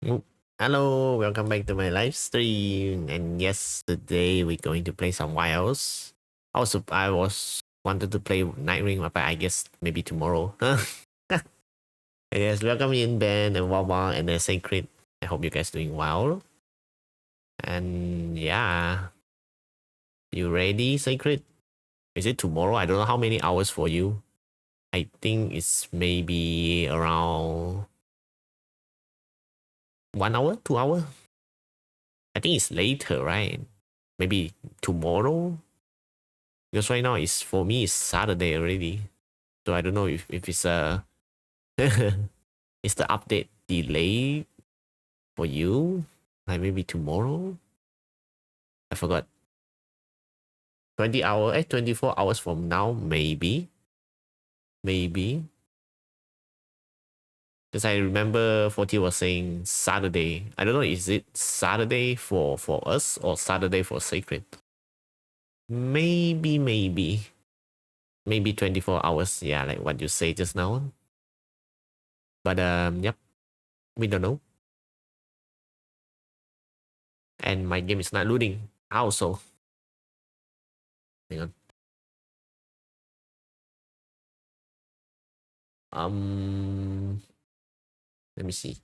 Mm, Hello, welcome back to my live stream. And yes, today we're going to play some wilds. Also, I was wanted to play Night Ring, but I guess maybe tomorrow. Yes, welcome in Ben and Wawa and the Sacred. I hope you guys doing well. And yeah, you ready, Sacred? Is it tomorrow? I don't know how many hours for you. I think it's maybe around 1 hour, 2 hour. I think it's later, right? Maybe tomorrow. Because right now it's for me it's Saturday already. So I don't know if it's is the update delayed for you? Like maybe tomorrow? I forgot. 24 hours from now, maybe. Maybe. Because I remember 40 was saying Saturday. I don't know, is it Saturday for us or Saturday for Sacred? Maybe. Maybe 24 hours, yeah, like what you say just now. But yep, we don't know. And my game is not loading. How so? Hang on. Let me see.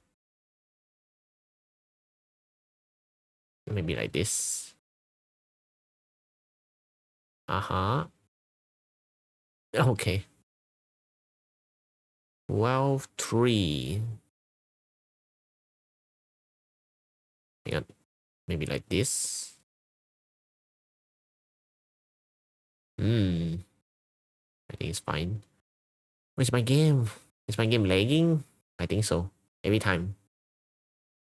Maybe like this. Uh-huh. Okay. 12:3. Hang on. Maybe like this. I think it's fine. Where's my game? Is my game lagging? I think so. Every time.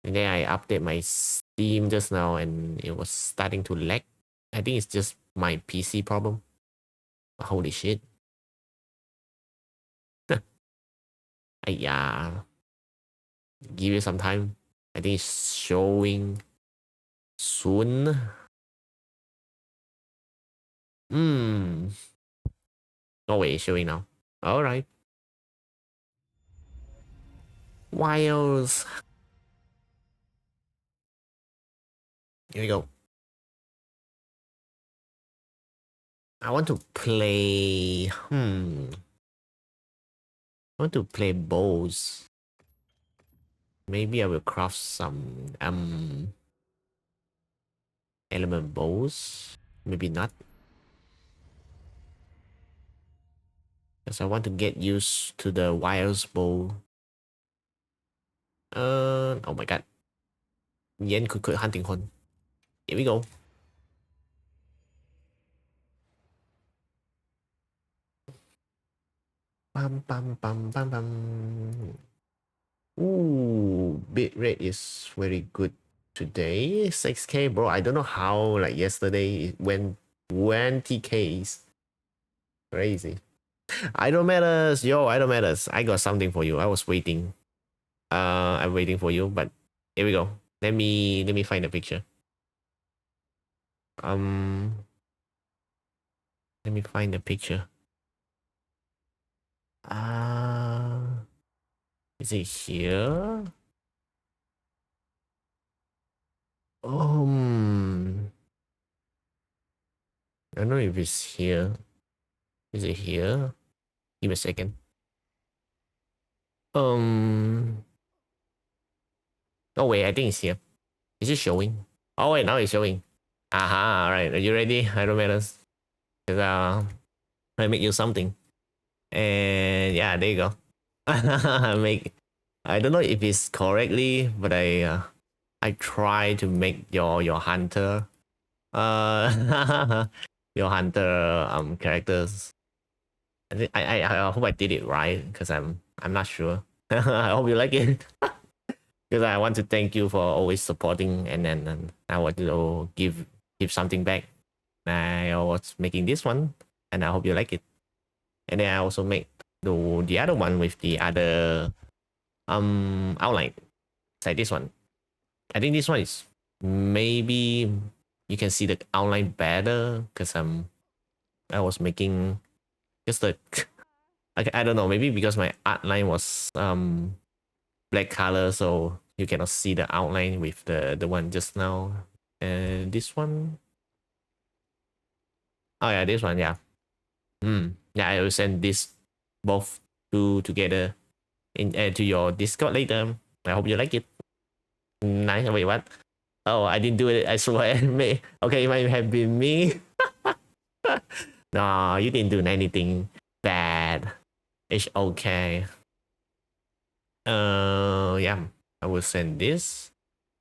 And then I update my Steam just now and it was starting to lag. I think it's just my PC problem. Holy shit. Yeah. Give it some time. I think it's showing soon. Oh wait, it's showing now. Alright. Wilds. Here we go. I want to play. I want to play bows. Maybe I will craft some element bows. Maybe not. Because I want to get used to the wilds bow. Oh my god. Yen could hunting hunt. Here we go. Bum. Ooh, bit rate is very good today. 6K, bro. I don't know how, like, yesterday it went 20Ks. Crazy. I don't matters. Yo, I don't matters. I got something for you. I was waiting. I'm waiting for you, but here we go. Let me find the picture. Um, let me find the picture. Is it here? I don't know if it's here. Is it here? Give me a second. Oh wait, I think it's here. Is it showing? Oh wait, now it's showing. Aha, alright. Are you ready? I don't matter. I make you something. And yeah, there you go. I don't know if it's correctly, but I try to make your hunter your hunter characters. I hope I did it right because I'm not sure. I hope you like it. Because I want to thank you for always supporting, and then I want to give something back. I was making this one, and I hope you like it. And then I also make the other one with the other outline. It's like this one. I think this one is maybe you can see the outline better because I was making just a I don't know, maybe because my art line was black color, so you cannot see the outline with the one just now. And this one, oh yeah, this one, yeah. Yeah, I will send this both two together in to your Discord later. I hope you like it. Nice. Wait, what? Oh, I didn't do it. I swear. Okay, it might have been me. No, you didn't do anything bad. It's okay. Yeah, I will send this,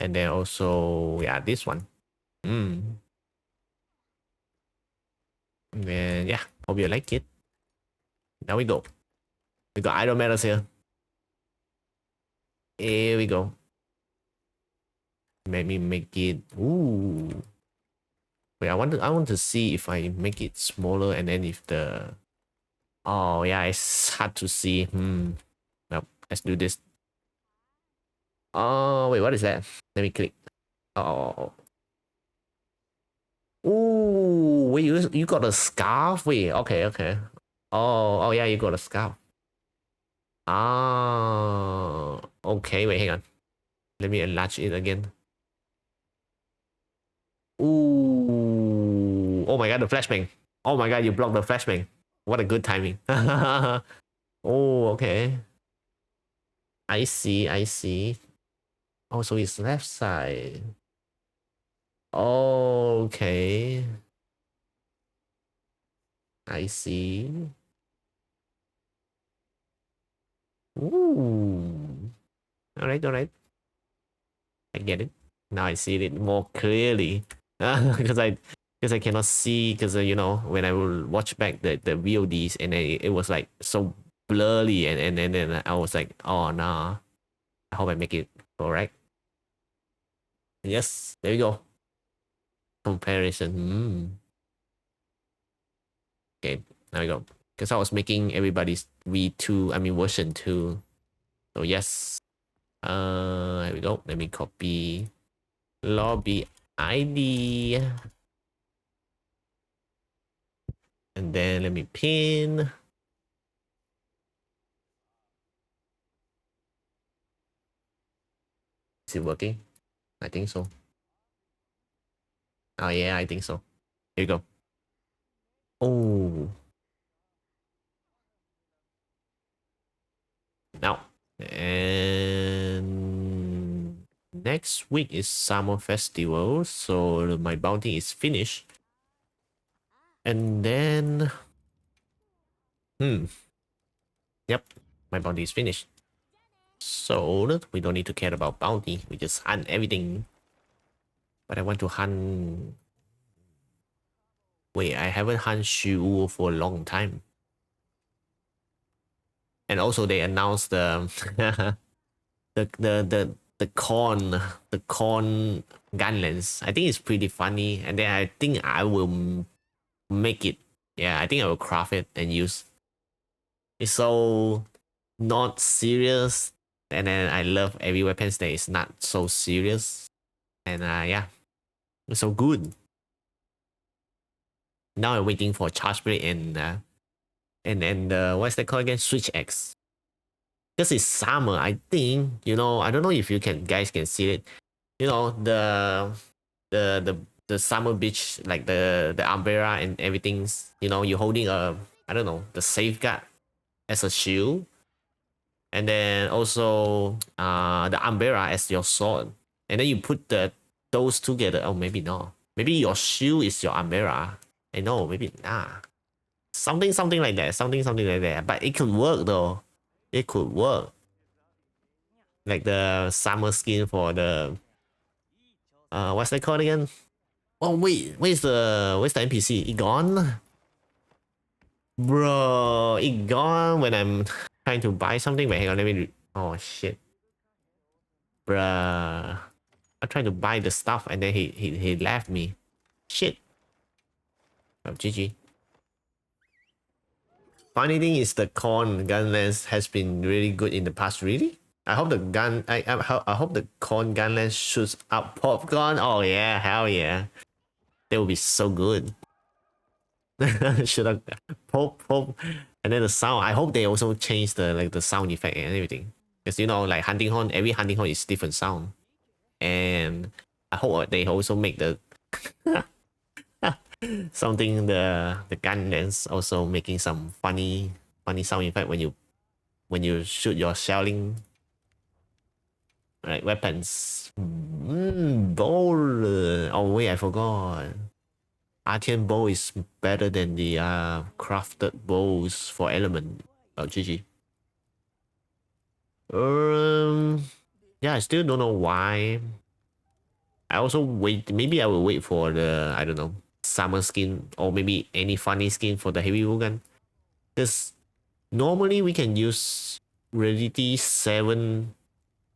and then also yeah, this one. And then yeah, hope you like it. Now we go. We got Iron Medals here. Here we go. Let me make it. Ooh. Wait, I want to see if I make it smaller, and then if the. Oh yeah, it's hard to see. Well, let's do this. Oh wait, what is that? Let me click. Oh. Ooh, wait, you got a scarf? Wait, okay. Oh yeah, you got a scarf. Ah, okay. Wait, hang on. Let me enlarge it again. Ooh, oh my god, the flashbang. Oh my god, you blocked the flashbang. What a good timing. Oh, okay. I see. Oh, so it's left side. Okay. I see. Ooh. Alright. I get it. Now I see it more clearly. Because I cannot see, because you know, when I will watch back the VODs, and it was like so blurry, and then I was like, oh nah. I hope I make it correct. Yes, there you go. Comparison. Okay, now we go. Because I was making everybody's V2, I mean version 2. So yes. Here we go. Let me copy lobby ID. And then let me pin. Is it working? I think so. Oh yeah, I think so. Here you go. Oh. Now. And next week is summer festival, so my bounty is finished. And then yep, my bounty is finished. So we don't need to care about bounty. We just hunt everything. But I want to hunt. Wait, I haven't hunted Shu for a long time. And also they announced the the corn gun lens. I think it's pretty funny, and then I think I will make it. Yeah, I think I will craft it and use. It's so not serious, and then I love every weapons that is not so serious, and yeah, it's so good. Now I'm waiting for charge blade and what's that called again? Switch X. Because it's summer, I think, you know, I don't know if you guys can see it. You know, the summer beach, like the umbrella and everything's, you know, you're holding I don't know, the safeguard as a shield. And then also the umbrella as your sword. And then you put those together. Oh, maybe not. Maybe your shield is your umbrella. I know, maybe nah. Something like that. Something like that. But it could work though. It could work. Like the summer skin for the what's that called again? Oh wait, where's the NPC? It gone? Bro, it gone when I'm trying to buy something. Wait, hang on, let me oh shit. Bruh. I tried to buy the stuff and then he left me. Shit. Oh, GG. Funny thing is the corn gun lens has been really good in the past. Really? I hope the gun. I hope the corn gun lens shoots out popcorn. Oh yeah, hell yeah. That would be so good. Should have pop, and then the sound. I hope they also change the sound effect and everything. Because you know, like hunting horn, every hunting horn is different sound. And I hope they also make the something the gun that's also making some funny sound effect when you shoot your shelling right weapons. Bow. Oh wait, I forgot. Artian bow is better than the crafted bows for element. Oh, GG. Yeah, I still don't know why. I also wait. Maybe I will wait for the, I don't know, summer skin or maybe any funny skin for the heavy gun. Because normally we can use Rarity 7,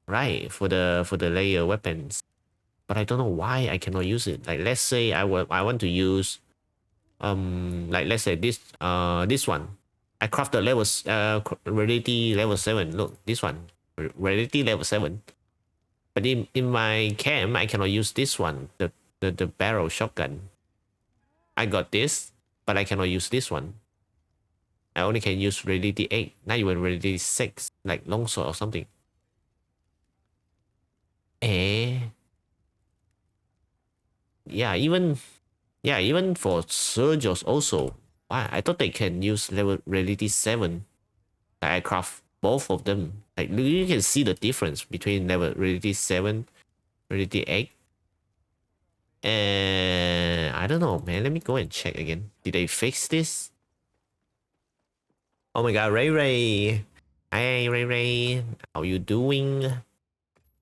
right, for the layer weapons. But I don't know why I cannot use it. Like let's say I want to use like let's say this one. I crafted Rarity level 7. Look, this one. Rarity level 7. But in my camp, I cannot use this one, the barrel shotgun. I got this, but I cannot use this one. I only can use Reality 8, not even Reality 6, like longsword or something. Eh. Yeah, even for Surgeons also. Why? I thought they can use level Reality 7. Like I craft both of them. Like you can see the difference between level Reality 7, Reality 8. And I don't know, man. Let me go and check again. Did they fix this? Oh my god, Ray Ray. Hey Ray Ray. How you doing?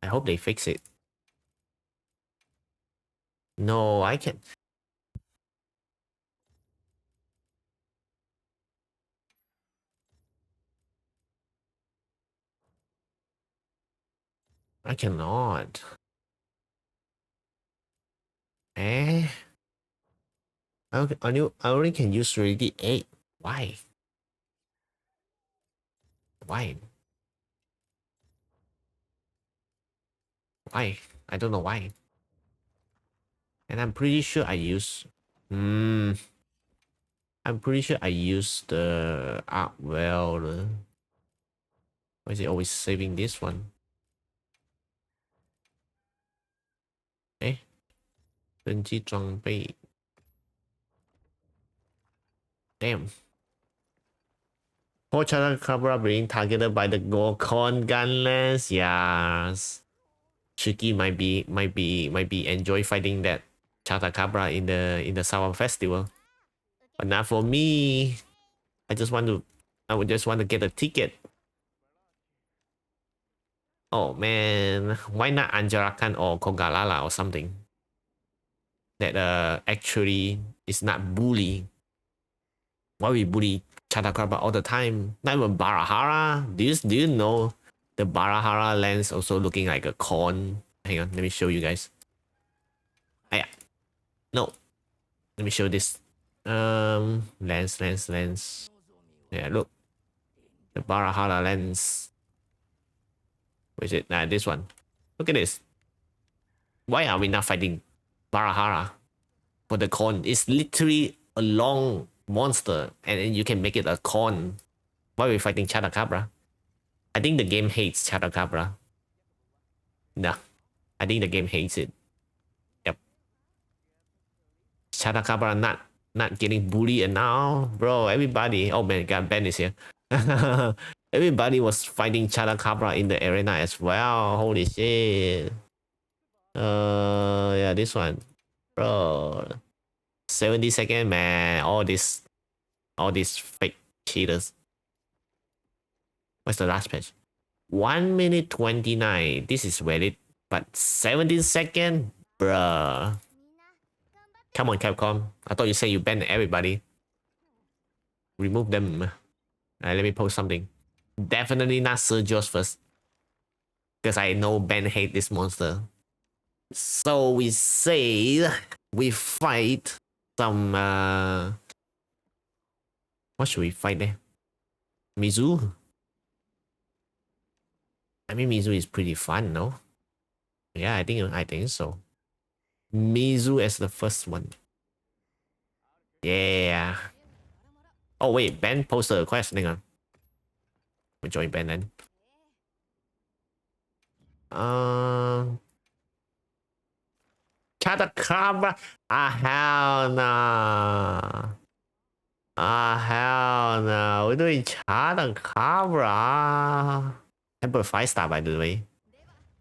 I hope they fix it. No, I can't. I cannot. Eh? I only can use Reality 8. Why? Why? Why? I don't know why. And I'm pretty sure I use... I'm pretty sure I use the Artwell. Why is it always saving this one? Eh? 登机装备. Damn. Poor Chatacabra being targeted by the Gorkon gunless. Yes. Shuki might be enjoy fighting that Chatacabra in the summer festival. But not for me. I would just want to get a ticket. Oh man. Why not Anjarakan or Kogalala or something? That actually is not bully. Why we bully Chatacabra all the time? Not even Barahara. Do you know the Barahara lens also looking like a corn? Hang on, let me show you guys. Yeah. No. Let me show this. Lens. Yeah, look. The Barahara lens. Where is it? This one. Look at this. Why are we not fighting Barahara for the corn? It's literally a long monster, and then you can make it a corn. Why are we fighting Chatacabra? I think the game hates Chatacabra. Nah, I think the game hates it. Yep. Chatacabra not getting bullied, and now, bro, everybody. Oh man, God, Ben is here. Everybody was fighting Chatacabra in the arena as well. Holy shit. Yeah, this one, bro. 70-second, man. All these fake cheaters. What's the last patch? 1 minute 29. This is valid, but 17-second, bruh. Come on, Capcom. I thought you said you banned everybody. Remove them. Let me post something. Definitely not Sergio's first. Because I know Ben hate this monster. So we say we fight some what should we fight there? Mizu? I mean Mizu is pretty fun, no? Yeah, I think so. Mizu as the first one. Yeah. Oh wait, Ben posted a quest. Hang on. We join Ben then. Chatacabra. Hell no. Hell no. We're doing Chatacabra. Temper 5-star, by the way.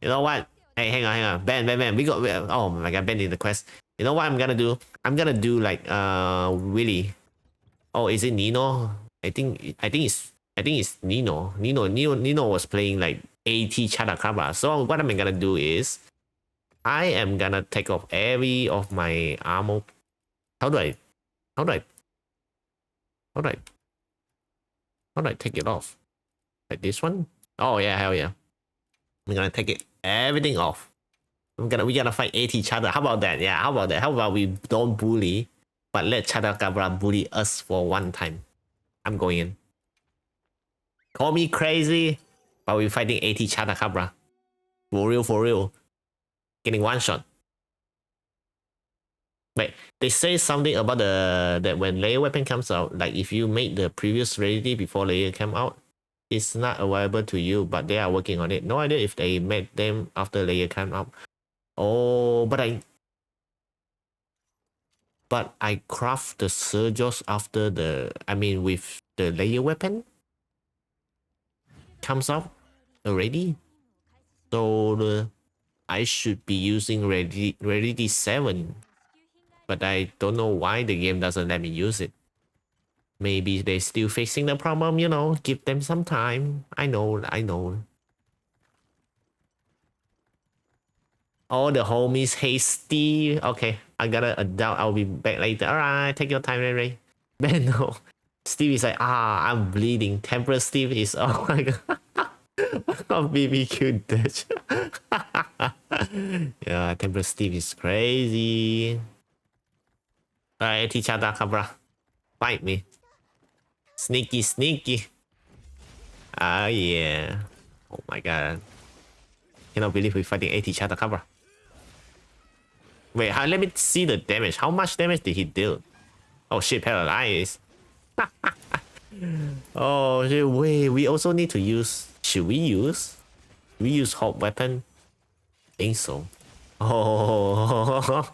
You know what? Hey, hang on. Ben. We got. Oh my god, Ben in the quest. You know what I'm gonna do? I'm gonna do like Willy. Oh, is it Nino? I think it's Nino. Nino was playing like AT Chatacabra. So what I'm gonna do is I am gonna take off every of my armor. How do I take it off? Like this one? Oh yeah, hell yeah. I'm gonna take everything off. We gotta fight AT Chata. How about that? Yeah, how about that? How about we don't bully, but let Chatacabra bully us for one time? I'm going in. Call me crazy, but we're fighting AT Chatacabra. For real. Getting one shot. Wait, they say something about that when layer weapon comes out, like if you make the previous rarity before layer came out, it's not available to you, but they are working on it. No idea if they made them after layer came out. Oh, but I craft the Surgeos after with the layer weapon comes out already. So I should be using rarity 7. But I don't know why the game doesn't let me use it. Maybe they're still fixing the problem, you know, give them some time. I know. Oh, the homies hasty. Okay, I gotta adult. I'll be back later. Alright, take your time, Ray. Man, no. Steve is like, I'm bleeding. Temper Steve is, oh my god. Oh, BBQ Dutch. Yeah, Temper Steve is crazy. Alright, teach Chatacabra. Fight me. Sneaky. Ah, yeah. Oh my god. Cannot believe we're fighting 80 Chatacabra. Wait, let me see the damage. How much damage did he deal? Oh shit, paralyzed. Oh shit, wait, we also need to use... Should we use? We use hot weapon? Think so. Oh.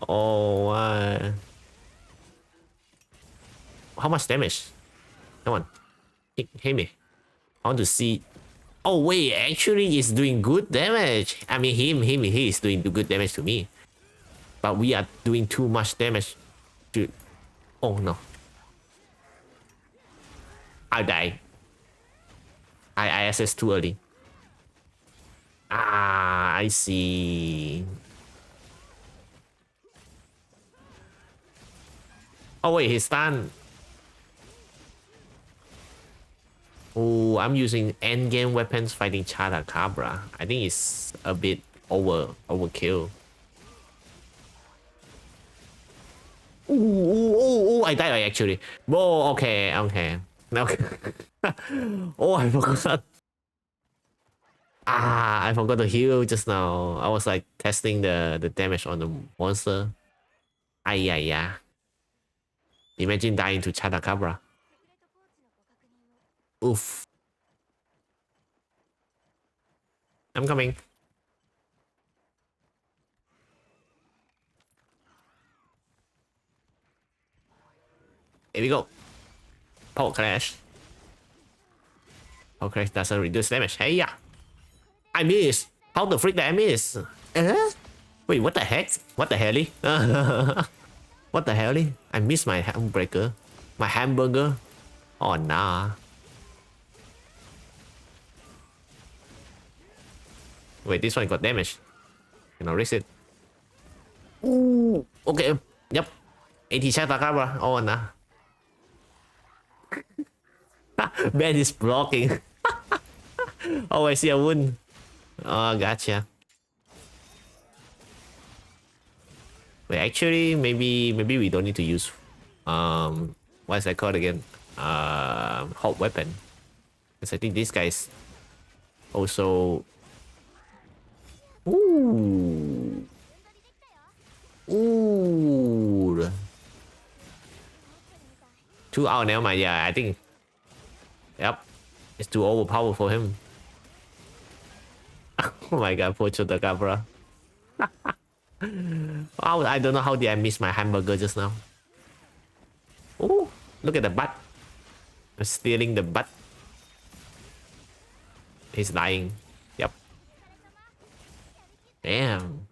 Oh, what? How much damage? Come on. Hit me. I want to see... Oh wait, actually he's doing good damage. I mean, he is doing good damage to me. But we are doing too much damage to... Oh no. I die. I access too early. I see. Oh wait, he's stunned. Oh, I'm using endgame weapons fighting Chatacabra. I think it's a bit overkill. Oh, I died actually. Oh, okay. Okay. Oh, I forgot. I forgot to heal just now. I was like testing the damage on the monster. Yeah. Imagine dying to Chatacabra. Oof. I'm coming. Here we go. Power Crash. Power Crash doesn't reduce damage. Hey, yeah. I miss. How the freak did I miss? Wait, what the heck? What the hell? What the hell? I missed my hamburger. My hamburger. Oh, nah. Wait, this one got damage. Can I risk it? Ooh. Okay. Yep. 80 Chatacabra. Oh, nah. Ben is blocking. Oh, I see a wound. Oh, gotcha. Wait, actually, maybe we don't need to use what's that called again? Hot weapon. Because I think this guy's also... Ooh. 2 hour now, yeah, I think. Yep. It's too overpowered for him. Oh my god, poor Chatacabra. Oh, I don't know how did I miss my hamburger just now. Oh, look at the butt. I'm stealing the butt. He's dying. Yep. Damn.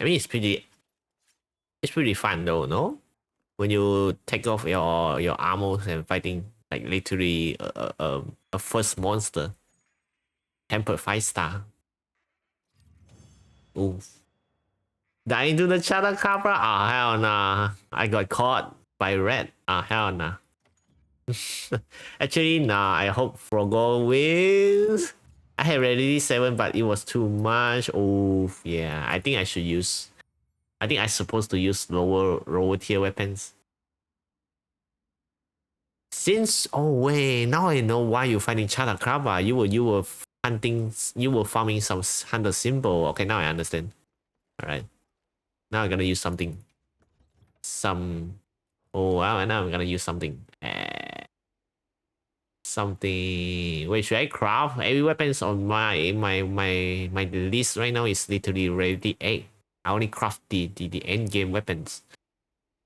I mean, it's pretty fun though, no? When you take off your armor and fighting like literally a first monster. Tempered 5-star. Oof. Dying to the Chatacabra? Ah, hell nah. I got caught by red. Ah, hell nah. Actually, nah. I hope Frogo wins. I had already 7, but it was too much. Oh, yeah. I think I should use. I think I'm supposed to use lower tier weapons. Since wait, now I know why you're fighting Chatacabra. You were hunting. You were farming some hunter symbol. Okay, now I understand. All right. Now I'm gonna use something. Oh wow! And now I'm gonna use something. Something. Wait, should I craft? Every weapons on my list right now is literally ready 8. I only craft the end game weapons.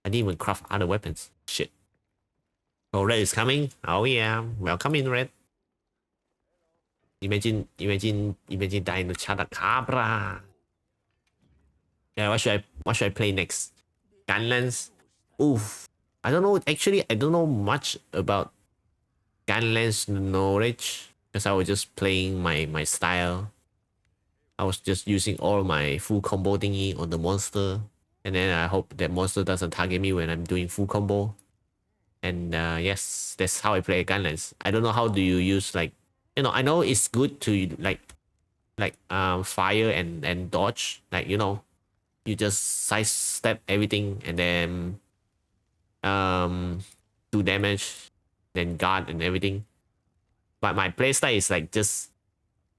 I didn't even craft other weapons. Shit. Oh, red is coming. Oh yeah, welcome in, red. Imagine dying to Chatacabra. Yeah, what should I play next? Gunlands. Oof. I don't know. Actually, I don't know much about Gunlands knowledge because I was just playing my style. I was just using all my full combo thingy on the monster, and then I hope that monster doesn't target me when I'm doing full combo. And yes, that's how I play Gunlands. I don't know how do you use like, I know it's good to like fire and dodge, like you just sidestep everything and then do damage, then guard and everything. But my playstyle is like just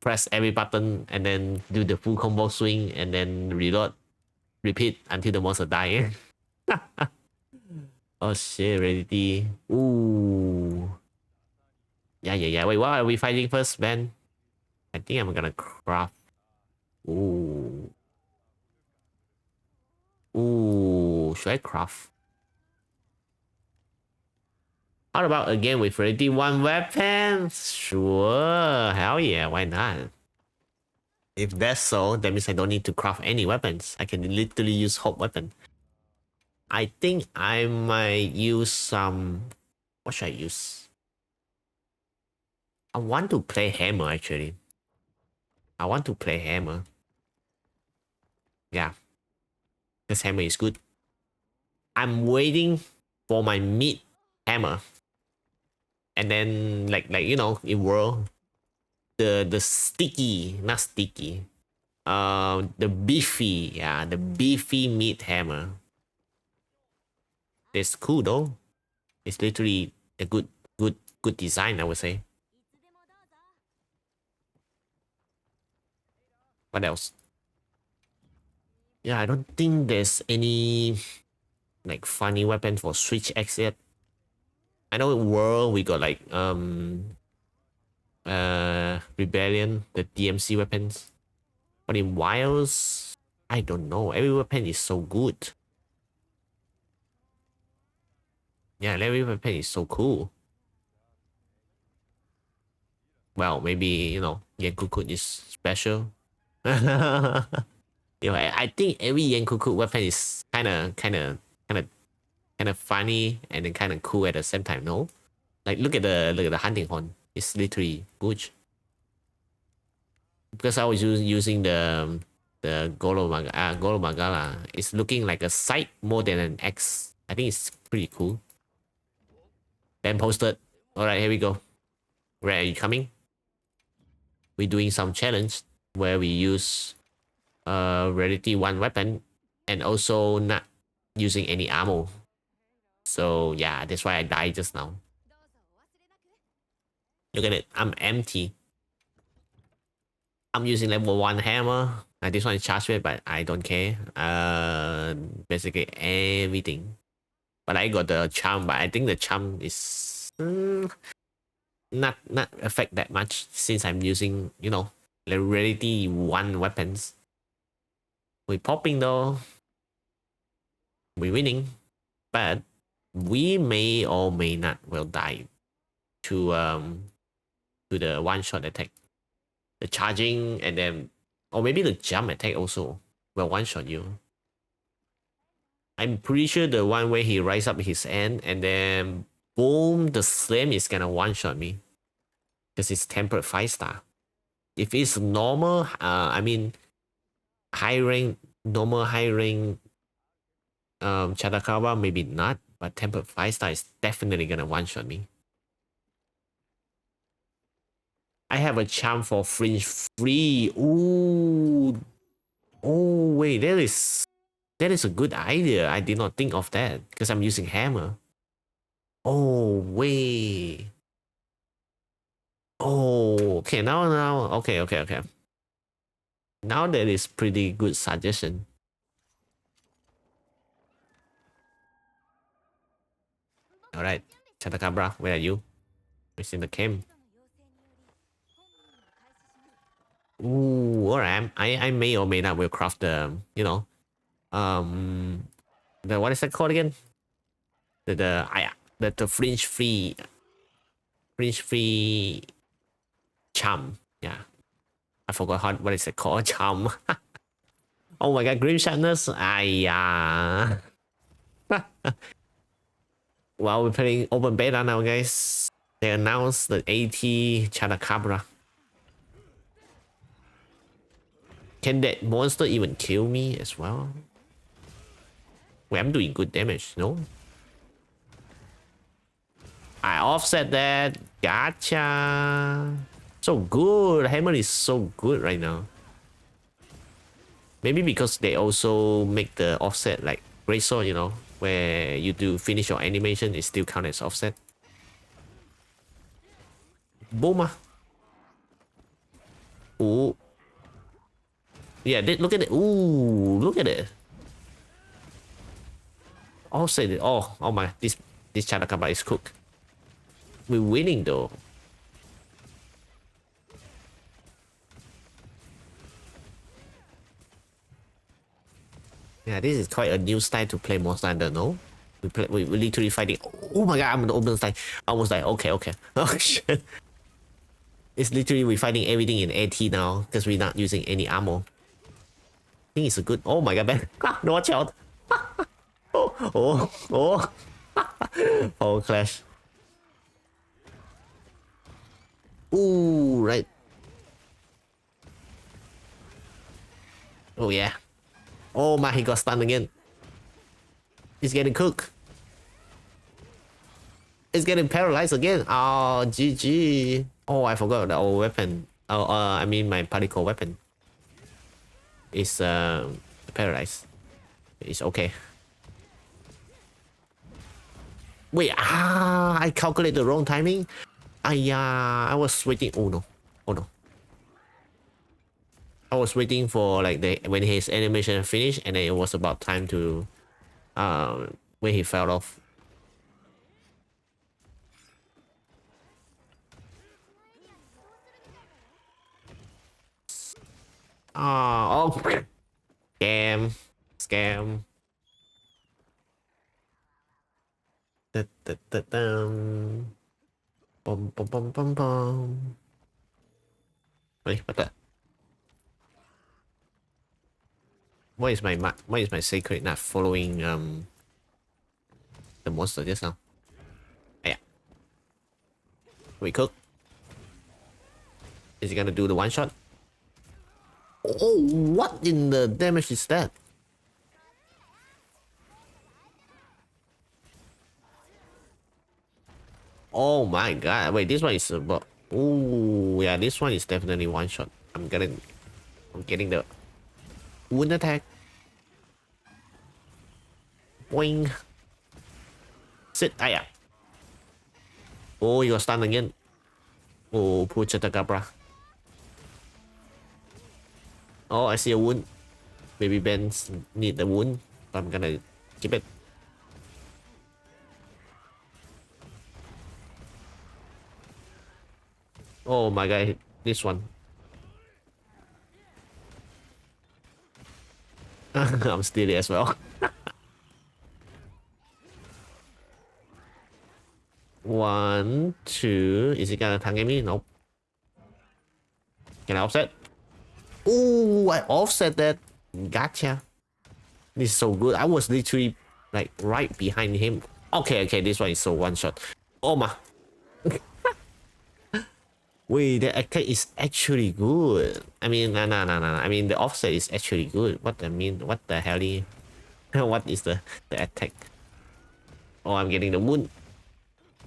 press every button and then do the full combo swing and then reload, repeat until the monster die. Oh shit, reality. Ooh. Yeah. Wait, what are we fighting first, Ben? I think I'm gonna craft. Ooh. Ooh, should I craft? How about again with already 1 weapon? Sure, hell yeah, why not? If that's so, that means I don't need to craft any weapons. I can literally use hope weapon. I think I might use some. What should I use? I want to play hammer actually. I want to play hammer. Yeah, this hammer is good. I'm waiting for my mid hammer, and then like in world the sticky, not sticky. The beefy, yeah, the beefy meat hammer. It's cool though. It's literally a good design, I would say. What else? Yeah, I don't think there's any like funny weapon for Switch X yet. I know in World we got like Rebellion, the DMC weapons. But in Wilds, I don't know. Every weapon is so good. Yeah, every weapon is so cool. Well, maybe, Yankukut is special. I think every Yankukut weapon is kind of funny and then kind of cool at the same time. No, like look at the hunting horn. It's literally good. Because I was using the Golomagala. It's looking like a sight more than an X. I think it's pretty cool. Then posted. All right, here we go. Where are you coming? We're doing some challenge where we use rarity 1 weapon and also not using any ammo. So yeah, that's why I died just now. Look at it, I'm empty. I'm using level 1 hammer. This one is charged with, but I don't care. Basically everything. But I got the charm, but I think the charm is not affect that much since I'm using, you know, the rarity 1 weapons. We popping though. We winning, but we may or may not will die to the one-shot attack, the charging, and then or maybe the jump attack also will one-shot you. I'm pretty sure the one where he rise up his end and then boom, the slam is gonna one-shot me because it's tempered 5-star. If it's normal, I mean high rank, normal high rank Chatacabra, maybe not, but tempered 5-star is definitely gonna one-shot me. I have a charm for fringe free. Ooh. Oh wait, that is a good idea. I did not think of that because I'm using hammer. Oh wait. Oh, okay, now, okay. Now that is pretty good suggestion. All right, Chatacabra, where are you? It's in the camp. Ooh, alright. I may or may not will craft the, you know, the what is that called again? The fringe free charm. Yeah, I forgot what is it called. Charm. Oh my god, Grim Sharpness. Well, we're playing open beta now, guys. They announced the AT Chatacabra. Can that monster even kill me as well? Wait, I'm doing good damage, no? I offset that. Gotcha. So good. Hammer is so good right now. Maybe because they also make the offset like Great Sword, you know, where you do finish your animation, it still counts as offset. Boom. Ooh. Yeah, look at it. Ooh, look at it. Offset it. Oh my, this Chatacabra is cooked. We're winning though. Yeah, this is quite a new style to play Monster Hunter, no? We literally fighting. Oh my god, I'm the open style. I was like, okay. Oh shit. It's literally we fighting everything in AT now because we're not using any ammo. I think it's a good. Oh my god, man. No, watch out. Oh. Oh, clash. Ooh, right. Oh yeah. Oh my, he got stunned again. He's getting cooked. He's getting paralyzed again. Oh, GG. Oh, I forgot the old weapon. Oh, I mean my particle weapon. Is paralyzed. It's okay. Wait, I calculated the wrong timing. I was waiting. Oh no. I was waiting for like when his animation finished, and then it was about time to when he fell off. Oh, scam. Bum. Wait, what the? Why is my secret not following the monster just now? Yeah. We cook. Is he gonna do the one shot? Oh, what in the damage is that? Oh my god! Wait, this one is about. Oh yeah, this one is definitely one shot. I'm getting the wound attack. Boing. Sit. Yeah. Oh, you got stunned again. Oh, poor Chatacabra. Oh, I see a wound. Maybe Ben need the wound. I'm gonna keep it. Oh my god, this one. I'm steady as well. One, two. Is he gonna target me? Nope. Can I offset? Ooh, I offset that. Gotcha. This is so good. I was literally like right behind him. Okay, okay, this one is so one shot. Oh my. Wait, the attack is actually good. I mean, no. I mean, the offset is actually good. What I mean, what the hell? What is the attack? Oh, I'm getting the wound.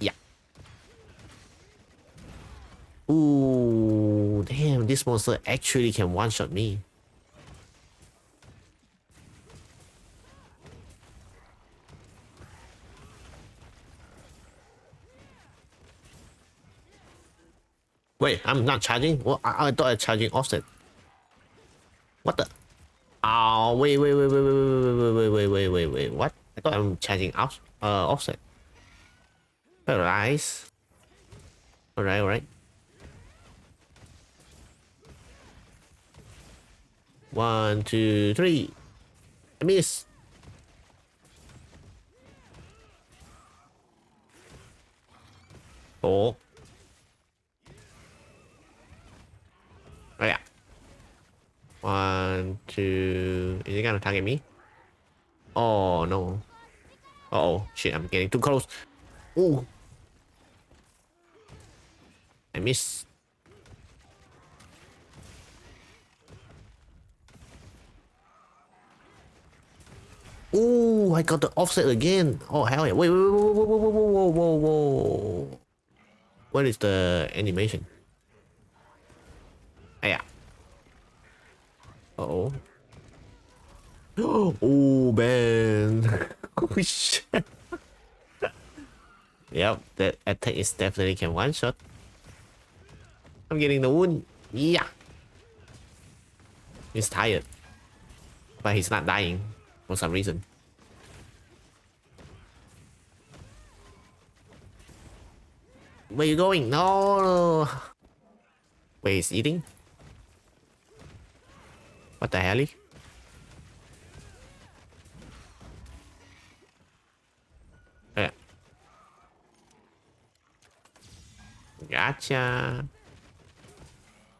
Yeah. Ooh, damn, this monster actually can one-shot me. Wait, I'm not charging? Well, I thought I was charging offset. What the? Oh, wait. What? I thought I'm charging offset. Alright. Alright. 1, 2, 3. I miss. Oh. Oh yeah. 1, 2. Is he gonna target me? Oh no. Uh oh, shit! I'm getting too close. Ooh. I miss. Ooh, I got the offset again. Oh hell yeah! Wait. Whoa. What is the animation? Ah, yeah. Uh oh. Oh man. Oh shit. Yep, that attack is definitely can one shot. I'm getting the wound. Yeah. He's tired, but he's not dying for some reason. Where you going? No. Wait, he's eating? What the hell? Yeah. Gotcha.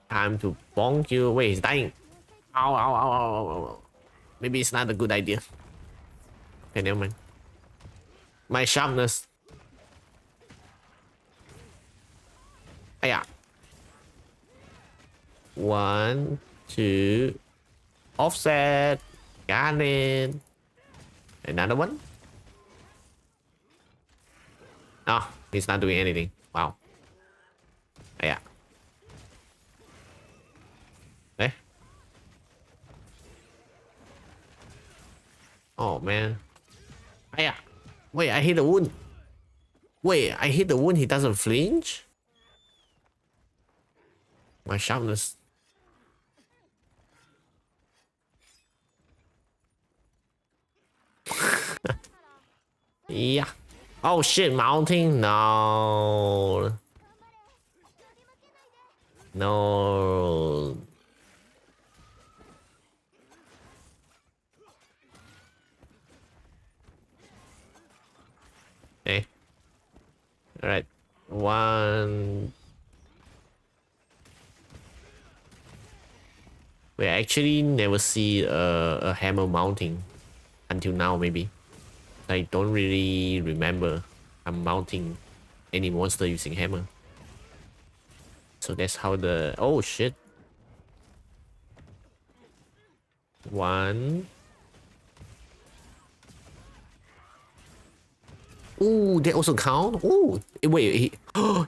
Time to bonk you. Wait, he's dying. Ow. Maybe it's not a good idea. Okay, never mind. My sharpness. Ah, yeah. 1, 2. Offset. Got it. Another one. Oh, he's not doing anything. Wow. Ah, yeah. Eh? Oh man. Ah, yeah. Wait, I hit the wound. Wait, I hit the wound. He doesn't flinch. My sharpness. Yeah. Oh shit, mounting? No. No. Okay. Alright. 1. We actually never see a hammer mounting until now, maybe. I don't really remember I'm mounting any monster using hammer. So that's how the... Oh shit. 1. Ooh, they also count? Ooh, wait,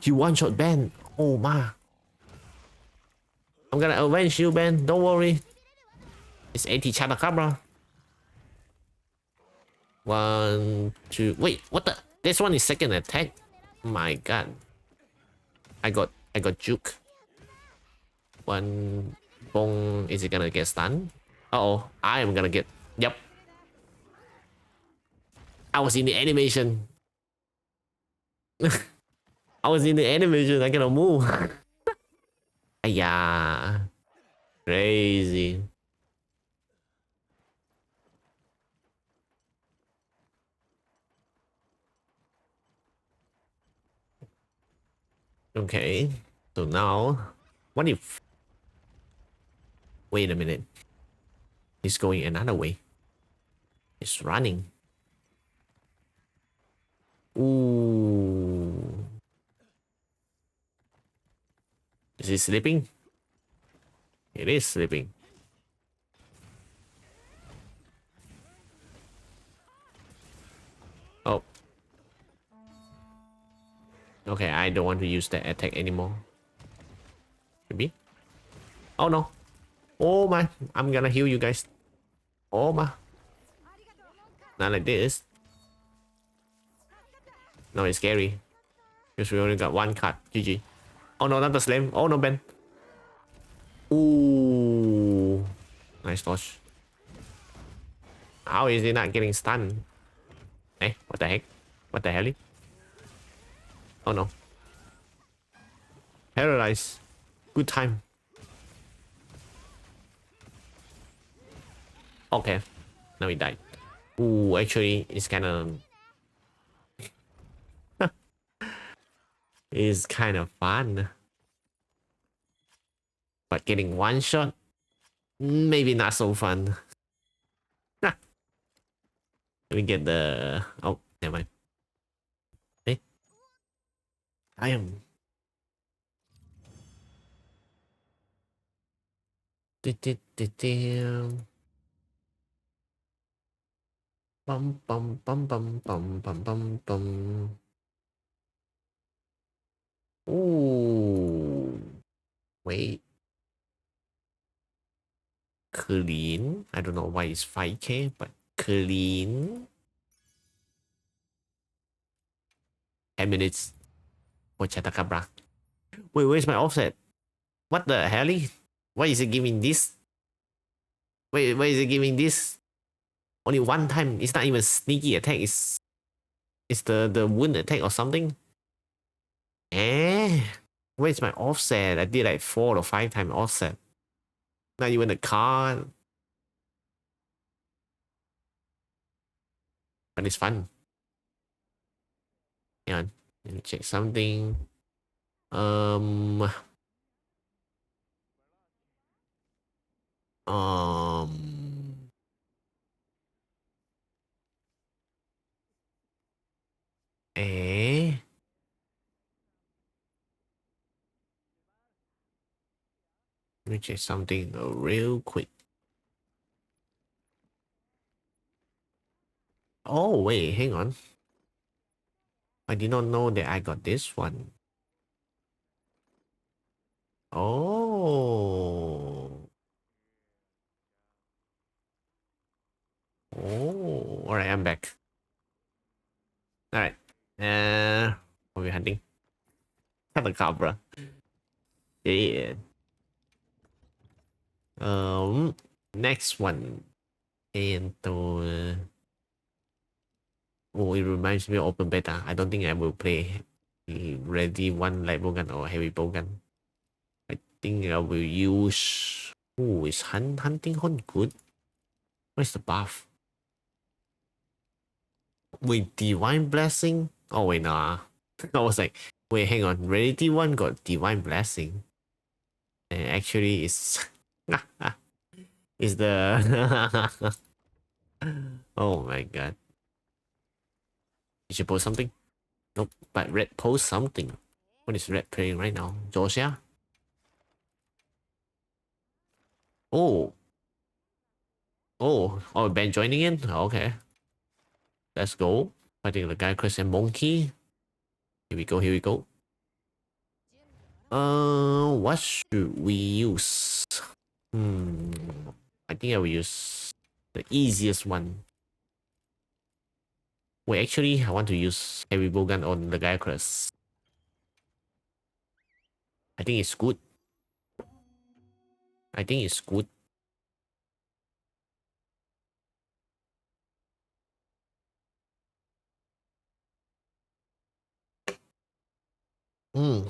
he one-shot Ben. Oh my. I'm gonna avenge you, Ben. Don't worry. It's anti-Chatacabra. 1, 2. Wait, what the? This one is second attack. My god. I got juke. 1 bong. Is it gonna get stunned? Uh-oh. I am gonna get... Yep. I was in the animation. I was in the animation. I cannot move. Yeah, crazy. Okay, so now, what if? Wait a minute. He's going another way. He's running. Ooh. Is he sleeping? It is sleeping. Oh. Okay, I don't want to use that attack anymore. Maybe? Oh no. Oh my. I'm gonna heal you guys. Oh my. Not like this. No, it's scary. Because we only got one card. GG. Oh no, not the slam. Oh no, Ben. Ooh. Nice dodge. How is he not getting stunned? Hey, what the heck? What the hell? Oh no. Paralyzed. Good time. Okay. Now he died. Ooh, actually, it's kind of... it's kind of fun. But getting one shot, maybe not so fun. Let me get the... oh, never mind. Hey, I am... Bum bum bum bum bum bum bum bum. Ooh. Wait. Clean. I don't know why it's 5k, but clean. 10 minutes for Chatacabra. Wait, where's my offset? What the hell? Why is it giving this? Wait, why is it giving this? Only one time. It's not even sneaky attack. It's the wound attack or something. Eh? Where's my offset? I did like 4 or 5 times offset. Not even a card. But it's fun. Hang on. Let me check something. Um. Um. Eh? Let me check something real quick. Oh, wait, hang on. I did not know that I got this one. Oh. Oh. Alright, I'm back. Alright. What are we hunting? Chatacabra. Yeah. Next one. And oh, it reminds me of open beta. I don't think I will play ready one light bowgun or heavy bowgun. I think I will use. Oh, is hunting horn good? Where's the buff? Wait, divine blessing? Oh wait, nah. I was like, wait, hang on. Rarity one got divine blessing, and actually, it's is the. Oh my god! You should post something. Nope, but Red post something. What is Red playing right now? Josia? Oh, oh, Ben joining in? Okay, let's go. Fighting the guy Chris and Monkey. Here we go, here we go. What should we use? I think I will use the easiest one. Wait, actually, I want to use heavy bowgun on the guy Chris. I think it's good. I think it's good. Hmm.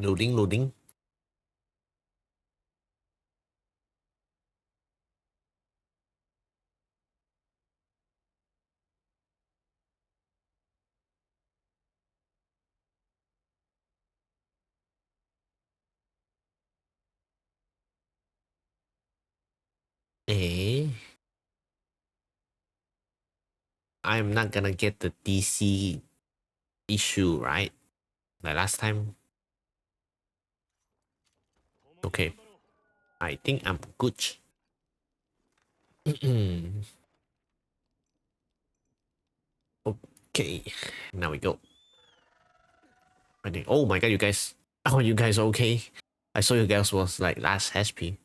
Loading, loading. Eh, I'm not gonna get the DC issue, right? Like last time. Okay. I think I'm good. Okay. Now we go. I think, oh my god, you guys. Oh, you guys okay? I saw you guys was like last HP.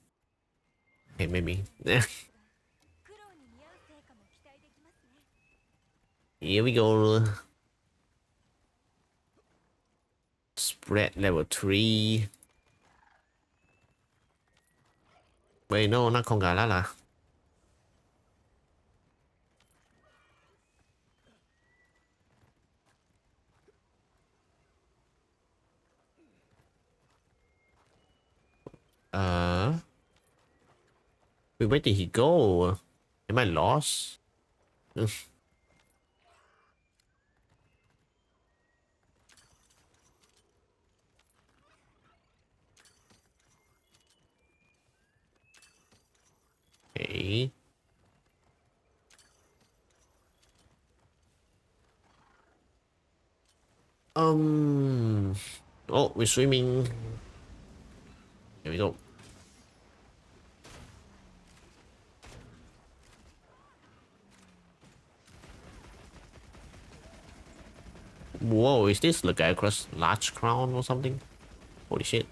Okay, maybe. Here we go. Spread level 3. Wait, no, not con gà lá là. Wait, where did he go? Am I lost? Okay. Oh, we're swimming. Here we go. Whoa, is this the guy across large crown or something? Holy shit.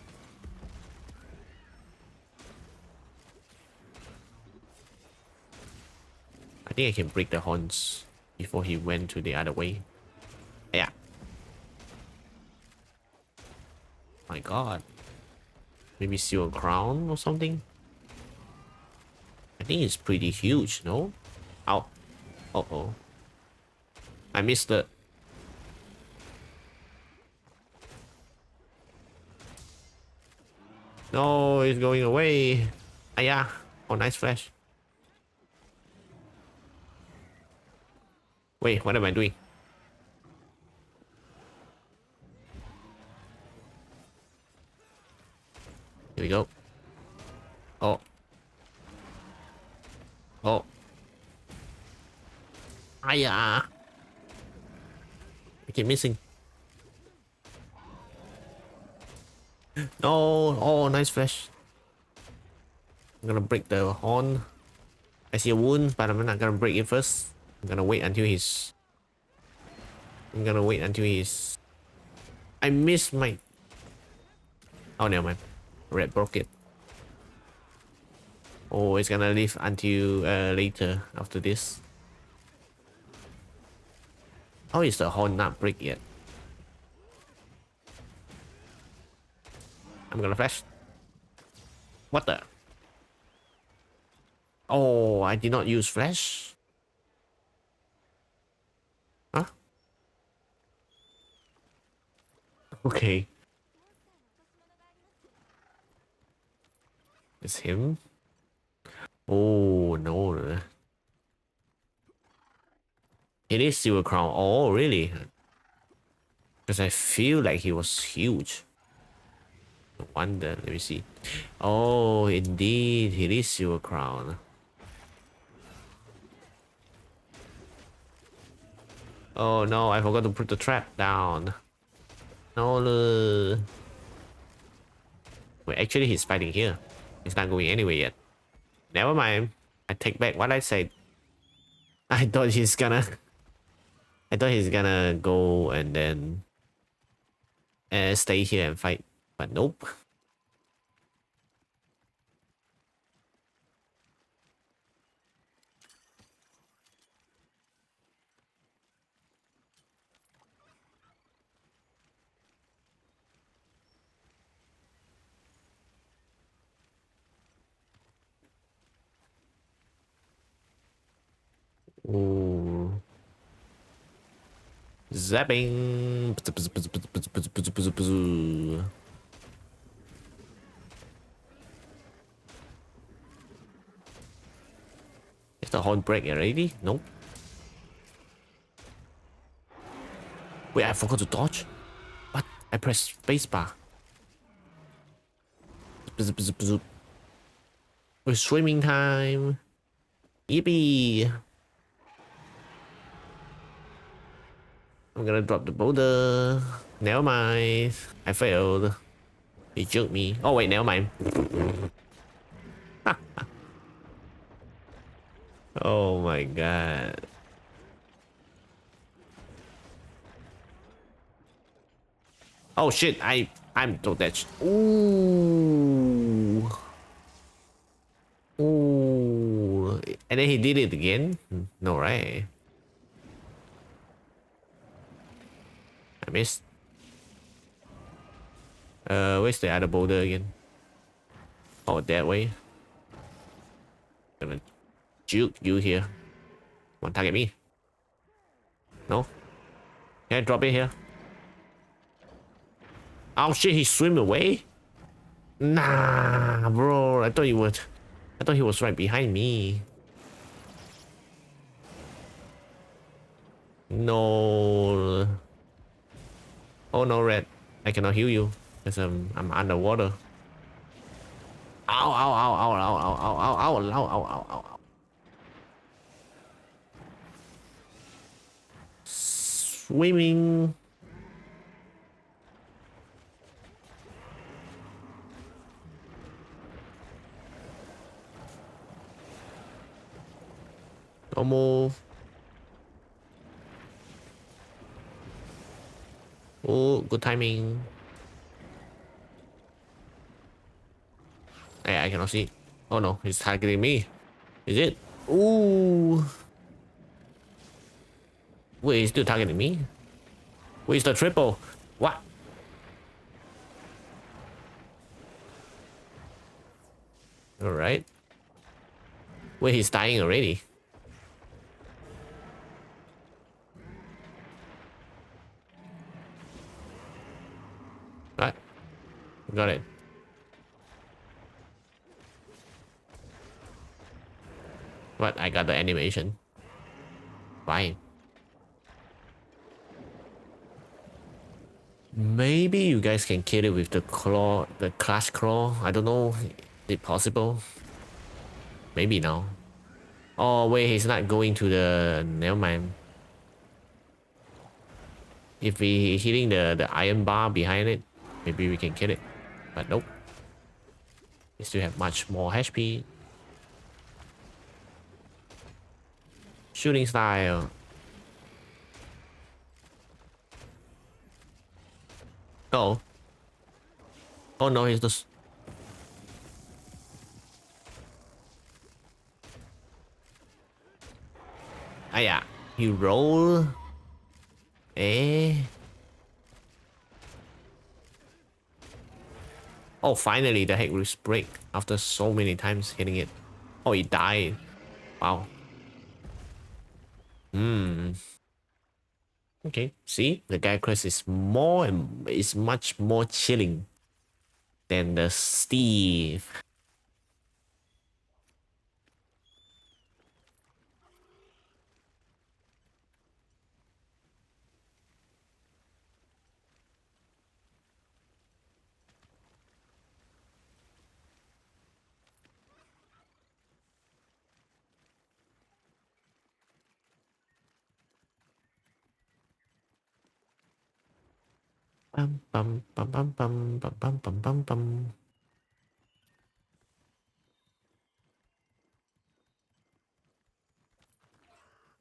I think I can break the horns before he went to the other way. Yeah. My god. Maybe seal a crown or something? I think it's pretty huge, no? Ow. Uh-oh. I missed the... No, it's going away. Ah, yeah. Oh, nice flash. Wait, what am I doing? Here we go. Oh. Oh. Ah, yeah. I keep missing. No. Oh, nice flash. I'm gonna break the horn. I see a wound, but I'm not gonna break it first. I'm gonna wait until he's... I missed my... Oh, never mind. Red broke it. Oh, it's gonna live until later after this. How is the horn not break yet? I'm gonna flash. What the? Oh, I did not use flash. Huh? Okay. It's him. Oh, no. It is Silver Crown. Oh, really? Because I feel like he was huge. No wonder. Let me see. Oh, indeed. It is Silver Crown. Oh, no. I forgot to put the trap down. No. Wait, actually, he's fighting here. He's not going anywhere yet. Never mind. I take back what I said. I thought he's gonna... I thought he's gonna go and then stay here and fight, but nope. Ooh. Zapping. Is the horn break already? Nope. Wait, I forgot to dodge. What? I pressed spacebar. It's swimming time. Yippee! I'm gonna drop the boulder. Never mind. I failed. He juked me. Oh wait, never mind. Oh my god. Oh shit, I'm so dead. Ooh. Ooh. And then he did it again? No, right? I missed. Where's the other boulder again? Oh, that way. Gonna juke you here. Want to target me? No? Can I drop it here? Oh shit, he swam away? Nah, bro. I thought he would. I thought he was right behind me. No. Oh no, Red. I cannot heal you because I'm underwater. Ow, ow, ow, ow, ow, ow, ow, ow, ow, ow, ow, ow, ow, ow. Swimming. Don't move. Oh, good timing. Hey, I cannot see. Oh no, he's targeting me. Is it? Ooh. Wait, he's still targeting me? Where's the triple? What? Alright. Wait, he's dying already. What? Got it. What? I got the animation. Fine. Maybe you guys can kill it with the claw, the clash claw. I don't know. Is it possible? Maybe now. Oh wait, he's not going to the nail man. If we hitting the iron bar behind it, maybe we can kill it. But nope. We still have much more HP. Shooting style. Oh. Oh no, he's just. Ah yeah. He roll. Eh. Oh, finally the heck wrist break after so many times hitting it. Oh, he died. Wow. Hmm. Okay. See, the guy crest is more and is much more chilling than the Steve. Bum bum bum bum bum bum bum bum bum bum.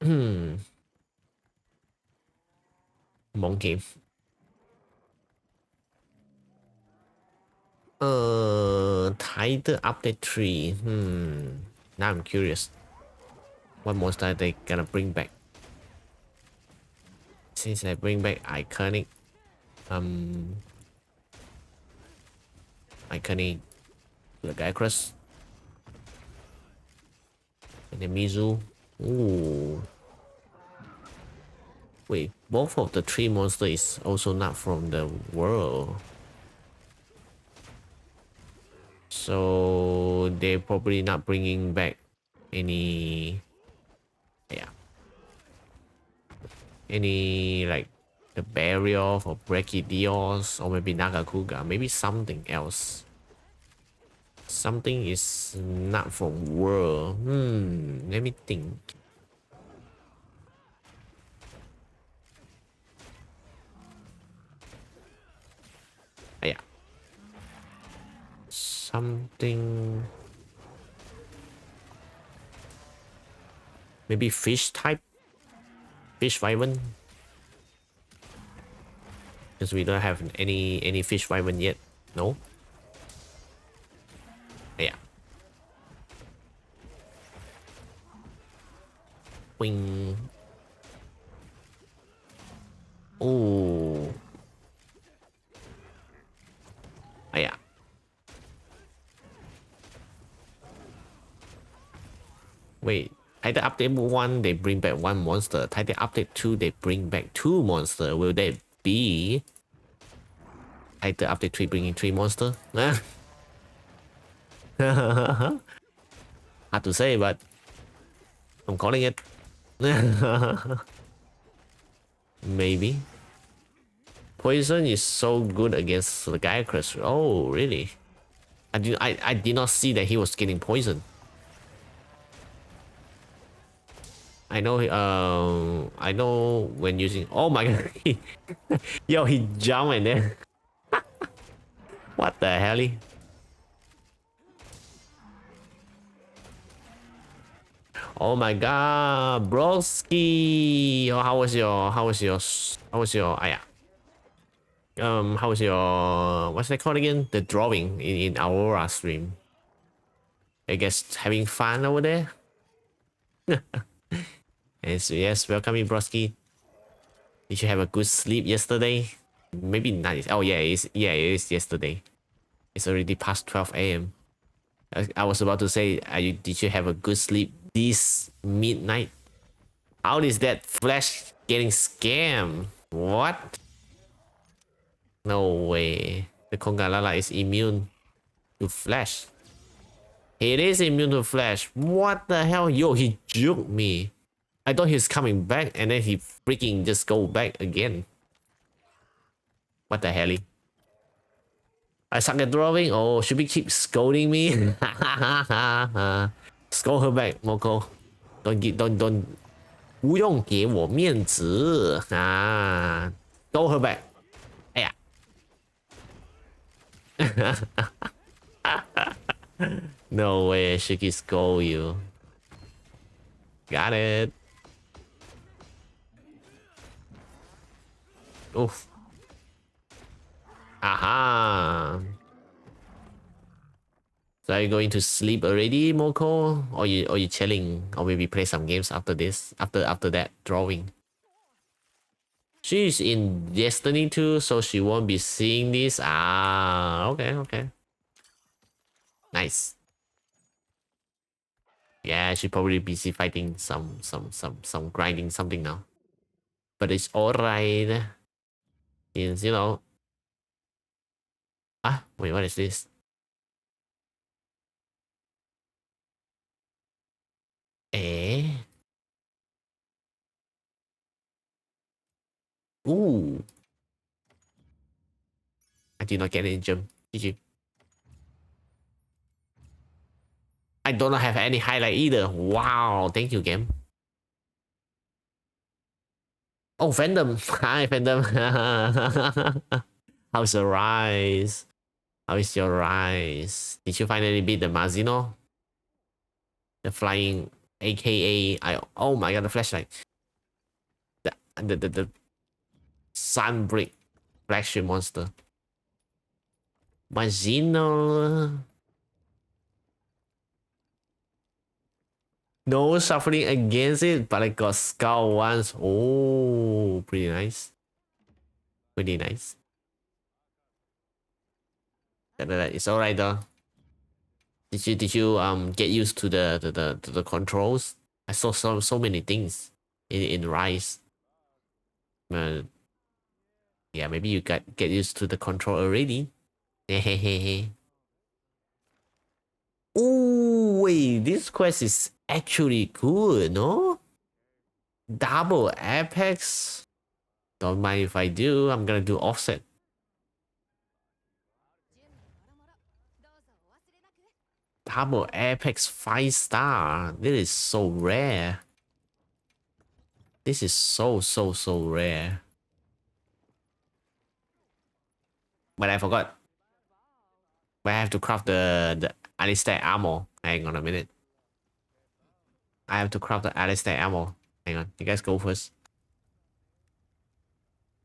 Hmm. Monkey. Title update 3. Now I'm curious. What monster are they gonna bring back? Since they bring back iconic, iconic, the guy crush, and then Mizu. Ooh. Wait, both of the three monsters is also not from the world. So they're probably not bringing back any Yeah. Any like the barrier for Brachydios or maybe Nagakuga, maybe something else. Something is not from world. Let me think. Yeah. Something. Maybe fish type. Fish wyvern. Because we don't have any fish wyvern yet. No. Yeah. Wing. Oh. Yeah. Wait. Title update 1, they bring back 1 monster. Title update 2, they bring back 2 monster. Will they be title update 3 bringing 3 monster? Hard to say, but I'm calling it. Maybe. Poison is so good against the Gyarados. Oh, really? I did not see that he was getting poisoned. I know when using. Oh my god! Yo, he jumped and then. What the hell? Oh my god, broski! Oh, how was your? How was your? Ah, yeah. How was your? What's that called again? The drawing in Aurora stream. I guess having fun over there. Yes, welcome in, broski. Did you have a good sleep yesterday? Maybe not. Oh yeah, it is yesterday. It's already past 12 a.m. I was about to say, did you have a good sleep this midnight? How is that Flash getting scammed? What? No way. The Kongalala is immune to Flash. It is immune to Flash. What the hell? Yo, he juked me. I thought he's coming back and then he freaking just go back again. What the hell? I suck at drawing. Oh, should we keep scolding me? Scold her back, Moko. Don't 不用给我面子啊 Scold her back. 哎呀 No way, she can scold you. Got it. Oof. Aha. So are you going to sleep already, Moko? Or you chilling? Or maybe play some games after this? After that drawing? She's in Destiny 2, so she won't be seeing this. Ah, okay. Nice. Yeah, she probably busy fighting some grinding something now. But it's alright. It's, you know. Ah, wait, what is this? Eh? Ooh. I did not get any jump. GG. I do not have any highlight either. Wow, thank you, game. Oh, Phantom. Hi, Phantom. How's your rise? How is your rise? Did you finally beat the Mazino? The flying, aka oh my god, the flashlight. The Sunbreak flagship monster. Mazino. No suffering against it, but I got Skull once. Oh, pretty nice. Pretty nice. It's alright though. Did you get used to the controls? I saw so many things in Rise. Yeah, maybe you get used to the control already. Oh wait, this quest is actually good, no? Double apex. Don't mind if I do. I'm gonna do offset. Double apex 5-star. This is so rare. This is so rare. But I forgot. But I have to craft the Alistair ammo. Hang on a minute. I have to craft the Alistair ammo. Hang on. You guys go first.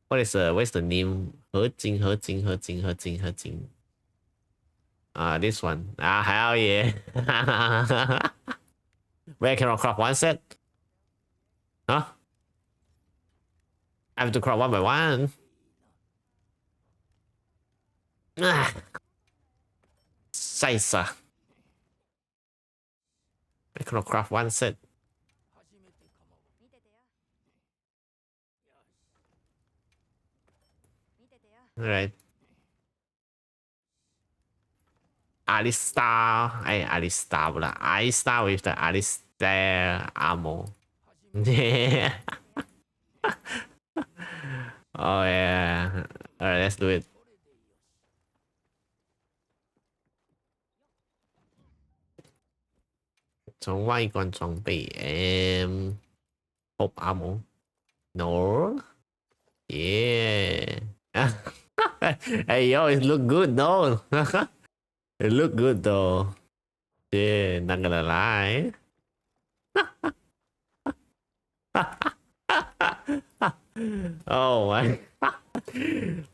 Where's the name? Hurting. This one. Ah, hell yeah. Where can I craft one set? Huh? I have to craft one by one. Ah. Size. I cannot craft one set. Alright. Alistar. Alistar pula. Alistar with the Alistair ammo. Yeah. Oh yeah. Alright, let's do it. Trong quay con trang bị em hộp ammo. No. Yeah. Hey yo, it look good though. It look good though. Yeah, not gonna lie. Oh my.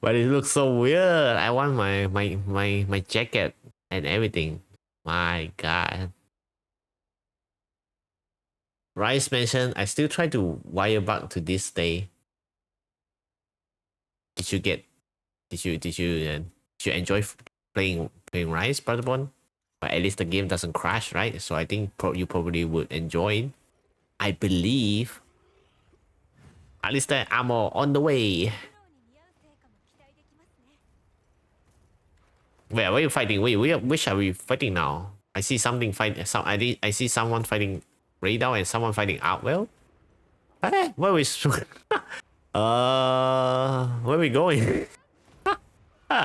But it looks so weird. I want my jacket and everything. My god. Rice mentioned I still try to wire bug to this day. Did you enjoy playing Rice, Brother Bon? But at least the game doesn't crash, right? So I think you probably would enjoy it. I believe. At least the ammo on the way. Where are you fighting? Wait, which are we fighting now? I see something fight. I see someone fighting Radar and someone fighting Outwell. Hey, where is? Where are we going? Wait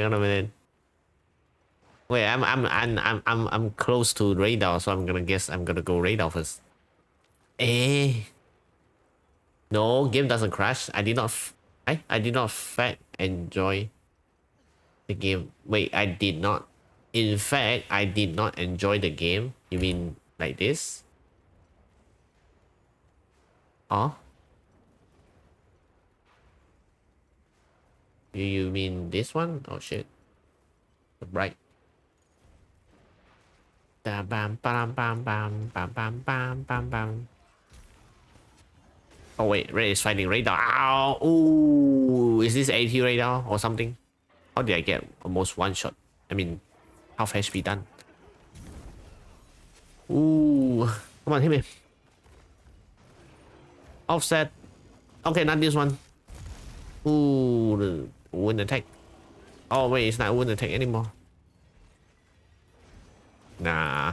on a minute. Wait, I'm close to Radar, so I'm gonna go Radar first. Eh? No, game doesn't crash. I did not enjoy the game. Wait, I did not. In fact, I did not enjoy the game. You mean like this? Oh? You mean this one? Oh shit. Right. Bam bam bam bam bam bam bam bam bam bam. Oh wait, Red is fighting Radar. Ow! Ooh, is this AT Radar or something? How did I get almost one shot? I mean, half HP done. Ooh, come on, hit me. Offset. Okay, not this one. Ooh, the wind attack. Oh wait, it's not wind attack anymore. Nah.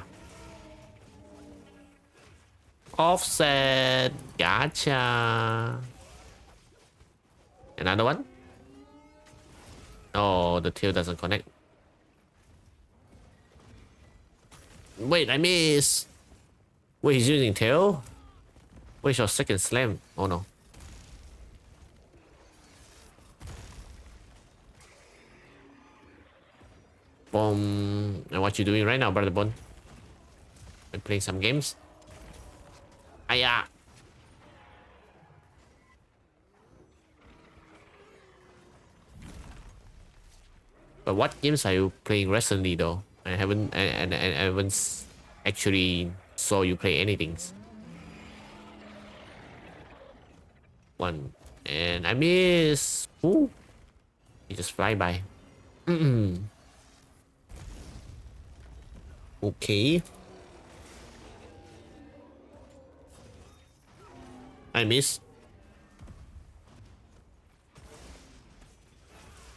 Offset. Gotcha. Another one? Oh, the tail doesn't connect. Wait, I missed. Wait, he's using tail? Where's your second slam? Oh no. Boom. And what you doing right now, Brother Bon? I'm playing some games. Aya. But what games are you playing recently though? I haven't actually saw you play anything. One. And I miss. Ooh. You just fly by. Okay. I miss.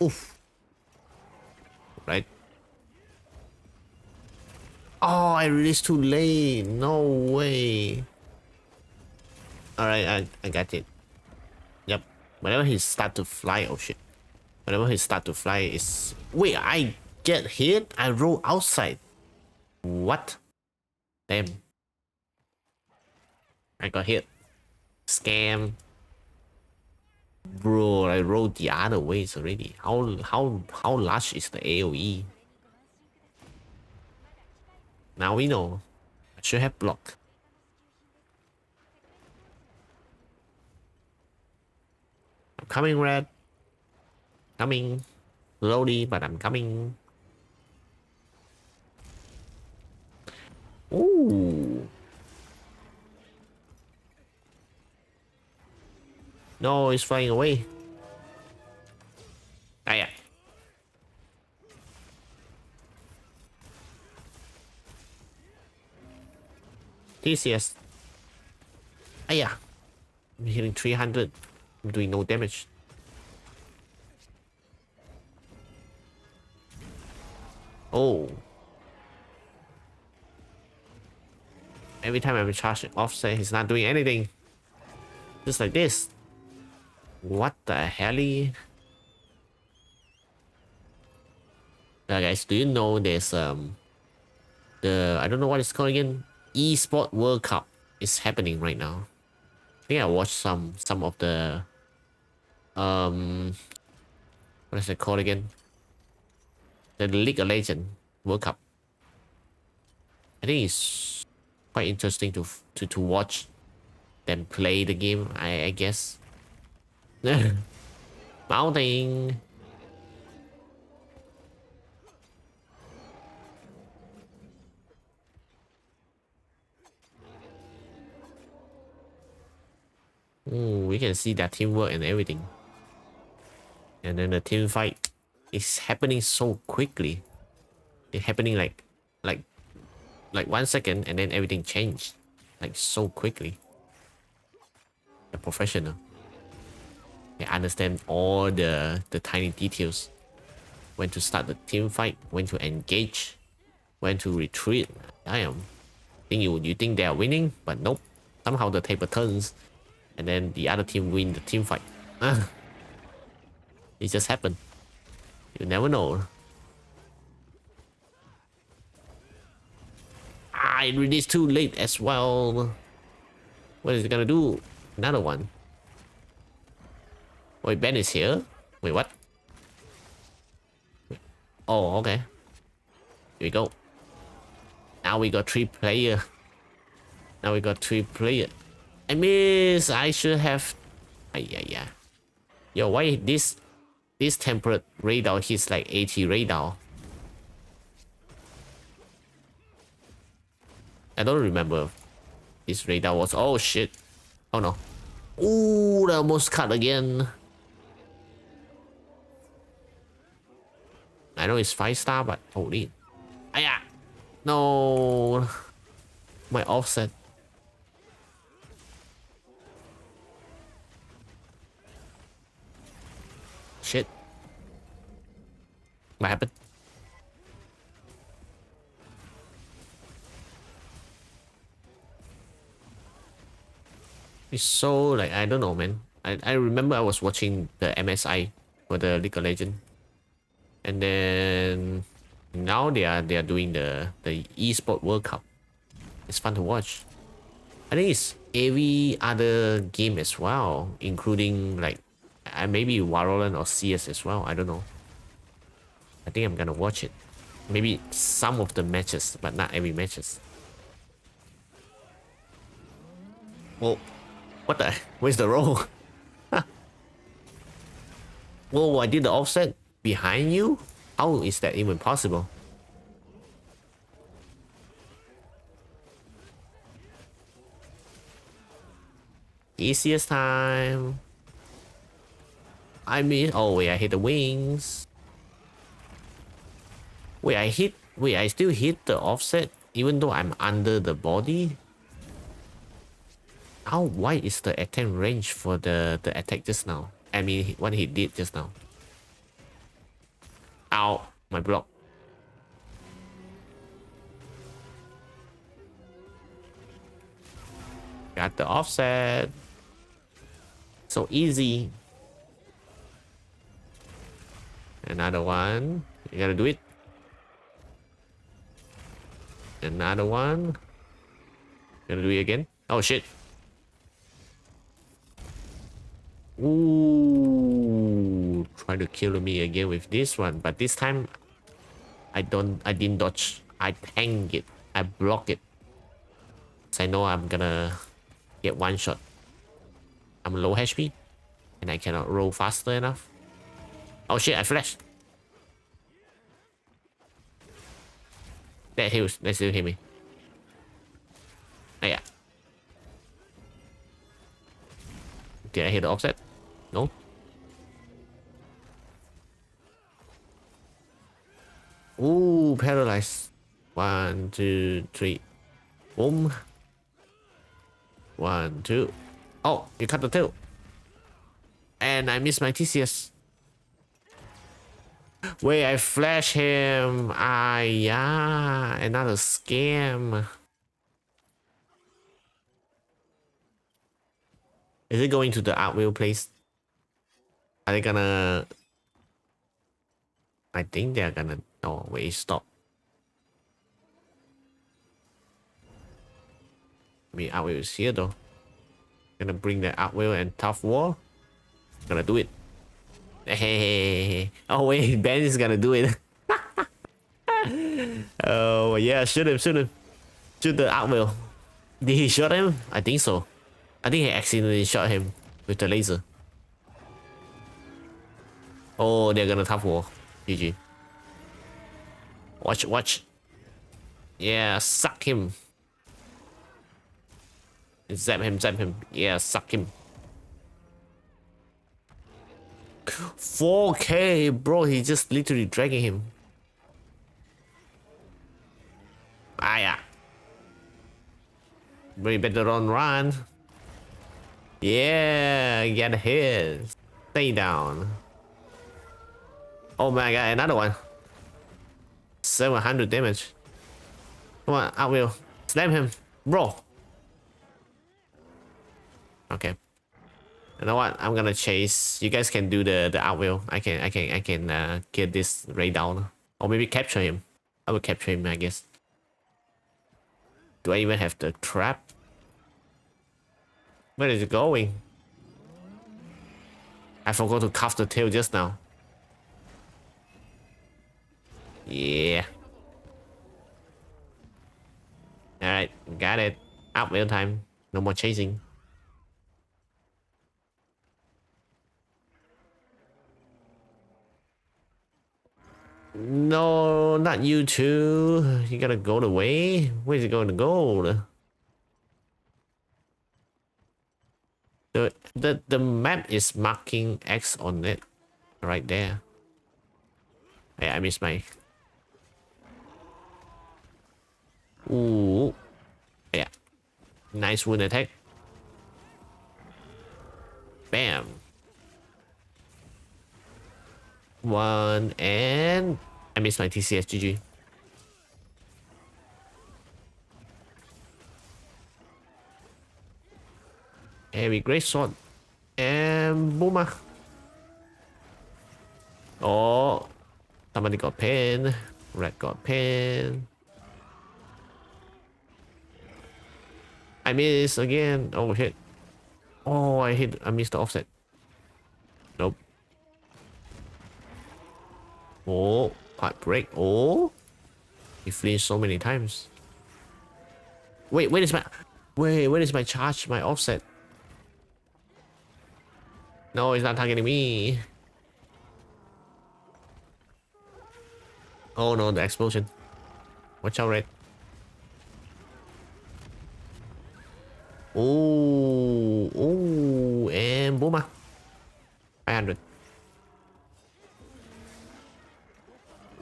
Oof. Right. Oh, I released too late. No way. Alright, I got it. Yep. Whenever he start to fly, oh shit. Whenever he start to fly, is wait, I get hit? I roll outside. What? Damn. I got hit. Scam. Bro, I rolled the other ways already. How large is the AoE? Now we know. I should have blocked. I'm coming, Red. Coming. Slowly, but I'm coming. Ooh. No, it's flying away. Ah, yeah. TCS. Ah, yeah. I'm hitting 300. I'm doing no damage. Oh. Every time I recharge offset, he's not doing anything. Just like this. What the hell? Guys, do you know there's the I don't know what it's called again. Esport World Cup is happening right now. I think I watched some of the what is it called again? The League of Legends World Cup. I think it's quite interesting to watch them play the game. I guess. Mounting. Ooh, we can see that teamwork and everything. And then the team fight is happening so quickly. It's happening like 1 second, and then everything changed like so quickly. The professional. They understand all the tiny details. When to start the team fight, when to engage, when to retreat. Damn. You think they are winning, but nope. Somehow the table turns, and then the other team win the team fight. It just happened. You never know. I released too late as well. What is it gonna do? Another one. Wait, Ben is here? Wait, what? Oh, okay. Here we go. Now we got 3 player. Now we got 3 player. I miss. I should have. Yeah. Yo, why this temperate radar hits like 80 radar? I don't remember. This radar was. Oh shit. Oh no. Ooh, I almost cut again. I know it's 5-star, but holy. Yeah. No. My offset. Shit. What happened? It's so like I don't know, man. I remember I was watching the MSI for the League of Legends, and then now they are doing the Esport World Cup. It's fun to watch. I think it's every other game as well, including like maybe Valorant or CS as well. I don't know. I think I'm gonna watch it. Maybe some of the matches, but not every matches. Well, what the? Where's the roll? Whoa, I did the offset behind you? How is that even possible? Easiest time. I mean, oh wait, I hit the wings. Wait, I still hit the offset even though I'm under the body? How wide is the attack range for the attack just now? I mean, what he did just now. Ow, my block. Got the offset. So easy. Another one. You gotta do it. Another one. Gonna do it again. Oh shit. Ooh, try to kill me again with this one, but this time I didn't dodge. I tank it. I block it. So I know I'm gonna get one shot. I'm low HP and I cannot roll faster enough. Oh shit, I flashed. That heals. That still hit me. Oh, yeah. Did I hit the offset? No. Ooh, paralyzed. 1, 2, 3. Boom. 1, 2. Oh, you cut the tail. And I missed my TCS. Wait, I flash him. Ah, yeah. Another scam. Is it going to the outwheel place? Are they gonna... I think they're gonna... Oh, wait, stop. I mean, outwheel is here though. Gonna bring the outwheel and tough wall. Gonna do it. Hey. Oh wait, Ben is gonna do it. Oh yeah, shoot him. Shoot the outwheel. Did he shot him? I think so. I think he accidentally shot him with the laser. Oh, they're gonna tough wall. GG. Watch. Yeah, suck him. Zap him. Yeah, suck him. 4K, bro, he just literally dragging him. Ah, yeah. We better run. Yeah, get hit. Stay down. Oh my god, another one. 700 damage. Come on, I will slam him, bro. Okay. You know what? I'm gonna chase. You guys can do the outwheel. I can get this ray down, or maybe capture him. I will capture him, I guess. Do I even have the trap? Where is it going? I forgot to cuff the tail just now. Yeah. All right, got it. Outwheel time. No more chasing. No, not you two. You gotta go away. Where's it going to go? The map is marking X on it right there. Hey, I missed my... Ooh. Yeah. Nice wound attack. Bam. One and... I missed my TCS, GG. Heavy great sword. And boomer. Oh. Somebody got pinned. Red got pinned. I missed again. Oh shit. Oh, I missed the offset. Nope. Oh, part break. Oh. He flinched so many times. Wait, where is my charge? My offset. No, it's not targeting me. Oh no, the explosion. Watch out, Red. Oh, and boomer. 500.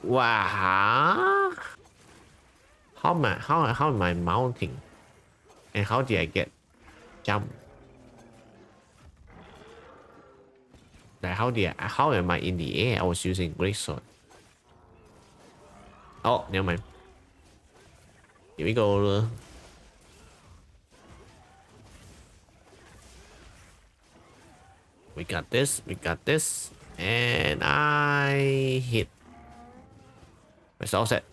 Wow. How am I mounting? And how did I get jump? Like how am I in the air? I was using great sword. Oh, never mind. Here we go. We got this. We got this. And I hit. It's all set.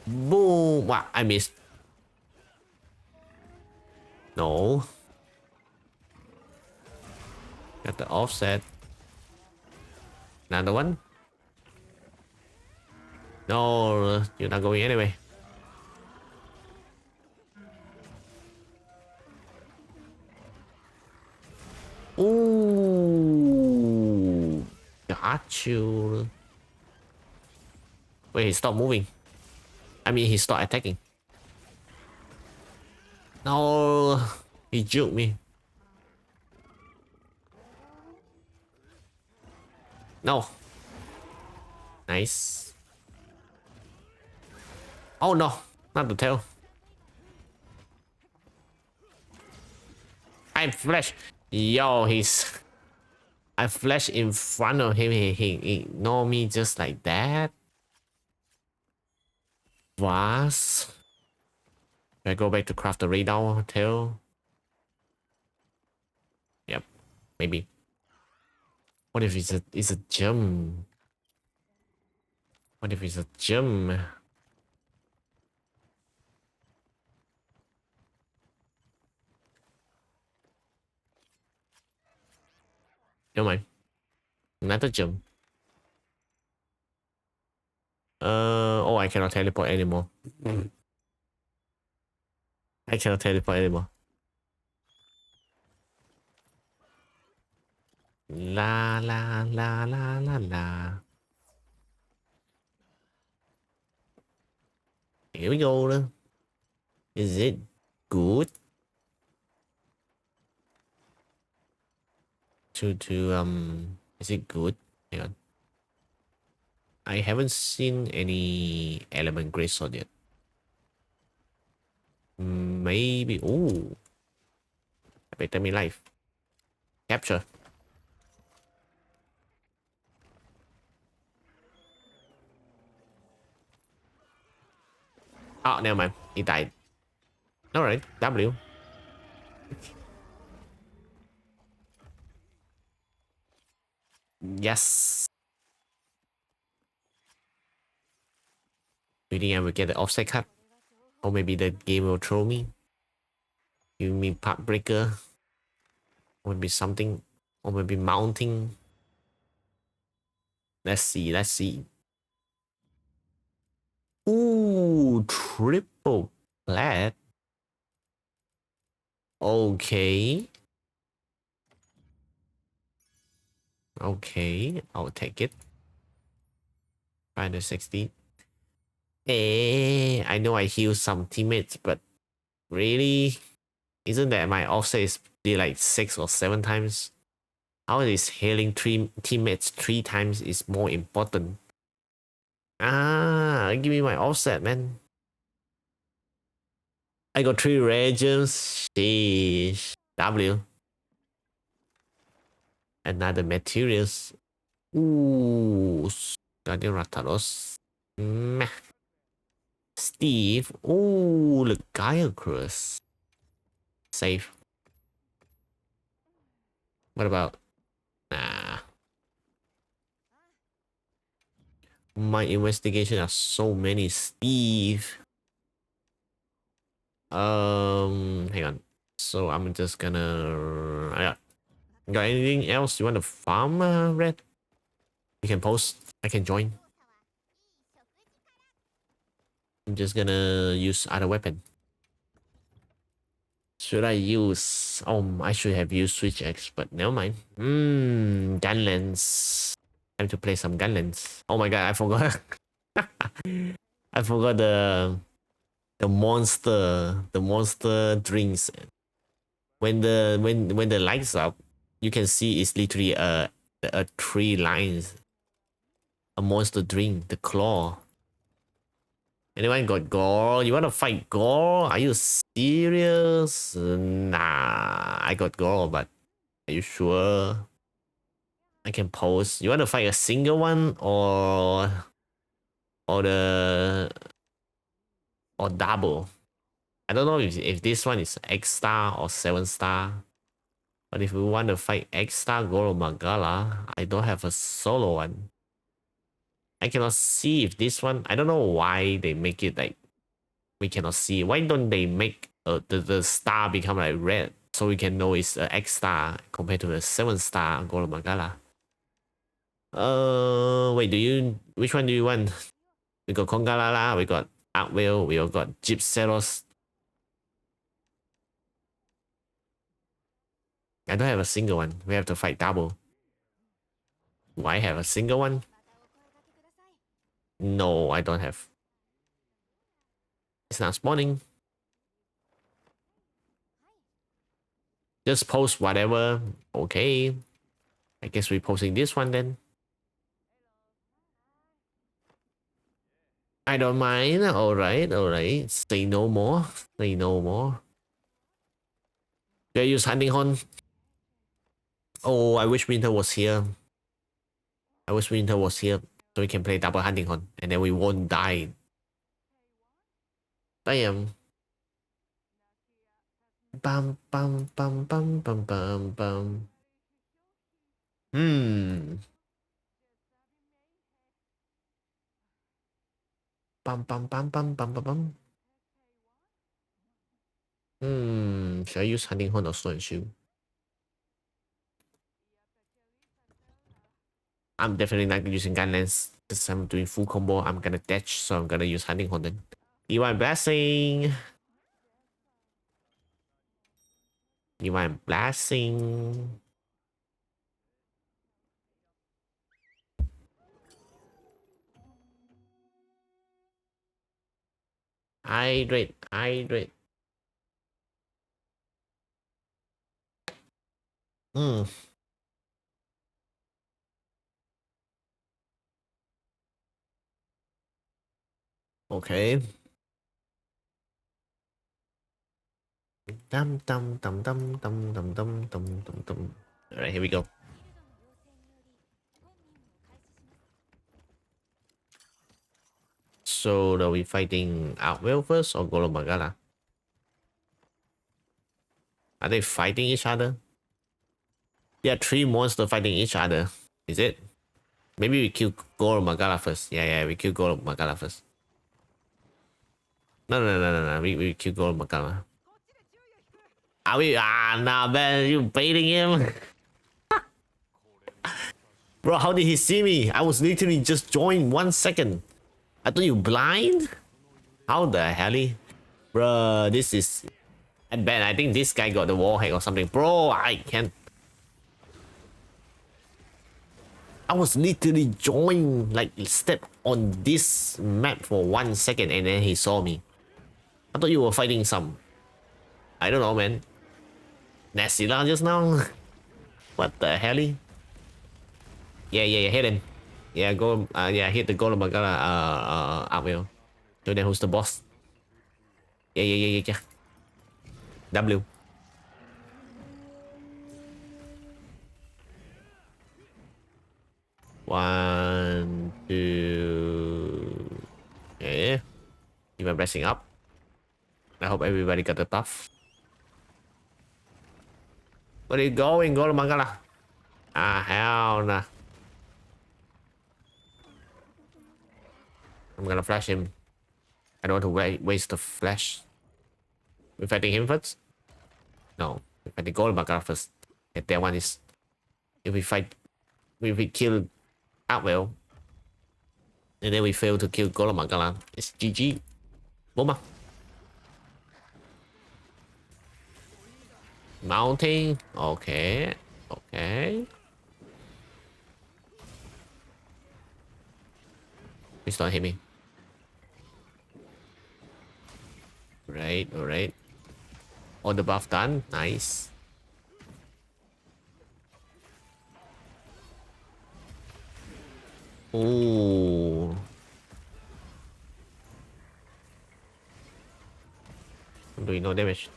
Boom. Wow, I missed. No. Got the offset. Another one. No, you're not going anyway. Ooh. Got you. Wait, he stopped moving. I mean, he stopped attacking. No, he juked me. No. Nice. Oh no, not the tail. I flash. Yo, I flash in front of him. He ignored me just like that. Was. I go back to craft the radar tail. Yep, maybe. What if it's a gem? What if it's a gem? Never mind. Not a gem. Oh, I cannot teleport anymore. I cannot teleport anymore. La la la la la la. Here we go. Is it good? Is it good? Hang on. I haven't seen any element great sword yet. Maybe. Ooh. Better me life. Capture. Oh, never mind. He died. Alright, W. Yes. You think I will get the offset cut? Or maybe the game will throw me? Give me part breaker? Or maybe something? Or maybe mounting? Let's see, let's see. Ooh, triple plat. Okay. Okay, I'll take it. 560. Eh, I know I heal some teammates, but really? Isn't that my offset is like 6 or 7 times? How is healing three teammates 3 times is more important? Ah, give me my offset, man. I got 3 rare gems. Sheesh. W. Another materials. Ooh. Guardian Ratalos. Meh. Steve. Ooh, the Gaiacrus. Safe. What about? Nah. My investigation are so many. Steve. Hang on. So I'm just gonna. Got anything else you want to farm, Red? You can post. I can join. I'm just gonna use other weapon. Should I use? Oh, I should have used Switch X, but never mind. Gunlands. Time to play some Gunlands. Oh my god, I forgot. I forgot the monster drinks. When the lights up, you can see it's literally a 3 lines. A monster drink, the claw. Anyone got gore? You wanna fight gore? Are you serious? Nah, I got gore, but are you sure? I can pose. You wanna fight a single one or the or double? I don't know if this one is X star or 7 star. But if we want to fight extra Goro Magala, I don't have a solo one. I cannot see if this one. I don't know why they make it like we cannot see. Why don't they make the star become like red so we can know it's an X star compared to the 7-star Goro Magala? Wait, which one do you want? We got Kongalala, we got Arkwhale, we all got Gypseros. I don't have a single one. We have to fight double. Do I have a single one? No, I don't have. It's not spawning. Just post whatever. Okay. I guess we're posting this one then. I don't mind. Alright, alright. Say no more. Say no more. Do I use hunting horn? Oh, I wish Winter was here. I wish Winter was here so we can play double hunting horn and then we won't die. Damn. Bum bum bum bum bum bum bum. Bum bum bum bum bum bum bum. Should I use hunting horn or sword and shield? I'm definitely not using gun lens because I'm doing full combo. I'm gonna dash, so I'm gonna use hunting horn then. Divine blessing. Divine blessing. Hydrate, hydrate. Okay. Dum dum dum dum dum dum dum dum dum dum. Alright, here we go. So are we fighting Outwell first or Golo Magala? Are they fighting each other? There are 3 monsters fighting each other. Is it? Maybe we kill Goro Magala first. Yeah, we kill Goro Magala first. No. We kill Goro Magala. Are we? Nah, man. You baiting him? Bro, how did he see me? I was literally just joined 1 second. I thought you blind? How the hell? Bro, this is... And Ben, I think this guy got the wall hack or something. Bro, I can't... I was literally joined, like, step on this map for 1 second and then he saw me. I thought you were fighting some... I don't know, man. Nasty lah just now. What the hell? Yeah, hit him. Yeah, go. Yeah, hit the golem. I gotta outwheel. So then who's the boss? Yeah. W. One, two. Okay. Keep my blessing up. I hope everybody got the buff. Where are you going, Golem Mangala? Hell nah. I'm gonna flash him. I don't want to waste the flash. We're fighting him first? No. We're fighting Golem Mangala first. Yeah, that one is... If we kill Outwell, and then we fail to kill Golem Mangala, it's GG. Moma. Mounting. Okay. Please don't hit me. Alright. All the buff done. Nice. Ooh. I'm doing no damage.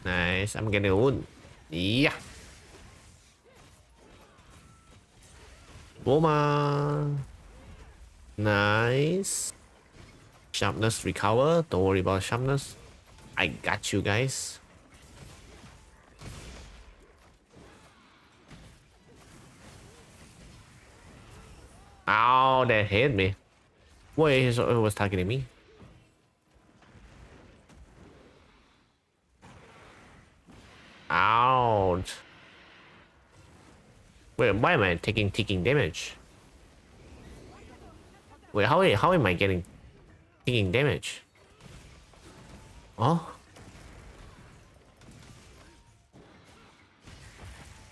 Nice. I'm getting a wound. Yeah. Boma. Nice. Sharpness recover. Don't worry about sharpness. I got you guys. Ow, that hit me. Wait, so it was targeting me. Ouch. Wait, why am I taking damage? Wait, how am I taking damage? Oh?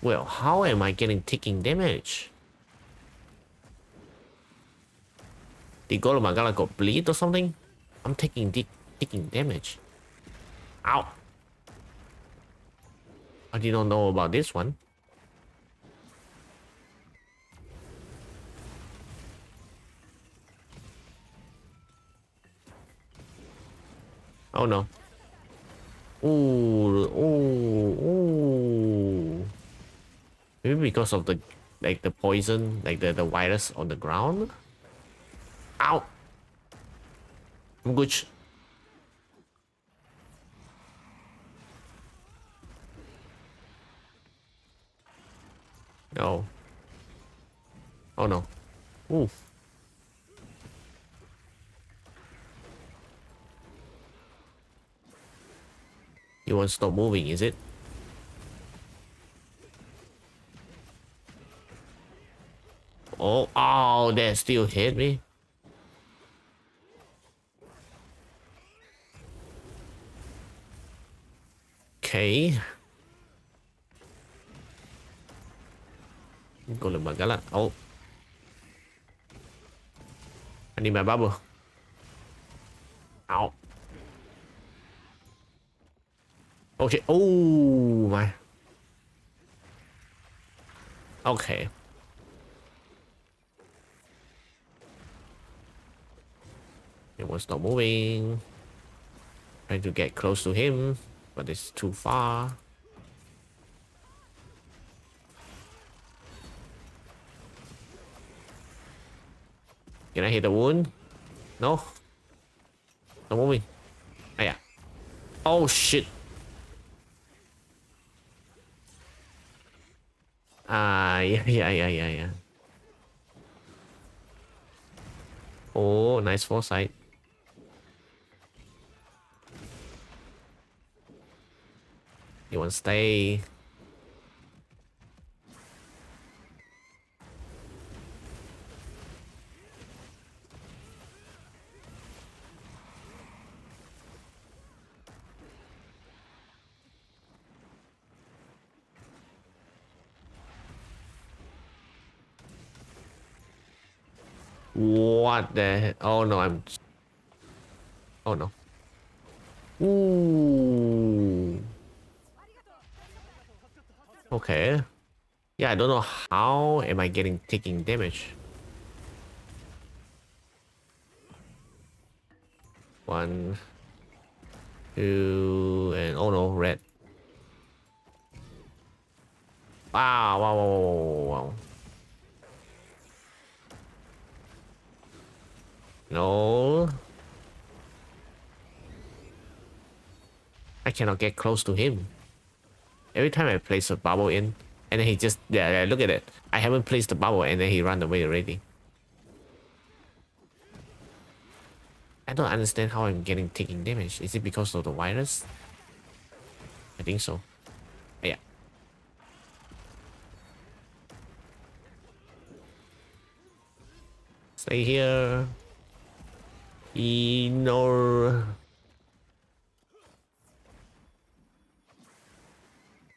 Well, how am I taking damage? Did Golomagala go bleed or something? I'm taking damage. Ow. I did not know about this one. Oh no. Ooh, ooh, ooh. Maybe because of the poison, like the virus on the ground. Ow. I'm good. No. Oh no. Ooh. You won't stop moving, is it? Oh, oh, that still hit me. Okay. Golomagala. Oh. I need my bubble. Ow. Oh shit. Oh my. Okay. It won't stop moving. Trying to get close to him, but it's too far. Can I hit the wound? No. Not moving. Ah, yeah. Oh shit. Ah, yeah. Oh, nice foresight. You want to stay? What the? Oh no, I'm. Oh no. Ooh. Okay. Yeah, I don't know how am I taking damage. One, two, and oh no, red. Wow. No. I cannot get close to him. Every time I place a bubble in, and then he just, yeah, look at it. I haven't placed the bubble and then he ran away already. I don't understand how I'm taking damage. Is it because of the virus? I think so. Yeah. Stay here. No.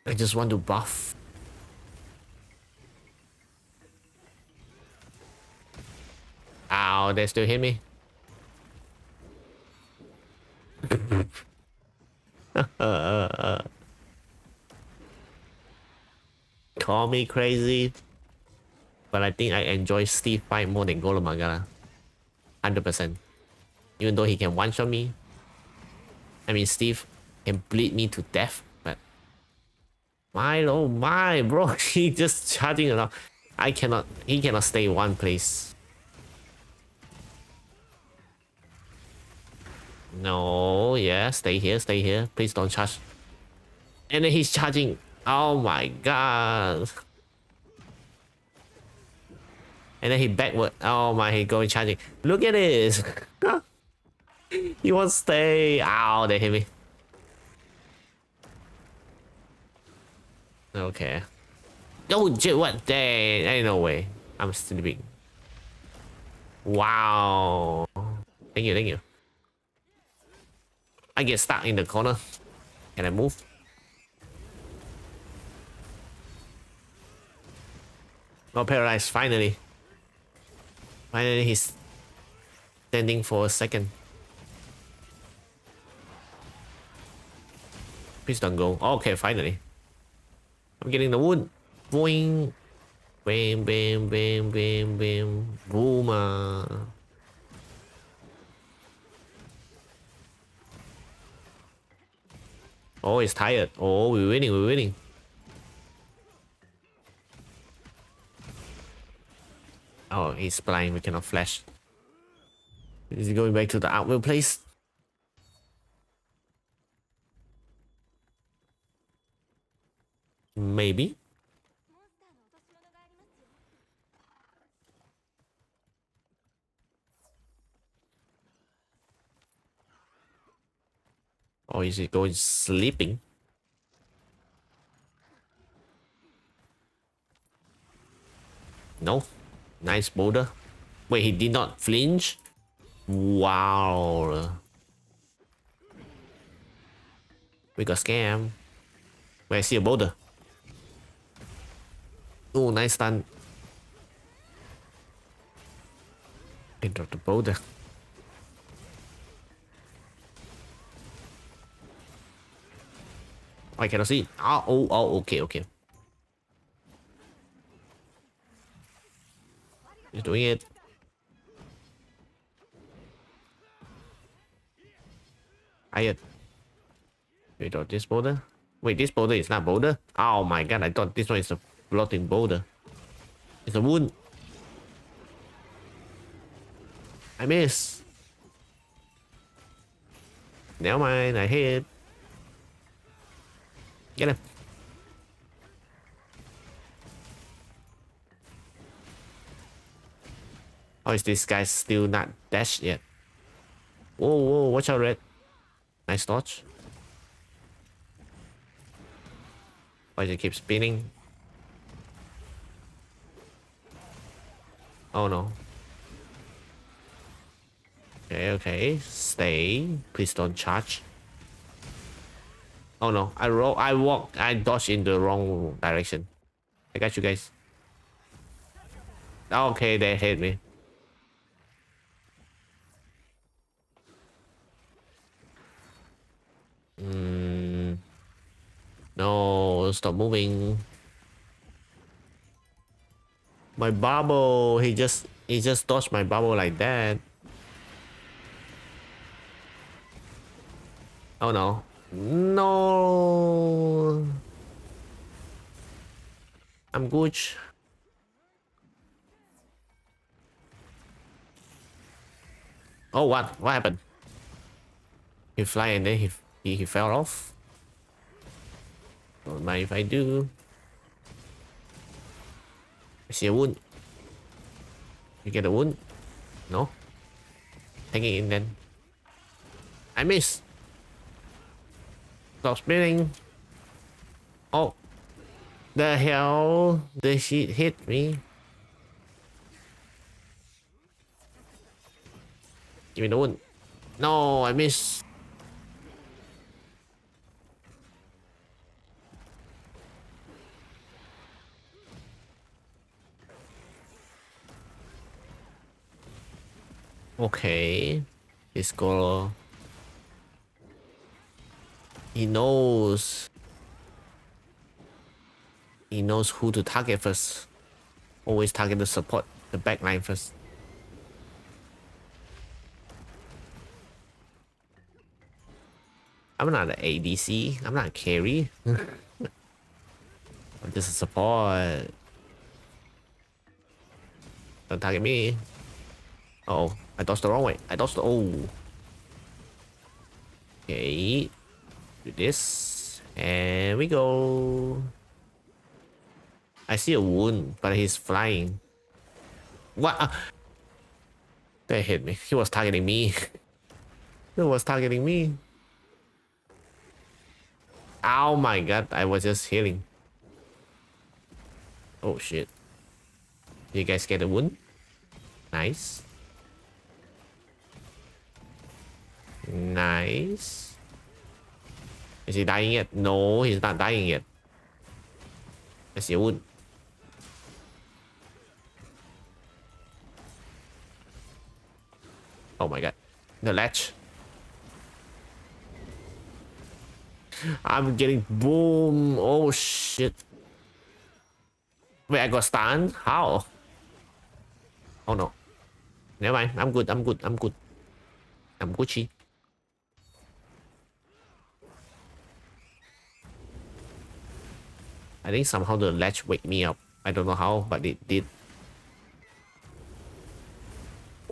I just want to buff. Ow, they still hit me. Call me crazy, but I think I enjoy Steve fight more than Golomagala. 100%. Even though he can one-shot me. I mean, Steve can bleed me to death, but oh my, bro, he just charging around. He cannot stay in one place. No, yeah, stay here, stay here. Please don't charge. And then he's charging. Oh my god. And then he backward. Oh my, he going charging. Look at this. He wants to stay. Ow, they hit me. Okay. Oh, what? Dang, ain't no way. I'm sleeping. Wow. Thank you, thank you. I get stuck in the corner. Can I move? Oh, paralyzed, finally. Finally, he's standing for a second. Please don't go. Okay, finally. I'm getting the wood. Boing. Bam, bam, bam, bam, bam. Boom. Oh, he's tired. Oh, we're winning, we're winning. Oh, he's blind. We cannot flash. Is he going back to the outward place? Maybe. Or is he going sleeping? No. Nice boulder. Wait, he did not flinch? Wow. We got scam. Wait, I see a boulder. Oh, nice stun. I dropped the boulder. I cannot see. Oh, okay, okay. He's doing it. We got this boulder. Wait, this boulder is not boulder. Oh my god, I thought this one is a floating boulder. It's a wound. I miss. Never mind, I hit. Get him. Or is this guy still not dashed yet? Whoa, watch out, Red. Nice dodge. Why does it keep spinning? Oh no. Okay. Stay. Please don't charge. Oh no. I dodged in the wrong direction. I got you guys. Okay, they hit me. No, stop moving. My bubble, he just dodged my bubble like that. Oh no. No. I'm good. Oh, what happened? He fly and then he fell off. Don't mind if I do. I see a wound. You get a wound? No. Take it in then. I miss. Stop spinning. Oh. The hell? The shit hit me. Give me the wound. No, I miss. Okay. His goal. He knows. He knows who to target first. Always target the support, the backline first. I'm not an ADC. I'm not a carry. I'm just a support. Don't target me. Uh oh, I dodged the wrong way. I dodged the. Oh. Okay. Do this. And we go. I see a wound, but he's flying. What? That hit me. He was targeting me. He was targeting me. Oh my god, I was just healing. Oh shit. You guys get a wound? Nice. Nice. Is he dying yet? No, he's not dying yet. I see a wound. Oh my god. The latch. I'm getting boom. Oh shit. Wait, I got stunned? How? Oh no. Never mind. I'm good. I'm good. I'm good. I'm Gucci. I think somehow the latch wake me up. I don't know how, but it did.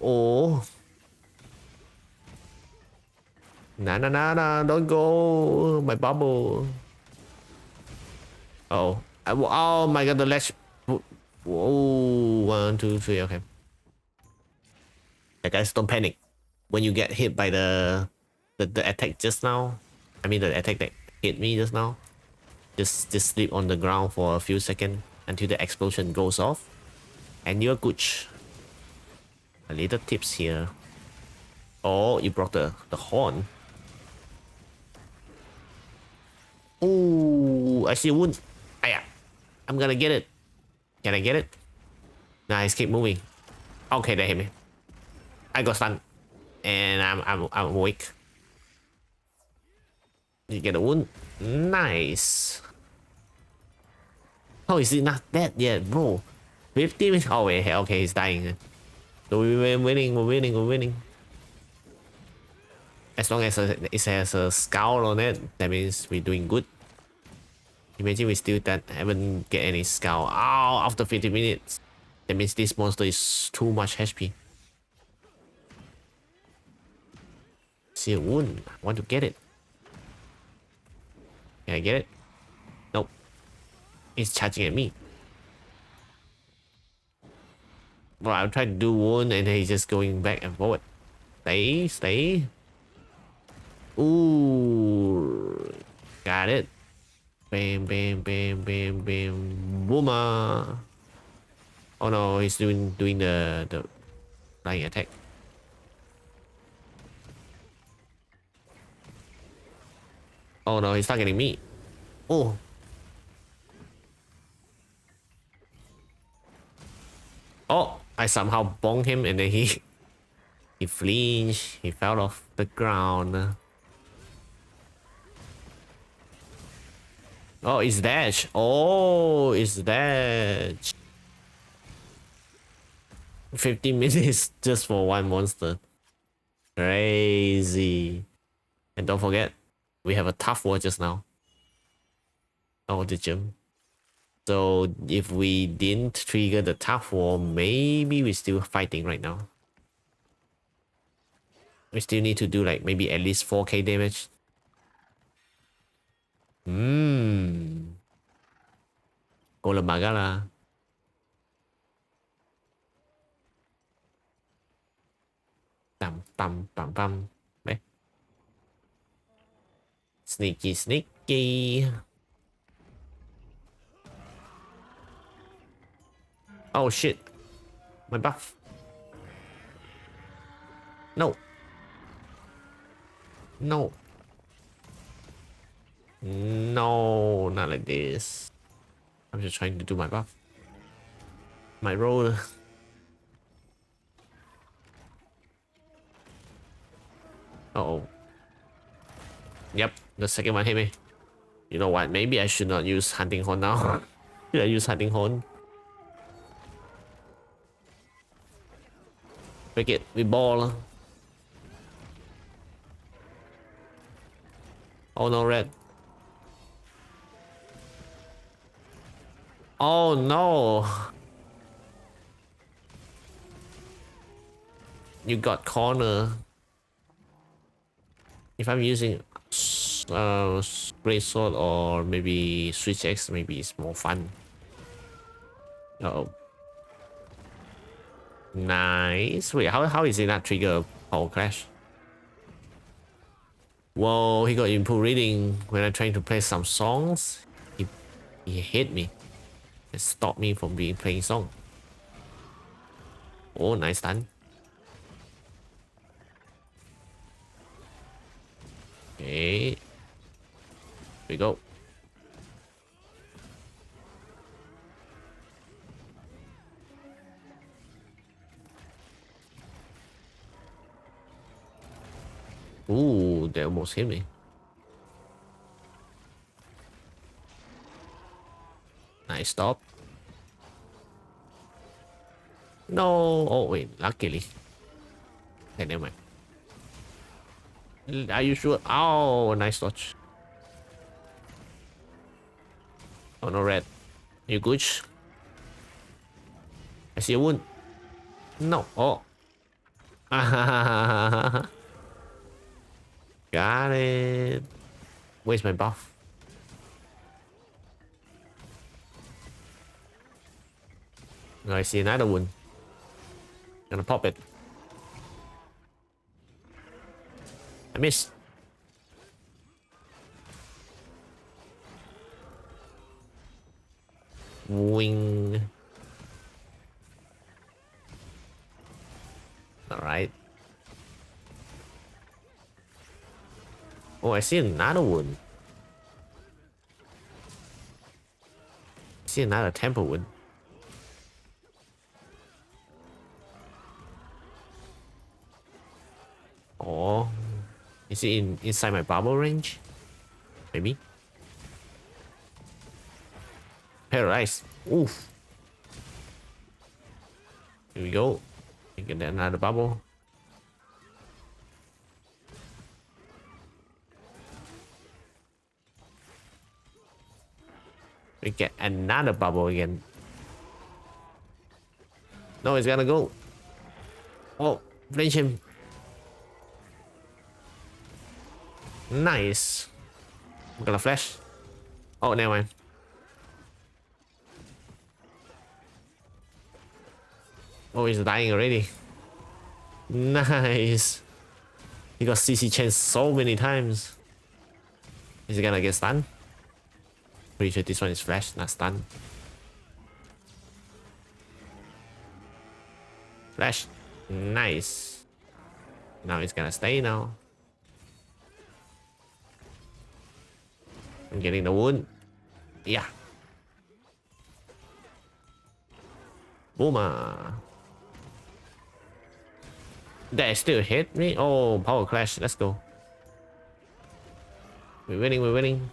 Oh. Nah, nah, nah, nah. Don't go. My bubble. Oh. Oh my god, the latch. Whoa. 1, 2, 3. Okay. Yeah, guys, don't panic. When you get hit by the attack just now, I mean the attack that hit me just now, just sleep on the ground for a few seconds until the explosion goes off, and you're good. A little tips here. Oh, you brought the horn. Oh, I see a wound. Aya. I'm gonna get it. Can I get it? Nice, keep moving. Okay, they hit me. I got stunned, and I'm awake. You get a wound. Nice. How is he not dead yet, bro? 50 minutes. Oh wait, okay, he's dying. So we're winning. We're winning. We're winning. As long as it has a scowl on it, that means we're doing good. Imagine we still haven't get any scowl. Oh, after 50 minutes. That means this monster is too much HP. See a wound. I want to get it. Can I get it? Nope. It's charging at me. Bro, I'm trying to do wound and he's just going back and forward. Stay, stay. Ooh. Got it. Bam, bam, bam, bam, bam. Booma. Oh no, he's doing the flying attack. Oh no, he's targeting me. Oh. Oh, I somehow bonged him and then he flinched. He fell off the ground. Oh, it's dash. Oh, it's dash. 15 minutes just for one monster. Crazy. And don't forget, we have a tough war just now. Oh, the gym. So if we didn't trigger the tough war, maybe we're still fighting right now. We still need to do like maybe at least 4k damage. Golem Magala. Pam pam pam pam. Đấy. Sneaky sneaky. Oh shit. My buff. No. No. No, not like this. I'm just trying to do my buff. My roll. Uh-oh. Yep, the second one hit me. You know what? Maybe I should not use hunting horn now. Should I use hunting horn? Break it. We ball. Oh no, red. Oh no. You got corner. If I'm using Great Sword or maybe Switch X, maybe it's more fun. Oh, nice. Wait, how is it not trigger power clash? Whoa, he got improved reading when I'm trying to play some songs. He hit me and stopped me from being playing song. Oh, nice stun. Okay, here we go. Ooh, they almost hit me. Nice stop. No. Oh wait, luckily. Okay, never mind. Are you sure? Oh, nice dodge. Oh no, red. You good? I see a wound. No. Oh. Got it. Where's my buff? No, I see another one. Gonna pop it. I missed. Wing. Alright. Oh, I see another one. I see another temple one. Oh. Is it inside my bubble range? Maybe. Paralyzed. Oof. Here we go. Get another bubble. We get another bubble again. No, it's gonna go. Oh, flinch him. Nice. I'm gonna flash. Oh, never mind. Oh, he's dying already. Nice. He got CC chance so many times. Is he gonna get stunned? Pretty sure this one is flash, not stun. Flash. Nice. Now it's gonna stay now. I'm getting the wound. Yeah. Boomer. They still hit me. Oh, power clash. Let's go. We're winning. We're winning.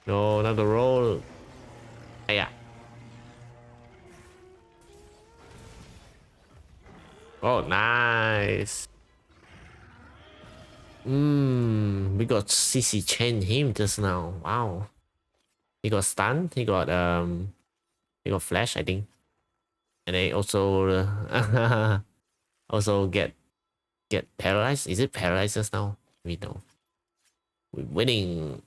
No, another roll. Yeah. Oh, nice. We got CC chain him just now. Wow. He got stunned. He got flash, I think. And they also also get paralyzed. Is it paralyzed just now? We know. We're winning.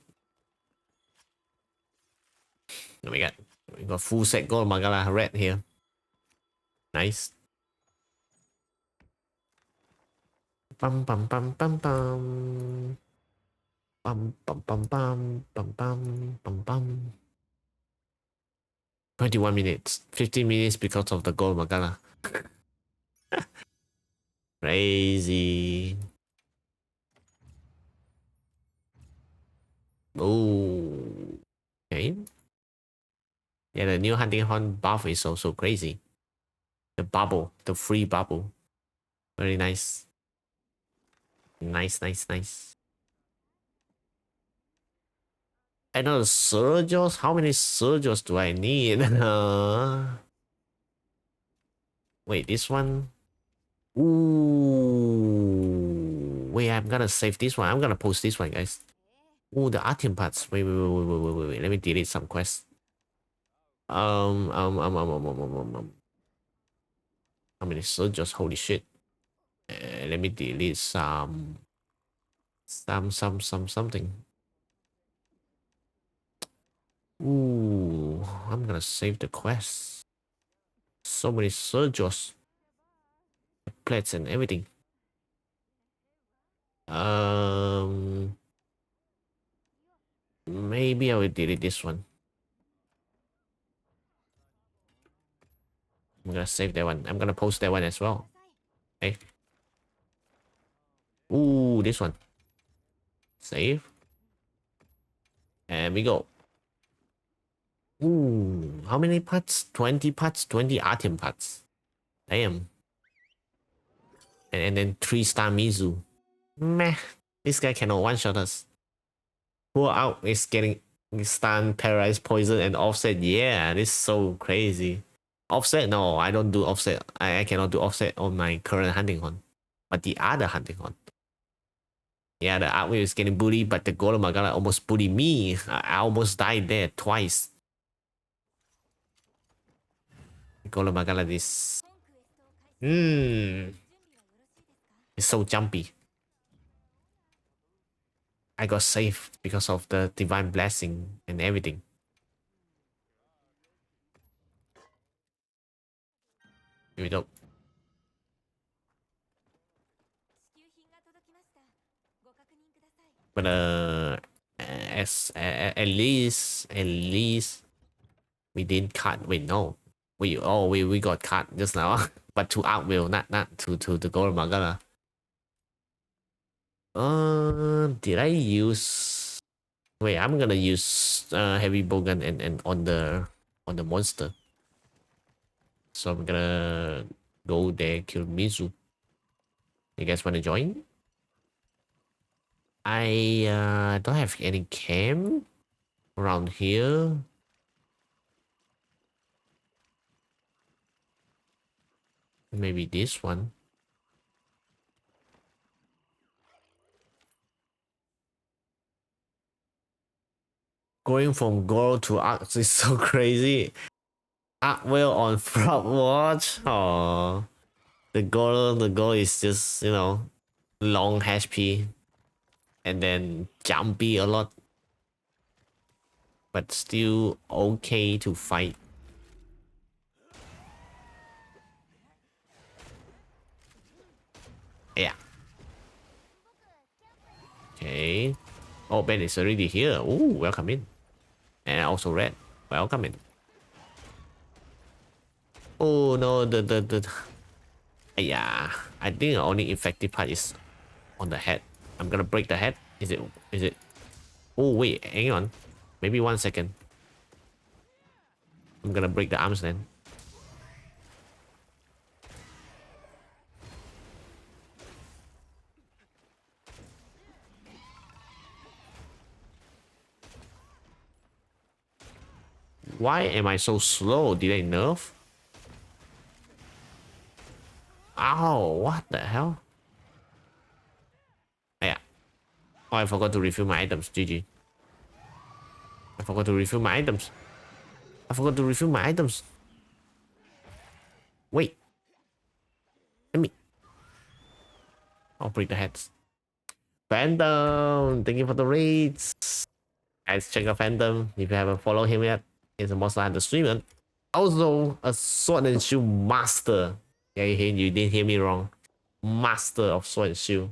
Oh my god. We got full set gold Magala red here. Nice. Bum bum bum bum bum. Bum bum bum bum bum bum bum bum. 21 minutes. 15 minutes because of the gold Magala. Crazy. Oh. Okay. Yeah, the new hunting horn buff is also crazy. The bubble, the free bubble. Very nice. Nice, nice, nice. Another Surgeos? How many Surgeos do I need? Wait, this one? Ooh. Wait, I'm gonna save this one. I'm gonna post this one, guys. Ooh, the Artium parts. Wait. Let me delete some quests. Um. How many soldiers? Holy shit. Let me delete something. Ooh, I'm gonna save the quest. So many soldiers, plates and everything. Maybe I will delete this one. I'm gonna save that one. I'm gonna post that one as well. Hey. Ooh, this one. Save. And we go. Ooh, how many parts? 20 parts, 20 item parts. Damn. And then 3-star Mizu. Meh. This guy cannot one-shot us. Who out is getting stun, paralyze, poison, and offset. Yeah, this is so crazy. Offset? No, I don't do offset. I cannot do offset on my current hunting hunt. But the other hunting hunt. Yeah, the Artwheel is getting bullied, but the Golem Magala almost bullied me. I almost died there twice. Golem Magala is... It's so jumpy. I got saved because of the divine blessing and everything. Here we go. But at least we didn't cut. Wait, no, we got cut just now. But to Artwheel, not to the Golem Magala. Did I use? Wait, I'm gonna use heavy bowgun and on the monster. So I'm gonna go there, kill Mizu. You guys wanna join? I don't have any camp around here. Maybe this one. Going from Goro to Arc is so crazy. Artwheel on front watch. Oh, the goal is just, you know, long HP and then jumpy a lot, but still okay to fight. Yeah. Okay. Oh, Ben is already here. Ooh, welcome in. And also Red, welcome in. Oh no, the yeah. I think the only effective part is on the head. I'm gonna break the head. Is it? Oh wait, hang on. Maybe 1 second. I'm gonna break the arms then. Why am I so slow? Did I nerf? Ow, what the hell? Yeah. Oh, I forgot to refill my items. GG. I forgot to refill my items. Wait. Let me... I'll break the heads. Phantom! Thank you for the raids. Guys, check out Phantom if you haven't followed him yet. He's a Monster Hunter streamer. Also, a sword and shield master. Yeah, you didn't hear me wrong. Master of sword and shield.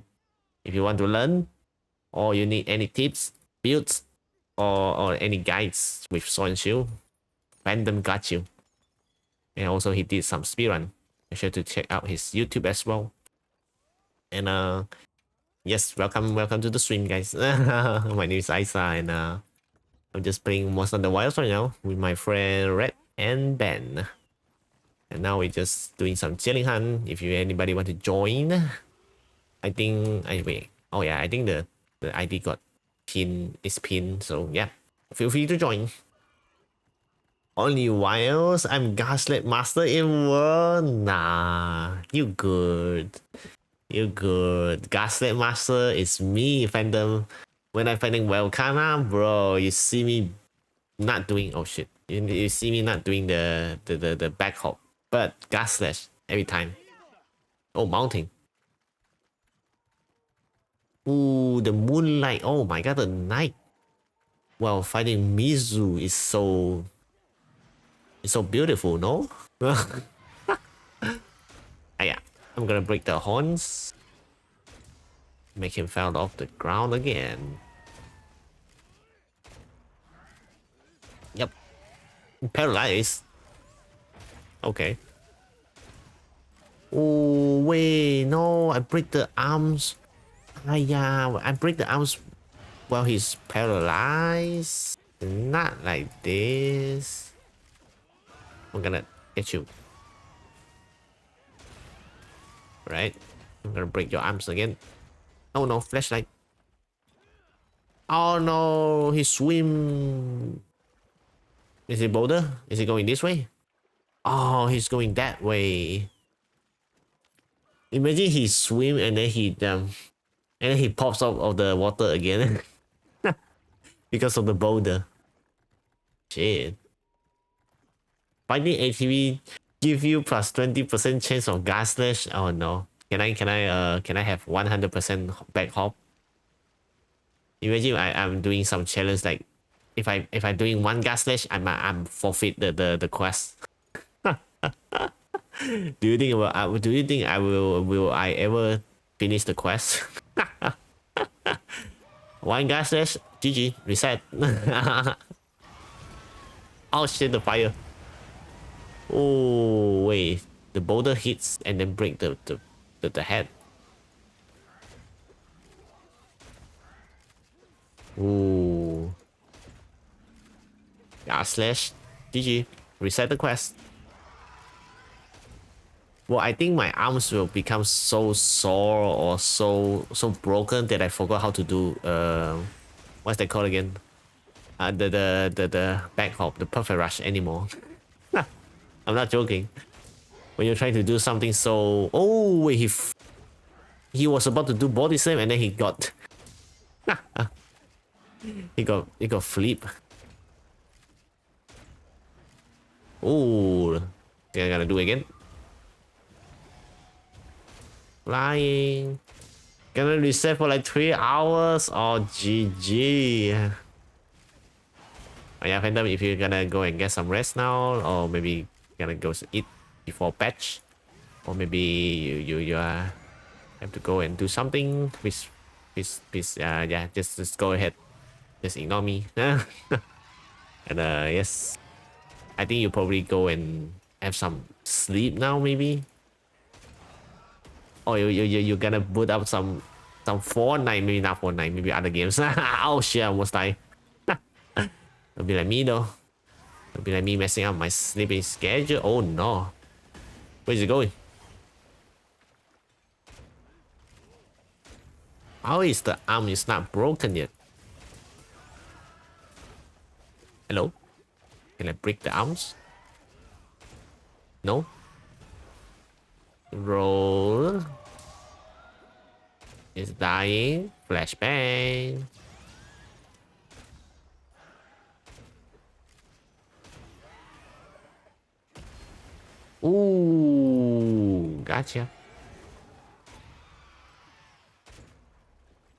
If you want to learn, or you need any tips, builds, or any guides with sword and shield, Phantom got you. And also he did some speedrun. Make sure to check out his YouTube as well. And yes, welcome to the stream, guys. My name is Isa, and I'm just playing Monster Hunter Wilds right now with my friend Red and Ben. And now we're just doing some chilling hunt. If anybody want to join, I think wait. Oh yeah, I think the ID got pinned. So yeah, feel free to join. Only Wilds? I'm Gaslit Master in World? Nah, you good. You good. Gaslit Master is me, Phantom. When I'm fighting Welkana, bro, you see me not doing... Oh shit. You see me not doing the back hop. But Gaslit every time. Oh, mounting. Ooh, the moonlight. Oh my god, the night. Well, fighting Mizu is so... It's so beautiful, no? Ah, yeah. I'm gonna break the horns. Make him fall off the ground again. Yep. Paralyzed. Okay. Oh, wait. No, I break the arms. Ah, yeah. I break the arms while he's paralyzed. Not like this. I'm gonna get you. Right? I'm gonna break your arms again. Oh no, flashlight. Oh no, he swim. Is it boulder? Is he going this way? Oh, he's going that way. Imagine he swim and then he pops out of the water again because of the boulder. Shit. Fighting ATV give you plus 20% chance of gas slash. Oh no. Can I have 100% back hop? Imagine I'm doing some challenge like if I doing one gas slash, I'm forfeit the quest. Do you think I will I ever finish the quest? One gas slash, GG, reset. Oh shit, the fire. Oh wait, the boulder hits and then break the head. Ooh. Yeah, slash. GG. Reset the quest. Well, I think my arms will become so sore or so broken that I forgot how to do what's that called again? The back hop, the perfect rush anymore. I'm not joking. When you're trying to do something so... Oh wait, he was about to do body slam and then he got he got flip. Oh, I gotta do it again. Flying. Gonna reset for like 3 hours. Oh, GG. Oh, yeah, Phantom, if you're gonna go and get some rest now, or maybe gonna go eat before patch, or maybe you have to go and do something. Please, yeah, just go ahead. Just ignore me. And yes, I think you probably go and have some sleep now, maybe. Oh, you're gonna boot up some Fortnite, maybe not Fortnite, maybe other games. Oh shit, I almost died. Don't be like me though. Don't be like me messing up my sleeping schedule. Oh no. Where's it going? How is the arm is not broken yet? Hello? Can I break the arms? No? Roll. It's dying. Flashbang. Ooh, gotcha.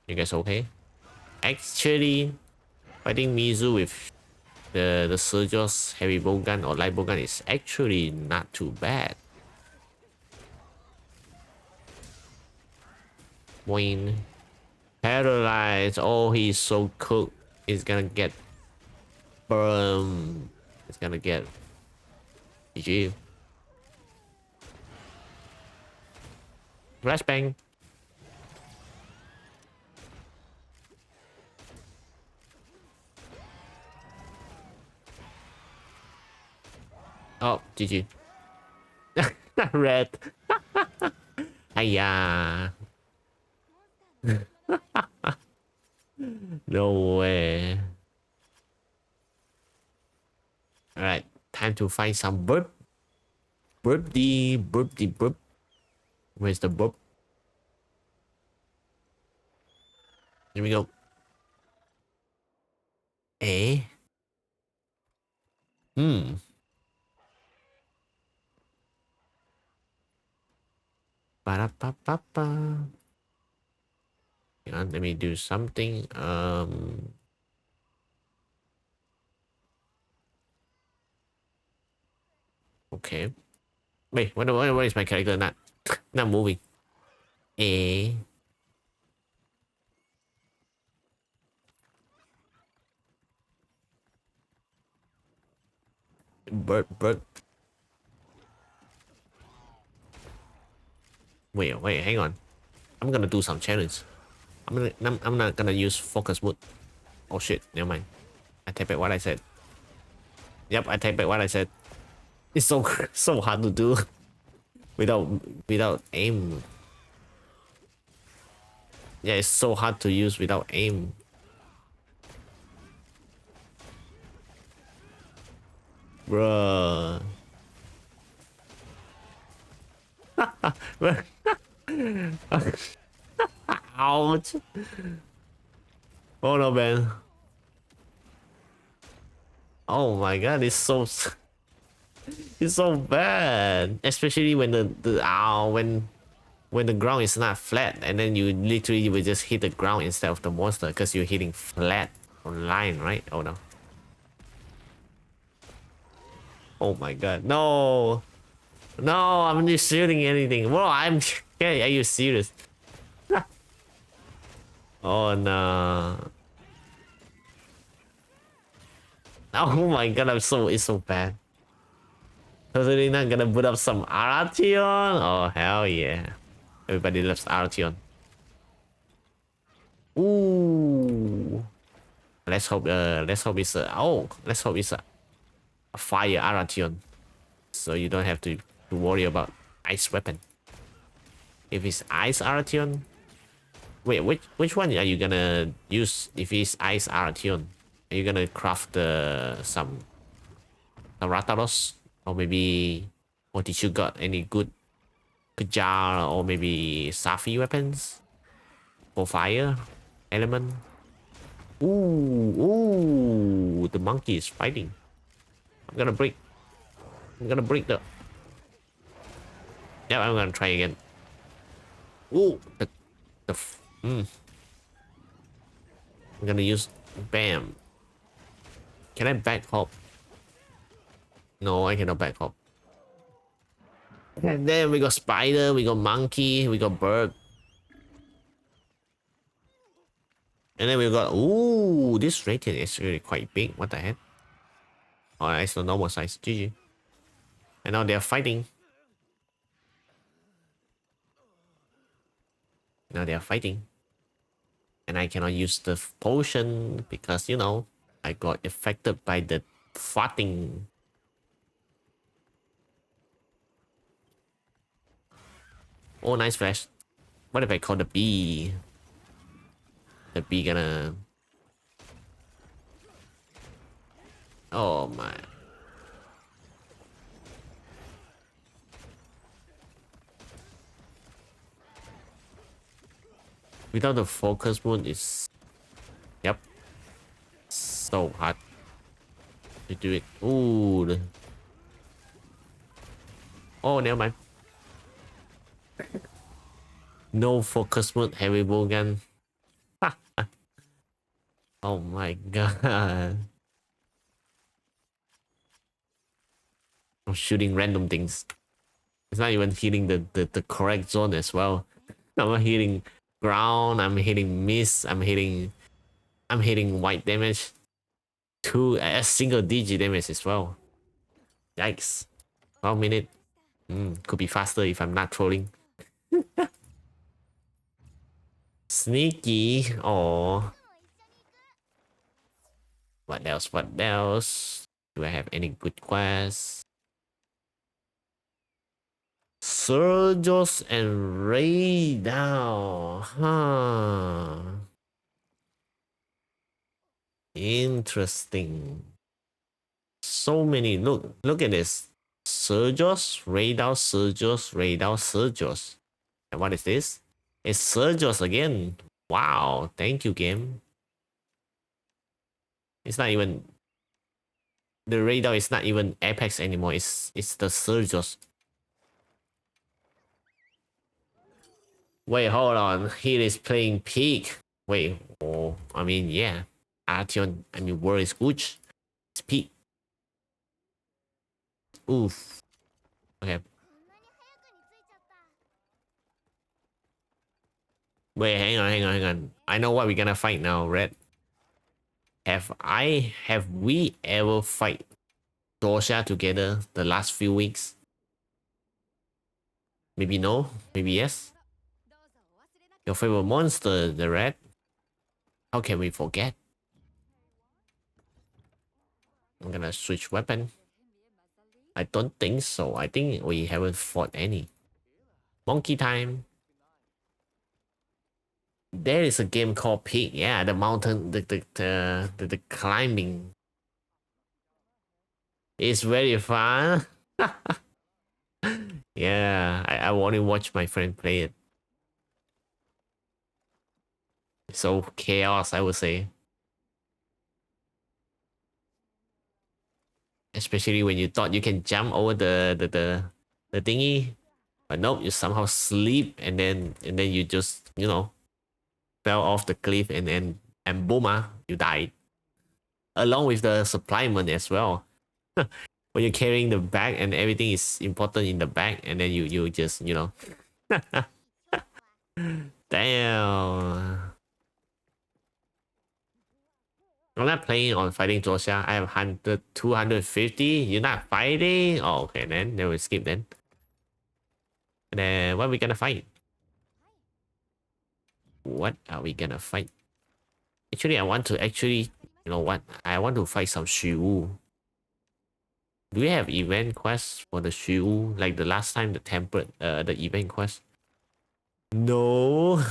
You guys okay? Actually, fighting Mizu with the Surge's heavy bowgun or light bowgun is actually not too bad. Wayne. Paralyzed. Oh, he's so cooked. He's gonna get burned. He's gonna get GG. Flashbang. Oh, GG. Red. Hiya. No way. Alright, time to find some burp. Burp. Where's the burp? Here we go. Eh? Hmm. Ba-da-ba-ba-ba. Hang on, let me do something. Okay. Wait, where is my character? Not moving. Eh. Bird. Wait, hang on. I'm gonna do some challenge. I'm not gonna use focus mode. Oh shit, never mind. I take back what I said. Yep, I take back what I said. It's so so hard to do without aim. Yeah, it's so hard to use without aim. Bruh. Ouch. Oh no, man. Oh my god, it's so bad. Especially when when the ground is not flat and then you literally will just hit the ground instead of the monster because you're hitting flat line, right? Oh no. Oh my god. No. No, I'm not shooting anything. Well, I'm scared. Are you serious? Oh no. Oh my god, it's so bad. Totally not gonna put up some Artion. Oh hell yeah. Everybody loves Artion. Ooh. Let's hope it's a fire Artion. So you don't have to worry about ice weapon. If it's ice Artion. Wait, which one are you gonna use if it's ice Artion? Are you gonna craft some Ratalos? Or maybe, or did you got any good Kajar or maybe Safi weapons for fire element? Ooh, the monkey is fighting. I'm gonna break the. Yeah, I'm gonna try again. Ooh, the I'm gonna use bam. Can I back hop? No, I cannot back hop. And then we got spider, we got monkey, we got bird. And then we got, ooh, this rating is really quite big. What the heck? Oh, it's the normal size. GG. And now they're fighting. Now they're fighting. And I cannot use the potion because, you know, I got affected by the farting. Oh, nice flash. What if I call the bee? The bee gonna... Oh my... Without the focus mode is... Yep. So hard to do it. Ooh. Oh, never mind. No focus mode, heavy bowgun. Oh my god. I'm shooting random things. It's not even hitting the correct zone as well. I'm hitting ground, I'm hitting miss, I'm hitting white damage. A single digit damage as well. Yikes. 12 minutes. Could be faster if I'm not trolling. Sneaky. Oh. What else? What else? Do I have any good quests? Surgeos and Ray down. Huh. Interesting. So many. Look at this. Surgeos, Radar, Surgeos, Radar, Surgeos. And what is this? It's Surgeos again. Wow. Thank you, game. It's not even... The Radar is not even Apex anymore. It's the Surgeos. Wait, hold on. He is playing pig. Wait, oh, I mean, yeah. Artion, I mean, word is good. It's pig. Oof. Okay. Wait, hang on. I know what we're gonna fight now, Red. Have we ever fight Dosha together the last few weeks? Maybe no, maybe yes. Your favorite monster, the Red? How can we forget? I'm gonna switch weapon. I don't think so. I think we haven't fought any. Monkey time. There is a game called Peak. Yeah, the mountain, the climbing. It's very fun. Yeah, I want to watch my friend play it. So chaos, I would say. Especially when you thought you can jump over the thingy, but nope, you somehow sleep and then you just fell off the cliff and boom, you died along with the supplement as well. When you're carrying the bag and everything is important in the bag, and then you just damn. I'm not playing on fighting Josia. I have 100, 250. You're not fighting? Oh, okay, then we skip then. And then what are we gonna fight? What are we gonna fight? Actually, I want to you know what? I want to fight some Shiwu. Do we have event quests for the Shiwu? Like the last time, the event quest? No.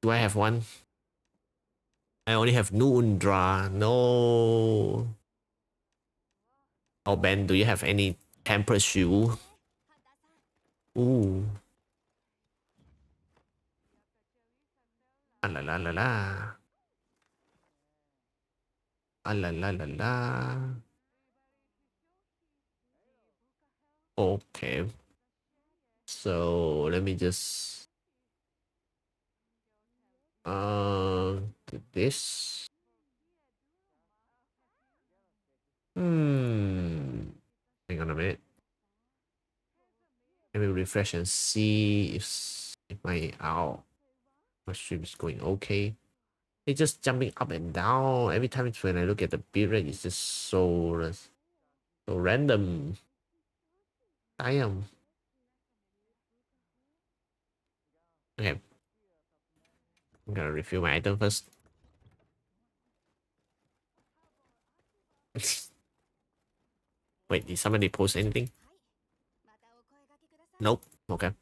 Do I have one? I only have Nundra. No. Oh, Ben, do you have any temperate Shiwu? Ooh. Ah la la la la. Ah la la la la. Okay. So let me just do this. Hang on a minute. Let me refresh and see if my stream is going okay. It's just jumping up and down every time. When I look at the bitrate, it's just so random. I am okay. I'm gonna review my item first. Wait, did somebody post anything? Nope. Okay.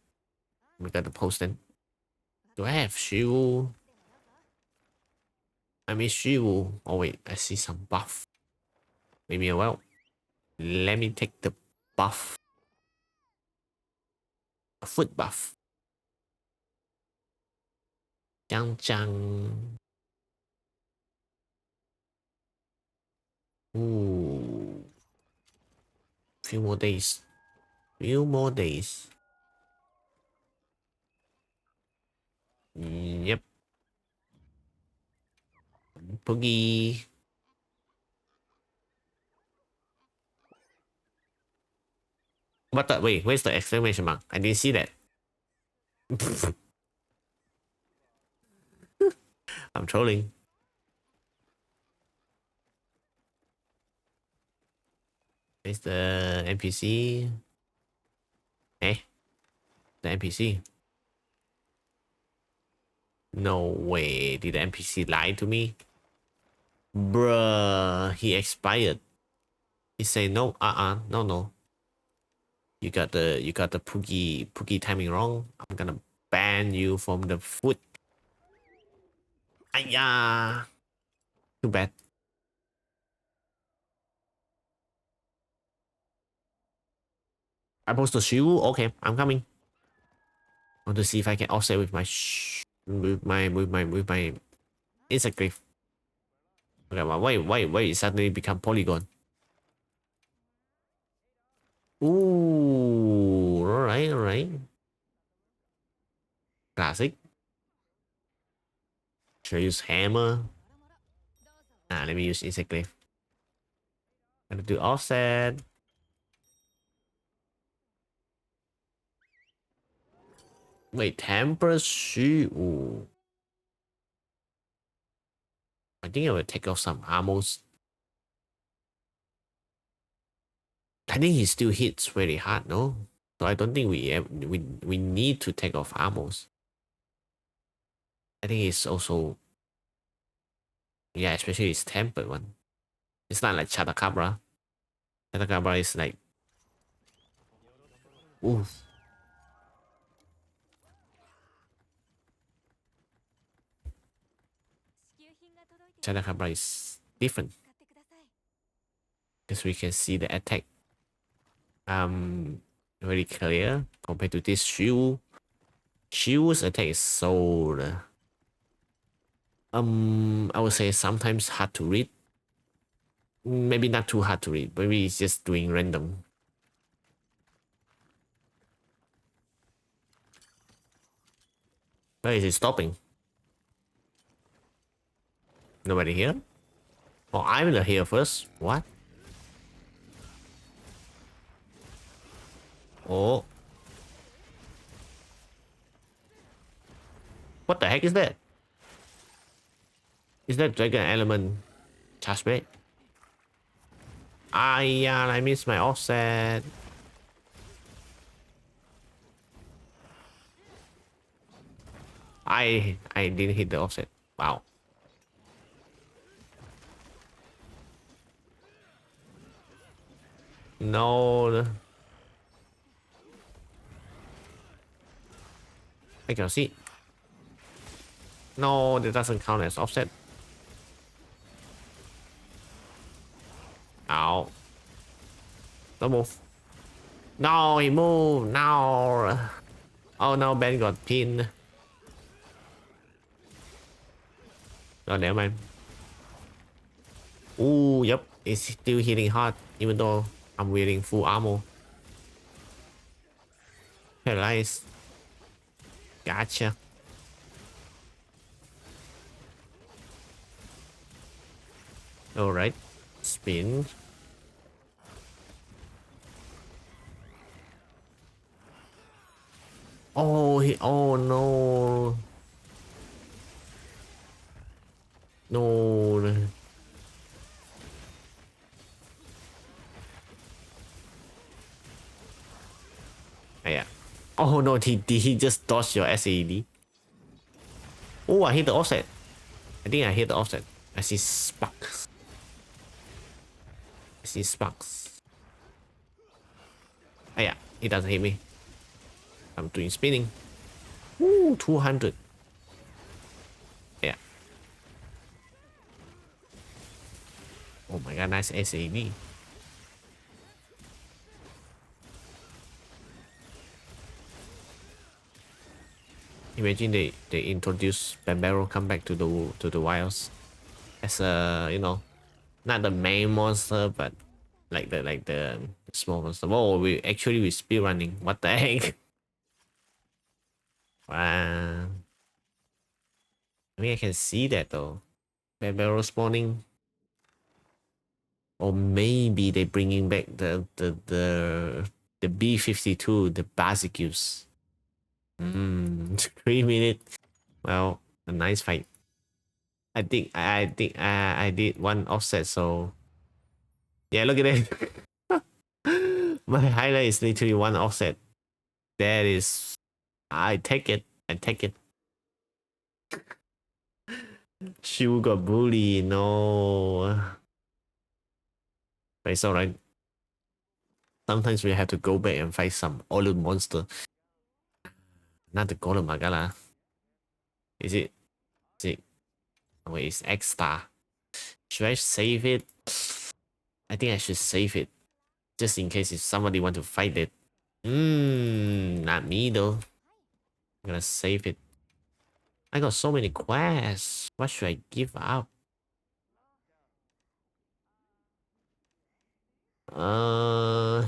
We got the post then. Do I have Shiwu? I mean Shiwu. Oh wait, I see some buff. Maybe well. Let me take the buff. A foot buff. Chang chang. Ooh. Few more days. Few more days. Yep. Poogie. What the? Wait, where's the exclamation mark? I didn't see that. I'm trolling. Where's the NPC? Eh? The NPC? No way. Did the NPC lie to me? Bruh, he expired. He say no, no. You got the Poogie timing wrong. I'm gonna ban you from the foot. Ayah. Too bad. I post the shoe. Okay, I'm coming. Want to see if I can offset with my with my insect grave. Okay, well, wait, it suddenly become polygon. Ooh, alright. Classic. Should I use hammer? Let me use insect glaive. Gonna do offset. Wait, temper shoe. Ooh. I think I will take off some armors. I think he still hits very hard, no? So I don't think we need to take off armors. I think it's also, yeah, especially his tempered one. It's not like Chatacabra. Chatacabra is like, oof. Chatacabra is different because we can see the attack very clear compared to this shoe. Shoe's attack is so I would say sometimes hard to read. Maybe not too hard to read. Maybe it's just doing random. Where is it stopping? Nobody here? Oh, I'm here first. What? Oh. What the heck is that? Is that dragon element charge rate? Ah, yeah, I missed my offset. I didn't hit the offset. Wow. No. I can see. No, that doesn't count as offset. Ow. Don't move. No, he moved. No. Oh no, Ben got pinned. Oh, damn, man. Ooh, yep. It's still hitting hard, even though I'm wearing full armor. Paralyzed. Gotcha. Alright. Spin. Oh, oh no. No. Yeah. Oh no, did he just dodge your SAED? Oh, I hit the offset. I think I hit the offset. I see sparks. I see sparks. Oh yeah, it doesn't hit me. I'm doing spinning. Ooh, 200. Yeah. Oh my god, nice SAD. Imagine they introduce Bambaro come back to the wilds as a, you know, not the main monster, but like the small monster. Oh, we speed running. What the heck? Wow. I mean, I can see that though. Bambaro spawning. Or maybe they bringing back the B-52, the Basicus. 3 minutes. Well, a nice fight. I think I did one offset, so yeah, look at it. My highlight is literally one offset. That is, I take it. I take it. Sugar bully, no. But it's alright. Sometimes we have to go back and fight some old monster. Not the golem magala. Is it? Is it? Wait, it's X star. Should I save it? I think I should save it. Just in case if somebody want to fight it. Not me though. I'm gonna save it. I got so many quests. What should I give up?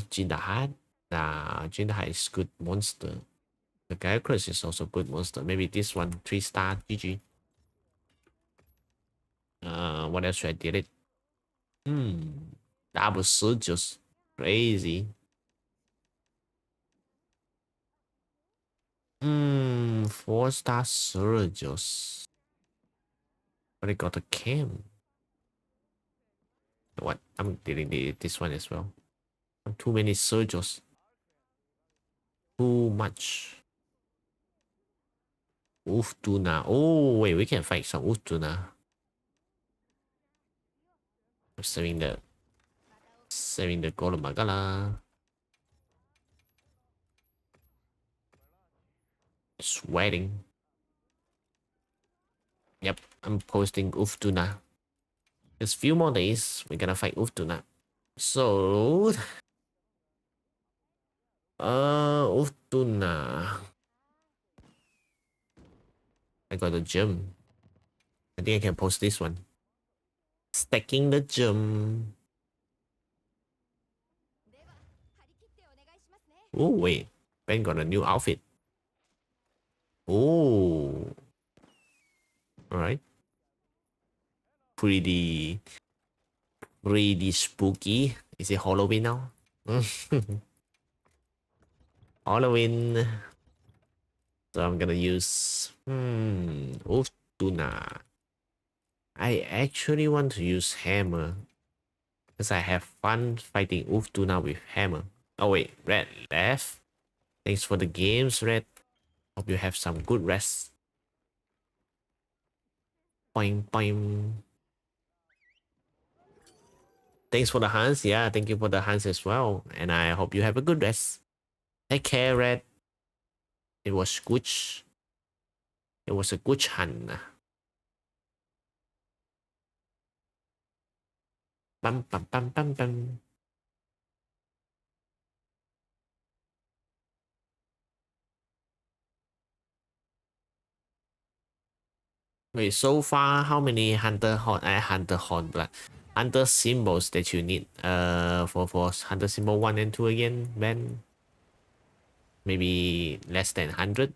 Jindahat? Nah, Jindahat is good monster. The Gyarados is also good monster. Maybe this one, 3-star, GG. What else should I delete? Double Surges. Crazy. 4-star Surges. But I got a cam. What? I'm deleting this one as well. Too many Surges. Too much. Uftuna. Oh, wait, we can fight some Uftuna. I'm saving the Golem Magala. Sweating. Yep, I'm posting Uftuna. Just few more days, we're gonna fight Uftuna. So, Uftuna. I got a gem. I think I can post this one. Stacking the gem. Oh, wait. Ben got a new outfit. Oh. Alright. Pretty spooky. Is it Halloween now? Halloween. So I'm gonna use Uftuna. I actually want to use hammer because I have fun fighting Uftuna with hammer. Oh wait, Red left. Thanks for the games, Red. Hope you have some good rest. Boing boing. Thanks for the hands. Yeah, thank you for the hands as well. And I hope you have a good rest. Take care, Red. It was good. It was a good hunt. Bum bum bum bum bum. Wait, so far how many hunter symbols that you need for hunter symbol 1 and 2 again, Ben? Maybe less than 100,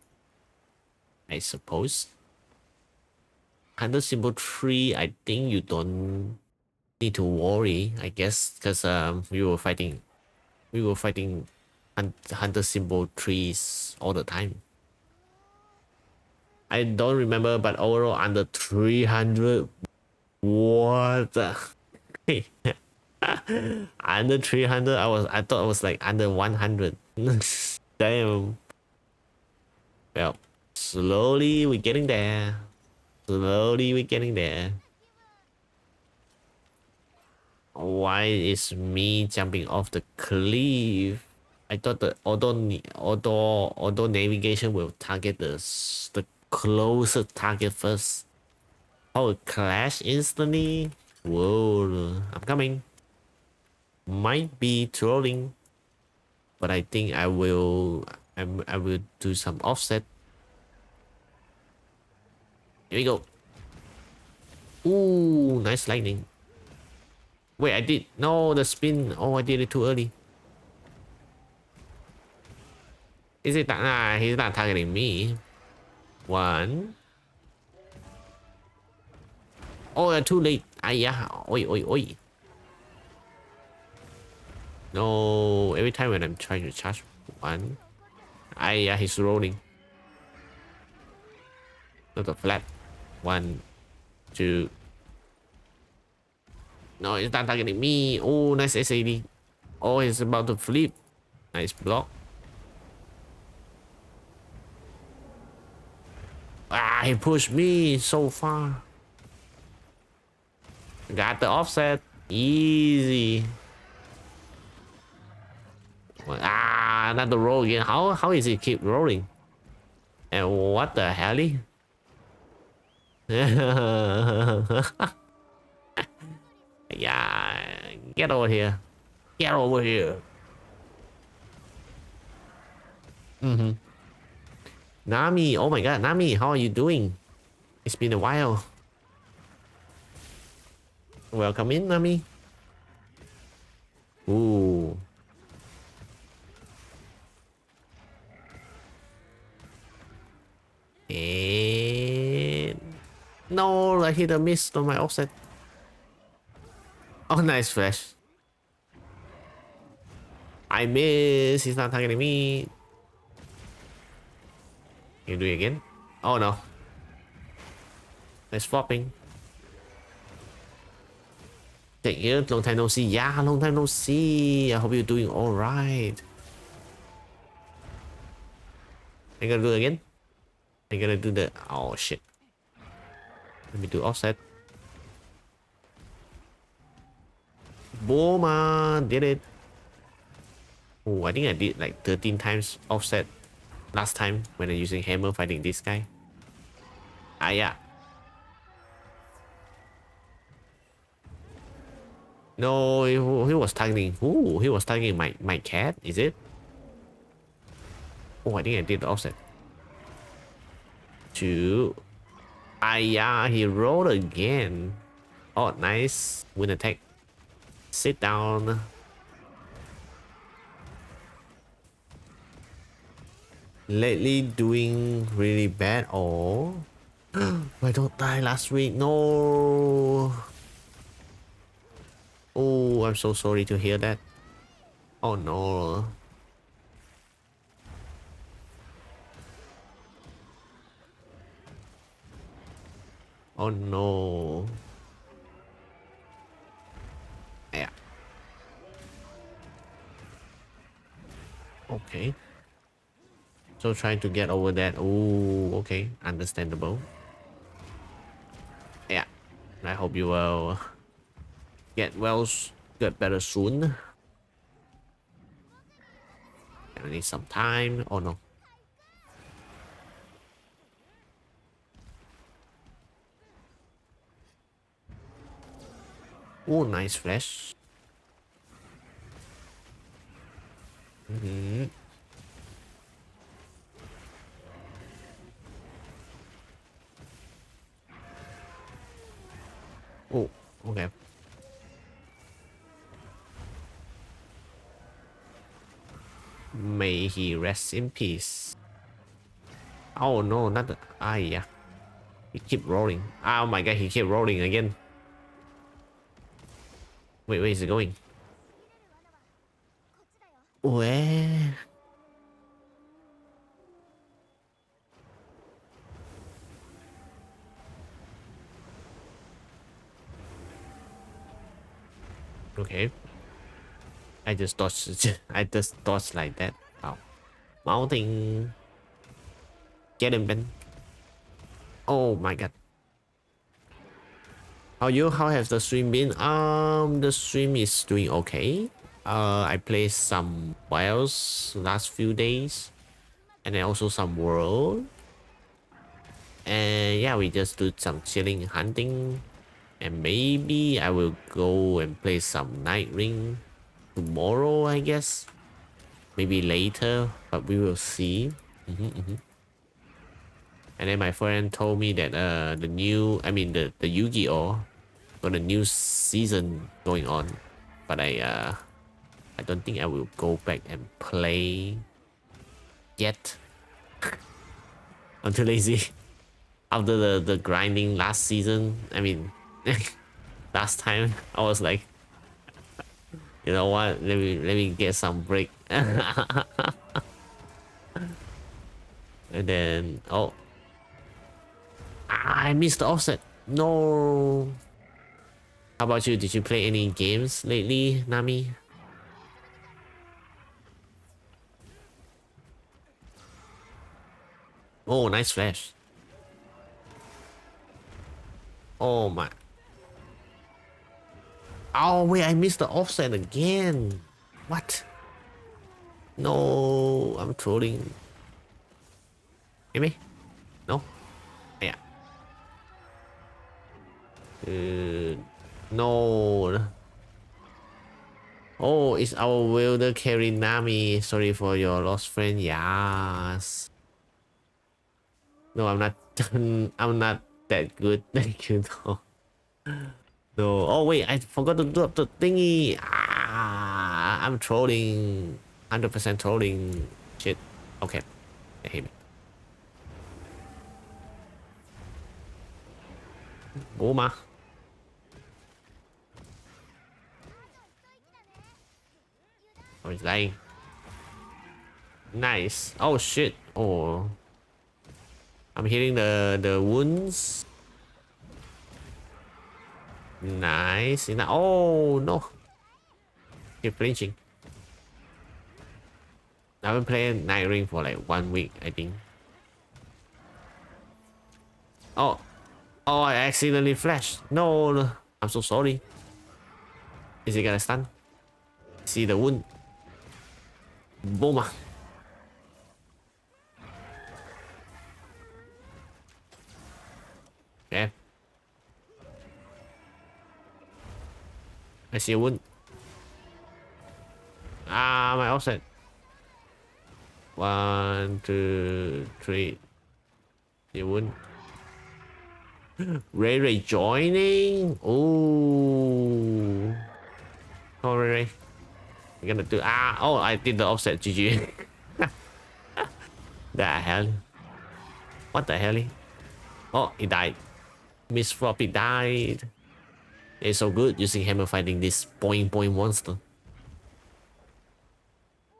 I suppose. Hunter symbol 3, I think you don't need to worry, I guess, because we were fighting hunter symbol 3s all the time. I don't remember, but overall under 300. What? Under 300, I thought I was like under 100. Damn. Well, slowly we're getting there. Slowly we're getting there. Why is me jumping off the cliff? I thought the auto navigation will target the closest target first. Oh, it crashed instantly. Whoa, I'm coming. Might be trolling, but I think I will do some offset. Here we go. Ooh, nice lightning. Wait, I did no the spin. Oh, I did it too early. Is it that? Nah, he's not targeting me. One. Oh, too late. Yeah. Oi, oi, oi. No, every time when I'm trying to charge one. Yeah, he's rolling. Not a flat. 1, 2. No, it's not targeting me. Oh, nice SAD. Oh, he's about to flip. Nice block. Ah, he pushed me so far. Got the offset. Easy. Ah, not the roll again. How is he keep rolling? And what the hell? Yeah, get over here. Get over here. Nami, oh my god, Nami, how are you doing? It's been a while. Welcome in, Nami. Ooh. No, I hit a miss on my offset. Oh, nice flash. I miss. He's not targeting me. Can you do it again? Oh no. Nice flopping. Thank you. Long time no see. Yeah, long time no see. I hope you're doing alright. I'm gonna do it again. I'm gonna do the. Oh shit. Let me do offset. Boom! Did it. Oh, I think I did like 13 times offset last time when I'm using hammer fighting this guy. Ah, yeah. No, he was targeting. Ooh, he was targeting my cat. Is it? Oh, I think I did the offset. Two. Ah, yeah. He rolled again. Oh, nice. Win attack. Sit down. Lately doing really bad. Oh, I don't die last week. No. Oh, I'm so sorry to hear that. Oh no. Oh no. Yeah. Okay. So trying to get over that. Oh, okay. Understandable. Yeah. I hope you will get well, get better soon. I need some time. Oh no. Oh, nice flash. Mm-hmm. Oh, okay. May he rest in peace. Oh no, not the. Ah, yeah. He keep rolling. Oh my god, he keep rolling again. Wait, where is it going? Where? Okay. I just dodged. I just dodged like that. Wow. Mounting. Get him, Ben. Oh my god. How has the stream been? The stream is doing okay. I played some WoWs last few days, and then also some World. And yeah, we just do some chilling hunting, and maybe I will go and play some Night Ring tomorrow, I guess. Maybe later, but we will see. And then my friend told me that the new, I mean the Yu-Gi-Oh got a new season going on, but I don't think I will go back and play yet. I'm too lazy. After the grinding last season, I mean, last time I was like, you know what? Let me get some break. And then I missed the offset. No. How about you? Did you play any games lately, Nami? Oh, nice flash. Oh my. Oh wait, I missed the offset again. What? No, I'm trolling. Hear me? No? Yeah. No. Oh, it's our wilder carry Nami. Sorry for your lost friend. Yes. No, I'm not. I'm not that good. Thank you. No. No. Oh wait, I forgot to drop the thingy. I'm trolling. 100% trolling. Shit. Okay. I hate me. Oma. Oh, he's dying. Nice. Oh shit. Oh. I'm hitting the wounds. Nice. Oh no. Keep flinching. I haven't played Night Ring for like 1 week, I think. Oh. Oh, I accidentally flashed. No, no. I'm so sorry. Is he gonna stun? See the wound. Boom. Okay. I see a wound. Ah, my offset. 1, 2, 3. See a wound. Ray joining. Oh. Oh, Ray. You're gonna do. Ah, oh, I did the offset. GG. The hell? What the hell? Oh, he died. Miss Floppy died. It's so good using hammer fighting this point monster.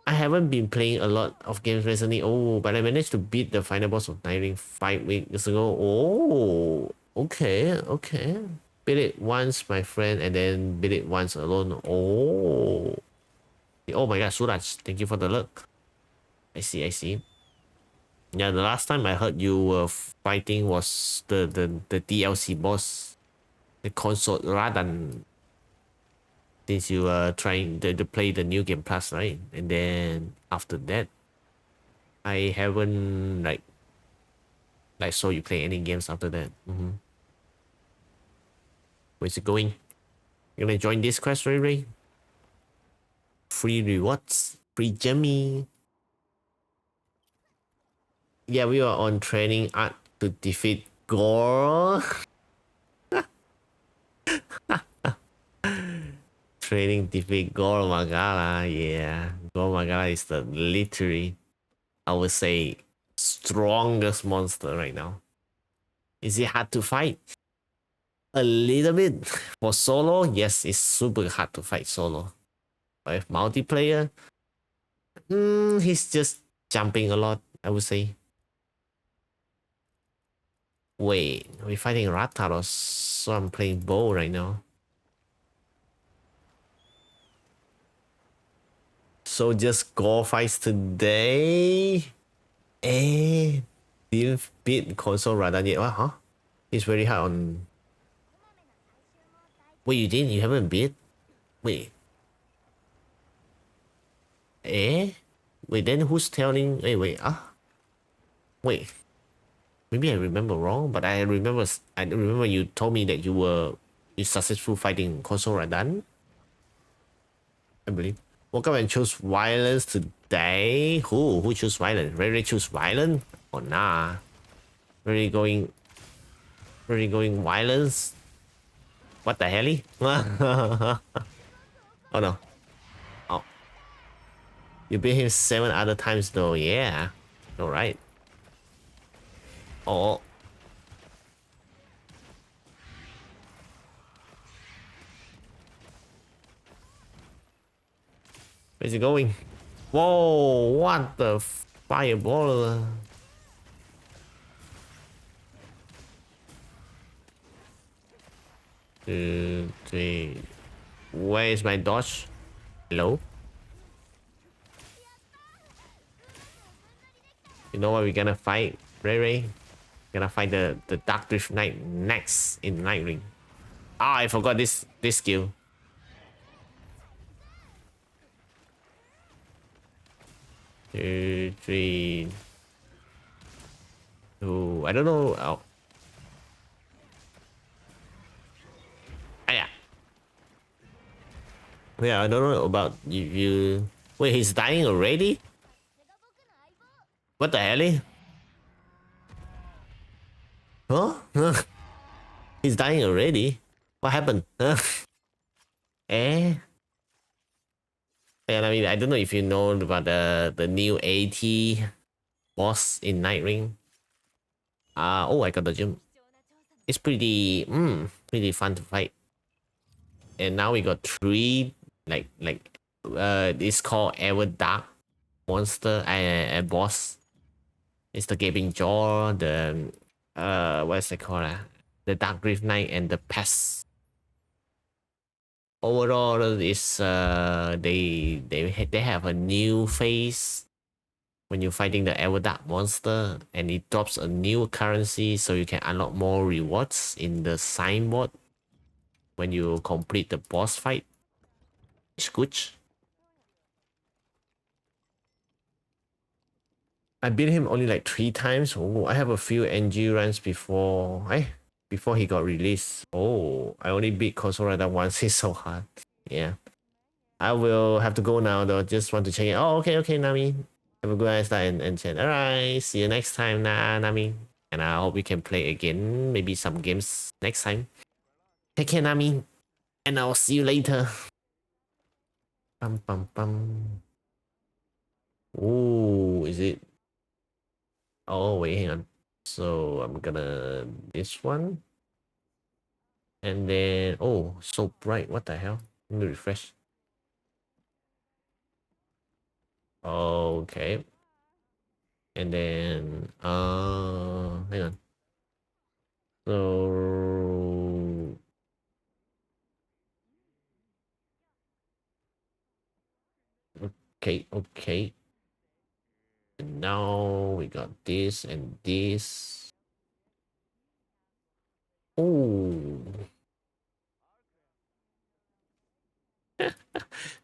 I haven't been playing a lot of games recently. Oh, but I managed to beat the final boss of Night Ring 5 weeks ago. Oh, okay, okay. Beat it once, my friend, and then beat it once alone. Oh. Oh my god, Suraj, thank you for the luck. I see, I see. Yeah, the last time I heard you were fighting was the DLC boss, the console Radan. Since you were trying to play the new game plus, right? And then after that, I haven't like saw you play any games after that. Where's it going? You gonna join this quest, Ray? Free rewards, free Jemmy. Yeah, we are on training art to defeat Gore. Training defeat Gore Magala. Yeah, Gore Magala is the literally, I would say, strongest monster right now. Is it hard to fight? A little bit. For solo, yes, it's super hard to fight solo. But if multiplayer, he's just jumping a lot, I would say. Wait, we're fighting Ratalos, so I'm playing bow right now. So just Gore fights today? Didn't beat console Radan yet. What, huh? It's very hard on... Wait, you didn't? You haven't beat? Wait. Wait, then who's telling... Wait, Wait. Maybe I remember wrong, but I remember you told me that you successful fighting console Radan. I believe. Woke up and chose violence today. Who chose violence? Really choose violence? Or nah? Really going violence? What the hell? Oh no. Oh. You beat him 7 other times though, yeah. Alright. Oh. Where's he going? Whoa, what the fireball? 2, 3. Where is my dodge? Hello? You know what we're gonna fight, Ray? Gonna fight the Dark Drift Knight next in Night Ring. Ah, I forgot this skill. 2, 3. 2. I don't know. Oh. Yeah, I don't know about you. Wait, he's dying already? What the hell? Huh? He's dying already? What happened? Eh? And I mean, I don't know if you know about the new AT boss in Night Ring. Oh, I got the gem. it's pretty fun to fight. And now we got 3 it's called Ever Dark monster and boss. It's the Gaping Jaw, the what's it called? The Dark Grief Knight and the Pest. Overall, it's they have a new phase when you're fighting the Ever Dark monster, and it drops a new currency, so you can unlock more rewards in the signboard when you complete the boss fight. It's good. I beat him only like 3 times. Oh, I have a few NG runs before before he got released. Oh, I only beat Kosorada once. It's so hard. Yeah. I will have to go now though. Just want to check it. Oh, okay, Nami. Have a good night and chat. Alright, see you next time, Nami. And I hope we can play again. Maybe some games next time. Take care, Nami. And I'll see you later. Bum bum bum. Ooh, is it? Oh wait, hang on. So I'm gonna this one. And then oh, so bright. What the hell? Let me refresh. Okay. And then hang on. So okay. And now we got this and this. Oh. let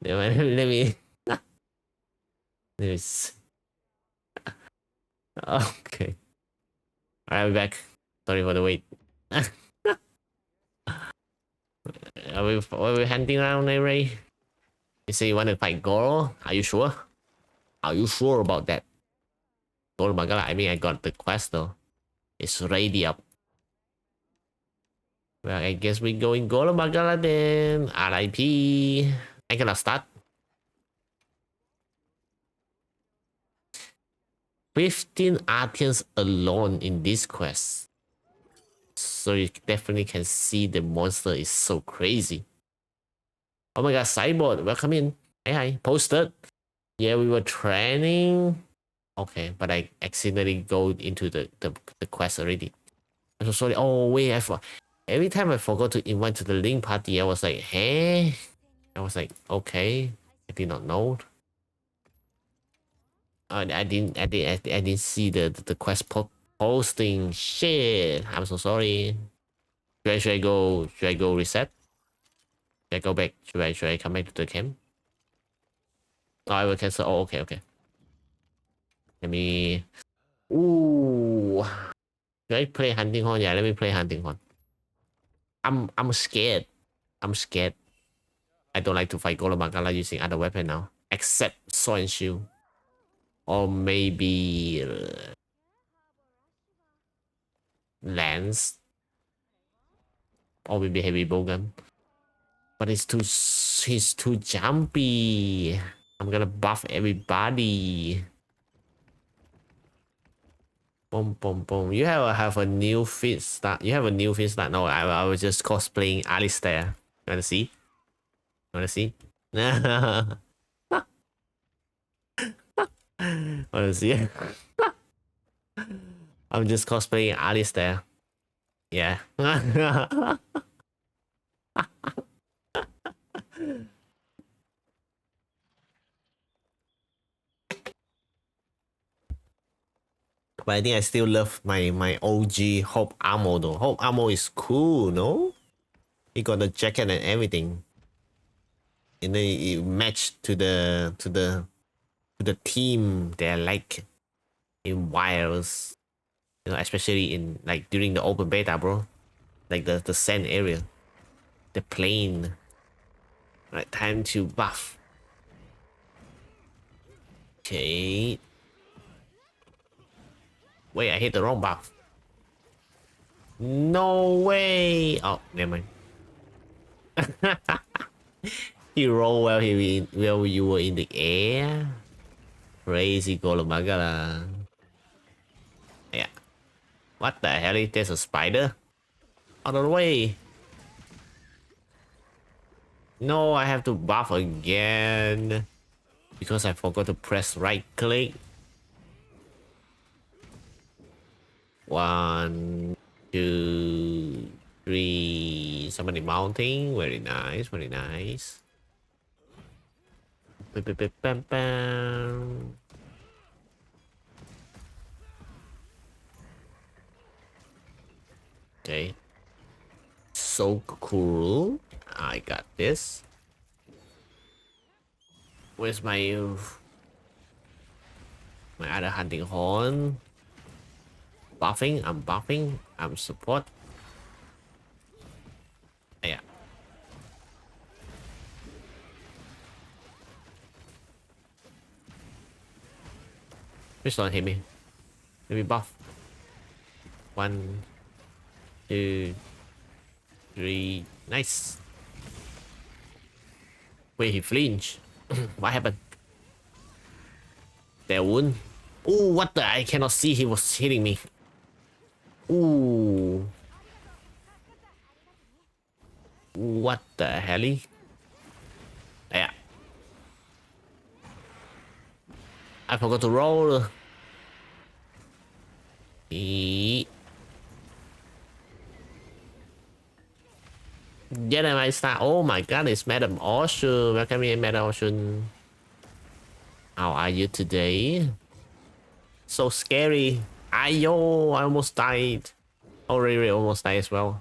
me let me see. Okay. Alright, we're back. Sorry for the wait. Are we hunting around, Ray? You say you want to fight Goro? Are you sure? Are you sure about that? Goro Magala, I mean, I got the quest though. It's ready up. Well, I guess we going Goro Magala then. RIP. I gonna start. 15 Artians alone in this quest. So you definitely can see the monster is so crazy. Oh my god, Cyborg, welcome in. Hey, hi, posted. Yeah, we were training. Okay, but I accidentally go into the quest already. I'm so sorry. Oh wait, every time I forgot to invite to the link party, I was like, hey. I was like, okay. I did not know. I didn't see the quest posting. Shit, I'm so sorry. Should I go reset? Should I go back? Should I come back to the camp? Oh, I will cancel. Oh, okay. Let me. Ooh. Should I play hunting horn? Yeah, let me play hunting horn. I'm scared. I'm scared. I don't like to fight Golem Magala using other weapon now, except sword and shield, or maybe lance, or maybe heavy bowgun. But he's too jumpy. I'm gonna buff everybody. Boom, boom, boom. You have a new fit start. You have a new fit start. No, I was just cosplaying Alistair. You wanna see? Wanna see? Wanna see? I'm just cosplaying Alistair. Yeah. But I think I still love my OG Hope Armor though. Hope Armor is cool, no? He got the jacket and everything. And then it matched to the team they like in Wilds. You know, especially in like during the open beta, bro. Like the sand area. The plane. Right, time to buff. Okay. Wait, I hit the wrong buff. No way. Oh, never mind. He rolled while you were in the air. Crazy Golomagala. Yeah. What the hell is this, a spider? Out of the way. No, I have to buff again. Because I forgot to press right click. 1, 2, 3. Somebody mounting. Very nice, very nice. Bam, bam. Okay. So cool. I got this. Where's my other hunting horn? Buffing. I'm buffing. I'm support. Yeah. Please don't hit me. Let me buff. 1, 2, 3. Nice. Wait, he flinched. What happened? There wound. Oh, what the? I cannot see. He was hitting me. Ooh. What the hell? Yeah. I forgot to roll. Get my star. Oh my god, it's Madam Ocean. Welcome here, Madam Ocean. How are you today? So scary. Ayo, I almost died. Oh, Ray Ray almost died as well.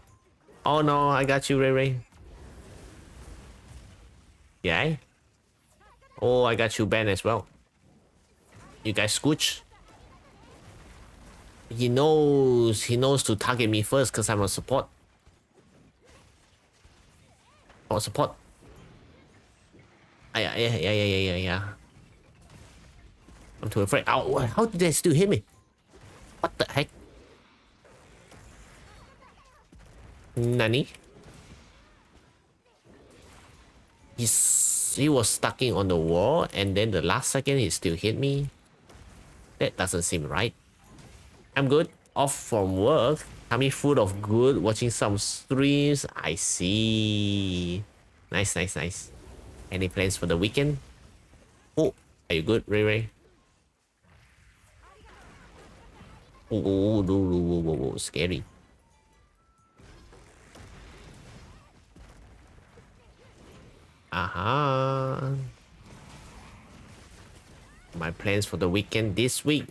Oh no, I got you, Ray Ray. Yeah. Oh, I got you, Ben, as well. You guys scooch. He knows to target me first because I'm a support. Oh, support. Yeah. I'm too afraid. Ow, how did they still hit me? What the heck? Nani? He was stuck in on the wall and then the last second he still hit me. That doesn't seem right. I'm good. Off from work. Tummy full of good. Watching some streams. I see. Nice. Any plans for the weekend? Oh, are you good, Ray Ray? Oh, scary. Aha. My plans for the weekend this week.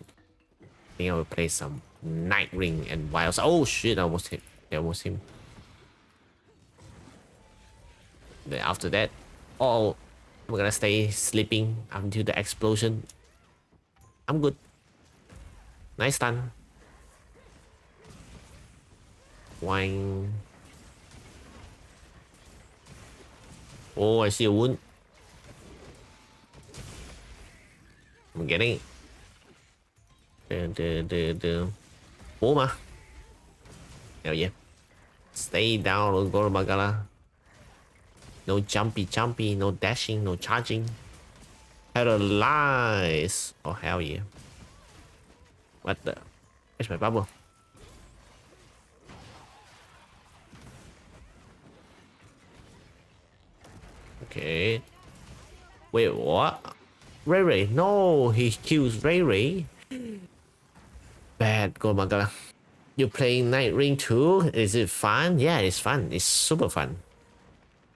I think I will play some Night Ring and Wilds. Oh shit, I almost hit. That was him. Then after that, oh, I'm gonna stay sleeping until the explosion. I'm good. Nice stun. Wine. Oh, I see a wound. I'm getting it. Bố mà. Hell yeah. Stay down, go Magala. No jumpy, no dashing, no charging. Paralyze. Oh hell yeah. What the? Where's my bubble? Okay. Wait, what? Ray Ray. No, he kills Ray Ray. Bad. Go Magala. You playing Night Ring too? Is it fun? Yeah, it's fun. It's super fun.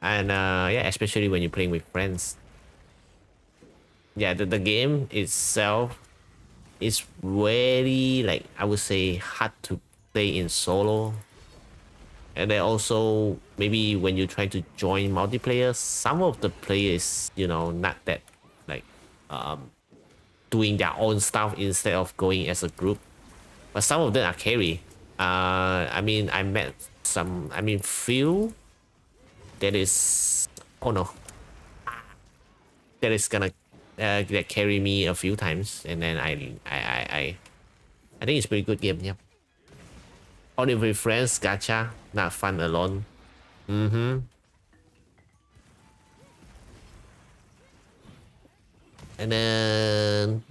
And yeah, especially when you're playing with friends. Yeah, the game itself is very, like, I would say, hard to play in solo. And then also, maybe when you try to join multiplayer, some of the players, you know, not that, like, doing their own stuff instead of going as a group. But some of them are carry. I mean, I met some, I mean, few that is, oh no, that is gonna that carry me a few times, and then I think it's pretty good game. Yep. Only with friends, gacha, not fun alone. And then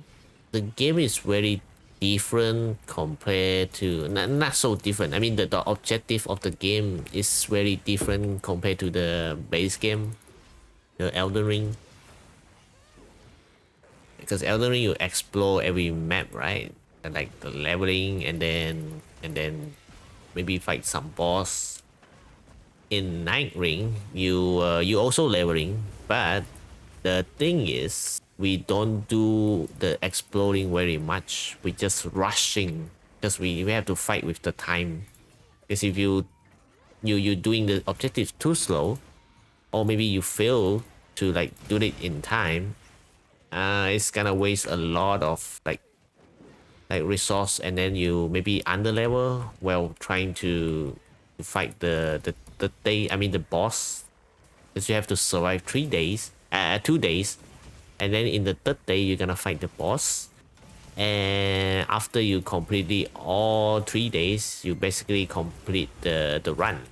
the game is very different compared to not so different. I mean the objective of the game is very different compared to the base game, the Elden Ring. Because Elden Ring you explore every map, right? And like the leveling and then maybe fight some boss. In Night Ring you also leveling, but the thing is we don't do the exploring very much. We just rushing because we have to fight with the time. Because if you doing the objective too slow, or maybe you fail to like do it in time, it's gonna waste a lot of like resource, and then you maybe under level while trying to fight the day. I mean the boss, because you have to survive 3 days, 2 days, and then in the third day you're gonna fight the boss. And after you complete all 3 days, you basically complete the run,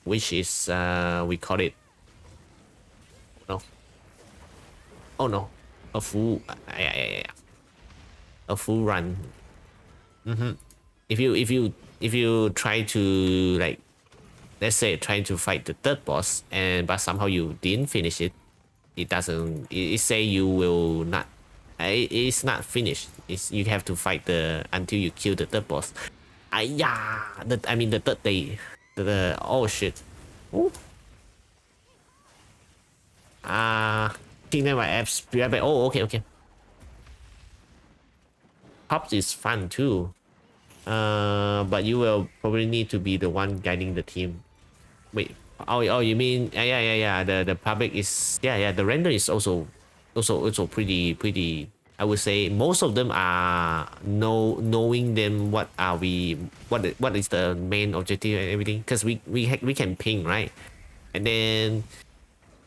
which is we call it no oh no a full a full run. If you try to like, let's say trying to fight the third boss, and but somehow you didn't finish it, it doesn't, it say you will not, it's not finished. It's, you have to fight the until you kill the third boss. Yeah, I mean the third day, the oh shit. Ooh. Think that my apps. Oh, okay. Pops is fun too. But you will probably need to be the one guiding the team. Wait, oh, you mean yeah. The public is yeah. The render is also pretty. I would say most of them are knowing them what are we what is the main objective and everything, because we can ping, right, and then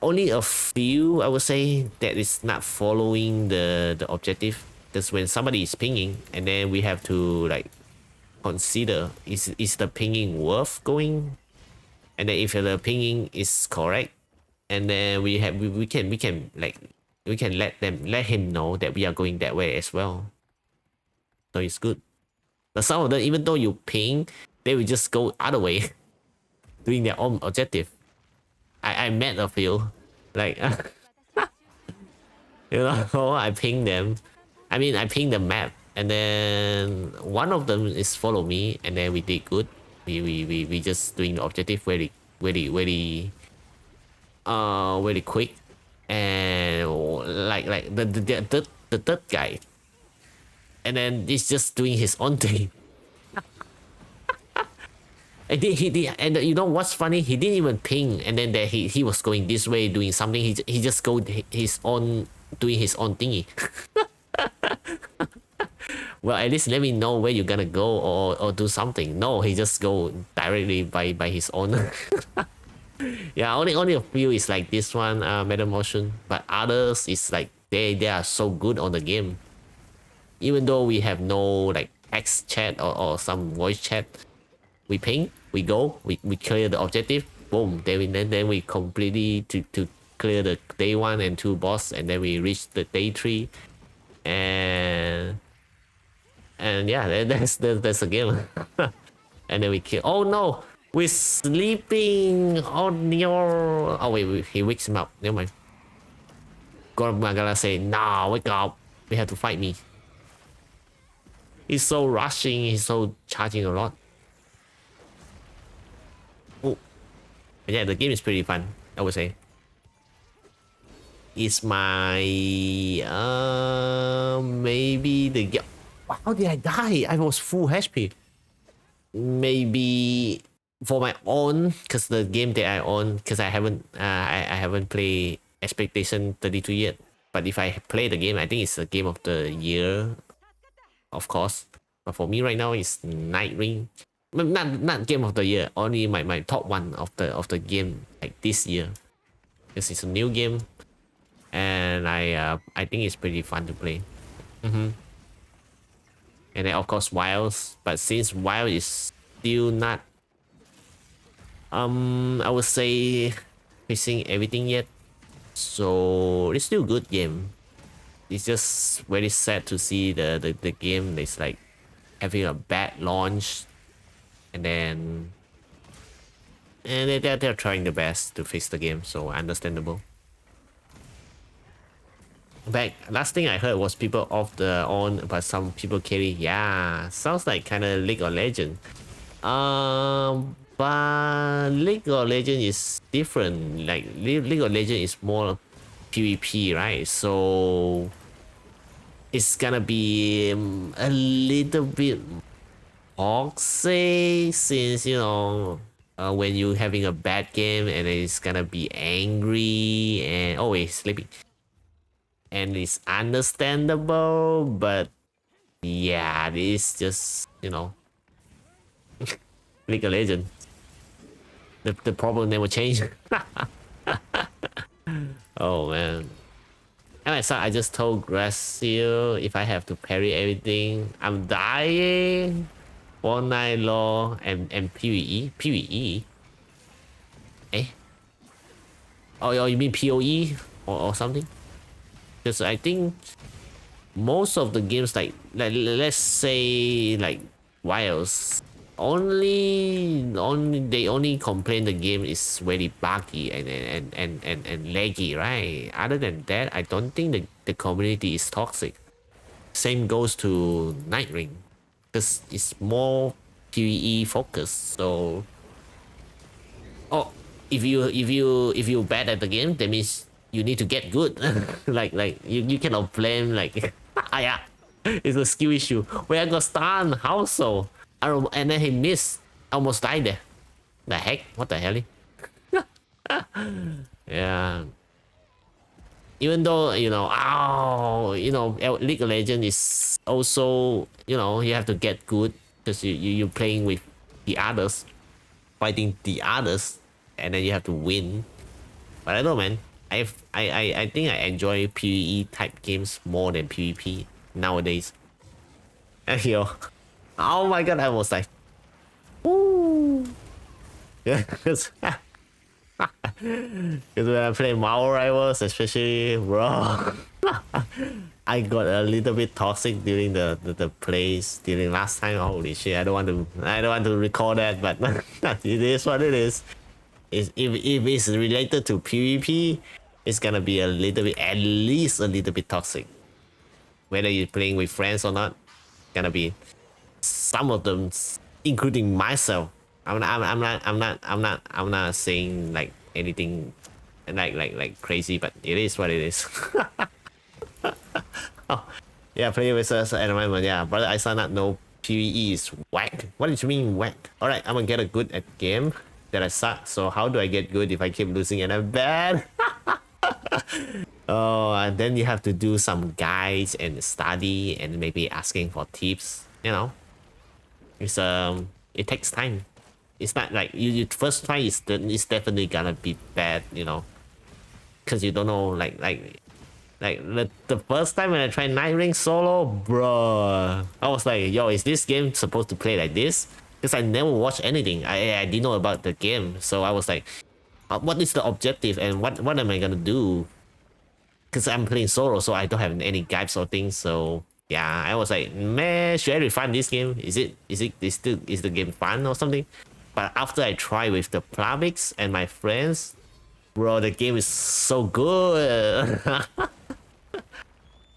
only a few I would say that is not following the objective. Because when somebody is pinging, and then we have to like consider is the pinging worth going, and then if the pinging is correct, and then we can like we can let him know that we are going that way as well, so it's good. But some of them, even though you ping, they will just go other way doing their own objective. I met a few like you know, I ping them. I mean, I ping the map, and then one of them is follow me, and then we did good. We just doing the objective very quick, and like the third guy, and then he's just doing his own thing. And he did, and you know what's funny? He didn't even ping, and then that he was going this way doing something. He just go his own doing his own thingy. Well, at least let me know where you're gonna go, or do something. No, he just go directly by his own. Yeah, only a few is like this one, Meta Motion, but others is like they are so good on the game. Even though we have no like text chat or some voice chat, we ping, we go, we clear the objective, boom, then we completely to clear the day 1 and 2 boss, and then we reach the day 3, and yeah, that's the game. And then we kill. Oh no, we're sleeping on your. Oh wait, he wakes him up. Never mind. I'm gonna say, nah, wake up. We have to fight me. He's so rushing. He's so charging a lot. Oh, yeah, the game is pretty fun, I would say. Is my maybe the game. How did I die? I was full HP. Maybe for my own, because the game that I own, because I haven't played Expectation 32 yet. But if I play the game, I think it's the game of the year, of course. But for me right now, it's Night Ring. Not game of the year. Only my top one of the game like this year, because it's a new game, and I think it's pretty fun to play. And then of course Wilds, but since Wild is still not I would say fixing everything yet, so it's still good game. It's just very sad to see the game is like having a bad launch, and they're trying their best to fix the game, so understandable. Last thing I heard was people off the on, but some people carry. Yeah, sounds like kind of League of Legends. But League of Legends is different. Like League of Legends is more PvP, right? So it's gonna be a little bit toxic, since when you're having a bad game and it's gonna be angry and always sleeping, and it's understandable. But yeah, it's just League of Legends. The problem never changed. Oh man. And I just told Gracio if I have to parry everything, I'm dying. Fortnite law and PvE. PvE? Eh? Oh, you mean PoE or something? Because I think most of the games, like let's say like Wilds, they only complain the game is very buggy and laggy, right? Other than that, I don't think the community is toxic. Same goes to Night Ring, because it's more PvE focused. So, if you bad at the game, that means you need to get good. like you cannot blame like yeah, it's a skill issue. Where I got stunned, how so? And then he missed, almost died there. The heck? What the hell? Yeah. Even though League of Legends is also you have to get good, because you're playing with the others, fighting the others, and then you have to win. But I don't know, man. I think I enjoy PvE type games more than PvP nowadays. And oh my god, I was like, woo. Yeah, because when I play Marvel Rivals, especially, bro, I got a little bit toxic during the plays during last time. Holy shit! I don't want to recall that, but it is what it is. If it's related to PvP, it's gonna be a little bit, at least a little bit toxic. Whether you're playing with friends or not, gonna be some of them, including myself. I'm not saying like anything like crazy, but it is what it is. Oh, yeah, play with us at the moment. Yeah, brother, I saw not know PvE is whack. What do you mean whack? All right, I'm gonna get a good at game that I suck. So how do I get good if I keep losing and I'm bad? Oh, and then you have to do some guides and study and maybe asking for tips. It's it takes time. It's not like you first try is definitely gonna be bad, because you don't know the first time when I tried Night Ring solo, bro, I was like, yo, is this game supposed to play like this? Because I never watched anything. I didn't know about the game, so I was like, what is the objective and what am I gonna do? Because I'm playing solo, so I don't have any guides or things. So yeah, I was like, man, should I refund this game? Is the game fun or something? But after I try with the Plavix and my friends, bro, the game is so good.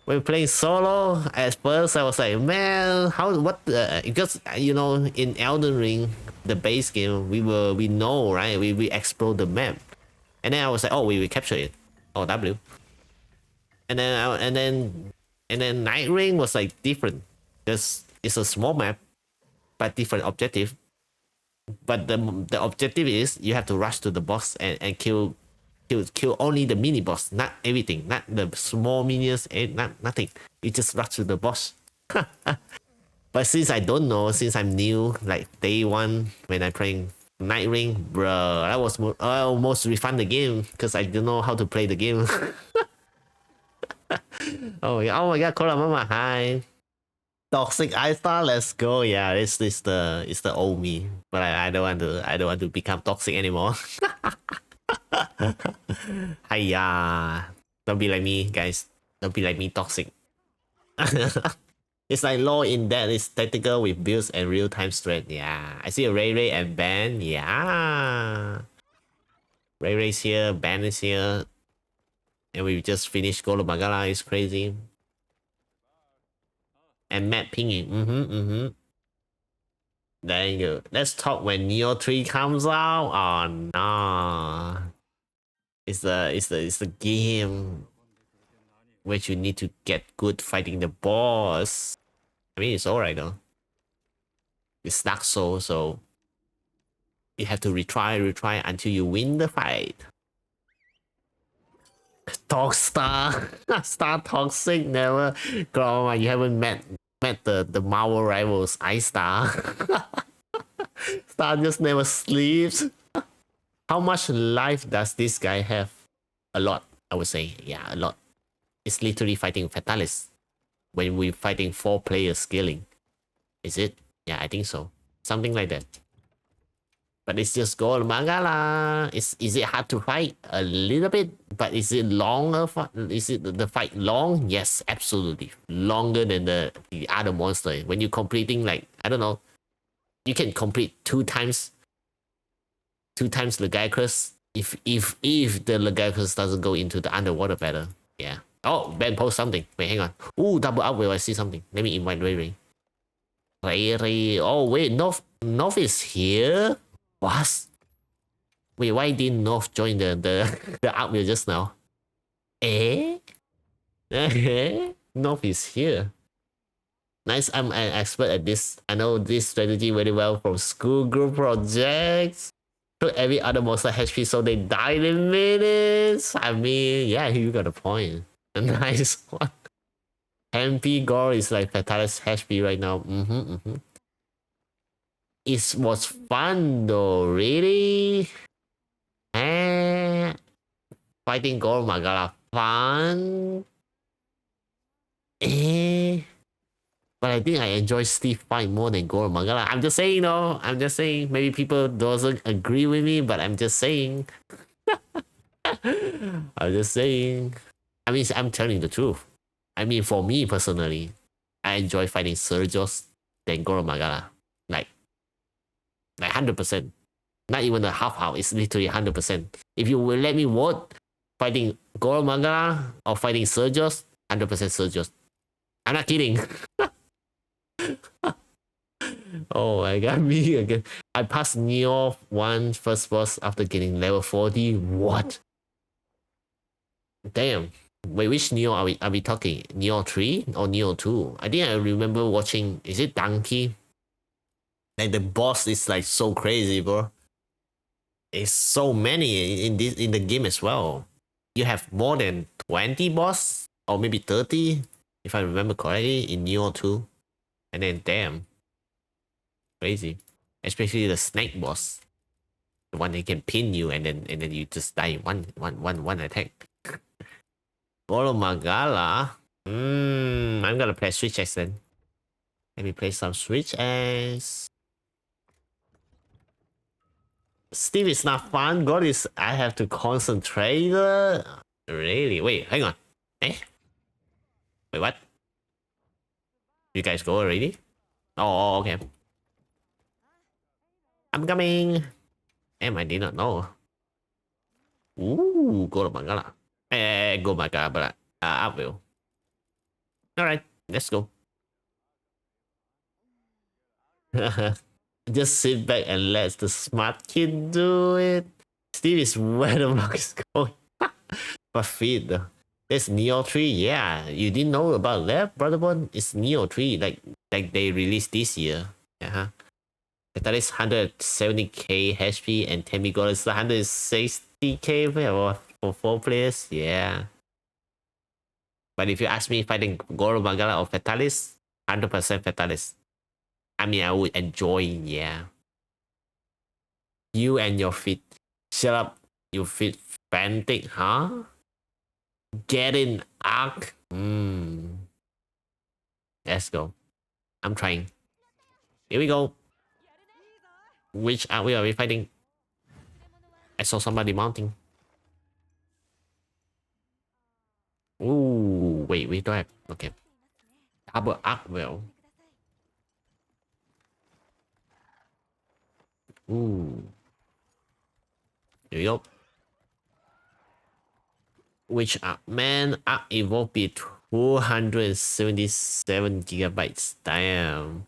When playing solo, at first I was like, man, because in Elden Ring, the base game, we know, right? We explore the map, and then I was like, oh, we capture it, oh W, and then Night Ring was like different, because it's a small map, but different objective. But the objective is you have to rush to the boss and kill only the mini boss, not everything, not the small minions, nothing. You just rush to the boss. But since I don't know, since I'm new, like day one when I'm playing Night Ring, bro, I almost refund the game because I don't know how to play the game. Oh yeah, oh my god, Kola Mama, hi. Toxic iStar, let's go. Yeah, it's the old me, but I don't want to become toxic anymore. Hiya, don't be like me, guys. Don't be like me, toxic. It's like law in that it's tactical with builds and real-time strength. Yeah. I see a Ray and Ben. Yeah. Ray's here, Ben is here. And we just finished Golo Magala. It's crazy. And Matt Pingy. There you go. Let's talk when Neo 3 comes out. Oh no. It's the game which you need to get good fighting the boss. I mean it's alright though. It's Dark Souls, so you have to retry until you win the fight. Talk Star. Star Toxic never. Girl, you haven't met the Marvel rivals Ice Star. Star just never sleeps. How much life does this guy have? A lot, I would say. Yeah, a lot. It's literally fighting Fatalis. When we're fighting 4 players scaling. Is it? Yeah, I think so. Something like that. But it's just Gold Magala. Is it hard to fight? A little bit. But is it longer? Is it the fight long? Yes, absolutely. Longer than the other monster. When you're completing, like, I don't know, you can complete 2 times Legaicus if the Legaicus doesn't go into the underwater battle. Yeah. Oh, Ben post something. Wait, hang on. Ooh, double up where I see something. Let me invite Ray. Ray. Oh wait, North is here. What? Wait, why didn't North join the the outwheel just now? Eh? North is here. Nice, I'm an expert at this. I know this strategy very well from school group projects. Took every other monster HP so they died in minutes. I mean, yeah, you got a point. A nice one. MP Gore is like Fatalis HP right now. It was fun though, really. Fighting Gore Magala fun. But I think I enjoy Steve fight more than Gore Magala. I'm just saying though. I'm just saying. Maybe people doesn't agree with me, but I'm just saying. I'm just saying. I mean, I'm telling the truth. I mean, for me personally, I enjoy fighting Sergios than Gore Magala. Like 100%. Not even a half. It's literally 100%. If you will let me vote, fighting Gore Magala or fighting Sergios, 100% Sergios. I'm not kidding. Oh, I got me again. I passed Neo 1 first boss after getting level 40. What? Damn. Wait, which Neo are we talking? Neo 3 or Neo 2? I think I remember watching. Is it Donkey? Like the boss is like so crazy, bro. It's so many in the game as well. You have more than 20 boss or maybe 30 if I remember correctly in Neo 2. And then damn. Crazy. Especially the snake boss. The one that can pin you and then you just die one attack. Goro Magala. I'm gonna play Switch X then. Let me play some Switch X. Steve is not fun. God is I have to concentrate. Really? Wait, hang on. Eh? Wait, what? You guys go already? Oh, okay. I'm coming. I did not know. Ooh, Goro Magala. Go Magala. I will. Alright, let's go. Just sit back and let the smart kid do it. Steve is where the block is going. But feed though. There's Neo 3, yeah. You didn't know about that, brother one? It's Neo 3, like they released this year. That is 170k HP and Temigod is 160k for 4 players. Yeah. But if you ask me fighting Goro Magala or Fatalis, 100% Fatalis. I mean, I would enjoy, yeah. You and your feet. Shut up, you feet frantic, huh? Get in, Arc. Let's go. I'm trying. Here we go. Which are we fighting? I saw somebody mounting. Ooh, wait, we don't have. Okay. Harbor Arkwell. Ooh. Here we go. Which man evolved be 277 gigabytes. Damn.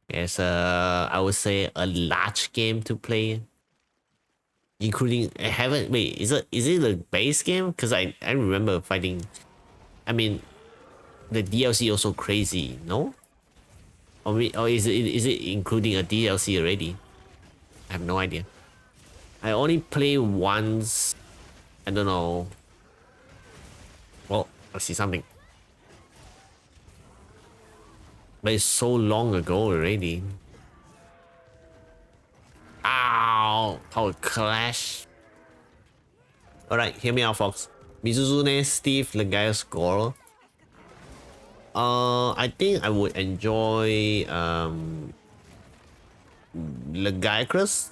It's I would say a large game to play. Including I haven't wait, is it the base game? Because I remember fighting, I mean the DLC also crazy, no? Or is it including a DLC already? I have no idea. I only play once. I don't know. Well, I see something. But it's so long ago already. Ow! Power clash. Alright, hear me out, folks. Mizuzune, Steve, Legaia, Goro. I think I would enjoy Legaia,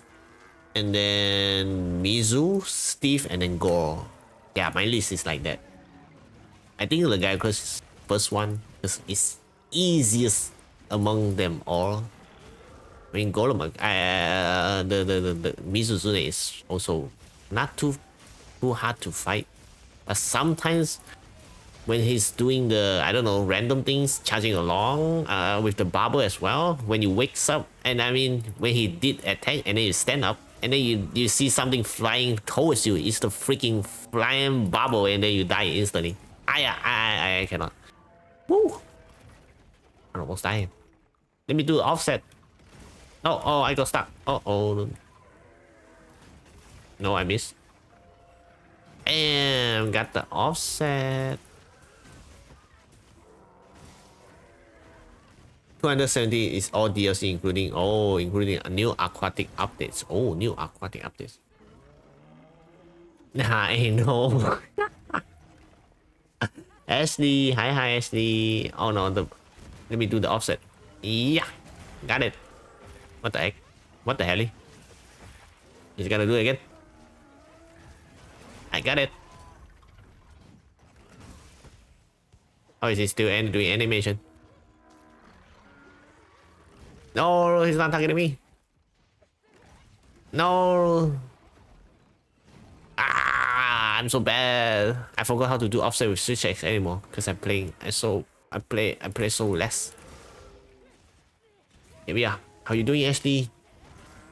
and then Mizu, Steve, and then Goro. Yeah, my list is like that. I think Legaia is first one because it's easiest among them all. I mean, Golem, the Mizuzune is also not too hard to fight, but sometimes when he's doing the, I don't know, random things, charging along with the bubble as well, when you wakes up, and I mean, when he did attack and then you stand up, and then you see something flying towards you, it's the freaking flying bubble, and then you die instantly. I cannot. Woo! I'm almost dying. Let me do the offset. Oh, I got stuck. Oh. No, I missed. And got the offset. 270 is all DLC, including new aquatic updates. Oh, new aquatic updates. Nah, I know. Ashley, hi Ashley. Oh no, let me do the offset. Yeah, got it. What the heck? What the hell? He's gonna do it again. I got it. Oh, is he still doing animation? No, he's not targeting me. No. I'm so bad. I forgot how to do offset with Switch X anymore because I'm playing. I play so less. Here we are. How you doing, Ashley?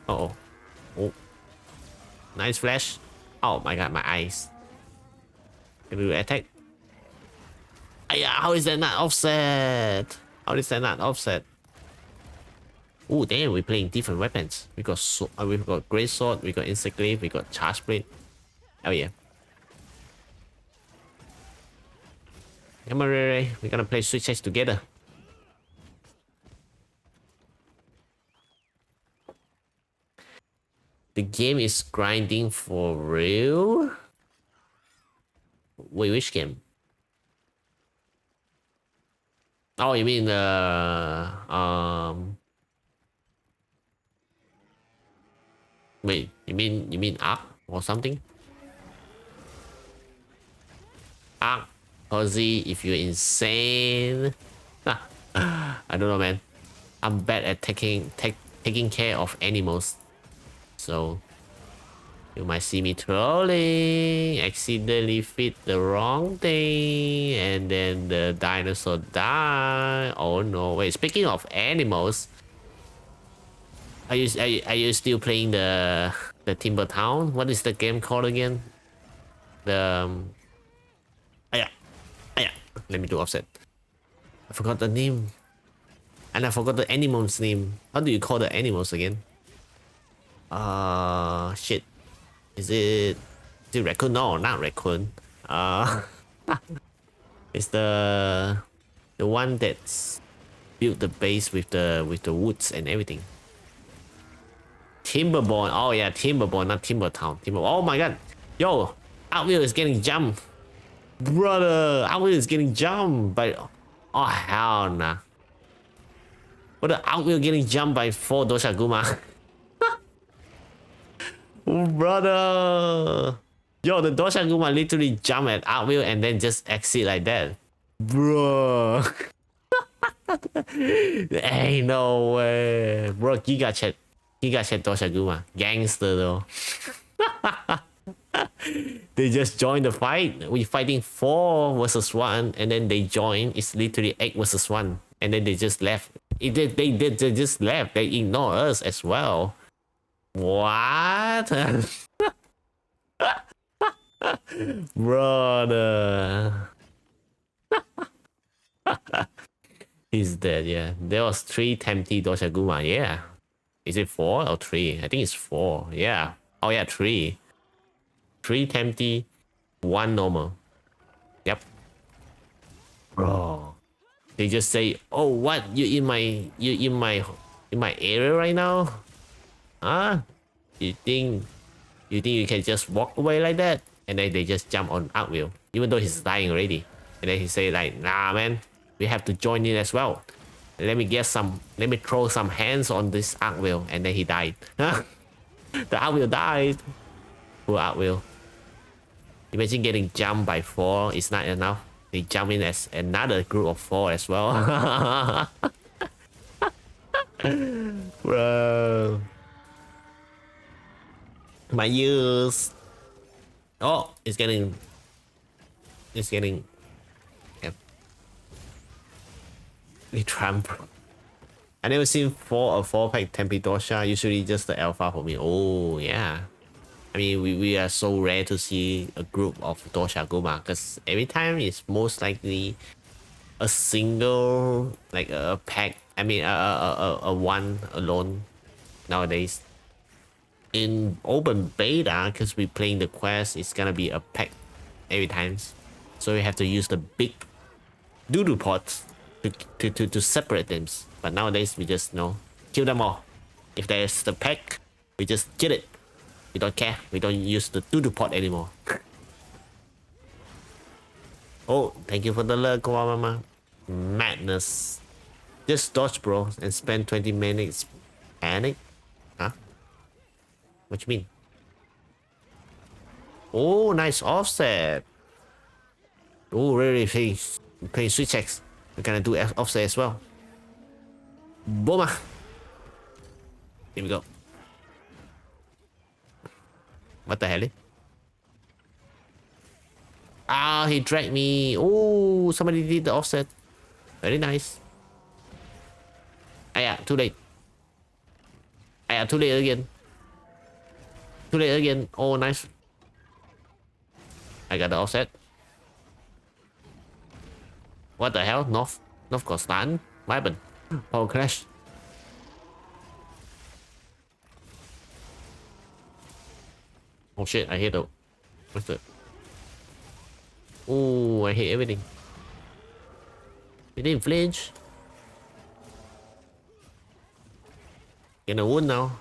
Oh. Nice flash. Oh my god, my eyes. Can we do attack? How is that not offset? How is that not offset? Oh damn, we're playing different weapons. We've got great sword, we got insect glaive, we got charge blade. Oh yeah. Come on, Ray. We're gonna play Switch X together. The game is grinding for real? Wait, which game? Oh, you mean wait, you mean Ark or something? Ark, Ozzy, if you're insane. I don't know, man. I'm bad at taking care of animals. So you might see me trolling, accidentally feed the wrong thing, and then the dinosaur die. Oh no! Wait. Speaking of animals, are you still playing the Timber Town? What is the game called again? The let me do offset. I forgot the name, and I forgot the animal's name. How do you call the animals again? Shit. Is it raccoon? No, not raccoon. It's the one that's built the base with the woods and everything. Timberborn. Oh yeah, Timberborn, not Timber Town. Oh my god. Yo, Outwheel is getting jumped. Brother, Outwheel is getting jumped by... Oh hell nah. What the Outwheel getting jumped by 4 Doshaguma? Brother, yo, the Doshaguma literally jump at Outwheel and then just exit like that, bro. Ain't no way. Bro, Giga Chat Toshaguma. Gangster though. They just joined the fight. We fighting 4 versus 1, and then they join. It's literally 8 versus 1, and then they just left. They just left. They ignore us as well. What? Brother. He's dead, yeah. There was 3 Tempty Doshaguma, yeah. Is it 4 or 3? I think it's 4, yeah. Oh yeah, 3. 3 Tempty, 1 normal. Yep. Bro. They just say, oh what? You in my area right now? Huh? You think you can just walk away like that? And then they just jump on Arkwheel, even though he's dying already. And then he say like, nah man, we have to join in as well. Let me throw some hands on this Arkwheel. And then he died. The Arkwheel died. Poor Arkwheel. Imagine getting jumped by 4 is not enough. They jump in as another group of 4 as well. Bro. My ears. Oh, it's getting. Yep. The Trump. I never seen 4 or 4-pack Tempidosha. Usually just the alpha for me. Oh yeah. I mean, we are so rare to see a group of Doshaguma, because every time it's most likely a single, like a pack. I mean, a one alone nowadays. In open beta, because we playing the quest, it's gonna be a pack every time, so we have to use the big doo-doo pots to separate them. But nowadays we just kill them all. If there's the pack, we just kill it. We don't care. We don't use the doo-doo pot anymore. Oh, thank you for the lurk, Mama. Madness. Just dodge, bro, and spend 20 minutes. Panic? Huh? What you mean? Oh, nice offset. Oh, really? Playing switch checks. We're gonna do offset as well. Boom. Here we go. What the hell? Ah, he dragged me. Oh, somebody did the offset. Very nice. Ah, yeah, too late. Ah, yeah, too late again. Too late again. Oh, nice. I got the offset. What the hell? North got stunned. What happened? Power crash. Oh shit, I hit the... What's the... Oh, I hit everything. It didn't flinch. Get a wound now.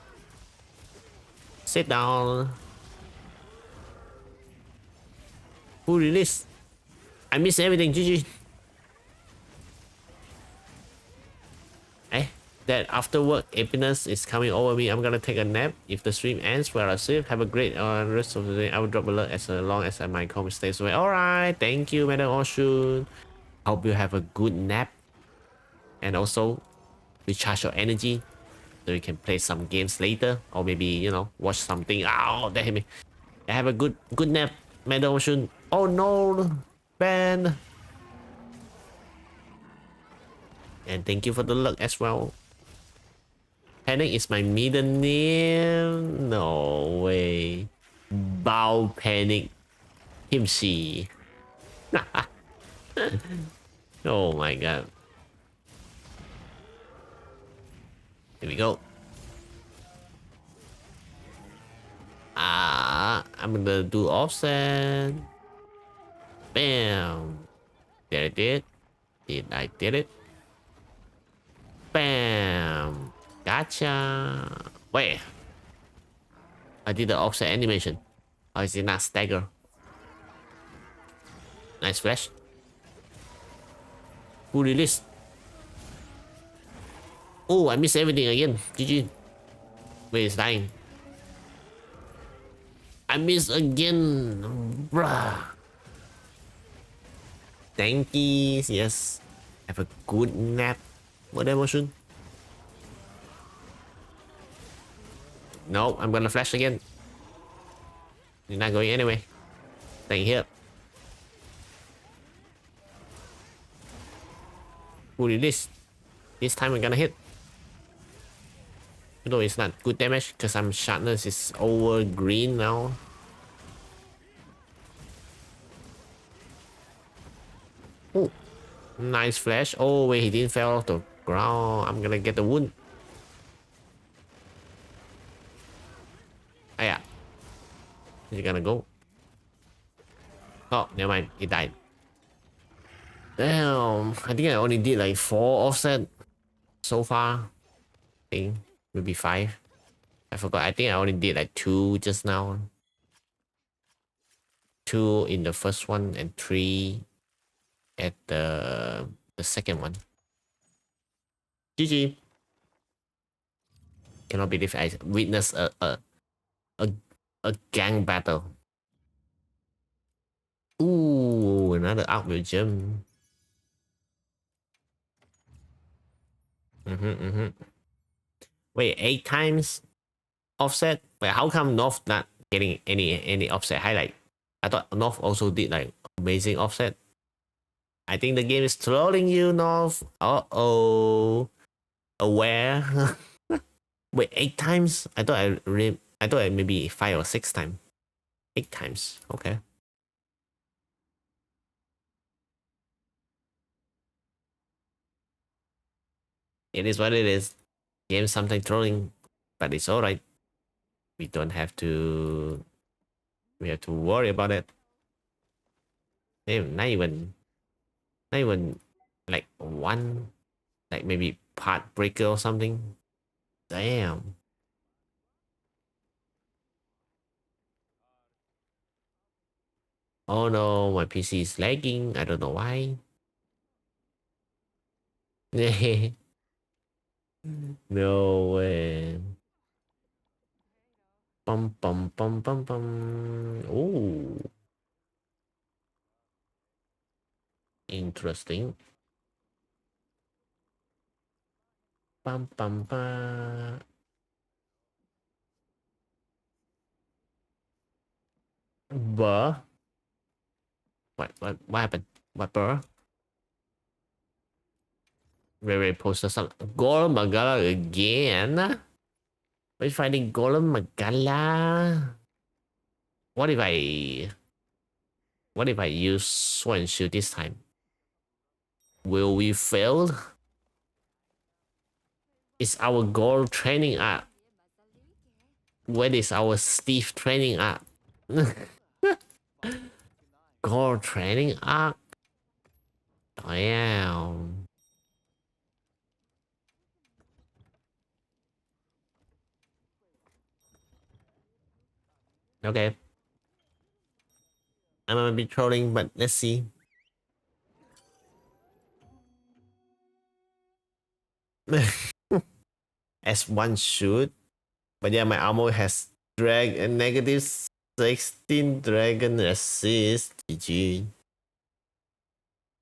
Sit down. Full release. I miss everything, GG. That after work happiness is coming over me. I'm gonna take a nap. If the stream ends while I sleep, have a great rest of the day. I will drop alert as long as my com stays away. Alright, thank you, Madam Oshun. Hope you have a good nap. And also, recharge your energy so you can play some games later. Or maybe, watch something. Oh, that hit me. Have a good nap, Madam Oshun. Oh no, Ben. And thank you for the luck as well. Panic is my middle name. No way. Bao Panic Kimchi. Oh my god. Here we go. I'm gonna do offset. Bam. There I did. I did it. Bam. Gotcha. Wait. I did the offset animation. Or is it not stagger? Nice flash. Full release. Oh, I missed everything again. GG. Wait, it's dying. I missed again. Bruh. Thank you. Yes. Have a good nap. What emotion? No, I'm gonna flash again. You're not going anyway. Staying here. Who did this? This time we're gonna hit. Though it's not good damage because I'm sharpness is over green now. Oh, nice flash. Oh wait, he didn't fall off the ground. I'm gonna get the wound. Ah yeah. Is he gonna go? Oh, never mind. He died. Damn. I think I only did like 4 offset so far. I think maybe 5. I forgot. I think I only did like 2 just now. 2 in the first one and 3 at the second one. GG. Cannot believe I witnessed a, a gang battle. Ooh, another outward gem. Wait, 8 times offset? Wait, how come North not getting any offset highlight? I thought North also did like amazing offset. I think the game is trolling you, North. Uh-oh. Aware. Wait, 8 times? I thought I maybe 5 or 6 times. 8 times. Okay. It is what it is. Game something trolling, but it's alright. We don't have to. We have to worry about it. Not even like one, like maybe part breaker or something. Damn. Oh no, my PC is lagging. I don't know why. No way. Bum bum bum bum bum. Oh, interesting. Bum bum bum. Buh. What happened? What bro? Ray posted some Golem Magala again. We're fighting Golem Magala. What if I use Sword and Shield this time? Will we fail? Is our goal training up? What is our Steve training up? Goal training up? Damn. Okay. I'm gonna be trolling, but let's see. As one should. But yeah, my armor has negative 16 dragon resist. GG.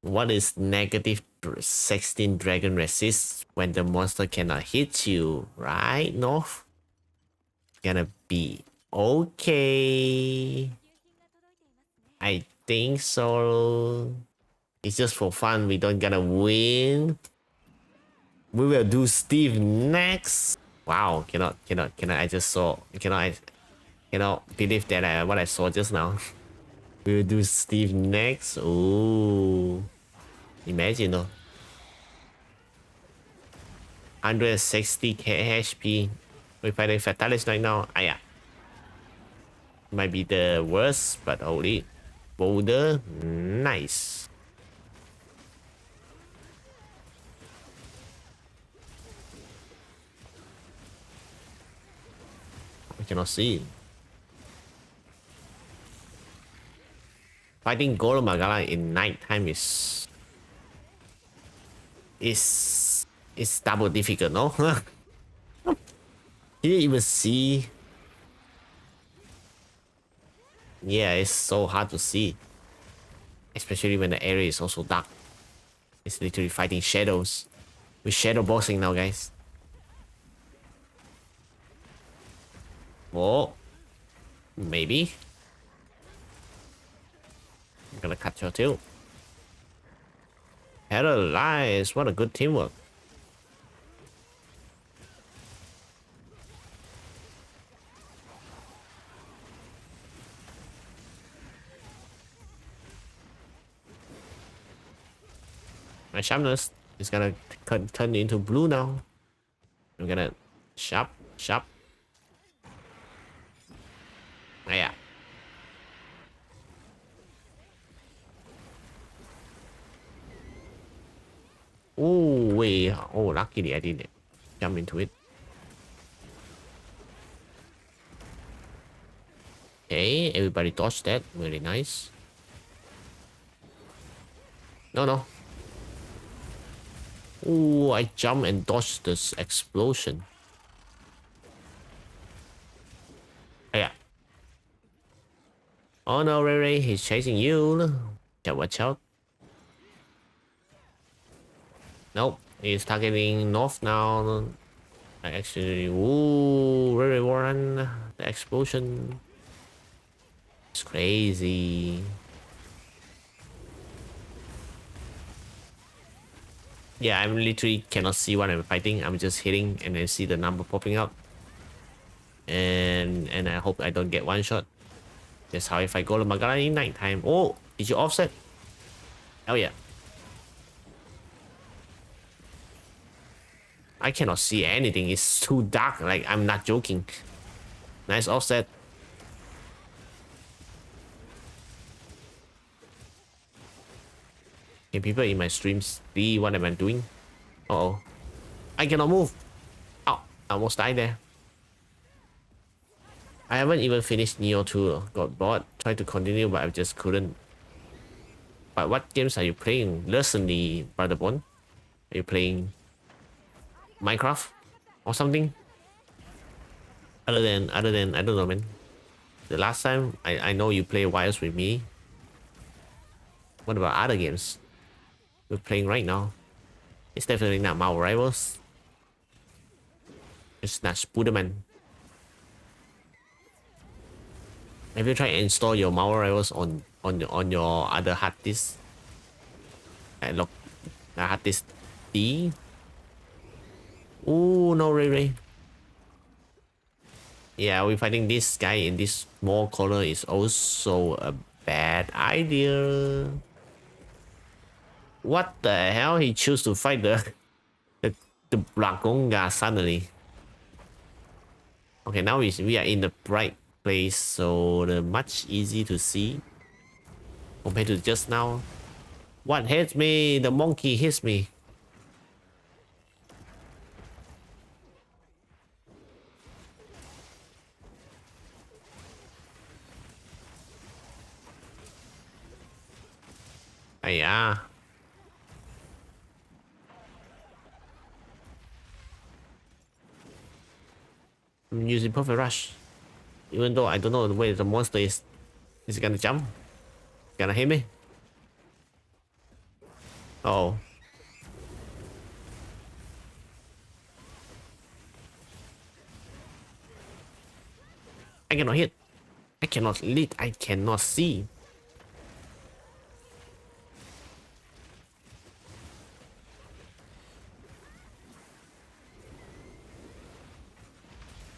What is negative 16 dragon resist when the monster cannot hit you, right? North? Gonna be okay. I think so. It's just for fun. We don't gonna win. We will do Steve next. Wow, cannot. I just saw. Cannot believe that what I saw just now. We will do Steve next. Ooh, imagine though. 160k HP. We're fighting Fatalis right now. Ah yeah. Might be the worst, but holy boulder, nice. I cannot see. Fighting Golem Magala in nighttime is double difficult, no? Can you even see? Yeah, it's so hard to see. Especially when the area is also dark. It's literally fighting shadows. We're shadow boxing now, guys. Oh, maybe. I'm gonna cut your tail. Paralyze. What a good teamwork. My sharpness is gonna turn into blue now. I'm gonna sharp. Ah, yeah. Oh wait. Oh, luckily I didn't jump into it. Okay, everybody dodged that. Really nice. No. Oh, I jumped and dodged this explosion. Ah, yeah. Oh no, Ray, he's chasing you. Yeah, watch out. Nope, he's targeting north now. I actually, ooh, Ray Warren, the explosion. It's crazy. Yeah, I literally cannot see what I'm fighting. I'm just hitting and then see the number popping up. And I hope I don't get one shot. That's how if I go to Magala in nighttime. Oh, did you offset? Oh yeah. I cannot see anything. It's too dark. Like, I'm not joking. Nice offset. Can people in my streams see what am I doing? Uh-oh. I cannot move. Oh, I almost died there. I haven't even finished Neo 2. Got bored. Tried to continue, but I just couldn't. But what games are you playing recently, Brother Bone? Are you playing Minecraft or something? Other than I don't know, man. The last time I know you play Wires with me. What about other games we're playing right now? It's definitely not Marvel Rivals. It's not Spider-Man. Have you tried to install your Marvel Rivals on your other hard disk? Look, hard disk D. Oh no, Ray. Yeah, we're fighting this guy in this small corner is also a bad idea. What the hell? He chose to fight the Blagonga suddenly. Okay, now we are in the bright place, so the much easy to see compared to just now. What hits me? The monkey hits me. Yeah. I'm using perfect rush. Even though I don't know where the monster is. Is it gonna jump? Gonna hit me? Oh. I cannot hit. I cannot lead. I cannot see.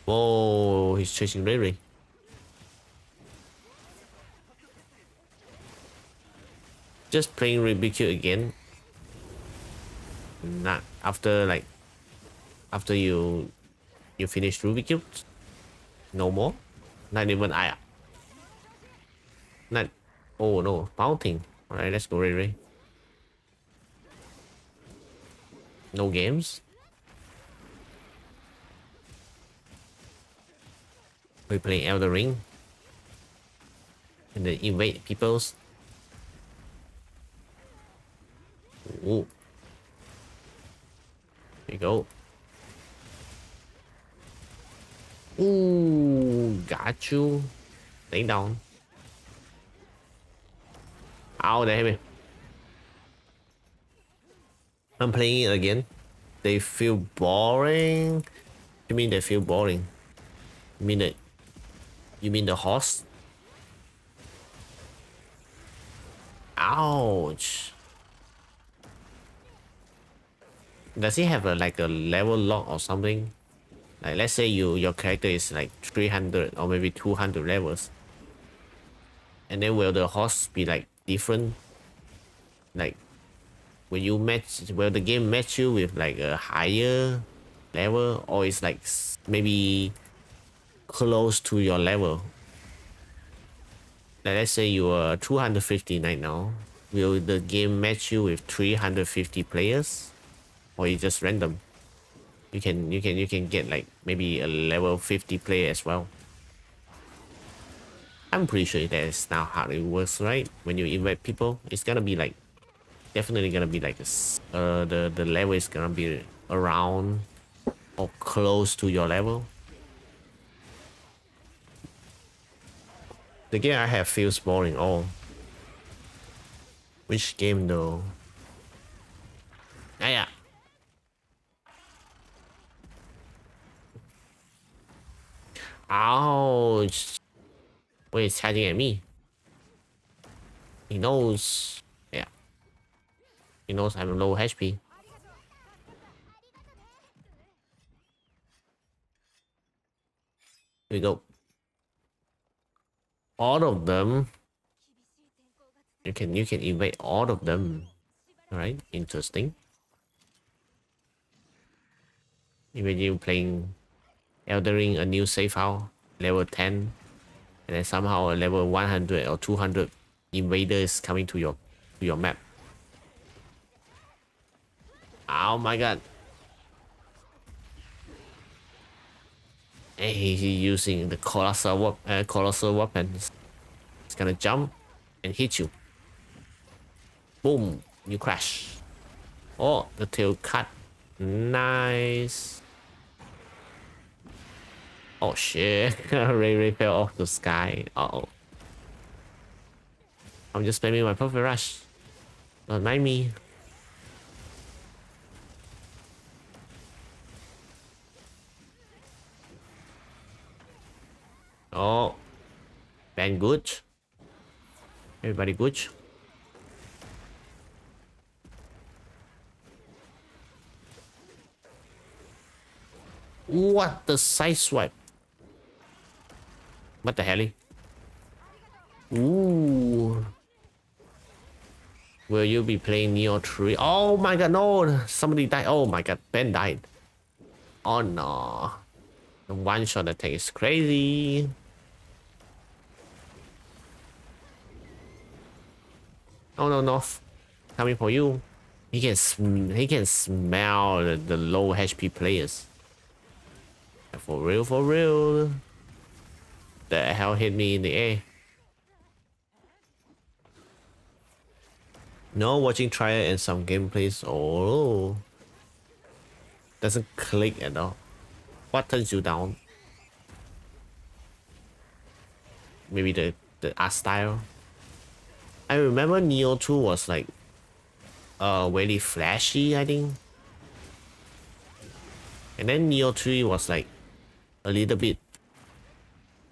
Whoa, he's chasing Riri. Just playing Rubik's Cube again. Not after after you finish Rubik's Cube. No more. Not even I. Not. Oh no, mounting. All right, let's go, Riri. No games. We play Elder Ring. And then invade peoples. Ooh. There you go. Ooh, got you. Stay down. Ow, they hit me. I'm playing it again. they feel boring. You mean they feel boring? You mean that? You mean the horse? Ouch. Does he have a like a level lock or something? Like let's say your character is like 300 or maybe 200 levels, and then will the horse be like different? Like will you match? Will the game match you with like a higher level, or it's like maybe close to your level? Like let's say you are 250 right now. Will the game match you with 350 players, or is just random? You can get like maybe a level 50 player as well. I'm pretty sure that is now how it works, right? When you invite people, it's gonna be like definitely gonna be like this. The level is gonna be around or close to your level. The game I have feels boring. Oh, which game though? Ah, yeah. Ouch. Wait, it's charging at me. He knows. Yeah. He knows I'm low HP. Here we go. All of them. You can invade all of them. Alright, interesting. Imagine playing Eldering a new save file, level 10, and then somehow a level 100 or 200 invaders coming to your map. Oh my god. And he's using the colossal weapons. It's gonna jump and hit you. Boom, you crash. Oh, the tail cut. Nice. Oh shit. Ray fell off the sky. Uh-oh. I'm just spamming my perfect rush. Don't mind me. Oh. Ben good. Everybody good. What the side swipe? What the hell? Ooh. Will you be playing Neo 3? Oh my god, no! Somebody died. Oh my god, Ben died. Oh no. The one shot attack is crazy. Oh no, North. Coming for you. He can smell the low HP players. For real, for real. The hell hit me in the air. No, watching trial and some gameplays. Oh, doesn't click at all. What turns you down? Maybe the art style. I remember Neo 2 was like very flashy, I think. And then Neo 3 was like a little bit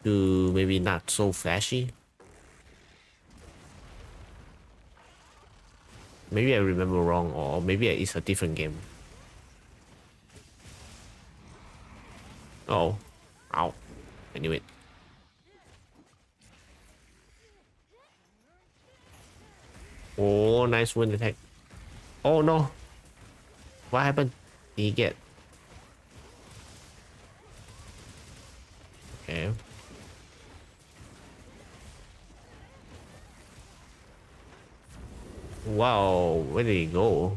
to maybe not so flashy. Maybe I remember wrong, or maybe it's a different game. Oh, ow. I knew it. Oh, nice wind attack. Oh no. What happened? Did he get? Okay. Wow, where did he go?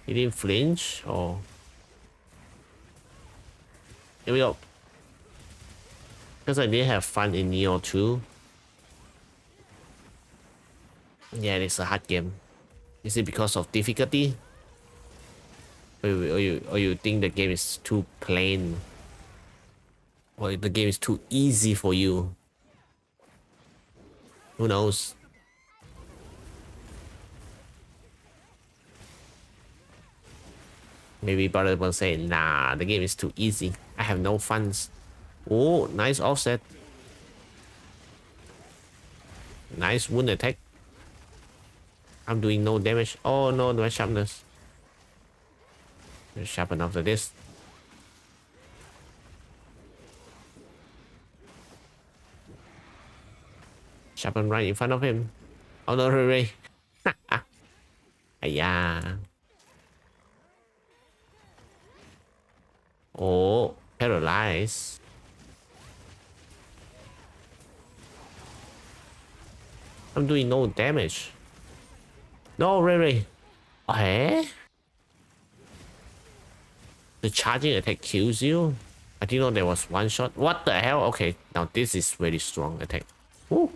He didn't flinch, or... Here we go. Because I did have fun in Neo 2. Yeah, it's a hard game. Is it because of difficulty? Or you think the game is too plain? Or the game is too easy for you? Who knows? Maybe brother will say, nah, the game is too easy. I have no funds. Oh, nice offset. Nice wound attack. I'm doing no damage. Oh no, my sharpness. Sharpen after this. Sharpen right in front of him. Oh no, Ray. Yeah. Oh, paralyzed. I'm doing no damage. No, Ray. Eh? The charging attack kills you? I didn't know there was one shot. What the hell? Okay, now this is very strong attack. Ooh.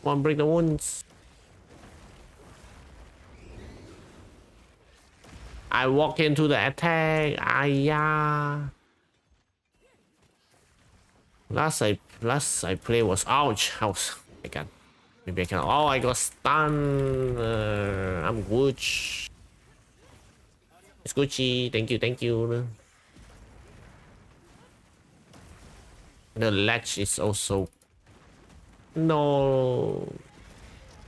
One break the wounds. I walk into the attack. Yeah. Last I play was ouch. Ouch. I can. Maybe I can. Oh, I got stunned. I'm good. It's Gucci. Thank you. Thank you. The ledge is also. No.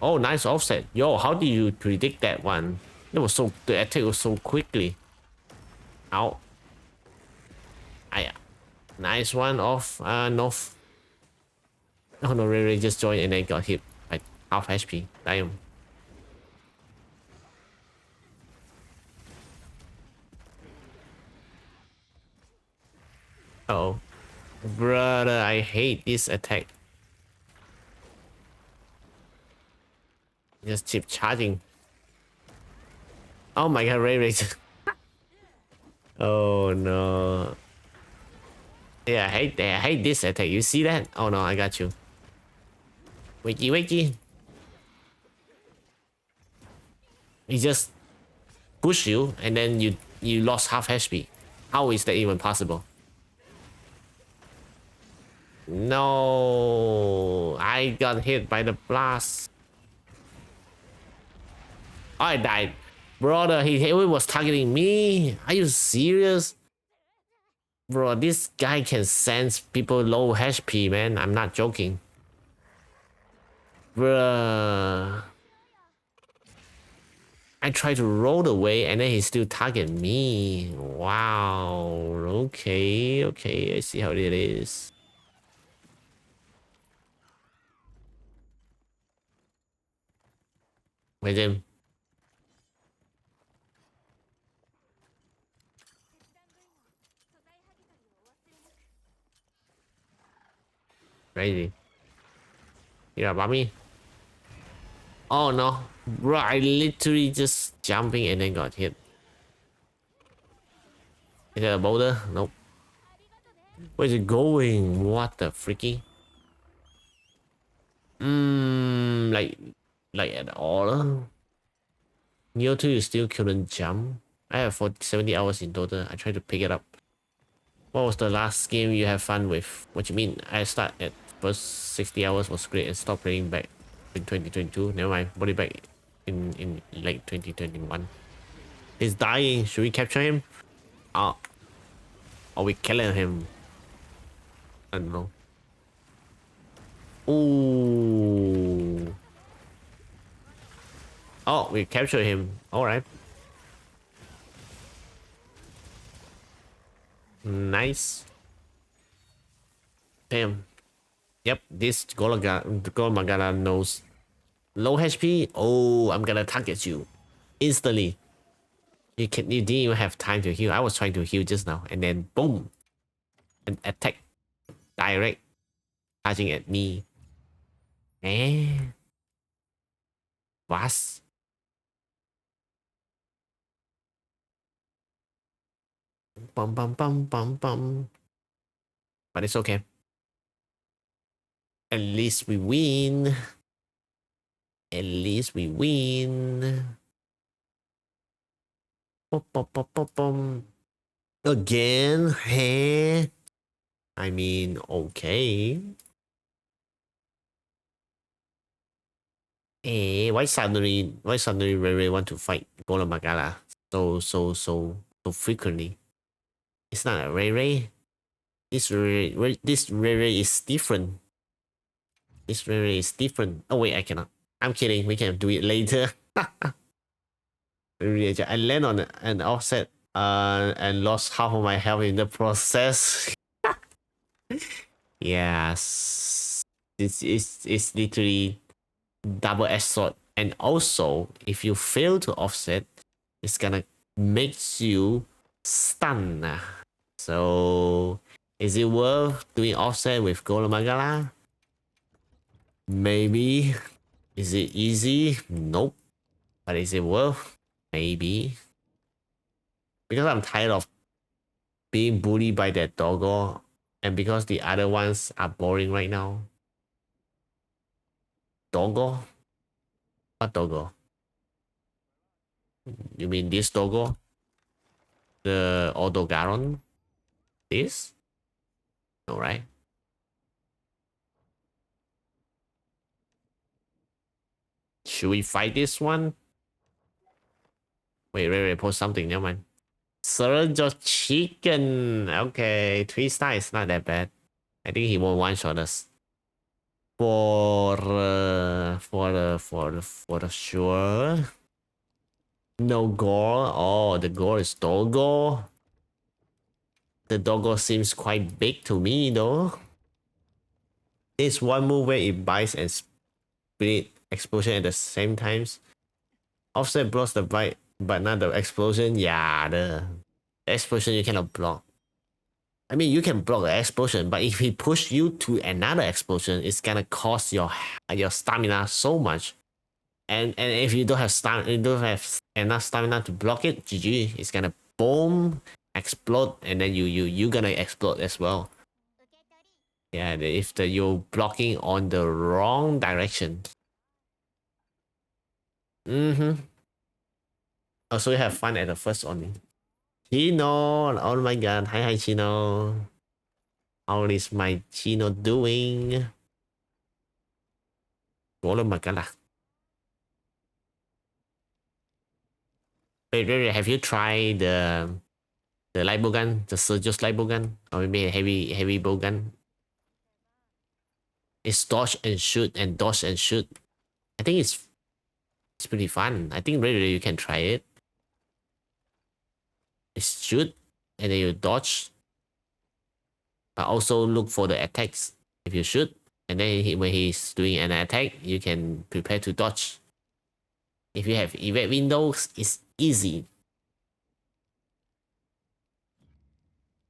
Oh, nice offset. Yo, how did you predict that one? It was so. The attack was so quickly. Ow. Nice one off. North. Oh no, Ray just joined and then got hit like half HP. Damn. Oh, brother, I hate this attack. Just keep charging. Oh my god, Ray. Oh no. Yeah, I hate this attack. You see that? Oh no, I got you. Wakey. He just push you and then you lost half HP. How is that even possible? No, I got hit by the blast. I died. Brother, he was targeting me. Are you serious? Bro, this guy can sense people low HP, man. I'm not joking. Bruh. I try to roll away and then he still target me. Wow. Okay. I see how it is. Wait, him. Crazy. Yeah, mommy. Oh no. Bro, I literally just jumping and then got hit. Is that a boulder? Nope. Where's it going? What the freaky? Like at all. Neo 2 you still couldn't jump. I have 70 hours in total. I tried to pick it up. What was the last game you have fun with? What you mean? I start at first 60 hours was great and stopped playing back in 2022. Never mind. Body back in late 2021. He's dying. Should we capture him? Oh. Or we killing him? I don't know. Ooh. Oh, we captured him. Alright. Nice. Damn. Yep, this Golagala knows. Low HP. Oh, I'm gonna target you. Instantly. You didn't even have time to heal. I was trying to heal just now. And then boom. An attack. Direct. Charging at me. Eh. Was? Bum. But it's okay. At least we win. At least we win. Again, hey. I mean, okay. Eh, why suddenly Ray Ray want to fight Golem Magala so frequently? It's not a Ray Ray. This Ray Ray is different. This Ray Ray is different. Oh wait, I cannot. I'm kidding. We can do it later. I land on an offset and lost half of my health in the process. Yes. This is literally double-edged sword. And also, if you fail to offset, it's gonna makes you stun. So is it worth doing offset with Golomagala? Maybe. Is it easy? Nope. But is it worth? Maybe. Because I'm tired of being bullied by that doggo, and because the other ones are boring right now. Doggo? What doggo? You mean this doggo? The Odogaron? This? No, right? Should we fight this one? Wait, post something, never mind. Surge of chicken. Okay, 3-star is not that bad. I think he won't one-shot us. For the sure. No gore. Oh, the gore is doggo. The doggo seems quite big to me though. It's one move where it bites and split explosion at the same times. Offset blocks the bite, but not the explosion. Yeah, the explosion you cannot block. I mean, you can block the explosion, but if he push you to another explosion, it's gonna cost your stamina so much. And if you don't have enough stamina to block it, GG. It's gonna boom, explode, and then you gonna explode as well. Yeah, if you're blocking on the wrong direction. Mm-hmm. Also, you have fun at the first only. Chino, oh my god, hi Chino. How is my Chino doing? Oh my god. Wait, have you tried the light bow gun, the Surge's light bow gun, or maybe a heavy bow gun? It's dodge and shoot and dodge and shoot. I think it's pretty fun. I think really you can try it. It's shoot and then you dodge, but also look for the attacks. If you shoot and then when he's doing an attack, you can prepare to dodge. If you have evade windows, it's easy.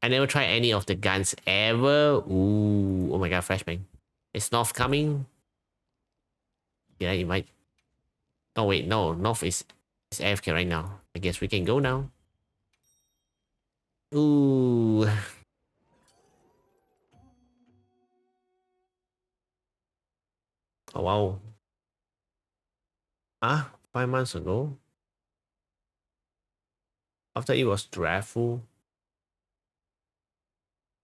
I never tried any of the guns ever. Ooh, oh my god, flashbang. Is North coming? Did I invite? Oh wait, no, North is AFK right now. I guess we can go now. Ooh. Oh wow. Ah, 5 months ago. After it was dreadful.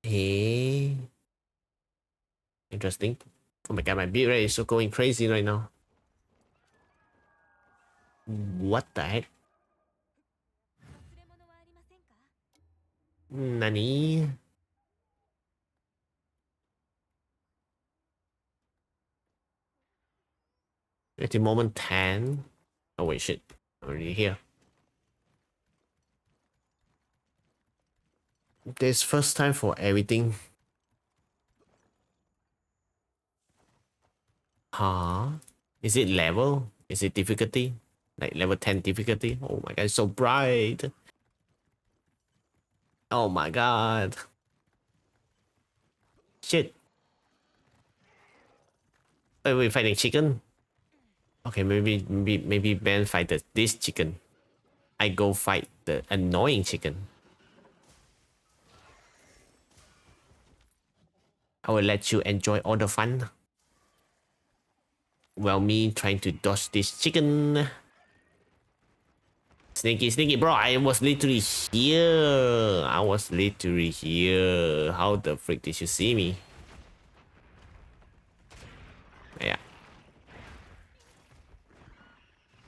Hey. Interesting. Oh my god, my beat rate is so going crazy right now. What the heck? Nani? At the moment 10. Oh wait, shit. I'm already here. There's first time for everything. Huh? Is it level? Is it difficulty? Like level 10 difficulty? Oh my god, it's so bright. Oh my god. Shit. Wait, we fighting chicken? Okay, maybe Ben fight this chicken. I go fight the annoying chicken. I will let you enjoy all the fun. While me trying to dodge this chicken. Sneaky, sneaky, bro. I was literally here. I was literally here. How the frick did you see me? Yeah.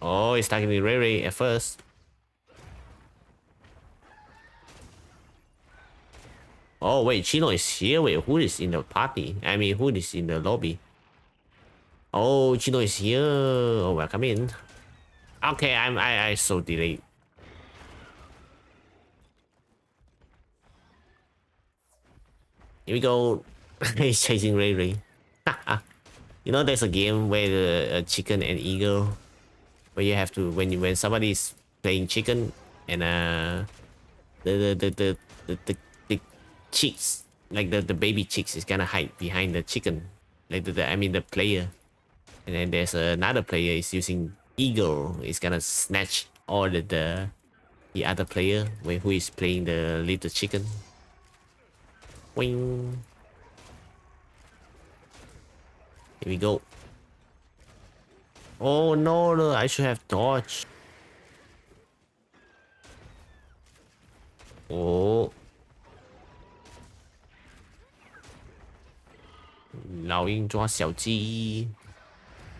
Oh, it's targeting Ray Ray at first. Oh, wait, Chino is here. Wait, who is in the party? I mean, who is in the lobby? Oh, Chino is here. Oh, welcome in. Okay, I so delayed. Here we go. He's chasing Ray Ray. You know, there's a game where the chicken and eagle, where you have to when somebody is playing chicken and the the the the chicks, like the baby chicks, is gonna hide behind the chicken, like I mean the player, and then there's another player is using eagle, is gonna snatch all the other player who is playing the little chicken. Wing. Here we go. Oh no, no, I should have dodged. Oh. Lao Ying draw Xiao Ji.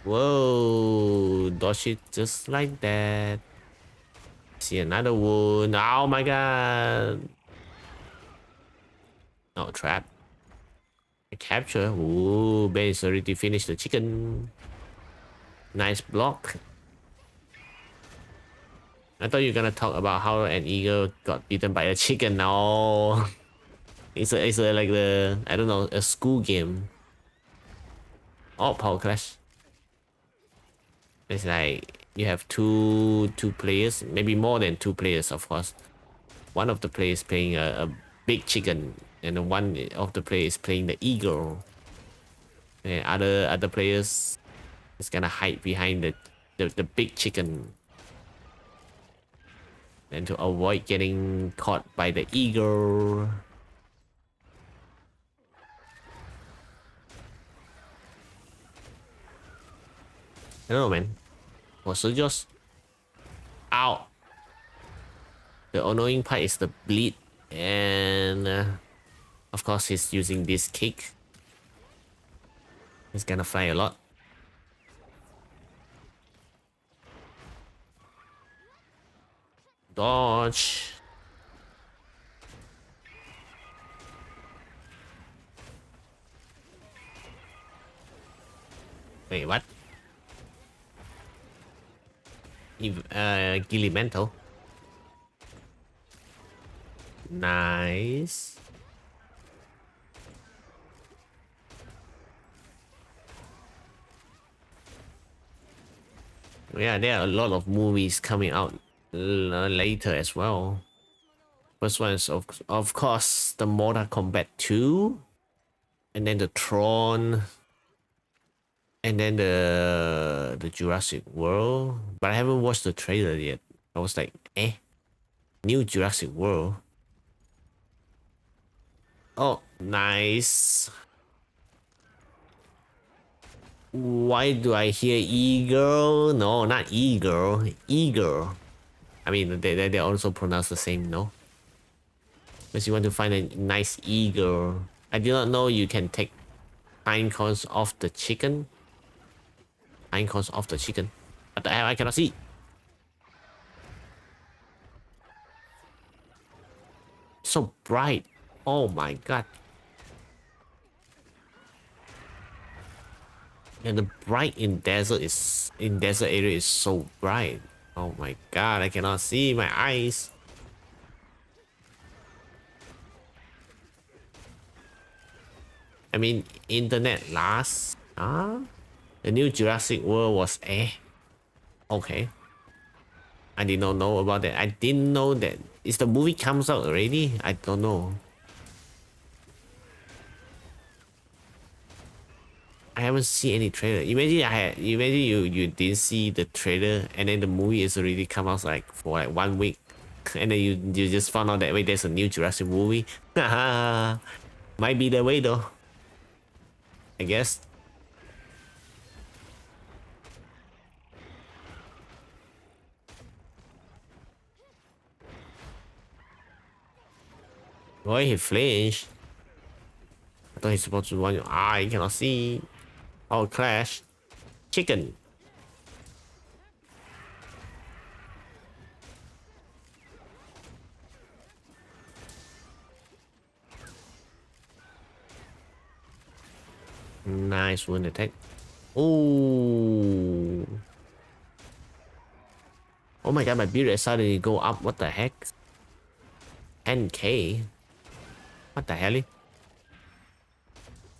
Whoa, dodge it just like that. See another wound. Oh my god. Oh, trap. A capture. Ooh, Ben is already finished the chicken. Nice block. I thought you were gonna talk about how an eagle got beaten by a chicken. No. It's a like the, I don't know, a school game. Oh, power clash. It's like you have two players, maybe more than two players, of course. One of the players playing a big chicken, and one of the players playing the eagle. And other players is gonna hide behind the big chicken, and to avoid getting caught by the eagle. I don't know, man. Also just ow. The annoying part is the bleed, and of course he's using this kick. He's gonna fly a lot. Dodge. Wait, what? Gillimental. Nice. Yeah, there are a lot of movies coming out later as well. First one is of course the Mortal Kombat 2, and then the Tron, and then the Jurassic World. But I haven't watched the trailer yet. I was like, new Jurassic World. Oh, nice. Why do I hear eagle? No, not eagle. Eagle. I mean, they also pronounce the same, no? Because you want to find a nice eagle. I did not know you can take hind corns off the chicken. Hind corns off the chicken. What the hell? I cannot see. So bright. Oh my god. And the bright in desert area is so bright. Oh my god, I cannot see my eyes. I mean, internet lasts. The new Jurassic World was okay. I did not know about that. I didn't know that. Is the movie comes out already? I don't know. I haven't seen any trailer. Imagine you didn't see the trailer, and then the movie is already come out like for like 1 week, and then you just found out that wait, there's a new Jurassic movie. Might be the way though, I guess. Why he flinched? I thought he's supposed to run. Ah, you cannot see. Oh, clash. Chicken. Nice wound attack. Oh. Oh my god, my beard rate suddenly go up. What the heck? 10k? What the hell? Is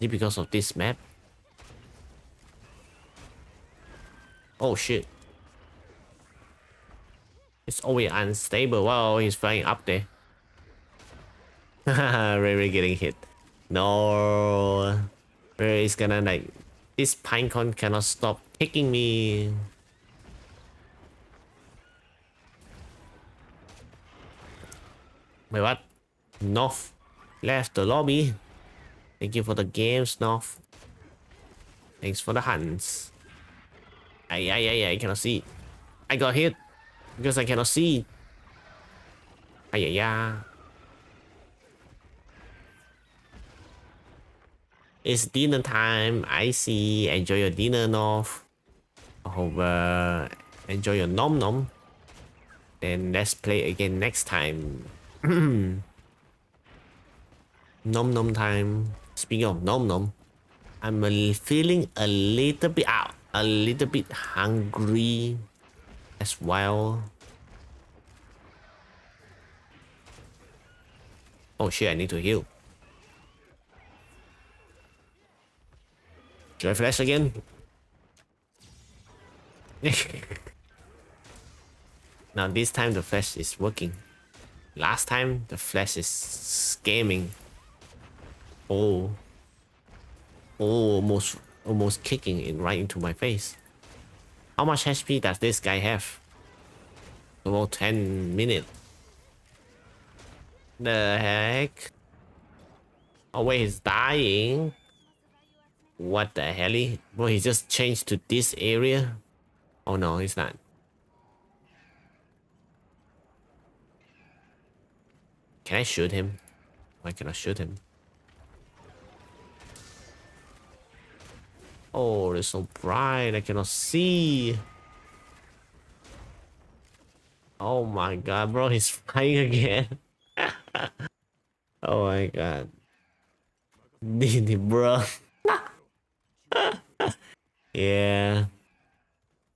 it because of this map? Oh shit. It's always unstable. Wow, he's flying up there. Ray getting hit. No. Ray is gonna like... This pinecone cannot stop kicking me. Wait, what? North left the lobby. Thank you for the games, North. Thanks for the hunts. I cannot see. I got hit because I cannot see. Ay. It's dinner time. I see. Enjoy your dinner, North. I hope enjoy your nom nom. Then let's play again next time. Nom nom time. Speaking of nom nom, I'm feeling a little bit out, a little bit hungry as well. Oh shit, I need to heal. Should I flash again? Now this time the flash is working. Last time the flash is scamming. Oh, almost kicking it right into my face. How much HP does this guy have? About 10 minutes. The heck? Oh wait, he's dying. What the hell? Bro, he just changed to this area. Oh no, he's not. Can I shoot him? Why can I shoot him? Oh, it's so bright. I cannot see. Oh my god, bro, he's flying again. Oh my god. Bro. Yeah.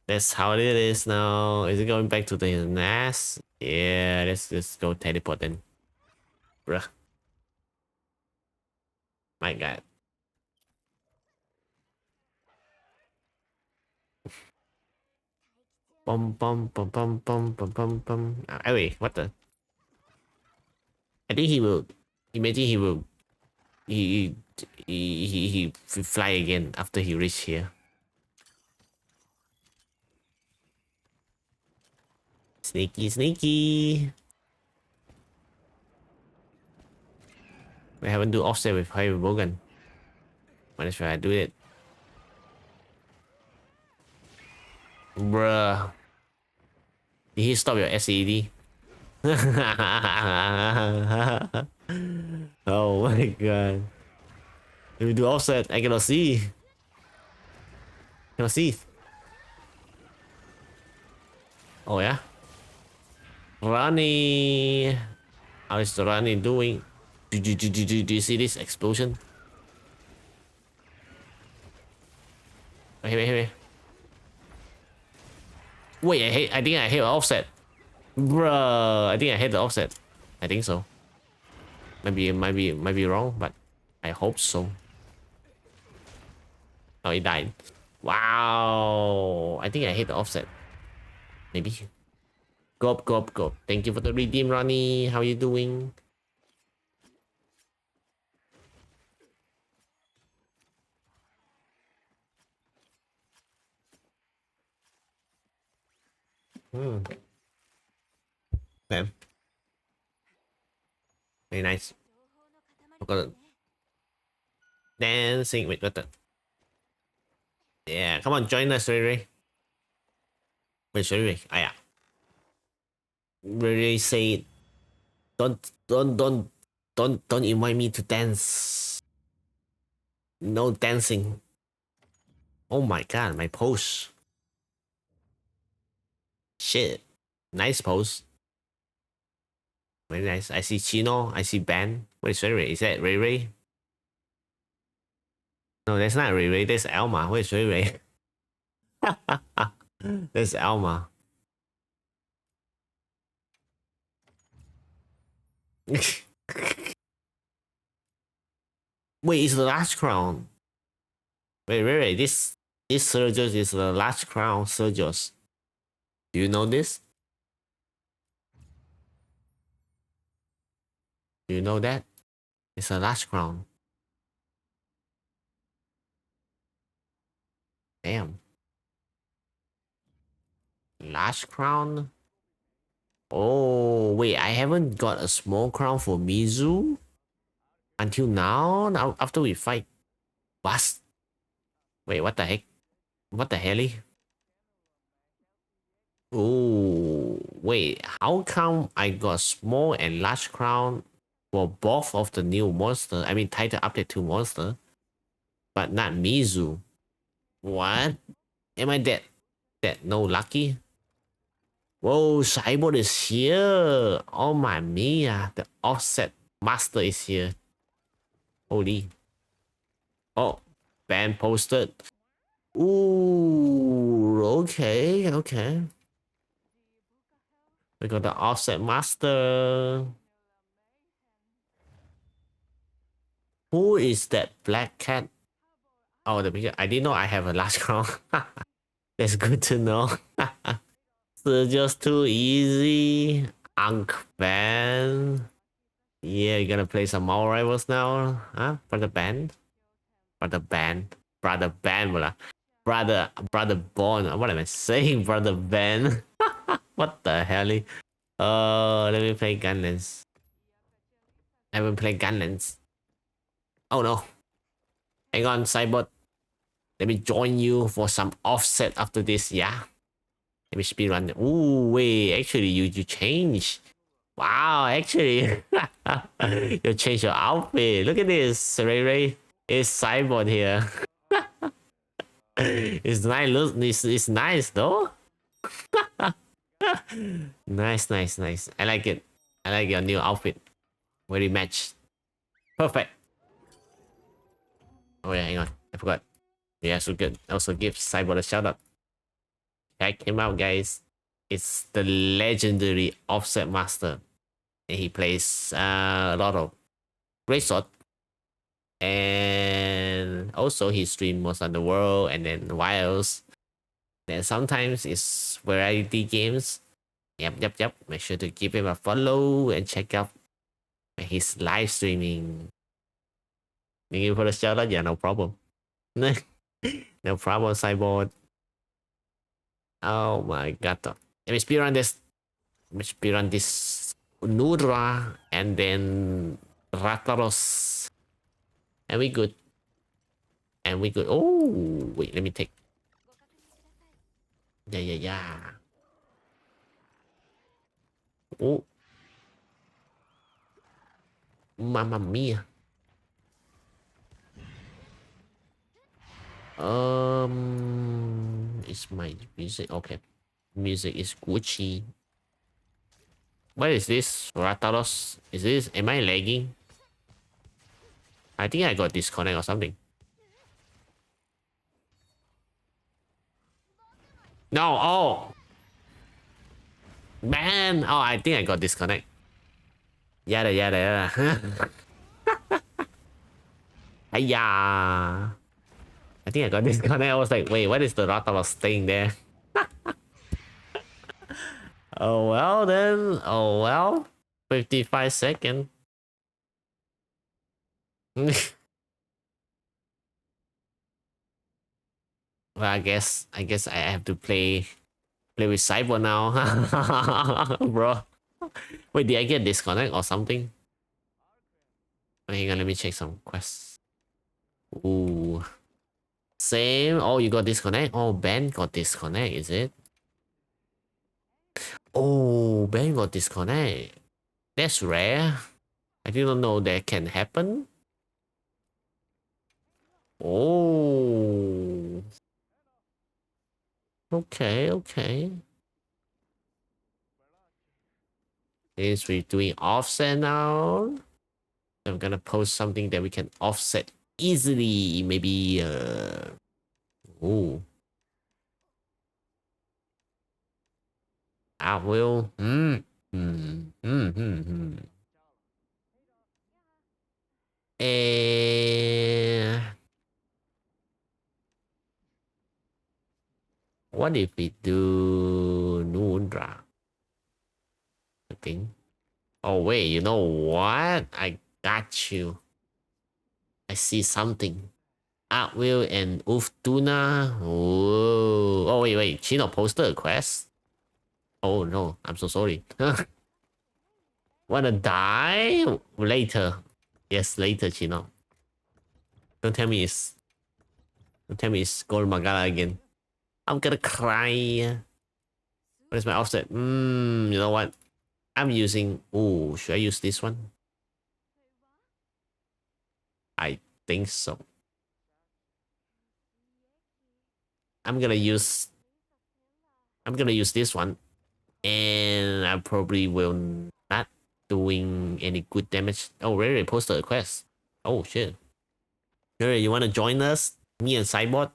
That's how it is now. Is it going back to the nest? Yeah, let's just go teleport then. Bruh. My god. Bum bum bum bum bum bum bum bum. Wait, what the? I think he will. Imagine he will. He he fly again after he reach here. Sneaky, sneaky. We haven't do offset with Heavy Bogan. Might as well do it. Bruh. Did he stop your SED? Oh my god. If we do offset, I cannot see. Cannot see. Oh yeah? Ronnie. How is the Ronnie doing? Do you see this explosion? Wait. Wait, I think I hit offset. Bruh, I think I hit the offset. I think so. Maybe it might be wrong, but I hope so. Oh, he died. Wow. I think I hit the offset. Maybe. Go up. Thank you for the redeem, Ronnie. How you doing? Okay. Very nice. Got dancing. Wait, what the? Yeah, come on, join us, Ray. Wait, sorry. Ah, yeah. Ray say, don't Don't invite me to dance. No dancing. Oh my god, my pose. Shit. Nice pose. Very nice. I see Chino. I see Ben. Wait, sorry, is that Ray Ray? No, that's not Ray Ray. That's Alma. Where's Ray Ray? That's Alma. Wait, it's the last crown. Wait. This Sergius is the last crown Sergius. Do you know this? Do you know that? It's the last crown. Damn. Last crown? Oh, wait, I haven't got a small crown for Mizu until now. Now after we fight Bust. Wait, what the heck? What the hell? Oh, wait, how come I got small and large crown for both of the new monster? I mean, title update 2 monster, but not Mizu. What? Am I that no lucky? Whoa, Cyborg is here. Oh my mia, the offset master is here. Holy. Oh, ban posted. Ooh, okay. We got the offset master. Who is that black cat? Oh, the picture. I didn't know I have a last crown. That's good to know. So just too easy. Unk ban. Yeah, you're gonna play some more rivals now, huh? For the band? Brother band. Brother band, brother born. What am I saying? Brother band. What the hell? Let me play Gunlands. I haven't played Gunlands. Oh no. Hang on, Cybot. Let me join you for some offset after this, yeah? Let me speedrun. Ooh, wait, actually, you changed. Wow, actually, you changed your outfit. Look at this, Ray. It's Cyborg here. It's nice. Look, it's nice though. Nice. I like it. I like your new outfit. Very matched. Perfect. Oh yeah, hang on. I forgot. Yeah, so good. Also give Cyborg a shout out. Check him out, guys. It's the legendary offset master. And he plays a lot of great sword. And also he streams most of the world and then Wilds. Then sometimes it's variety games. Yep. Make sure to give him a follow and check out his live streaming. Thank you for the shout out. Yeah, no problem. No problem, Cyborg. Oh my god. Let me speedrun this. Let me speedrun this Nudra and then Rataros. And we good. Oh, wait, let me take. Yeah. Oh. Mamma mia. It's my music. Okay. Music is Gucci. What is this? Ratalos? Is this? Am I lagging? I think I got disconnect or something. No, oh. Man, oh, I think I got disconnect. Yada. Hiya. I think I got disconnect. I was like, wait, what is the Ratalos thing there? Oh well then. Oh well. 55 seconds. Well, I guess I have to play with Cyber now. Bro. Wait, did I get disconnect or something? Hang on, let me check some quests. Ooh. Same. Oh, you got disconnect? Oh, Ben got disconnect, is it? Oh, Ben got disconnect. That's rare. I didn't know that can happen. Oh. Okay, okay. Is we doing offset now? I'm gonna post something that we can offset easily. Maybe oh. I will. And what if we do Nundra? I think. Oh wait, you know what? I got you. I see something. Will and Uftuna. Whoa. Oh wait. Chino posted a quest. Oh no, I'm so sorry. Wanna die? Later. Yes, later, Chino. Don't tell me it's Gold Magala again. I'm gonna cry. What is my offset? You know what? I'm using. Oh, should I use this one? I think so. I'm gonna use this one, and I probably will not doing any good damage. Oh, Rere posted a quest. Oh shit. Rere, you wanna join us? Me and Cyborg?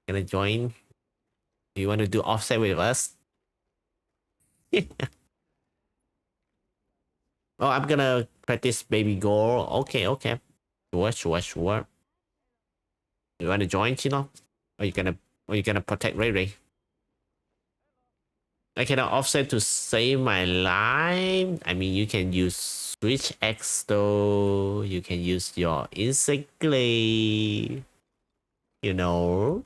Gonna join? You wanna do offset with us? Oh, I'm gonna practice baby girl. Okay. Sure. You wanna join, Chino? Or you gonna protect Ray Ray? I cannot offset to save my life. I mean, you can use Switch X though. You can use your insect glaive. You know,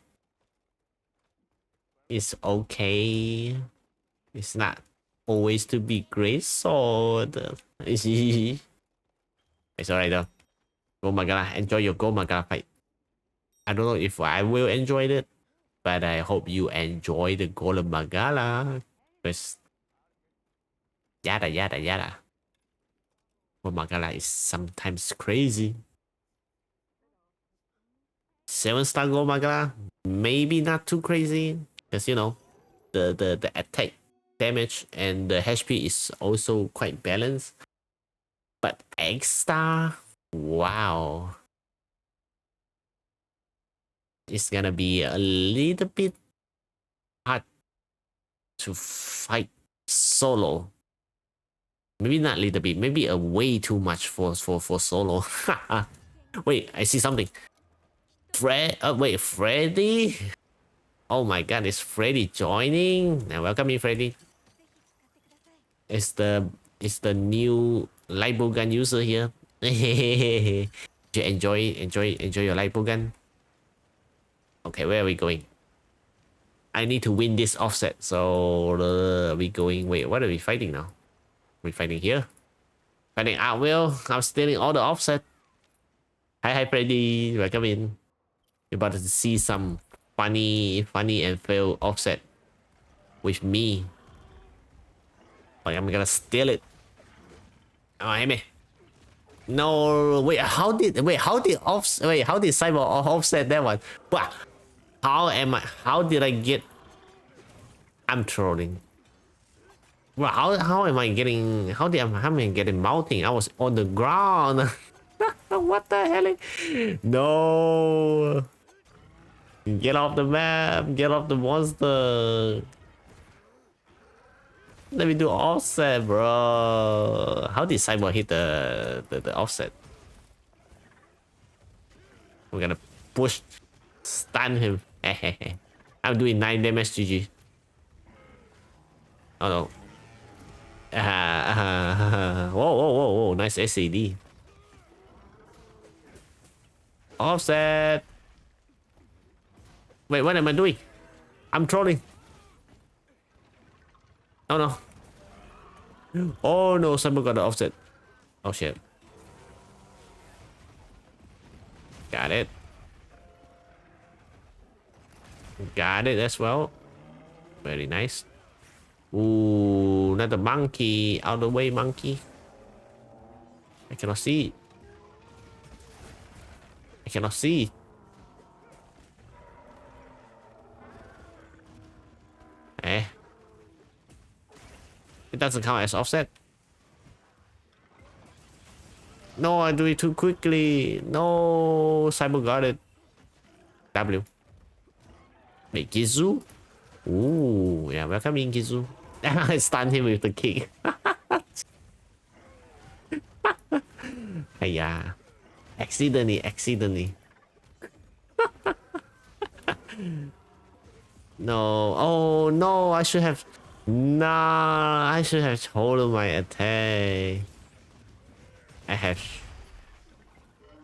it's okay. It's not always to be great sword. It's alright though. Go Magala, enjoy your Go Magala fight. I don't know if I will enjoy it, but I hope you enjoy the Golem Magala. Because yada. Golem Magala is sometimes crazy. 7-star Golem Magala, maybe not too crazy. Because you know, the attack damage and the HP is also quite balanced. But X-star, wow. It's gonna be a little bit hard to fight solo. Maybe not a little bit, maybe a way too much for solo. Wait, I see something. Freddy? Oh my god, is Freddy joining? Now welcome in, Freddy. It's the new lipo gun user here. You enjoy your lipo gun. Okay, where are we going? I need to win this offset. So we going. Wait, what are we fighting now? We fighting here. Fighting Will. I'm stealing all the offset. Hi, Freddy. Welcome in. You're about to see some funny and fail offset with me. Like I'm gonna steal it. Oh, hey me. No, wait. How did Cyber offset that one? Wow. How did I get? I'm trolling. Well, how am I getting? How am I getting mounting? I was on the ground. What the hell? No. Get off the map. Get off the monster. Let me do offset, bro. How did Cyber hit the offset? We're gonna push, stun him. I'm doing 9 damage, GG. Oh no. Whoa. Nice SAD. Offset. Wait, what am I doing? I'm trolling. Oh no. Oh no, someone got the offset. Oh shit. Got it. Got it as well. Very nice. Ooh, not the monkey. Out of the way, monkey. I cannot see. I cannot see. Eh. It doesn't count as offset. No, I do it too quickly. No, Cyber got it. W. Wait, Gtizu? Ooh, yeah, welcome in, Gtizu. I stunned him with the kick. Hey, yeah. Accidentally. No. Oh, no, I should have... Nah, I should have told my attack. I have...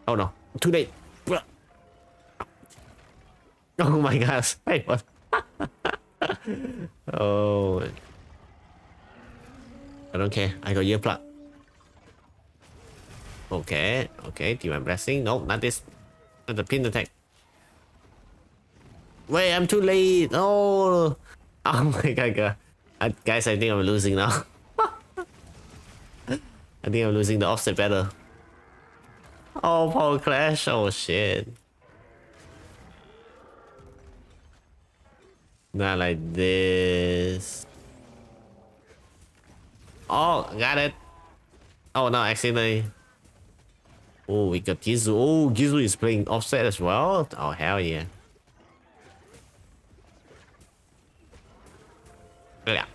Oh, no. Too late. Oh, my gosh. Hey, what? Oh. I don't care. I got earplug. Okay. Divine blessing. No, not this. Not the pin attack. Wait, I'm too late. Oh. Oh my god. Guys, I think I'm losing now. I think I'm losing the offset battle. Oh, power clash. Oh shit. Not like this. Oh, got it. Oh no, accidentally. Oh, we got Gtizu. Oh, Gtizu is playing offset as well. Oh, hell yeah. Yeah.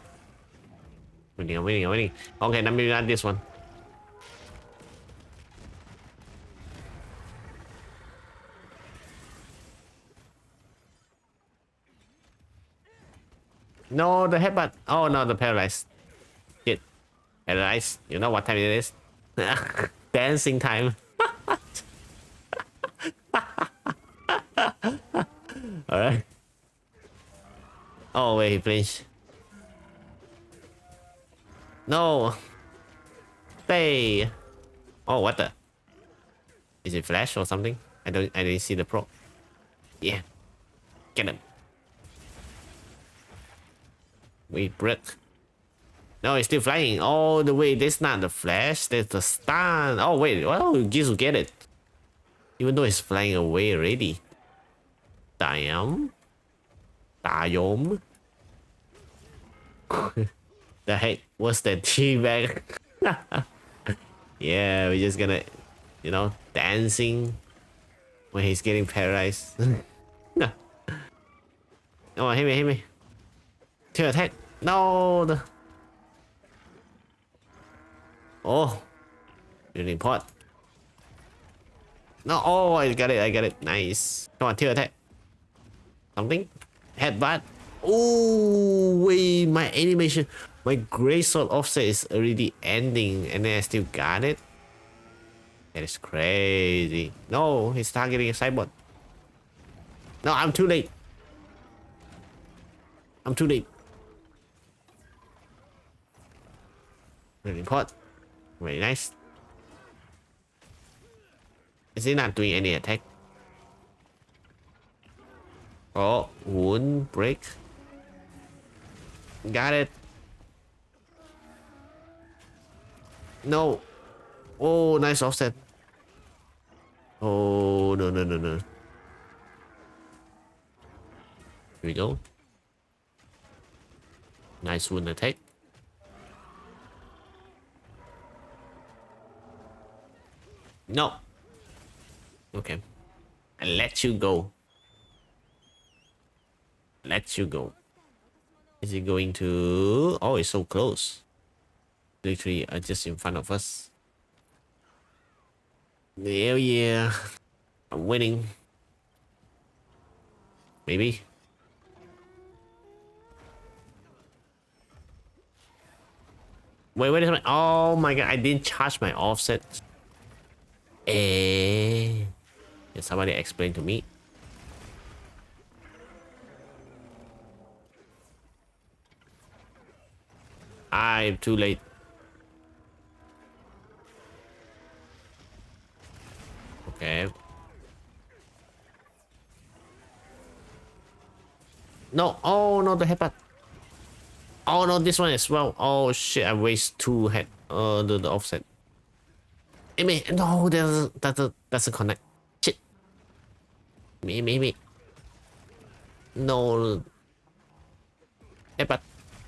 Winning. Okay, let me add this one. No, the headbutt. Oh no, the paralyzed. Shit. Paralyzed. You know what time it is? Dancing time. Alright. Oh wait, he flinched. No. Stay. Oh, what the? Is it flash or something? I didn't see the pro. Yeah. Get him. We break. No, it's still flying all the way. That's not the flash. That's the stun. Oh wait, well, Gtizu get it. Even though it's flying away already. Damn. The heck? What's that T-bag? Yeah, we're just gonna, you know, dancing when he's getting paralyzed. Oh, hit me. Two attack. No. Oh. Building pot. No. Oh, I got it. Nice. Come on, two attack. Something. Headbutt. Oh, wait. My animation. My gray sword offset is already ending and then I still got it. That is crazy. No, he's targeting a sideboard. No, I'm too late. Really pot. Very nice. Is he not doing any attack? Oh, wound break. Got it. No. Oh, nice offset. Oh, no. Here we go. Nice wound attack. No. Okay. I let you go. Is he going to... Oh, it's so close. Literally just in front of us. Hell yeah. I'm winning. Maybe. Wait a minute. Oh my god, I didn't charge my offset. Can somebody explain to me? I'm too late. Okay. No. Oh no, the headbutt. Oh no, this one as well. Oh shit, I waste 2 head. The offset. Hey, me. No, that's a connect. Shit. Me. No. Hey, but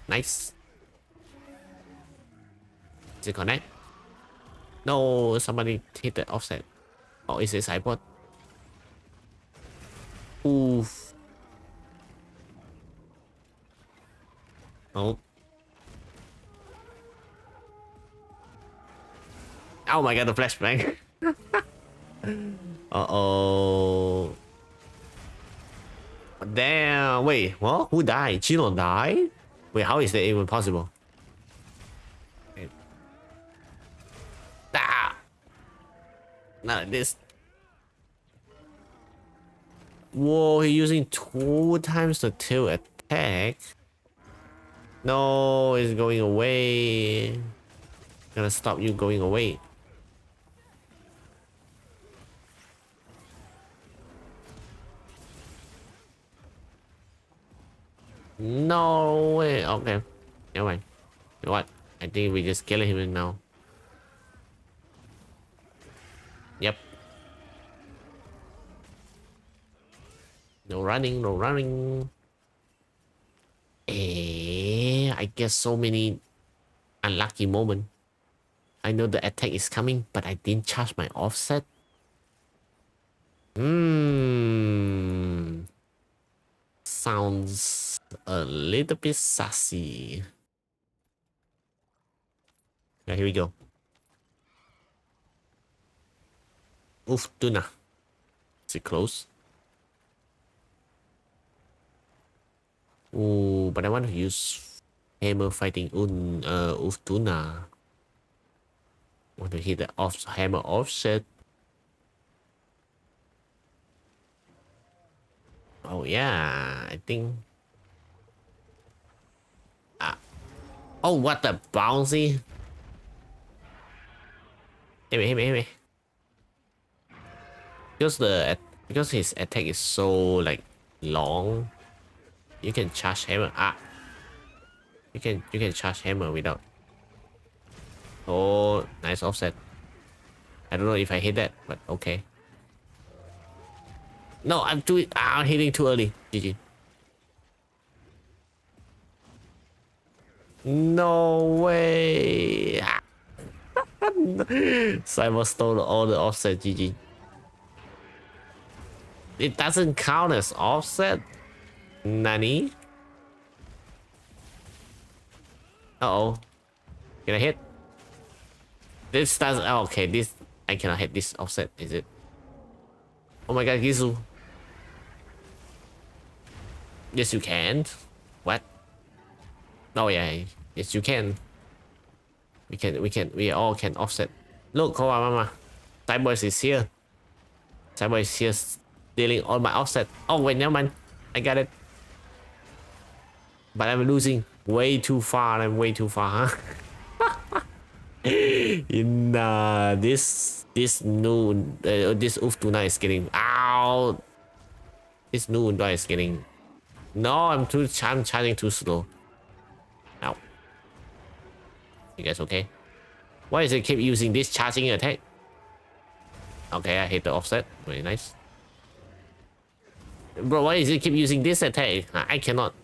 nice. Is it connect? No, somebody hit the offset. Oh, is it sideboard? Oof. Oh. Oh my god, the flashbang. Uh-oh. Damn, wait, what? Who died? Chino died? Wait, how is that even possible? Wait. Ah! Not like this. Whoa, he's using 2 times the tail attack. No, it's going away. Gonna stop you going away. No way. Okay. Never mind. You know what? I think we just kill him now. Yep. No running, no running. I guess so many unlucky moments. I know the attack is coming, but I didn't charge my offset. Sounds a little bit sassy. Yeah, here we go. Oof, tuna. Is it close? Ooh, but I want to use hammer fighting Uftuna. Want to hit the hammer offset. Oh yeah, I think. Oh, what the bouncy? Hey me. Because his attack is so like long, you can charge hammer. You can charge hammer without. Oh, nice offset. I don't know if I hit that, but okay. No, I'm hitting too early. GG. No way. Cyber stole all the offset. GG. It doesn't count as offset. Nani? Uh-oh. Can I hit? This doesn't. Oh, okay, this. I cannot hit this offset, is it? Oh my god, Gtizu. Yes, you can. What? Oh yeah, yes you can. We all can offset. Look, Mama. Cyber is here. Cyber is here stealing all my offset. Oh wait, never mind. I got it. But I'm losing way too far. I'm way too far, huh? This new this Uftuna is getting out. This new Unda is getting. No, I'm charging too slow. Ow. You guys okay? Why is it keep using this charging attack? Okay, I hit the offset. Very nice. Bro, why is it keep using this attack? I cannot.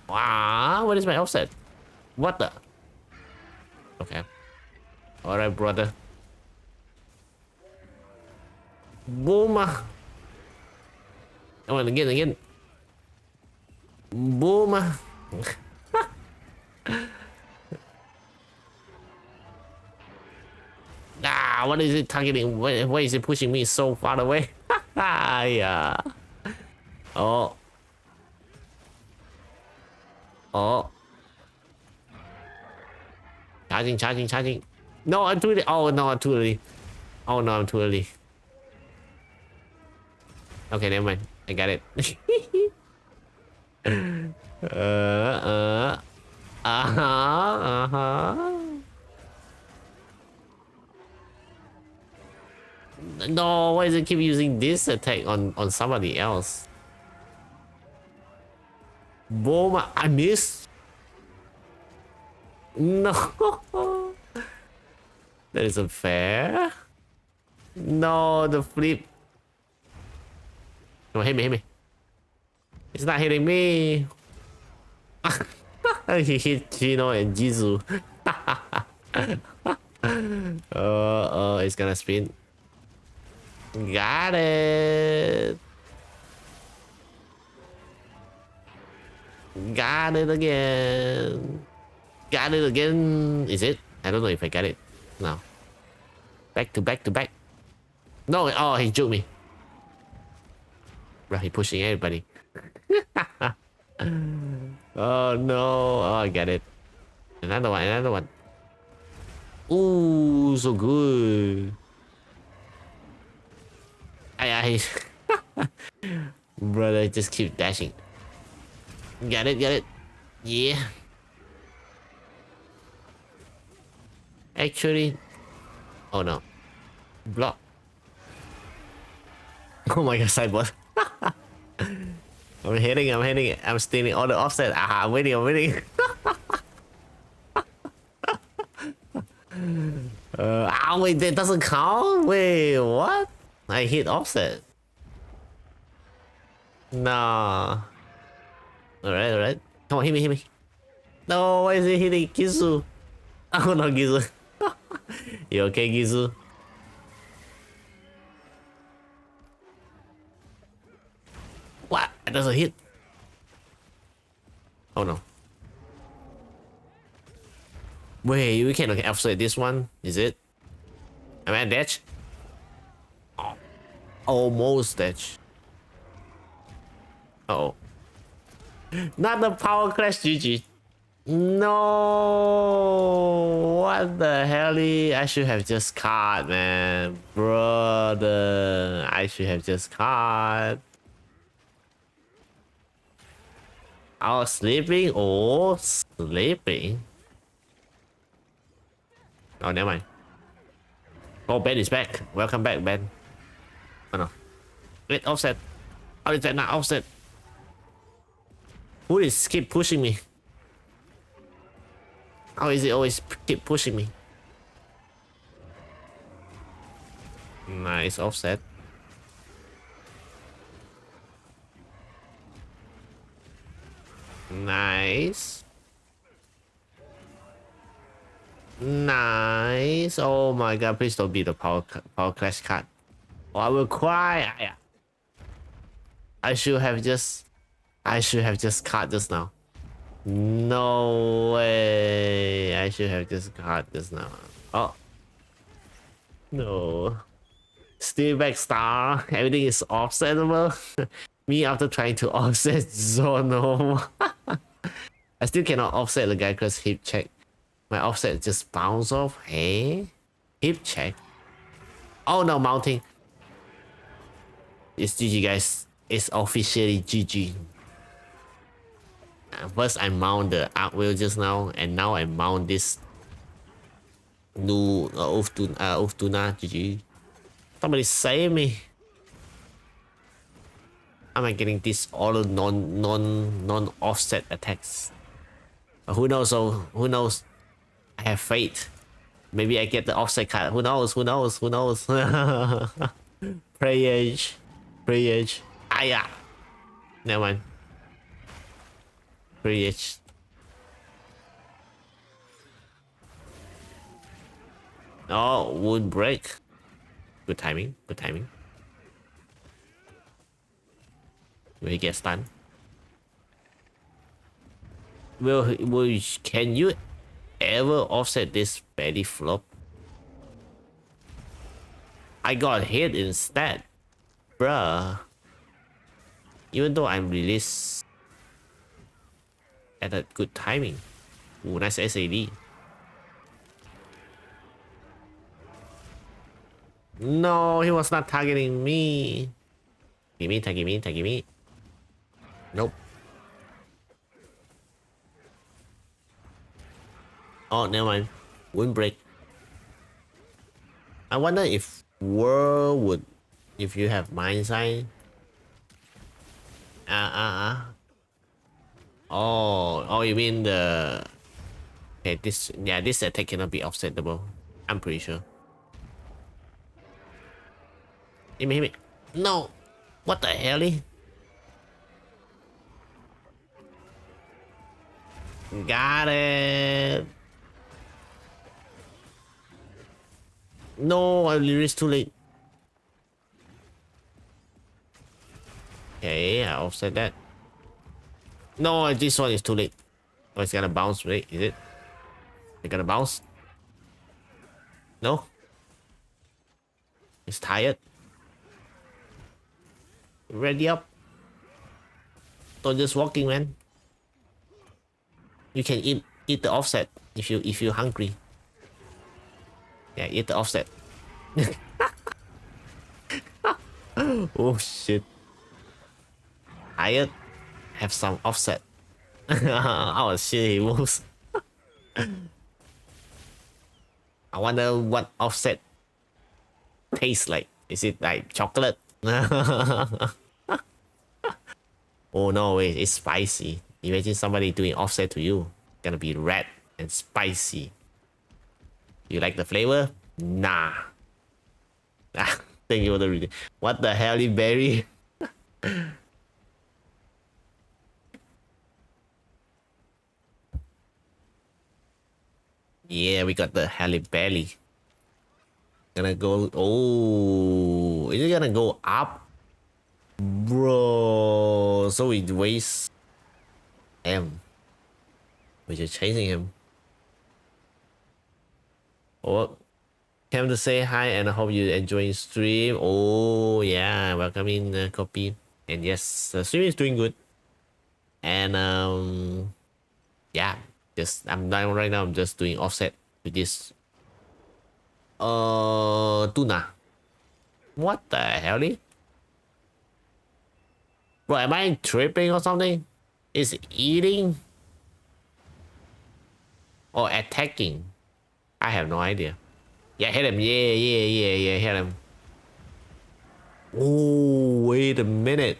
Wow, what is my offset? What the? Okay. Alright, brother. Boom. Come on, again. Boom. What is it targeting? Why is it pushing me so far away? Yeah. Oh. Charging. No, I'm too early. Oh no, I'm too early. Oh no, I'm too early. Okay, never mind. I got it. No, why does it keep using this attack on somebody else? Boom! I missed. No. That isn't fair. No, the flip. Come on, hit me, hit me. It's not hitting me. He hit Chino and Gtizu. It's gonna spin. Got it. Got it again. Got it again. Is it? I don't know if I got it. No. Back to back to back. No, oh, he juked me. Bro, he pushing everybody. Oh no. Oh, I get it. Another one, another one. Ooh, so good. I Brother, just keep dashing. Get it, get it. Yeah. Actually, oh no. Block. Oh my god, sideboard. I'm hitting it. I'm stealing all the offset. Ah, I'm winning, I'm winning. Wait, that doesn't count? Wait, what? I hit offset. Nah. Alright, alright. Come on, hit me, hit me. No, why is it hitting Gtizu? Oh no, Gtizu. You okay, Gtizu? What? That doesn't hit. Oh no. Wait, we cannot offset this one, is it? Am I dash? Oh, almost dash. Uh oh. Not the power clash, GG. No. What the hell? I should have just caught, man. Brother. I should have just caught. I was sleeping? Oh, sleeping. Oh, never mind. Oh, Ben is back. Welcome back, Ben. Oh no. Wait, offset. How is that not offset? Who is keep pushing me? How is it always keep pushing me? Nice offset. Nice. Nice. Oh my god, please don't be the power clash card. Or I will cry. I should have just caught just now. No way. I should have just caught just now. Oh. No. Still back star. Everything is offsetable. Me after trying to offset Zono. I still cannot offset the guy because hip check. My offset just bounce off. Hey? Hip check. Oh no, mounting. It's GG, guys. It's officially GG. First I mount the arc wheel just now, and now I mount this new Uftuna. GG. Somebody save me. Am I getting this all non offset attacks? Who knows? So who knows? I have faith. Maybe I get the offset card. Who knows? Who knows? Who knows? Prayage. Prayage. Aya. Never mind. Prayage. Oh, wound break. Good timing. Good timing. Will he get stunned? Can you ever offset this belly flop? I got hit instead. Bruh. Even though I'm released at a good timing. Ooh, nice SAD. No, he was not targeting me. Gimme, gimme, gimme. Nope. Oh, never mind. Windbreak. I wonder if World would, if you have Mindsight. Oh, you mean the Okay, this attack cannot be offsetable. I'm pretty sure. Hit me, hit me. No! What the hell? Got it! No, I literally too late. Okay, I offset that. No, this one is too late. Oh, it's gonna bounce, wait, is it? It's gonna bounce? No? It's tired. Ready up. Don't just walking, man. You can eat the offset if you're hungry. Yeah, eat the offset. Oh shit. Tired. Have some offset. Oh shit, he moves. I wonder what offset tastes like. Is it like chocolate? Oh no, wait, it's spicy. Imagine somebody doing offset to you. Gonna be red and spicy. You like the flavor? Nah. Ah, thank you for the reading. What the hell, berry? Yeah, we got the Halle Berry. Gonna go. Oh, is it gonna go up, bro? So we waste him. We're just chasing him. Oh, came to say hi and I hope you enjoying stream. Oh yeah, welcome in, copy. And yes, the stream is doing good. And yeah, just I'm down right now. I'm just doing offset with this tuna. What the hell? Bro, am I tripping or something? Is eating or attacking? I have no idea. Yeah, hit him. Yeah, hit him. Oh, wait a minute.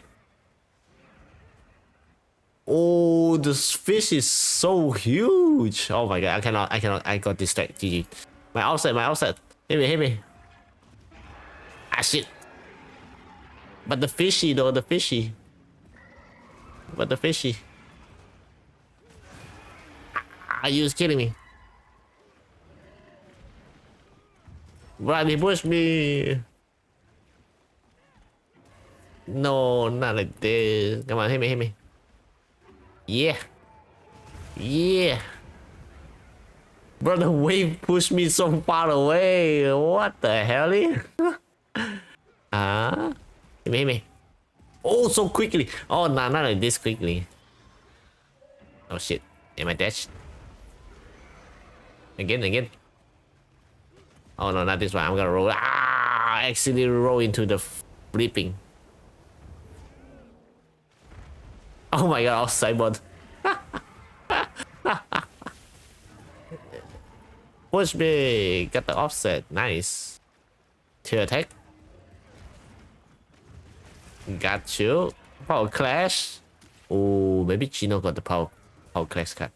Oh, this fish is so huge. Oh my god, I cannot, I got distracted. GG. My offset. Hit me. Ah, shit. But the fishy though, the fishy. Are you just kidding me? Bro, he pushed me. No, not like this. Come on, hit me. Yeah. Bro, the wave pushed me so far away. What the hell? Ah. Hit me. Oh, so quickly. Oh, no, not like this quickly. Oh, shit. Am I dashed? Again. Oh, no, not this one. I'm gonna roll. Ah, I accidentally roll into the flipping. Oh my god, outside bot. Push me. Got the offset. Nice. Two attack. Got you. Power clash. Oh, maybe Chino got the power clash card.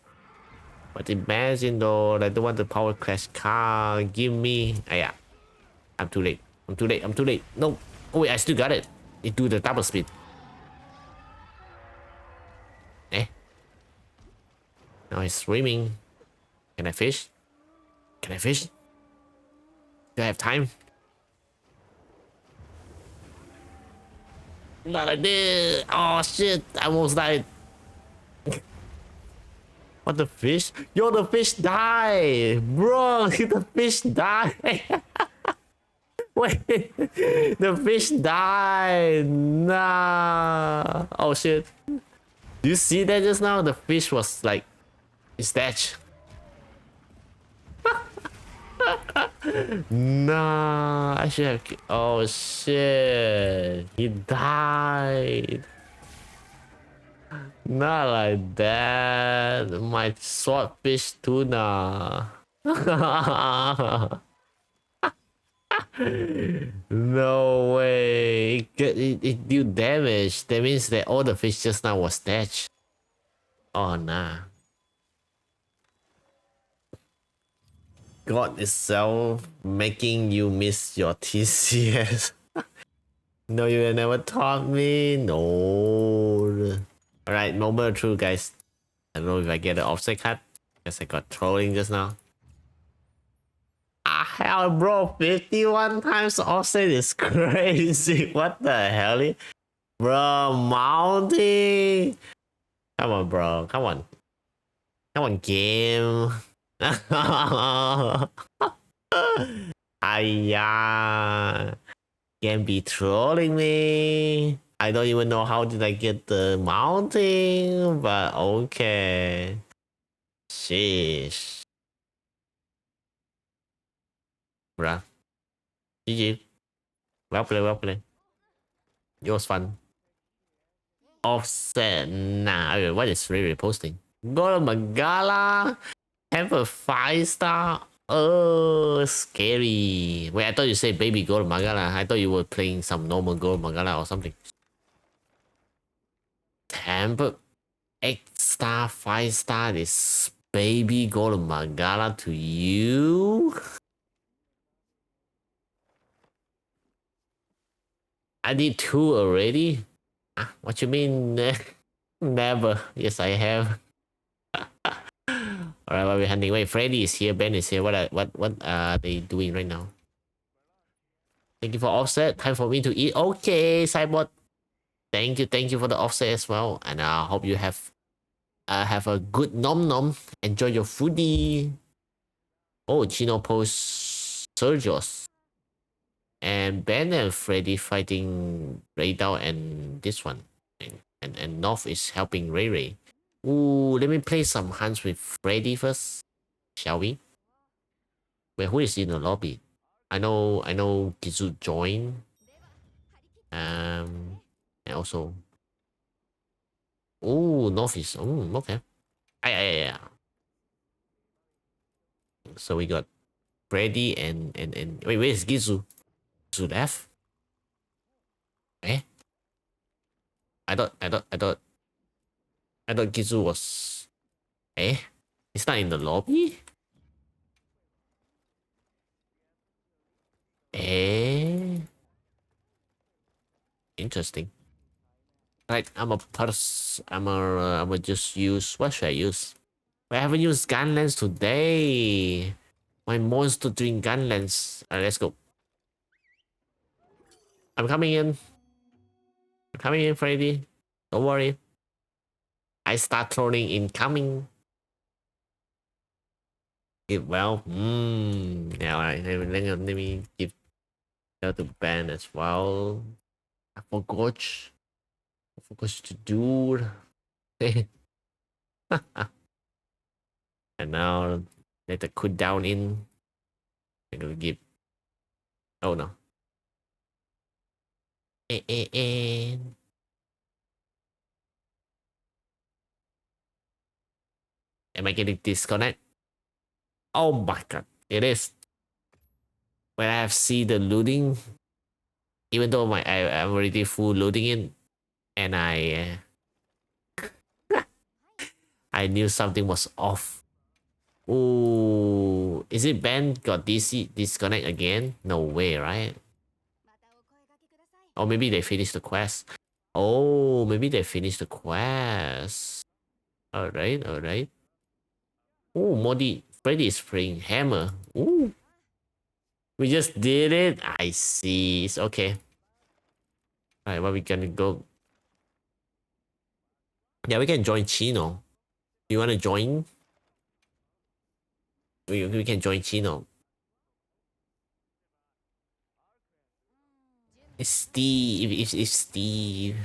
But imagine though, I don't want the power clash card. Give me. Ah, yeah. I'm too late. No. Oh wait, I still got it. It do the double speed. Now he's swimming. Can I fish? Do I have time? Not like this. Oh shit, I almost died. What, the fish? Yo, the fish died. Bro, the fish died. Wait, the fish died. Nah. Oh shit. Do you see that just now? The fish was like, it's that. Nah, I should have. Oh shit, he died. Not like that. My swordfish tuna. No way. It do damage. That means that all the fish just now was dead. Oh nah. God itself making you miss your TCS. No, you never taught me. No. Alright, moment true, guys. I don't know if I get an offset cut. Guess I got trolling just now. Ah, hell, bro. 51 times offset is crazy. What the hell? Bro, mounting. Come on, bro. Come on. Come on, game. Ayah. Can be trolling me. I don't even know how did I get the mounting, but okay. Sheesh. Bruh. GG. Well played, well played. It was fun. Offset. Nah, what is Ray posting? Go to Magala. Have a 5-star. Oh, scary. Wait, I thought you said baby go to Magala. I thought you were playing some normal go to Magala or something. Temper. 8-star, 5-star, this baby go to Magala to you? I did 2 already? Ah, what you mean? Never. Yes, I have. Alright, what are we hunting? Wait, Freddy is here, Ben is here. What are they doing right now? Thank you for offset. Time for me to eat. Okay, Cyborg. Thank you for the offset as well. And I hope you have a good nom nom. Enjoy your foodie. Oh, Chino posts Sergios. And Ben and Freddy fighting Raydao and this one. And North is helping Ray Ray. Ooh, let me play some hunts with Freddy first. Shall we? Wait, who is in the lobby? I know Gtizu joined. And also. Ooh, North is okay. Yeah. So we got Freddy and wait, where is Gtizu? Gtizu left? Eh? I thought Gtizu was he's not in the lobby? Interesting. Right, I'm just use, what should I use? I haven't used gun today. My monster doing gun Alright, let's go. I'm coming in. Freddy. Don't worry. I start trolling incoming. Well, yeah, alright. Let me give that to Ben as well. I forgot to do. And now let the cooldown in. I'm gonna give. Oh no. Am I getting disconnect? Oh my god, it is. When I have seen the looting, even though I'm already full loading in, and I knew something was off. Ooh, is it Ben got DC disconnect again? No way, right? Or maybe they finished the quest. Oh, maybe they finished the quest. Alright. Oh, Mordi, Freddy is playing Hammer. Ooh. We just did it. I see. It's okay. Alright, well, we gonna go. Yeah, we can join Chino. You wanna join? We can join Chino. It's Steve. It's Steve.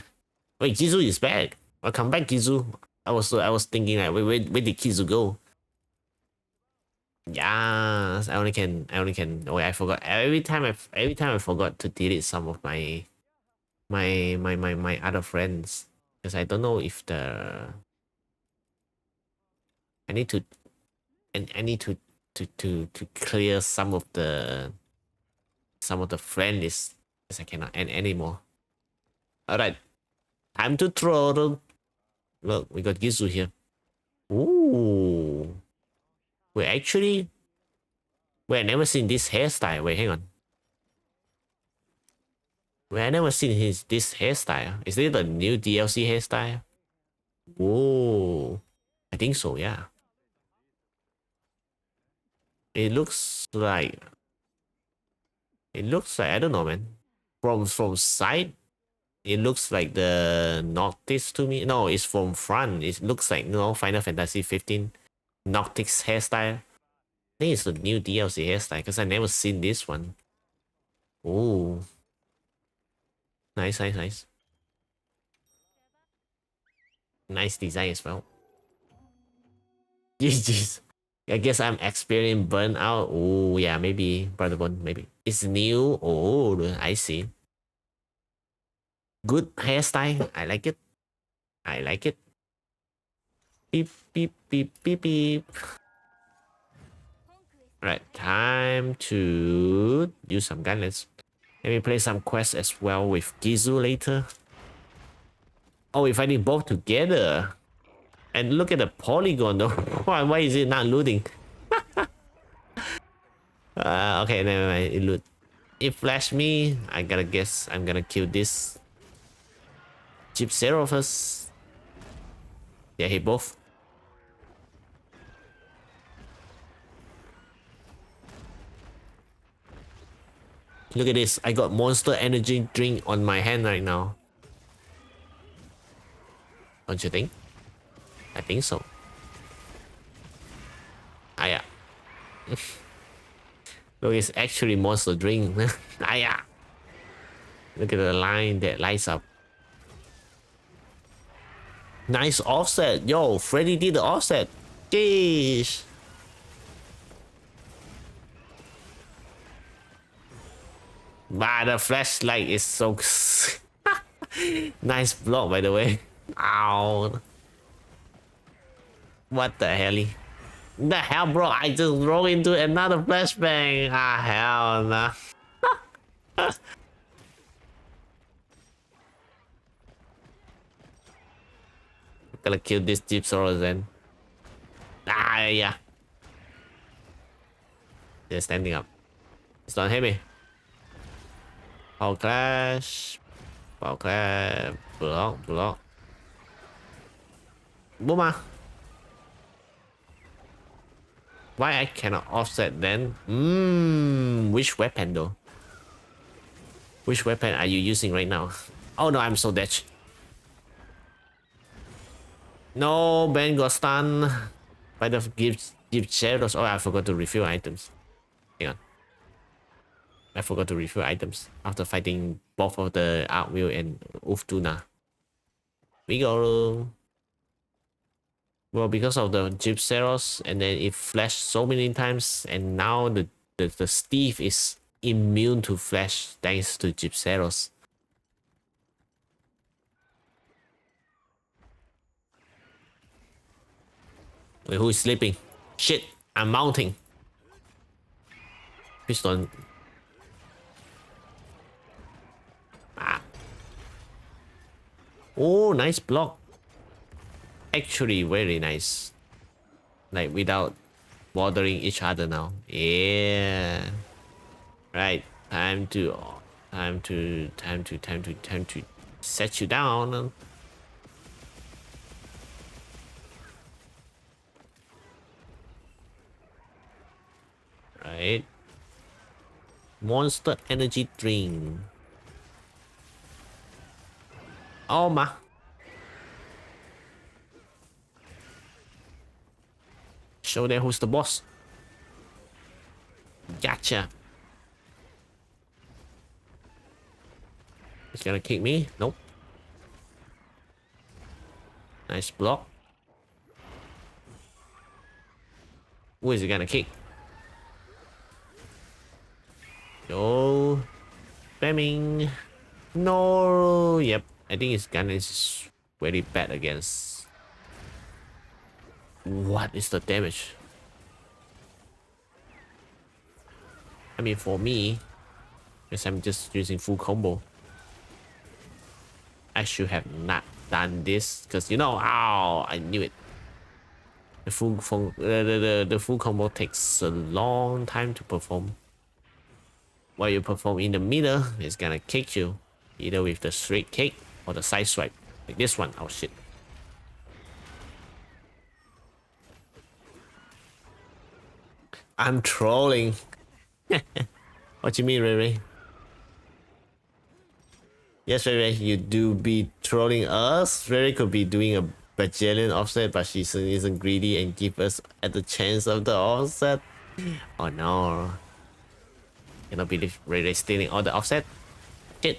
Wait, Gtizu is back. Welcome back, Gtizu. I was thinking like, where did Gtizu go? Yes, I only can. Oh, I forgot. Every time I forgot to delete some of my other friends because I don't know if I need to to clear some of the friend list because I cannot add anymore. All right, time to troll. Look, we got Gtizu here. Ooh, wait, actually, Wait, I never seen this hairstyle. Wait, hang on. Wait, I never seen this hairstyle. Is it the new DLC hairstyle? Whoa. I think so, yeah. It looks like I don't know, man. From side, it looks like the Noctis to me. No, it's from front. It looks like, Final Fantasy 15 Noctis hairstyle. I think it's the new DLC hairstyle because I never seen this one. Oh, nice, nice, nice. Nice design as well. GG's. I guess I'm experiencing burnout. Oh, yeah, maybe, Brother Bone, maybe. It's new. Oh, I see. Good hairstyle. I like it. I like it. Beep, beep, beep, beep, beep. Alright, time to use some gun. Let me play some quests as well with Gtizu later. Oh, we're fighting both together. And look at the polygon though. Why is it not looting? Okay, never mind. It loot. It flashed me. I gotta guess I'm gonna kill this Gtizu first. Yeah, hit both. Look at this. I got Monster Energy drink on my hand right now. Don't you think? I think so. Ah, yeah. Look, it's actually Monster drink. Ah, yeah. Look at the line that lights up. Nice offset. Yo, Freddy did the offset. Jeez. But the flashlight is so nice block, by the way. Ow. What the hell? The hell, bro? I just rolled into another flashbang. Ah, hell nah. Gonna kill this Gtizu then. Ah, yeah. They're standing up. It's not hit me. Power clash. Power clash. Block, block. Booma. Why I cannot offset then? Which weapon though? Which weapon are you using right now? Oh no, I'm so dead. No, Ben got stunned by the give shadows. Oh, I forgot to refill items. Hang on. I forgot to refill items after fighting both of the Artwheel and Uftuna. We go. Well, because of the Gtizu, and then it flashed so many times, and now the Steve is immune to flash thanks to Gtizu. Wait, who is sleeping? Shit, I'm mounting. Please don't. Ah. Oh, nice block. Actually, very nice. Like without bothering each other now. Yeah. Right. Time to set you down. Right. Monster energy drink. Oh my. Show them who's the boss. Gotcha. He's gonna kick me. Nope. Nice block. Who is he gonna kick? Yo. Spamming. No. Yep. I think his gun is very bad against. What is the damage? I mean, for me, because I'm just using full combo, I should have not done this because, ow, I knew it. The full combo takes a long time to perform. While you perform in the middle, it's gonna kick you, either with the straight kick or the side swipe, like this one. Oh shit! I'm trolling. What you mean, Ray Ray? Yes, Ray Ray, you do be trolling us. Ray Ray could be doing a bajillion offset, but she isn't greedy and give us at the chance of the offset. Oh no! Cannot believe Ray Ray stealing all the offset. Shit.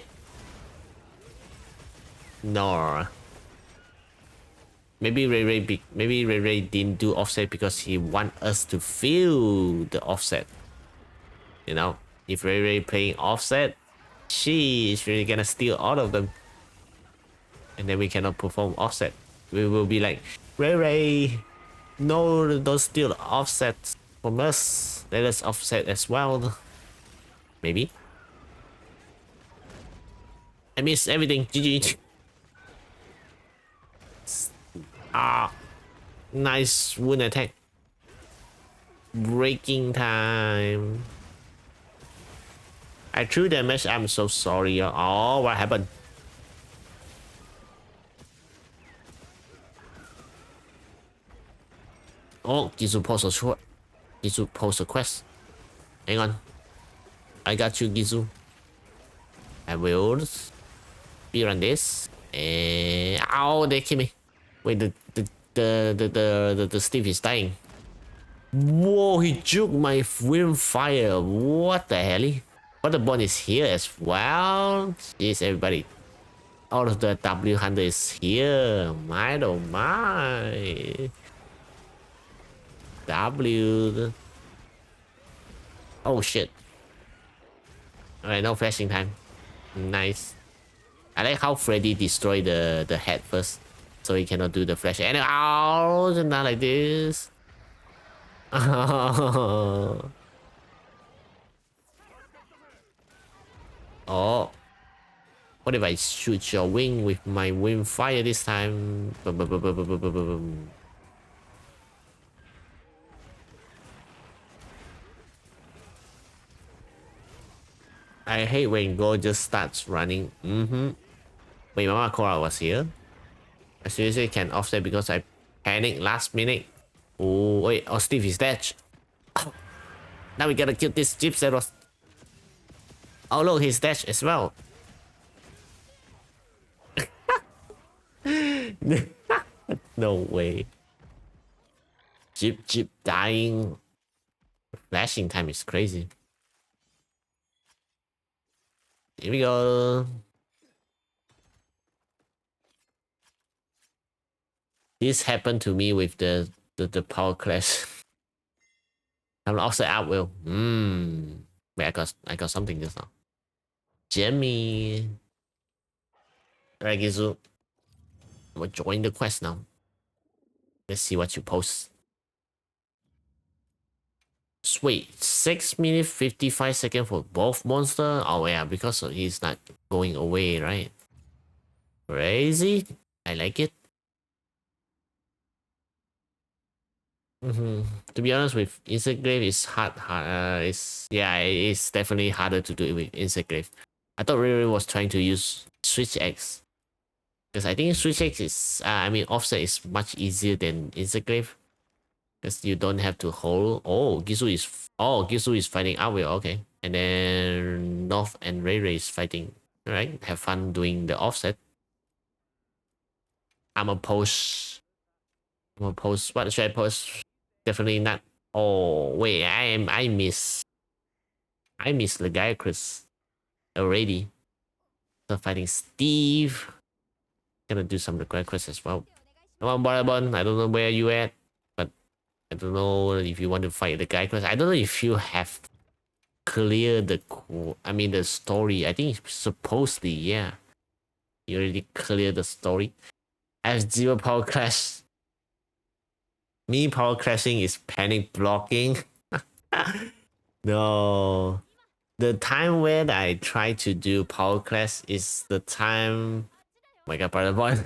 No. Maybe Ray Ray didn't do offset because he want us to feel the offset. You know, if Ray Ray playing offset, she is really gonna steal all of them, and then we cannot perform offset. We will be like, Ray Ray, no, don't steal offsets from us. Let us offset as well. Maybe. I miss everything. GG. Ah, nice wound attack. Breaking time. I threw damage. I'm so sorry. Oh, what happened? Oh, Gtizu post a quest. Hang on. I got you, Gtizu. I will speedrun this. And ow, they kill me. Wait, the Steve is dying. Whoa, he juked my wind fire. What the hell? But the bond is here as well. Jeez, everybody. All of the W Hunter is here. My oh my. W. Oh shit. Alright, no flashing time. Nice. I like how Freddy destroyed the head first, so he cannot do the flash. And oh, not like this. Oh. What if I shoot your wing with my wind fire this time? I hate when Go just starts running. Wait, Mama Cora was here. I seriously can offset because I panicked last minute. Oh, wait. Oh, Steve is dead. Oh, now we gotta kill this Gypsy. Oh, look, he's dead as well. No way. Jeep dying. Flashing time is crazy. Here we go. This happened to me with the power clash. I'm also out will. Wait, I got something just now. Jimmy. Alright, Gtizu. I'm gonna join the quest now. Let's see what you post. Wait, 6 minutes 55 seconds for both monster? Oh yeah, because he's not going away, right? Crazy. I like it. To be honest, with Insect Glaive, it's it's definitely harder to do it with Insect Glaive. I thought Riri was trying to use Switch X, because I think Switch X is, offset is much easier than Insect Glaive, because you don't have to hold. Oh, Gtizu is fighting Outwell. Okay, and then North and Ray Ray is fighting. All right, have fun doing the offset. I'm gonna post. What should I post? Definitely not. Oh wait, I miss the guy Chris already. So fighting Steve. Gonna do some regret quests as well. Come on, Barabon. I don't know where you at, but I don't know if you want to fight the guy quest. I don't know if you have cleared the story. I think supposedly, yeah. You already cleared the story. I have 0 power clash. Me power clashing is panic blocking. No. The time when I try to do power clash is the time. Oh my god, brother boy.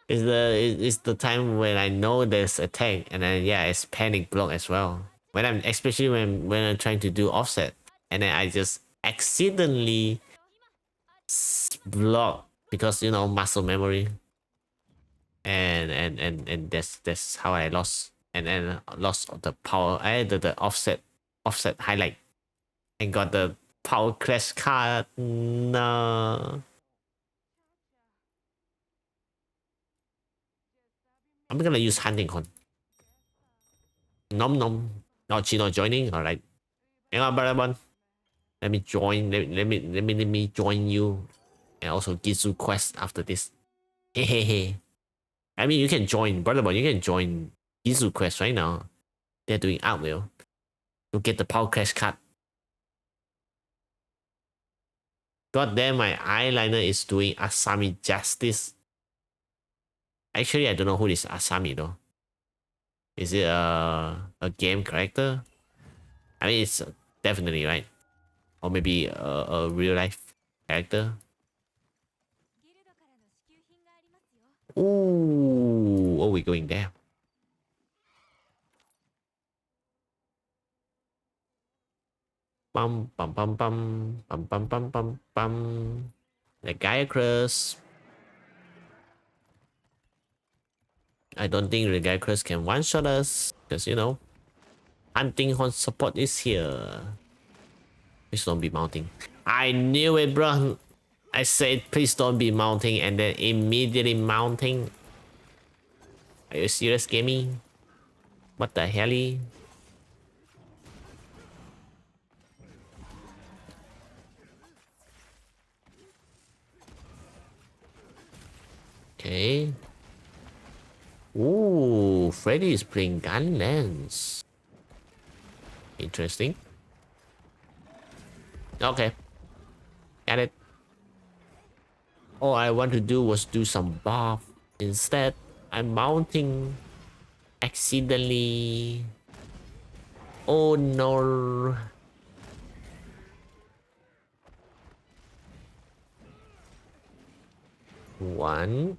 It's the time when I know there's attack, and then yeah, it's panic block as well. When I'm especially when I'm trying to do offset, and then I just accidentally block because you know muscle memory, and that's how I lost and lost the power. I had the offset highlight and got the power crash card. No, I'm gonna use hunting horn. Nom nom. Oh, Chino joining. All right. Hang on, brother. Let me join. Let me join you, and also Gtizu quest after this. Hey hey hey. I mean, you can join, brother. But you can join Gtizu quest right now. They're doing outwheel to get the power crash card. God damn, my eyeliner is doing Asami justice. Actually, I don't know who is Asami though. Is it a game character? I mean, it's definitely right, or maybe a real life character. Ooh, oh, we're going there. Bum bum bum bum bum bum bum bum bum. The Gaiacrus. I don't think the Gaiacrus can one-shot us because you know, hunting horn support is here. Please don't be mounting. I knew it, bro. I said please don't be mounting, and then immediately mounting. Are you serious, gaming? What the hell? Okay. Ooh, Freddy is playing gun lens. Interesting. Okay. Got it. All I want to do was do some buff. Instead, I'm mounting accidentally. Oh no. One,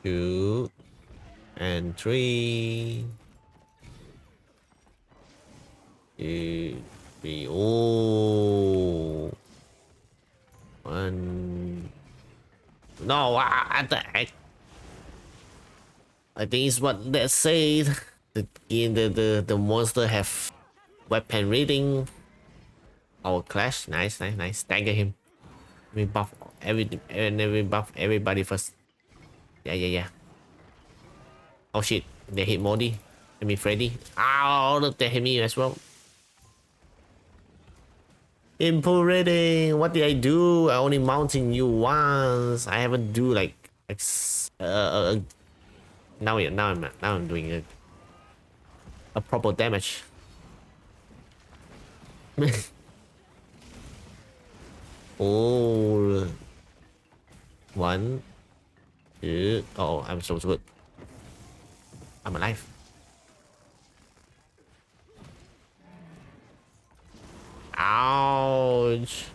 two, and three. Two, three. Oh. One. No, what the heck? I think it's what they said. The monster have weapon reading. Our clash. Nice, nice, nice. Stagger him. We buff we buff everybody first. Yeah, yeah, yeah. Oh shit. They hit Mordi. I mean Freddy. Ow, look, they hit me as well. Input rating. What did I do? I only mounting you once. I haven't do like now I'm doing a proper damage. Oh, one, two. Oh, I'm so good. I'm alive. Ouch.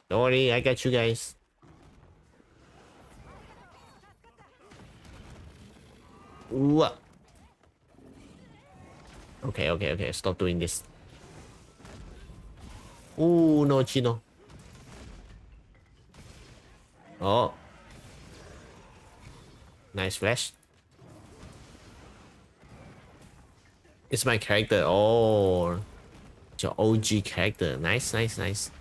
Don't worry, I got you guys. What? Okay, okay, okay. Stop doing this. Ooh, no, Chino. Oh. Nice flash. It's my character. Oh. It's your OG character. Nice, nice, nice.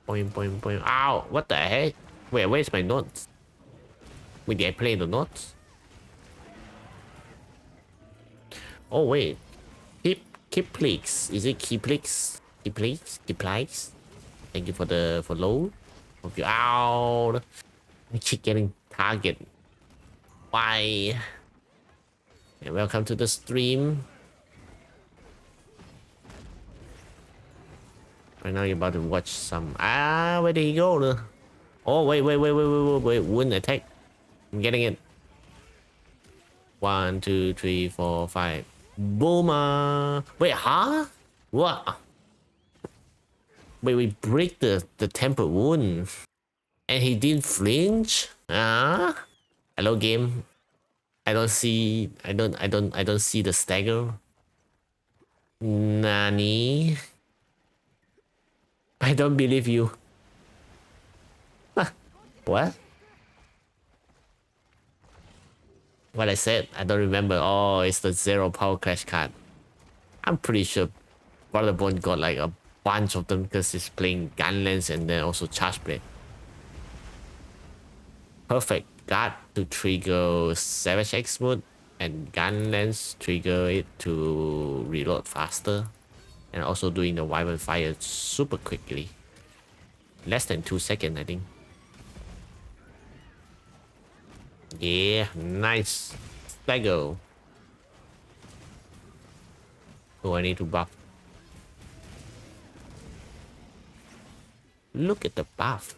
Boing, boing, boing. Ow. What the heck? Wait, where's my notes? Wait, did I play the notes? Oh, wait. Keep Is it Keeplix? Keeplix? Thank you for the load. Hope you out. I keep getting target. Why? And welcome to the stream. Right now you're about to watch some. Ah, where did he go? Oh, wait. Wouldn't attack. I'm getting it. 1, 2, 3, 4, 5. Boomer. Wait, huh? What? Wait, we break the temper wound. And he didn't flinch? Ah? Hello game. I don't see the stagger. Nani? I don't believe you. What? What I said? I don't remember. Oh, it's the zero power crash card. I'm pretty sure Brotherborn got like a bunch of them because he's playing Gunlance and then also Charge Blade. Perfect. Guard to trigger Savage X mode and Gunlance trigger it to reload faster. And also doing the Wyvern Fire super quickly. Less than 2 seconds, I think. Yeah, nice. Stagger. Oh, I need to buff. Look at the buff.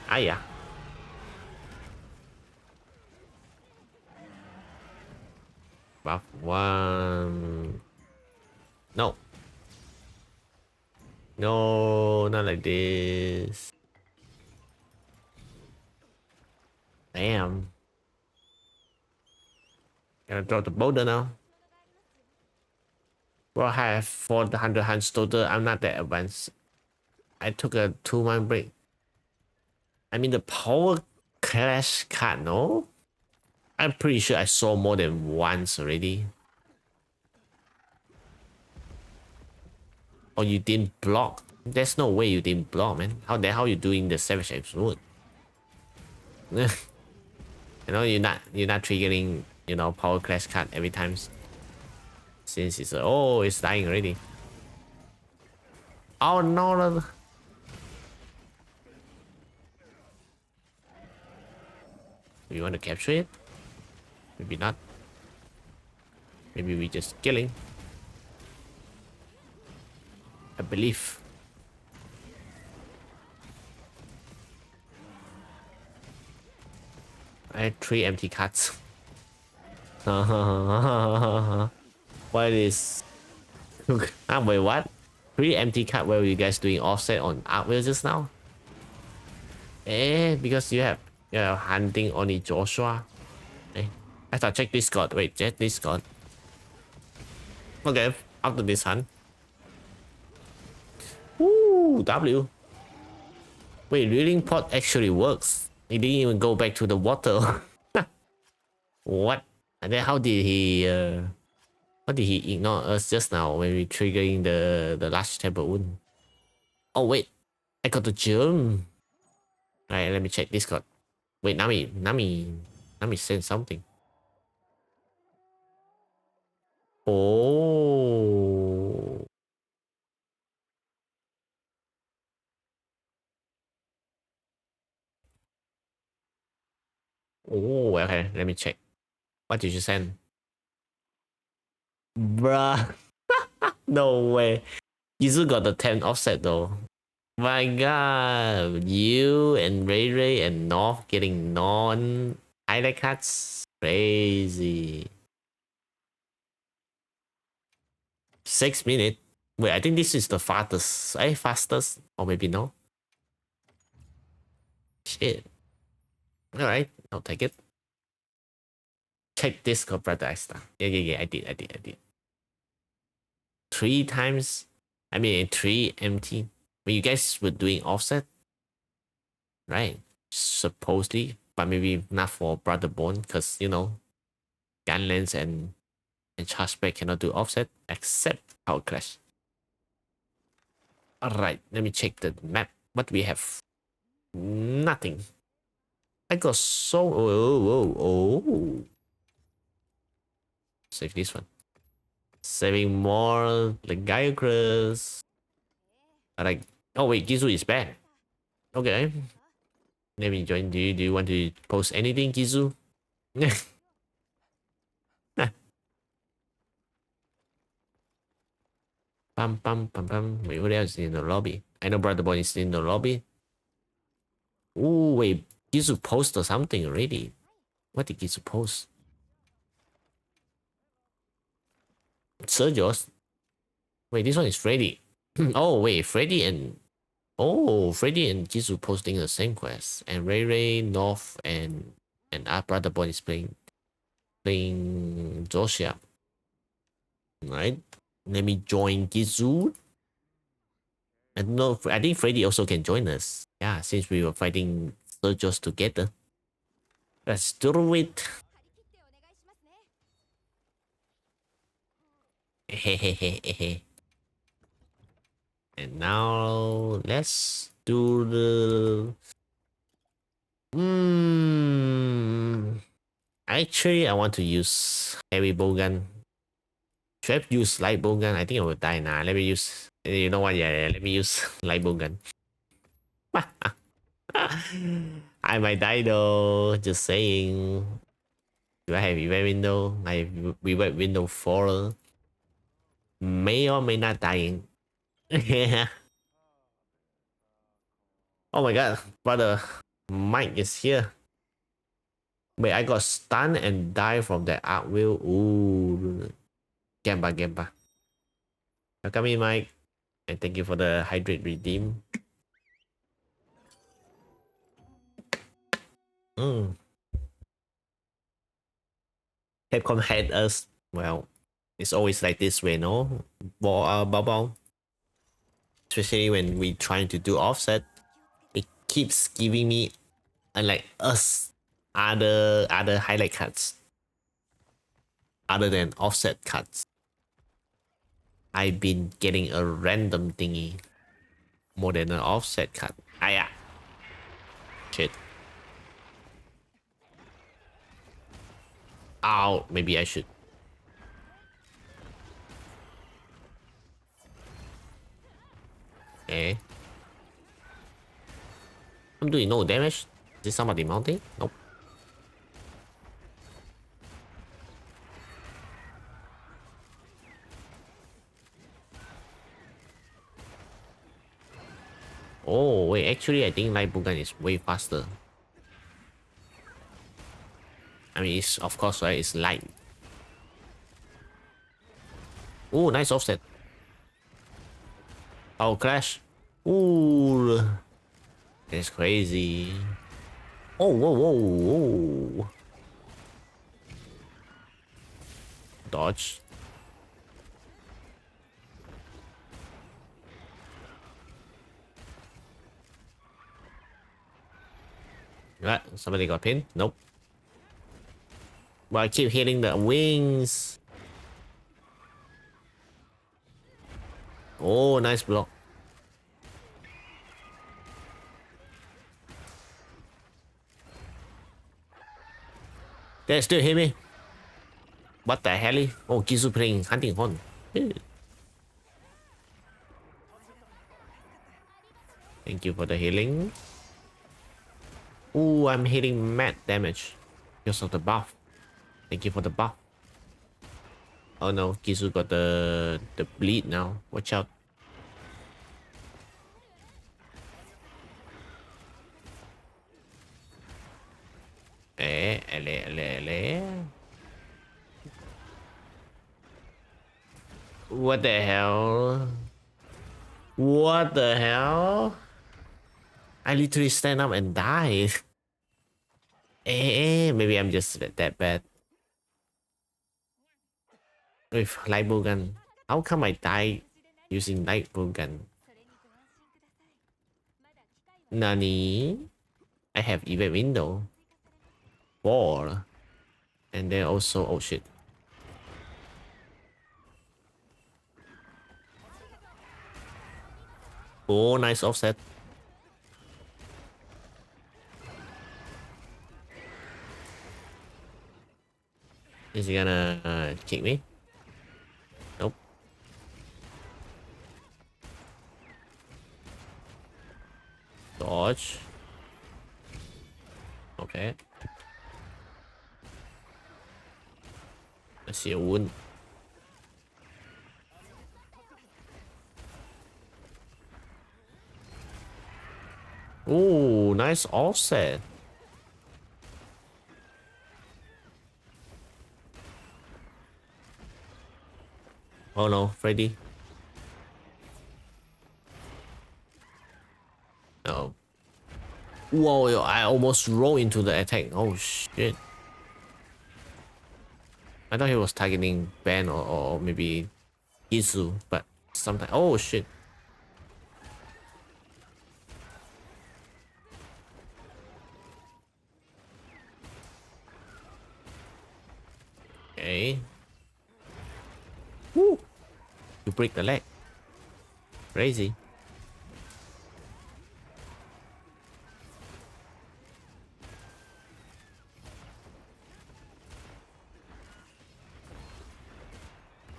Ah, yeah. Buff 1. No. No, not like this. Damn. Gotta drop the boulder now. Well, I have 400 hands total. I'm not that advanced. I took a 2-month break. I mean, the power clash card, no? I'm pretty sure I saw more than once already. Or you didn't block. There's no way you didn't block, man. How the hell you doing the Savage Absolute? You know, you're not triggering, you know, power clash card every time. Since it's oh, it's dying already. Oh no, no. You want to capture it? Maybe not. Maybe we just killing. I believe. I had 3 empty cards. What is... wait, what? 3 empty cards? Where were you guys doing offset on Artwheel just now? Eh, because you're hunting only Joshua. Eh, I thought check Discord. Wait, check Discord. Okay, after this hunt. Ooh, W. Wait, reeling pot actually works. He didn't even go back to the water. What? And then how did he ignore us just now when we triggering the large temper wound? Oh wait, I got the germ. Alright, let me check Discord. Wait, Nami sent something. Oh. Oh, okay, let me check. What did you send? Bruh. No way. Gtizu got the 10 offset though. My god. You and Ray and North getting non-highlight cards. Crazy. 6 minutes. Wait, I think this is the fastest. Fastest? Or maybe no. Shit. Alright, I'll take it. Check Discord, brother Asta. Yeah, I did. 3 times. I mean, 3 empty. When you guys were doing offset, right? Supposedly, but maybe not for Brotherborn, because you know, Gunlance and Chargeback cannot do offset except Power Clash. Alright, let me check the map. What do we have? Nothing. I got so oh. Save this one. Saving more like Gaiacrus. Like, oh wait, Gtizu is back. Okay. Let me join. Do you want to post anything, Gtizu? Pam. Wait, what else is in the lobby? I know Brotherborn is in the lobby. Ooh, wait. Gtizu posted something already. What did Gtizu post? Sergios. Wait, this one is ready. Oh wait, Freddy and Gtizu posting the same quest, and Ray Ray, North, and our brother boy is playing Josia. Right? Let me join Gtizu. I don't know. I think Freddy also can join us. Yeah, since we were fighting soldiers together. Let's do it. And now let's do the. Actually, I want to use heavy bowgun. Should I use light bowgun? I think I will die now. Let me use. You know what? Yeah, let me use light bowgun. I might die though. Just saying. Do I have event window? I have event window 4. May or may not dying. Oh my god, brother Mike is here. Wait, I got stunned and died from that arc wheel. Ooh. Gamba, Gamba. Welcome in, Mike. And thank you for the hydrate redeem. Capcom had us. Well, it's always like this way, no? Bubble. Especially when we trying to do offset. It keeps giving me like us other highlight cards. Other than offset cards. I've been getting a random thingy more than an offset card. Ah yeah. Shit. Ow, maybe I should. Okay. I'm doing no damage. Is this somebody mounting? Nope. Oh wait, actually I think light bowgun is way faster. I mean, it's of course right. It's light. Oh, nice offset. Oh, crash. Ooh, that's crazy. Oh, whoa, whoa, whoa. Dodge. Right, somebody got pinned. Nope. But I keep hitting the wings. Oh, nice block. They still hit me. What the hell? Oh, Gtizu playing hunting horn. Thank you for the healing. Ooh, I'm hitting mad damage because of the buff. Thank you for the buff. Oh no, Gtizu got the bleed now. Watch out. What the hell? What the hell? I literally stand up and died. Maybe I'm just that bad. With light bowgun. How come I die using light bowgun? Nani? I have event window 4. And then also, oh shit. Oh, nice offset. Is he gonna kick me? Nope. Dodge. Okay. I see a wound. Ooh, nice offset. Oh no, Freddy. Whoa, I almost rolled into the attack. Oh shit. I thought he was targeting Ben or maybe Gtizu, but sometimes. Oh shit. Okay. Woo! You break the leg. Crazy.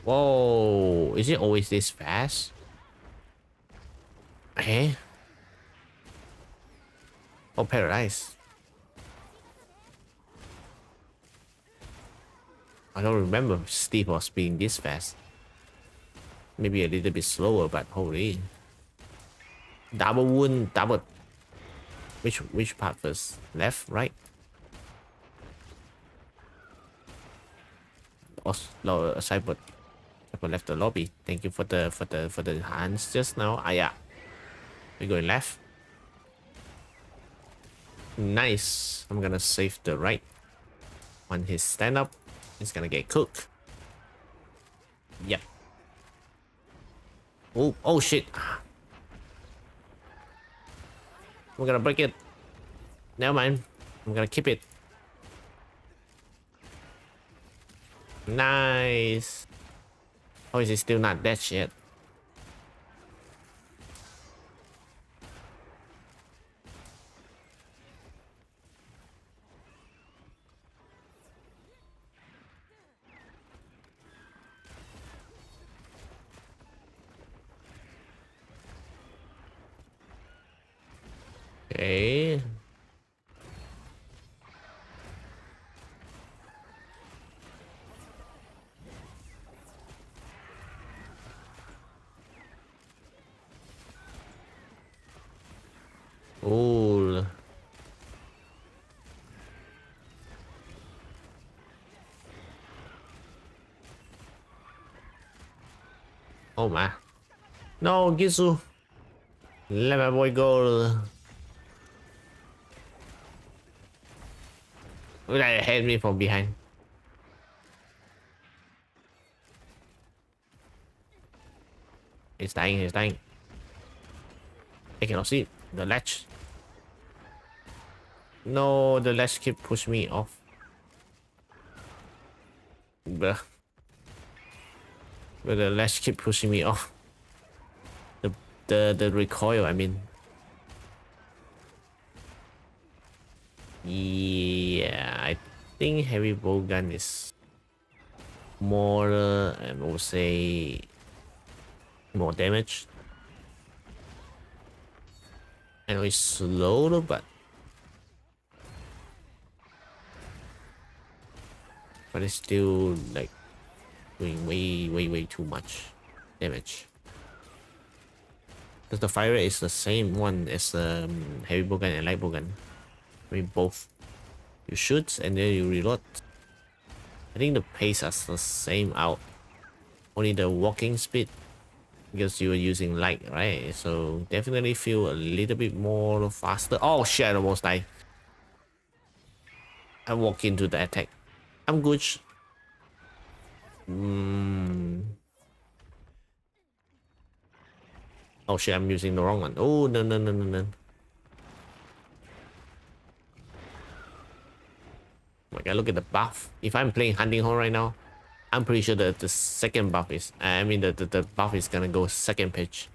Whoa! Is it always this fast? Eh? Oh, paradise. I don't remember Steve was being this fast. Maybe a little bit slower, but holy. Double wound, double. Which part first? Left, right? Oh, no, Cyber left the lobby. Thank you for the hands just now. Ah yeah. We're going left. Nice. I'm gonna save the right. When he stand up, he's gonna get cooked. Yep. Oh shit. We're gonna break it. Never mind. I'm gonna keep it. Nice. Oh, is he still not dead yet? Okay. Oh. Oh my. No, Gtizu. Let my boy go. Look at it hit me from behind. He's dying, he's dying. I cannot see the latch. No, the latch keep push me off. Bruh. But the latch keep pushing me off. The recoil, I mean. Yeah, I think heavy bowgun is more, I would say, more damage. I know it's slow, but it's still like doing way too much damage. Because the fire rate is the same one as heavy bowgun and light bowgun. I mean both. You shoot and then you reload. I think the pace is the same out. Only the walking speed, because you were using light, right? So definitely feel a little bit more faster. Oh shit, I almost died. I walk into the attack. I'm good. Oh shit, I'm using the wrong one. Oh no. Oh my god, look at the buff. If I'm playing Hunting Horn right now, I'm pretty sure that the second buff is, I mean the buff is gonna go second page.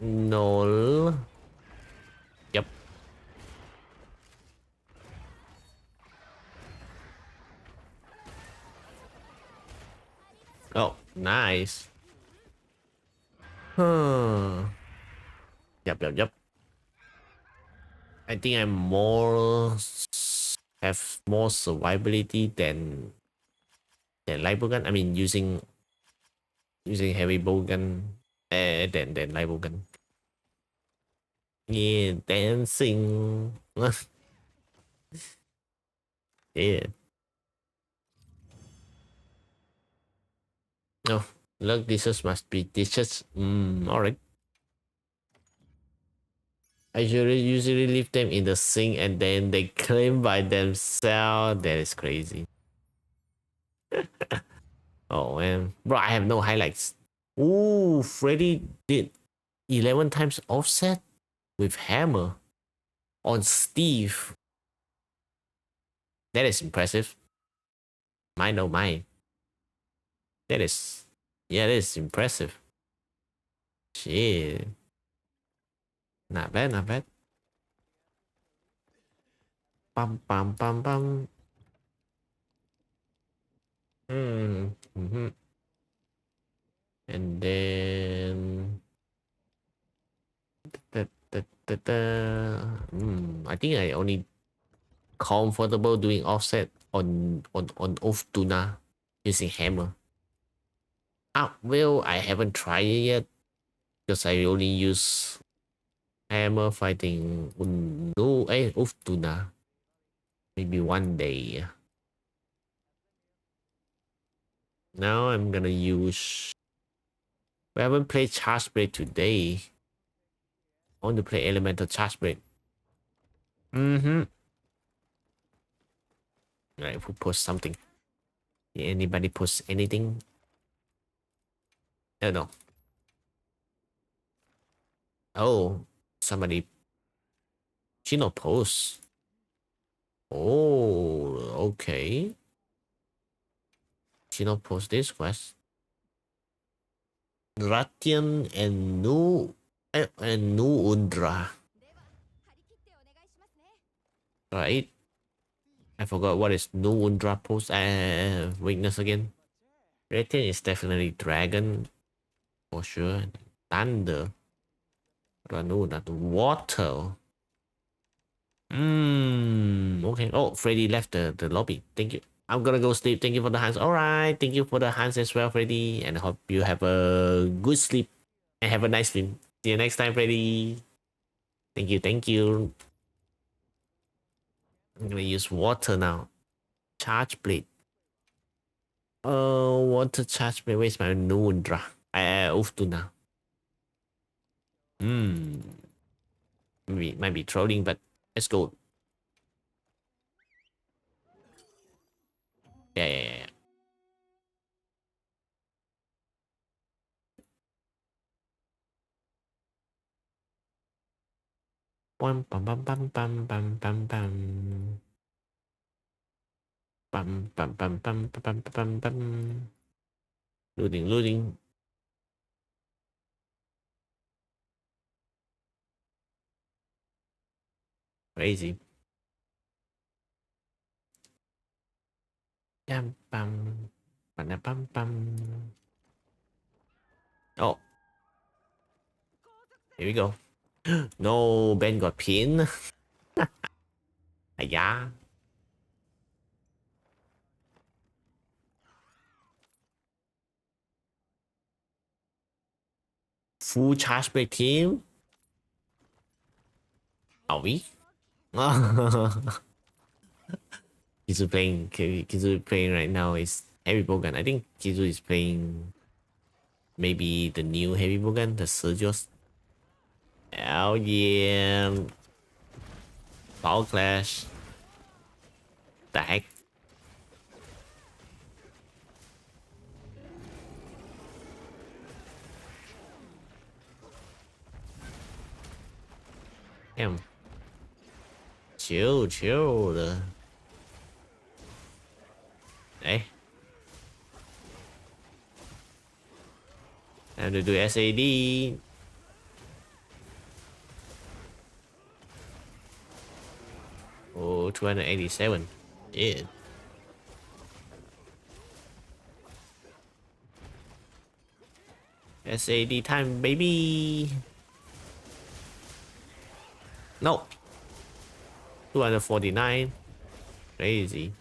No. Yep. Oh, nice. Huh. Yep. I think I'm more have more survivability than light bowgun. I mean using heavy bowgun than light bowgun. Yeah, dancing. Yeah. No, look, dishes must be dishes. Alright. I usually leave them in the sink and then they clean by themselves. That is crazy. Oh man, bro, I have no highlights. Ooh, Freddy did 11 times offset with hammer on Steve. That is impressive. Mine, oh mine. That is, yeah, that is impressive. Shit. Not bad, not bad. Bum, bum, bum, bum. Mm-hmm. And then... I think I only comfortable doing offset on off tuna using hammer. Well, I haven't tried it yet because I only use hammer fighting off tuna. Maybe one day. Now I'm gonna use. We haven't played charge break today. I want to play elemental charge break. Right, who posts something? Did anybody post anything? Oh no. Oh, somebody. Chino posts. Oh, okay. Chino post this quest. Ratian and Nu Undra. Right. I forgot what is Nu Undra post weakness again. Ratian is definitely dragon for sure. Thunder. Ranu, not water. Okay. Oh, Freddy left the lobby. Thank you. I'm gonna go sleep. Thank you for the hands. Alright. Thank you for the hands as well, Freddy. And I hope you have a good sleep and have a nice stream. See you next time, Freddy. Thank you. Thank you. I'm gonna use water now. Charge blade. Water charge blade. Where's my Nundra? Off to now. Maybe might be trolling, but let's go. Yeah. Bum bum bum bum bum bum bum bum. Bum bum bum bum bum bum bum. Loading. Crazy. Bum. Bum. Oh, here we go. No, Ben got pinned. Yeah. Full charge break team. Are we? Gtizu playing right now is heavy bowgun. I think Gtizu is playing maybe the new heavy bowgun, the Sergios. Oh yeah. Power clash. The heck? Damn. Chill. Hey. Time to do SAD. Oh, 287. Yeah. SAD time, baby. No. 249. Crazy.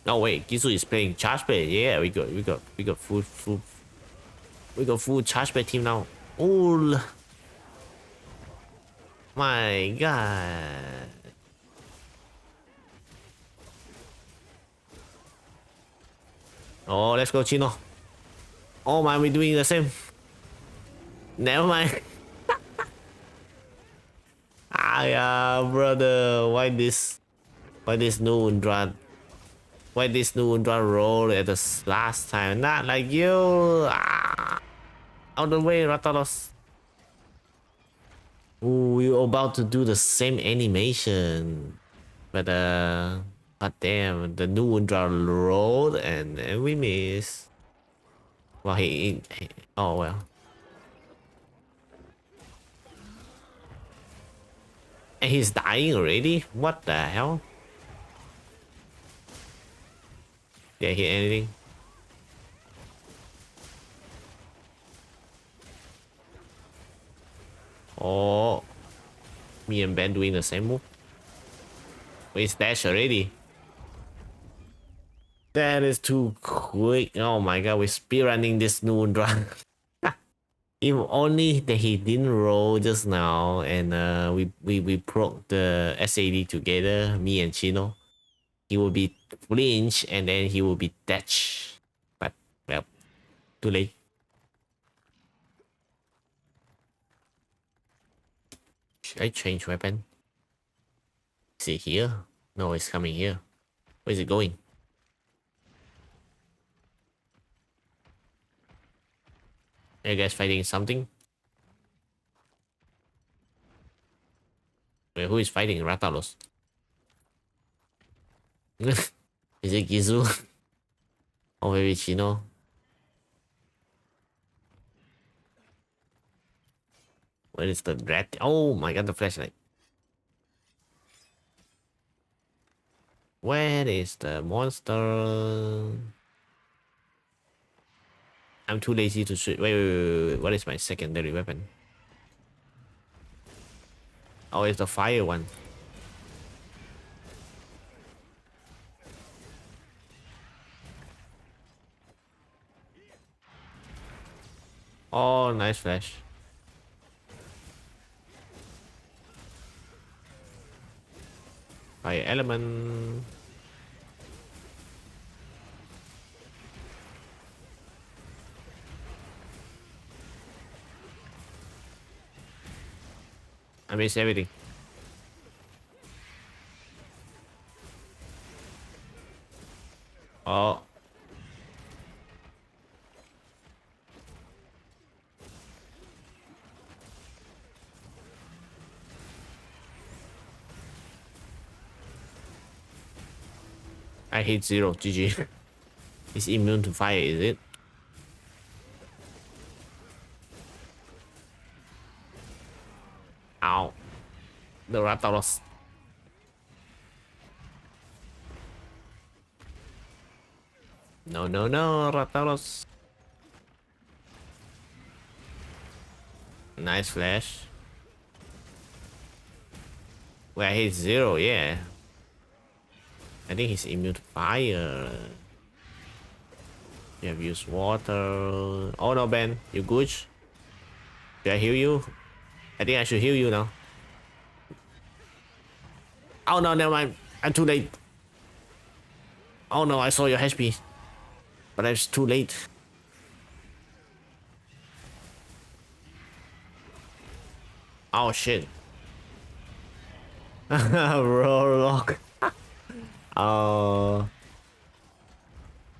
No wait, Gtizu is playing charge play. Yeah, we got full charge play team now. Oh my god. Oh, let's go, Chino. Oh my, we're doing the same. Never mind. Ah, yeah, brother. Why this new Undra? Why this new Undra roll at the last time? Not like you. Ah, out the way, Ratalos. Ooh, we were about to do the same animation, but god damn, the new Undra rolled and we missed. Well, oh well. And he's dying already? What the hell? Did I hit anything? Oh, me and Ben doing the same move. Wait, dash already? That is too quick. Oh my god, we're speedrunning this new run. If only that he didn't roll just now and we broke the SAD together, me and Chino. He will be flinch and then he will be dash. But well, too late. Should I change weapon? Is it here? No, it's coming here. Where is it going? Are you guys fighting something? Wait, who is fighting Ratalos? Is it Gtizu? Or maybe Chino? Where is the red? Oh my god, the flashlight. Where is the monster? I'm too lazy to shoot. Wait. What is my secondary weapon? Oh, it's the fire one. Oh, nice flash. Fire element. I miss everything. Oh. I hit 0. GG. It's immune to fire, is it? Ow. The Ratalos. No, Ratalos. Nice flash. Where I hit 0, yeah. I think he's immune to fire. You have used water. Oh no, Ben, you good? Should I heal you? I think I should heal you now. Oh no, never mind. I'm too late. Oh no, I saw your HP. But I'm too late. Oh shit. Rock. Oh.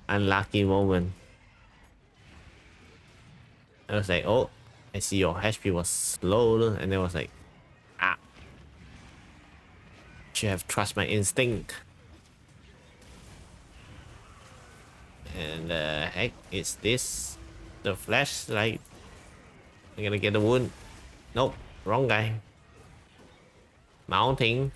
Unlucky moment. I was like, oh, I see your HP was low, and then I was like, ah. Should have trust my instinct. And the heck is this? The flashlight. I'm gonna get the wound. Nope, wrong guy. Mounting.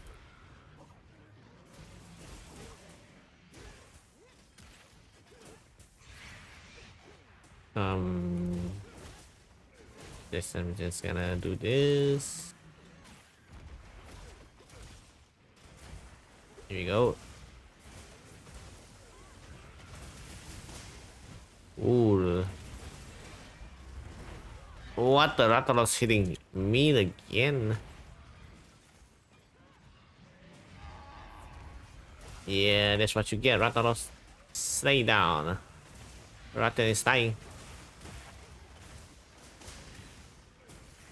This I'm just gonna do this. Here we go. Ooh. What, the Rathalos hitting me again? Yeah, that's what you get, Rathalos. Stay down. Rathan is dying.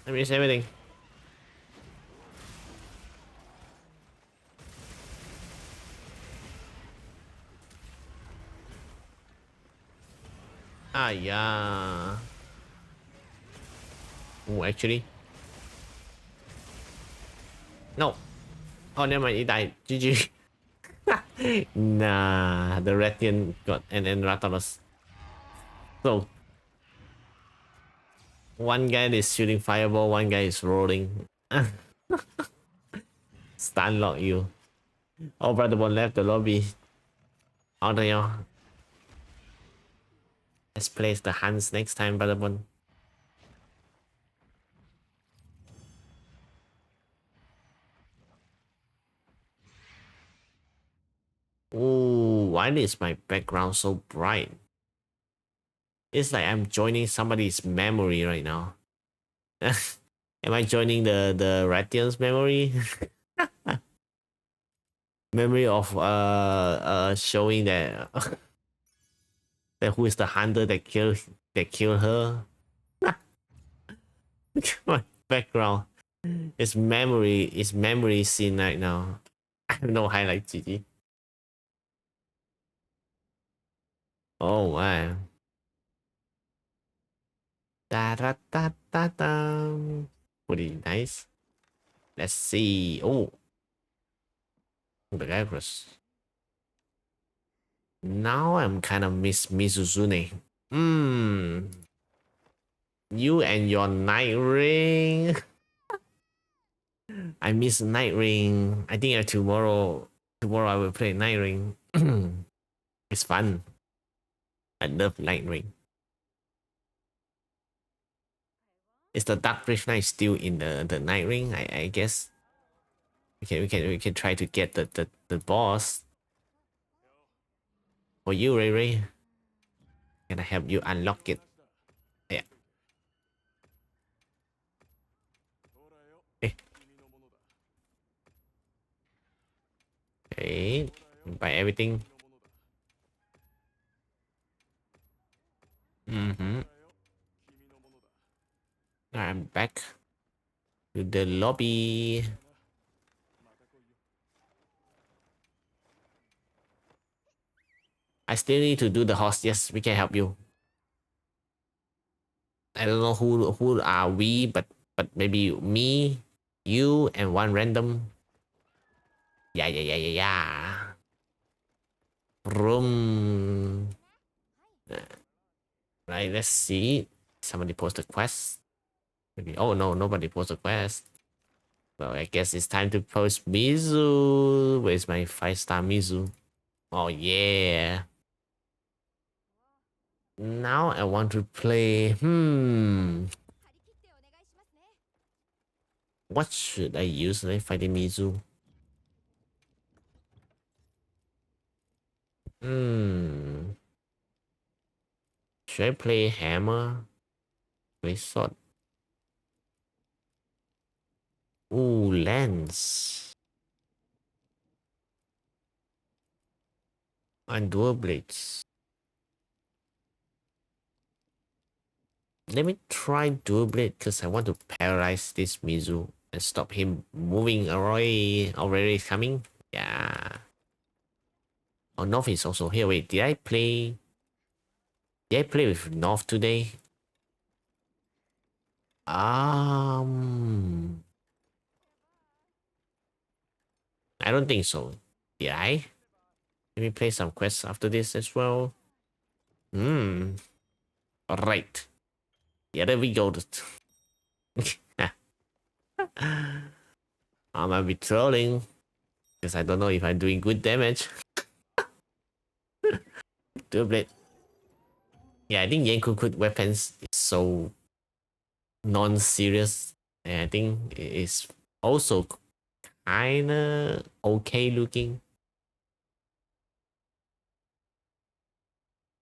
I miss everything. Ah, yeah. Oh, actually. No. Oh, never mind. He died. GG. Nah, the Retian got and then Rathalos. So, one guy is shooting fireball, one guy is rolling. Stun lock you. Oh, brother one left the lobby. Oh, no. Let's place the hands next time, brother one. Ooh, why is my background so bright? It's like I'm joining somebody's memory right now. Am I joining the Ratian's memory? Memory of showing that that who is the hunter that killed her? My background. It's memory scene right now. I have no highlight GG. Oh wow. Da da da da da. Pretty nice. Let's see. Oh, the Gyros. Now I'm kind of miss Mizuzune. Hmm. You and your night ring. I miss night ring. I think tomorrow I will play night ring. It's fun. I love night ring. Is the Dark Bridge Knight still in the night ring? I guess we can try to get the boss for you, Ray Ray. Can I help you unlock it? Yeah. Eh. Okay. Buy everything. Mm-hmm. I'm back to the lobby. I still need to do the horse. Yes, we can help you. I don't know who are we, but maybe me, you, and one random. Yeah, yeah, yeah, yeah, yeah. Room. Right, let's see. Somebody post a quest. Maybe. Oh no, nobody post a quest. Well, I guess it's time to post Mizu. Where's my 5-star Mizu? Oh yeah. Now I want to play. What should I use when fighting Mizu? Should I play hammer? Play sword? Ooh, lance. And dual blades. Let me try dual blade because I want to paralyze this Mizu and stop him moving away. Already coming. Yeah. Oh, North is also here. Wait, did I play? Did I play with North today? I don't think so. Did I? Let me play some quests after this as well. Alright. Yeah, there we go. I might be trolling because I don't know if I'm doing good damage. Dual blade. Yeah, I think Yankukut weapons is so non-serious, and I think it is also kinda okay looking.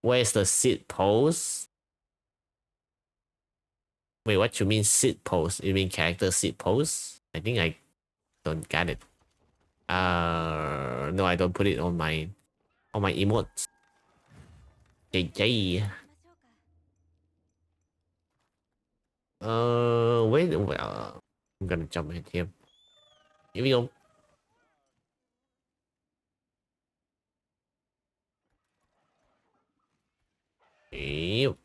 Where's the sit pose? Wait, what you mean sit pose? You mean character sit pose? I think I don't get it. No, I don't put it on my emotes. JJ. Wait. Well, I'm gonna jump ahead here. Here we go. Yep.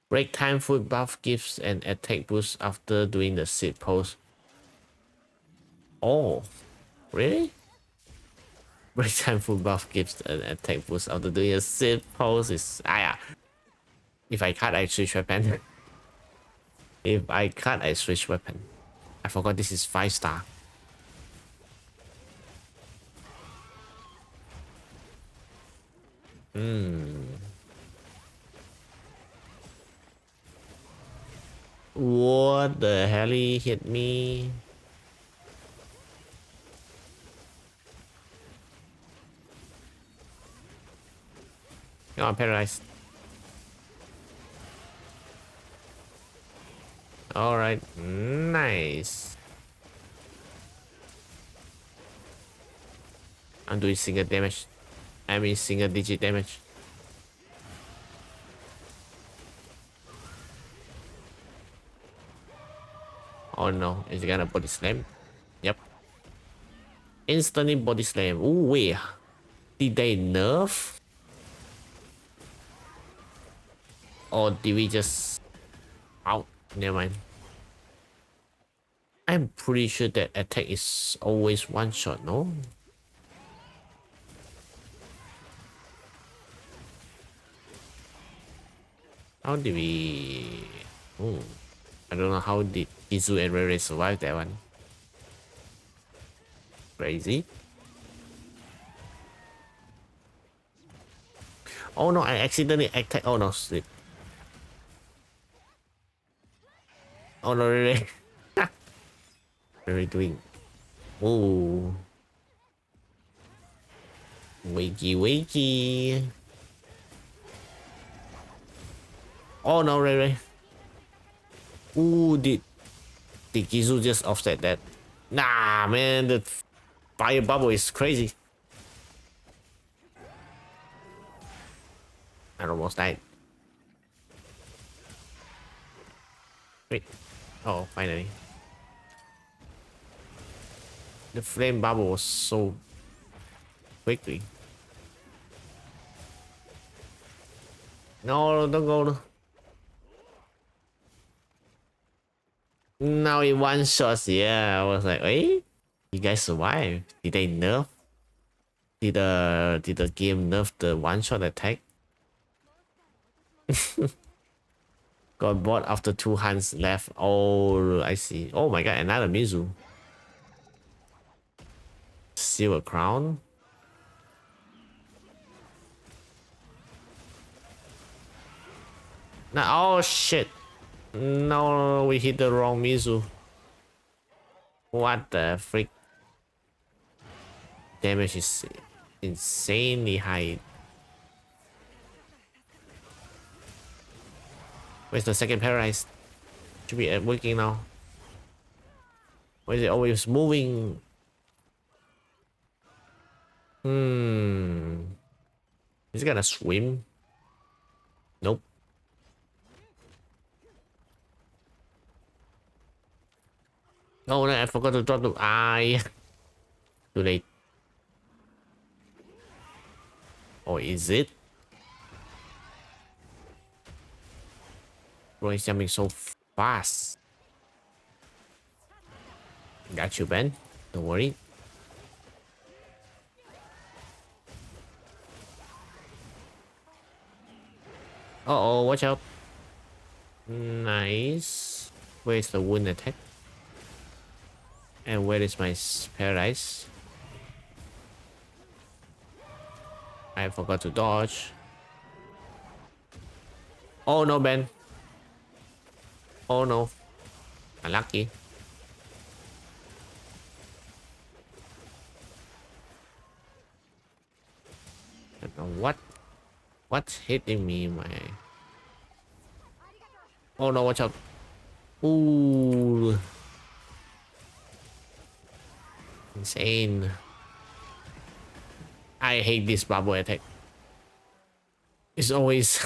Break time food buff gives an attack boost after doing the sit pose. Oh, really? Break time food buff gives an attack boost after doing a sit pose is yeah. If I cut, I switch weapon. If I cut, I switch weapon. I forgot this is 5-star. What the hell? He hit me. Oh, I'm paralyzed. Alright, nice. I'm doing single damage. I mean single digit damage. Oh no, is it gonna body slam? Yep. Instantly body slam. Ooh, wait. Did they nerf? Or did we just... Out? Never mind. I'm pretty sure that attack is always one shot, no? How did we... Oh, I don't know how did Gtizu and Ray survive that one. Crazy. Oh no, I accidentally attacked. Oh no, sleep. Oh no, Ray. What are we doing? Oh. Wakey, wakey. Oh no, Ray. Ooh, did Gtizu just offset that? Nah, man, the fire bubble is crazy. I almost died. Wait. Oh, finally. The flame bubble was so quickly. No, don't go. Now in one shot, yeah. I was like, hey, you guys survived. Did they nerf? Did the game nerf the one shot attack? Got bought after 2 hands left. Oh, I see. Oh my god, another Mizu. Silver crown. Nah, oh shit. No, we hit the wrong Mizu. What the freak? Damage is insanely high. Where's the second paralyzed? Should be working now. Why is it always moving? Is it gonna swim? Nope. Oh no, I forgot to drop the eye. Too late. Or is it? Bro, he's jumping so fast. Got you, Ben. Don't worry. Uh oh, watch out. Nice. Where's the wound attack? And where is my paradise? I forgot to dodge. Oh no, Ben. Oh no. Unlucky. I don't know what's hitting me, my... Oh no, watch out. Ooh. Insane. I hate this bubble attack. It's always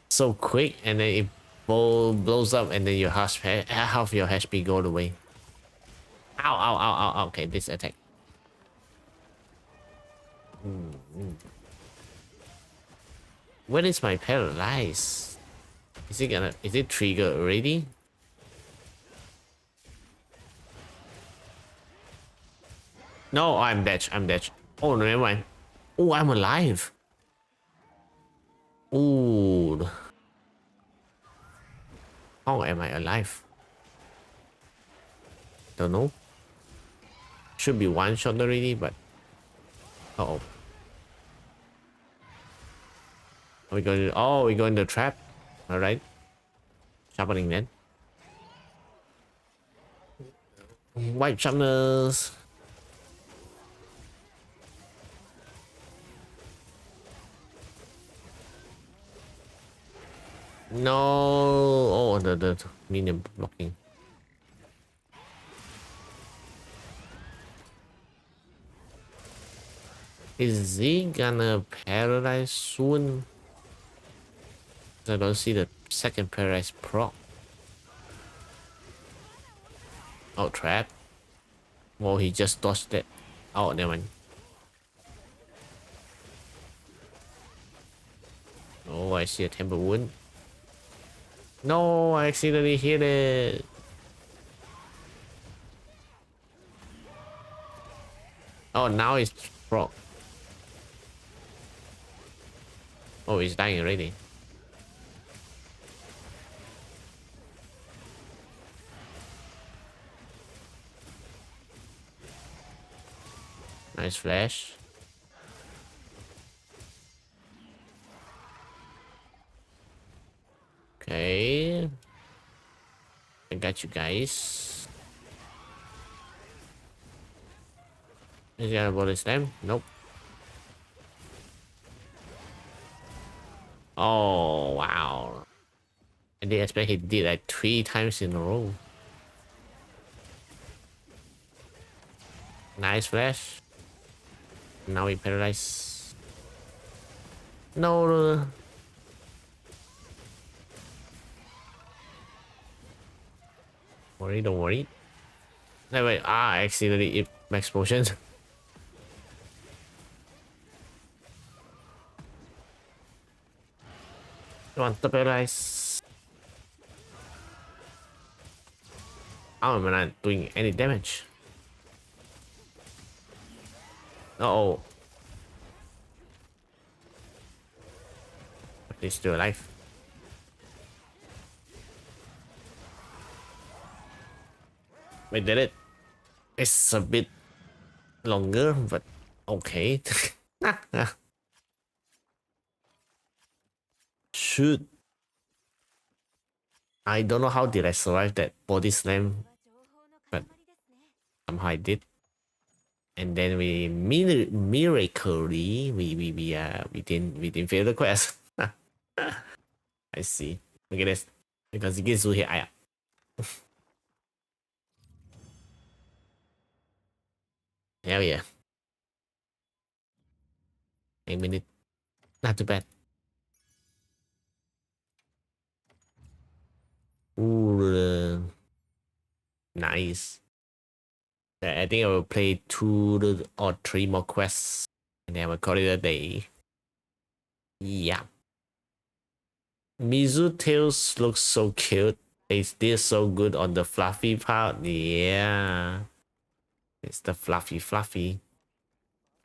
so quick and then it blows up and then your half your HP go away. Ow, ow, ow, ow, ow. Okay, this attack. When is my paralyze? Is it trigger already? No, I'm dead. Oh, no, never mind. Oh, I'm alive. Ooh. How am I alive? Don't know. Should be one shot already, but uh-oh. Are we going to... Oh, we go in the trap. Alright. Sharpening then. White sharpness. No. Oh, the minion blocking. Is he gonna paralyze soon? I don't see the second paralyze proc. Oh, trap. Oh, he just dodged it. Oh, never mind. Oh, I see a temper wound. No, I accidentally hit it. Oh, now it's proc. Oh, he's dying already. Nice flash. Okay. I got you guys. Is there a body slam? Nope. Oh, wow. I didn't expect he did like 3 times in a row. Nice flash. Now we paralyze. No. Worry, don't worry. No, wait. I accidentally hit max potion. Come on, paralyze. Oh, I'm not doing any damage. Uh-oh. He's still alive. We did it. It's a bit longer, but okay. Shoot. I don't know how did I survive that body slam, but somehow I did. And then we miraculously we didn't fail the quest. I see. Look at this. Because Gtizu here. Hell yeah. 8 minutes. Not too bad. Ooh, nice. I think I will play 2 or 3 more quests and then I will call it a day. Yeah. Mizu tails looks so cute. They did so good on the fluffy part. Yeah. It's the fluffy.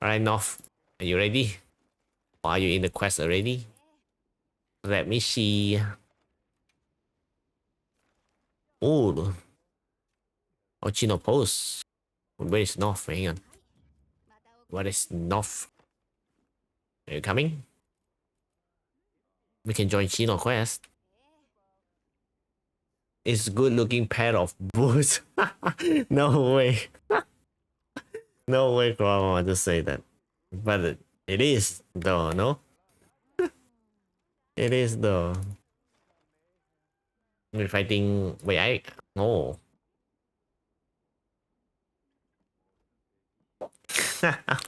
Alright, North. Are you ready? Or are you in the quest already? Let me see. Oh. Ochino Post. Where is North? Hang on. What is North? Are you coming? We can join Chino Quest. It's good looking pair of boots. No way. No way, Grandma, just say that. But it is though, no? It is though. We're fighting. Wait, oh.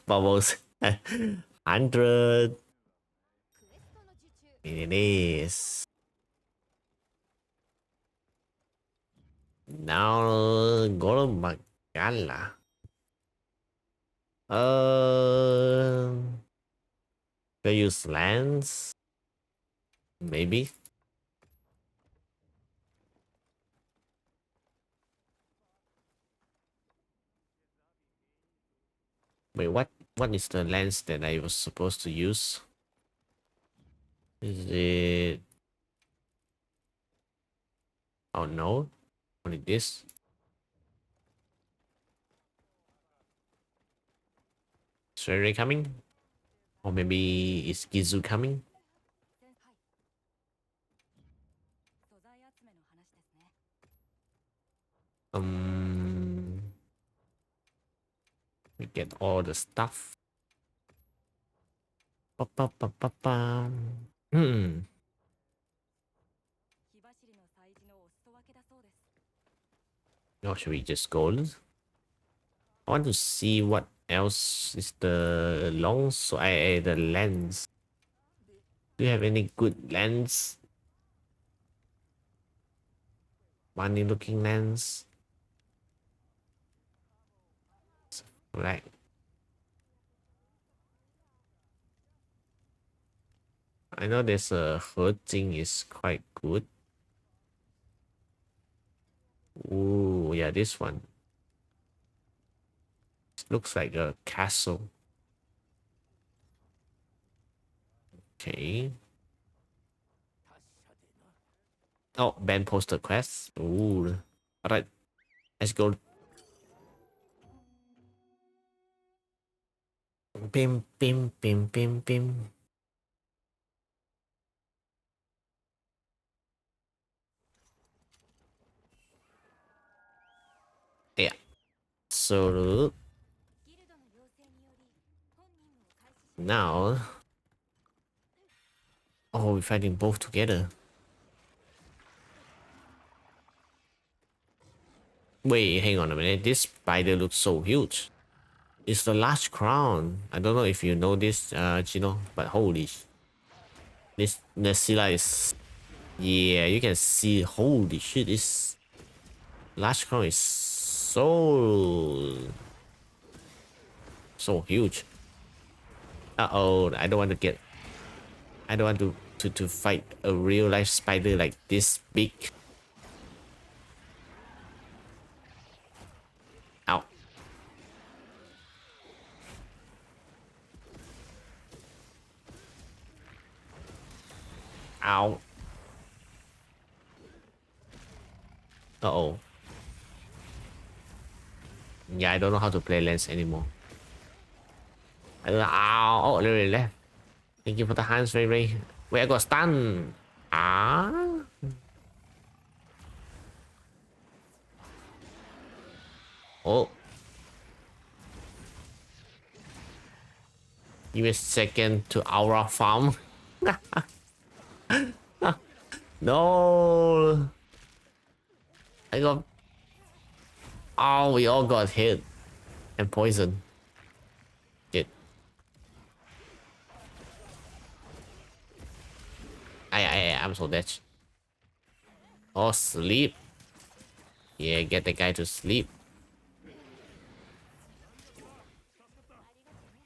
Bubbles. 100. It is. Now go to Magala. They use lands. Maybe. Wait, what is the lens that I was supposed to use? Is it... Oh no, only this. Is Ray coming? Or maybe is Gtizu coming? We get all the stuff. Or should we just go? I want to see what else is the long, so the lens. Do you have any good lens? Funny looking lens. Right. I know there's a hurting is quite good. Ooh, yeah, this one. It looks like a castle. Okay. Oh, Ben poster quest. Ooh. Alright. Let's go. Bim, bim, bim, bim, bim. Yeah. So now, oh, we're fighting both together. Wait, hang on a minute. This spider looks so huge. It's the last crown. I don't know if you know this, Chino, but holy, this Nesila is, yeah, you can see. Holy shit, this last crown is so huge. Uh-oh, I don't want to get, I don't want to fight a real life spider like this big. Ow. Ow. Uh-oh. Yeah, I don't know how to play lens anymore. I don't know. Ow. Oh, really left. Thank you for the hands, Ray Ray. Wait, I got stunned. Ah. Oh. Give me a second to aura farm. No. I got... Oh, we all got hit. And poisoned. Shit. I'm so dead. Oh, sleep. Yeah, get the guy to sleep.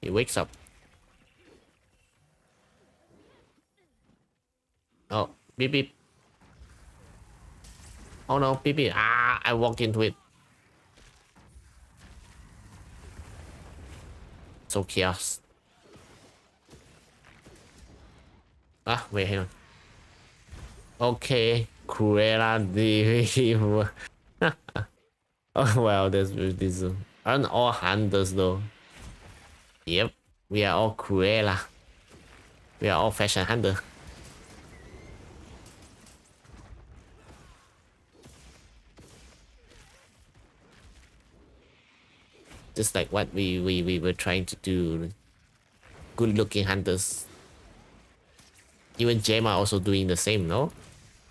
He wakes up. Oh, beep beep. Oh no, beep beep. Ah, I walked into it. So chaos. Ah, wait, hang on. Okay, Cruella de... Oh, well, there's this. Aren't all hunters though? Yep, we are all Cruella. We are all fashion hunter. Just like what we were trying to do. Good looking hunters. Even Gemma also doing the same, no?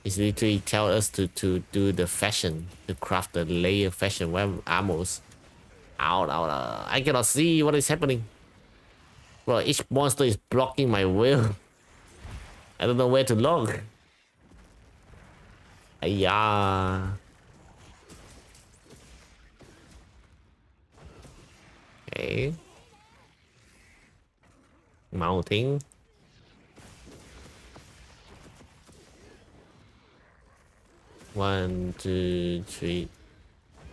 It's literally tell us to do the fashion, to craft the layer fashion web armors. Out. I cannot see what is happening. Bro, each monster is blocking my will. I don't know where to look. Yeah. Okay. Mounting. One, two, three.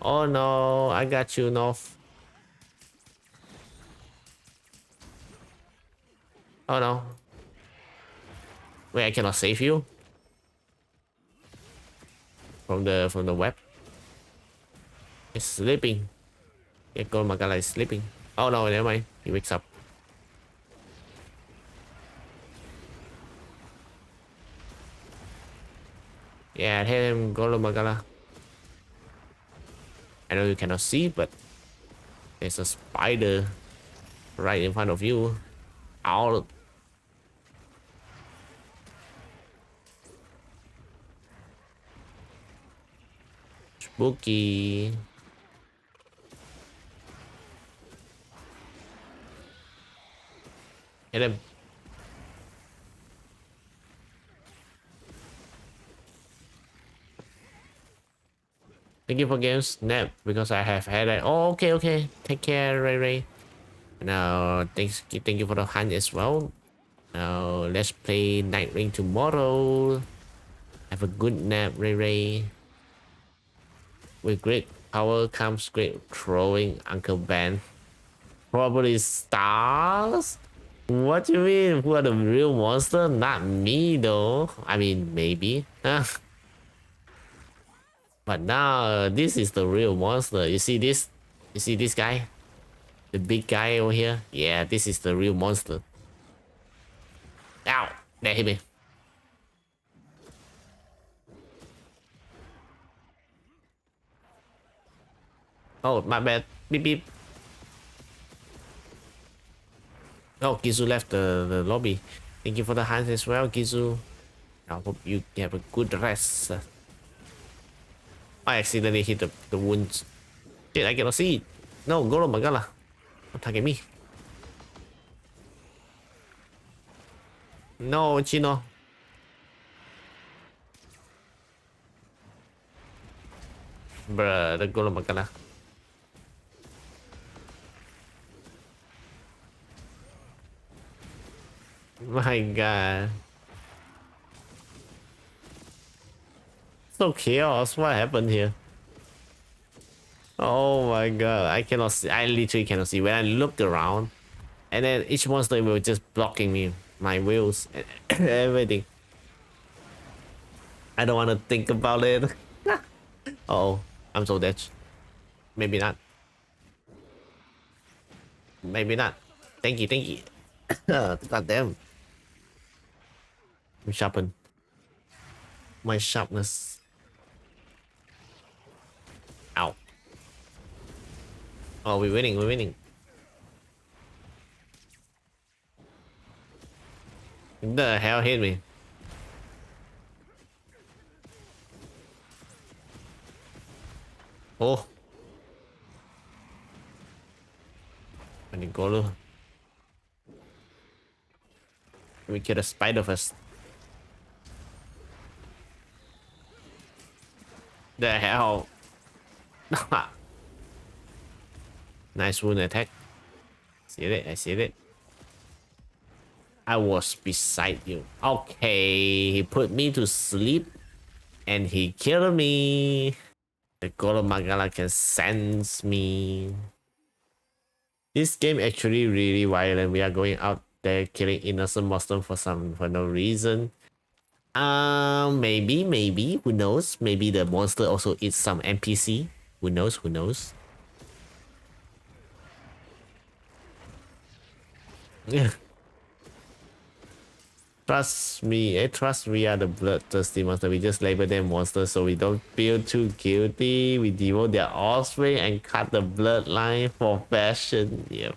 Oh no, I got you, North. Oh no. Wait, I cannot save you from the web. It's sleeping. Gekko Magala is sleeping. Oh no, never mind. He wakes up. Yeah, hit him, Golo Magala. I know you cannot see, but there's a spider right in front of you. Ow. Spooky. Hit him. Thank you for games nap because I have had it. Oh, okay. Take care, Ray. Now, thank you for the hunt as well. Now, let's play Night Ring tomorrow. Have a good nap, Ray. With great power comes great throwing, Uncle Ben. Probably stars? What do you mean? Who are the real monster? Not me, though. I mean, maybe. But now, this is the real monster. You see this? You see this guy? The big guy over here? Yeah, this is the real monster. Ow! That hit me. Oh, my bad. Beep beep. Oh, Gtizu left the lobby. Thank you for the hands as well, Gtizu. I hope you have a good rest. I accidentally hit the wounds. Shit, I cannot see it. No, Goro Magala. Don't target me. No, Chino. Bruh, the Goro Magala. My god. So chaos. What happened here? Oh my god. I cannot see. I literally cannot see. When I looked around, and then each monster was just blocking me. My wheels and everything. I don't want to think about it. Oh, I'm so dead. Maybe not. Maybe not. Thank you. God damn. I'm sharpened. My sharpness. Ow. Oh, we're winning. The hell hit me? Oh. When you go to... We kill a spider first. The hell? Nice wound attack. I see it. I was beside you. Okay, he put me to sleep and he killed me. The Goro Magala can sense me. This game actually really violent. We are going out there killing innocent monsters for no reason. Maybe. Who knows? Maybe the monster also eats some NPC. Who knows? Yeah. Trust me, trust we are the bloodthirsty monster. We just label them monsters so we don't feel too guilty. We devote their offspring and cut the bloodline for fashion. Yep.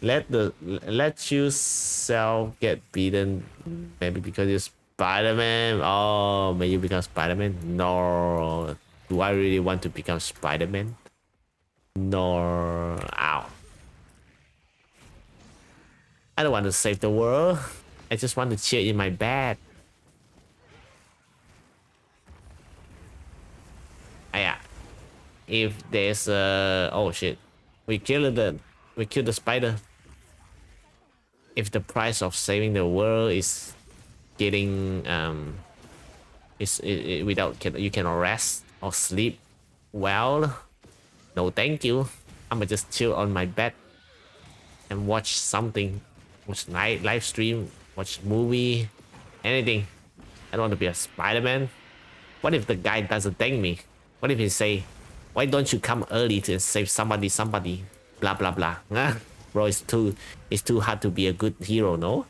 Let yourself get beaten, maybe because you Spider-Man. Oh, may you become Spider-Man? No. Do I really want to become Spider-Man? No. Ow. I don't want to save the world. I just want to chill in my bed. Yeah. If there's oh shit. We killed the spider. If the price of saving the world is getting without you cannot rest or sleep well, no thank you. I'ma just chill on my bed and watch something, watch live stream, watch movie, anything. I don't want to be a Spider-Man. What if the guy doesn't thank me? What if he say, why don't you come early to save somebody, blah blah blah. Bro, it's too hard to be a good hero, no?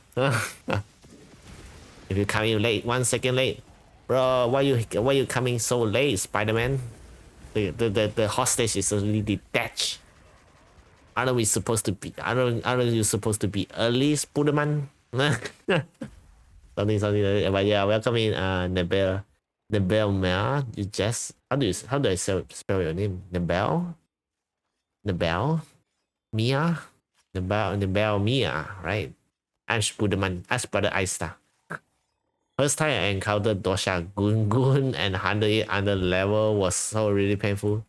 If you come in late, 1 second late, bro, why you coming so late, Spider-Man? The hostage is already detached. Aren't we supposed to be? Aren't you supposed to be early, Spider-Man? something like that. But yeah, welcome in, Nebel Mea. You just how do I spell your name? Nebel Mia, Nebel Mia, right? I'm Spider-Man. As per the Aista. First time I encountered Dosha Gun and handle it under level was so really painful.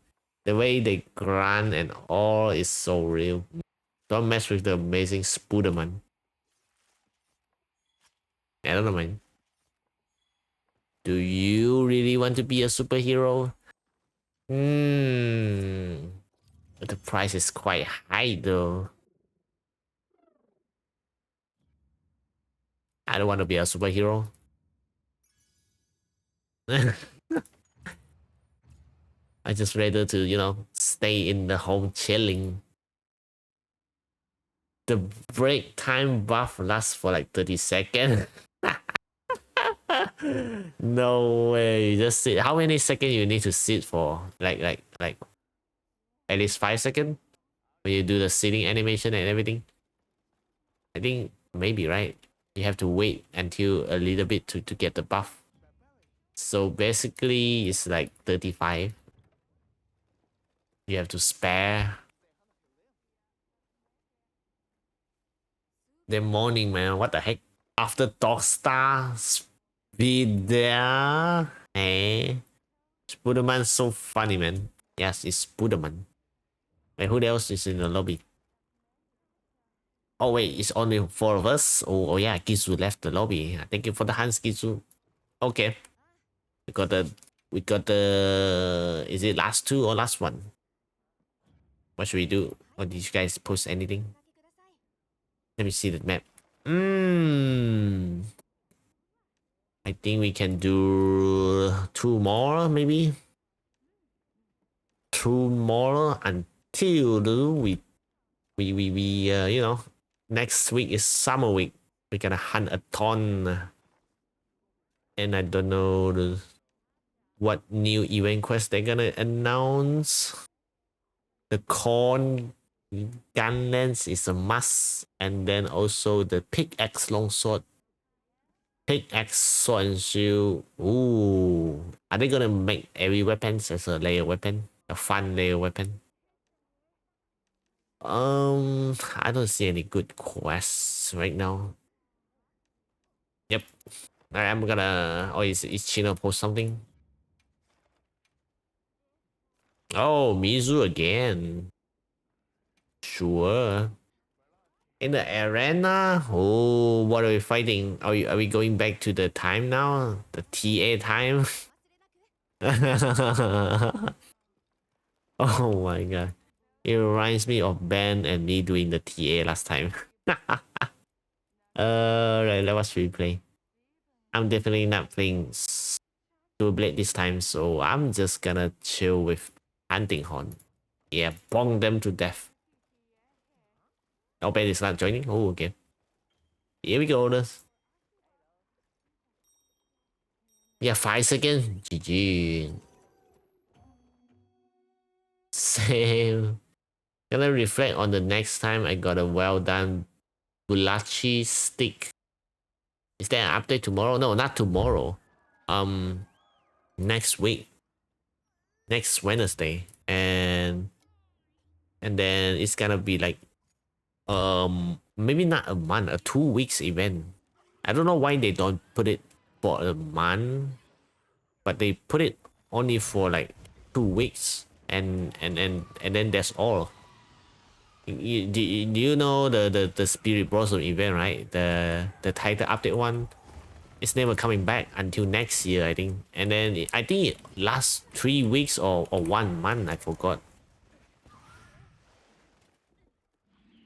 The way they grunt and all is so real. Don't mess with the amazing Spider-Man. I don't know, man. Do you really want to be a superhero? But the price is quite high though. I don't want to be a superhero. I just rather to, stay in the home chilling. The break time buff lasts for like 30 seconds. No way. You just sit. How many seconds you need to sit for? Like at least 5 seconds when you do the sitting animation and everything. I think maybe, right? You have to wait until a little bit to get the buff. So basically it's like 35. You have to spare. The morning, man. What the heck? After Dog Stars be there. Hey. Spider-Man so funny, man. Yes, it's Spider-Man. Wait, who else is in the lobby? Oh wait, it's only 4 of us. Oh yeah, Gtizu left the lobby. Thank you for the hands, Gtizu. Okay. We got the is it last 2 or last 1? What should we do? Or did you guys post anything? Let me see the map. I think we can do 2 more, maybe. 2 more until we next week is summer week. We're gonna hunt a ton, and I don't know what new event quest they're gonna announce. The corn gun lens is a must, and then also the pickaxe longsword. Pickaxe, sword and shield. Ooh. Are they gonna make every weapon as a layer weapon? A fun layer weapon? I don't see any good quests right now. Yep. Alright, I'm gonna. Oh, is Chino post something? Oh, Mizu again. Sure. In the arena? Oh, what are we fighting? Are we going back to the time now? The TA time? Oh my god. It reminds me of Ben and me doing the TA last time. Right, let us replay. I'm definitely not playing Dual Blade this time, so I'm just gonna chill with Hunting Horn. Yeah, bong them to death. Oh, Ben is not joining? Oh, okay. Here we go, this. Yeah, 5 seconds. GG. Same. Gonna reflect on the next time I got a well done Bulachi stick. Is there an update tomorrow? No, not tomorrow. Next week. Next Wednesday. And then it's gonna be like maybe not a month, a 2 weeks event. I don't know why they don't put it for a month, but they put it only for like 2 weeks, and then that's all. Do you know the Spirit Blossom event, right? The title update one. It's never coming back until next year, I think. And then I think it lasts 3 weeks or 1 month. I forgot.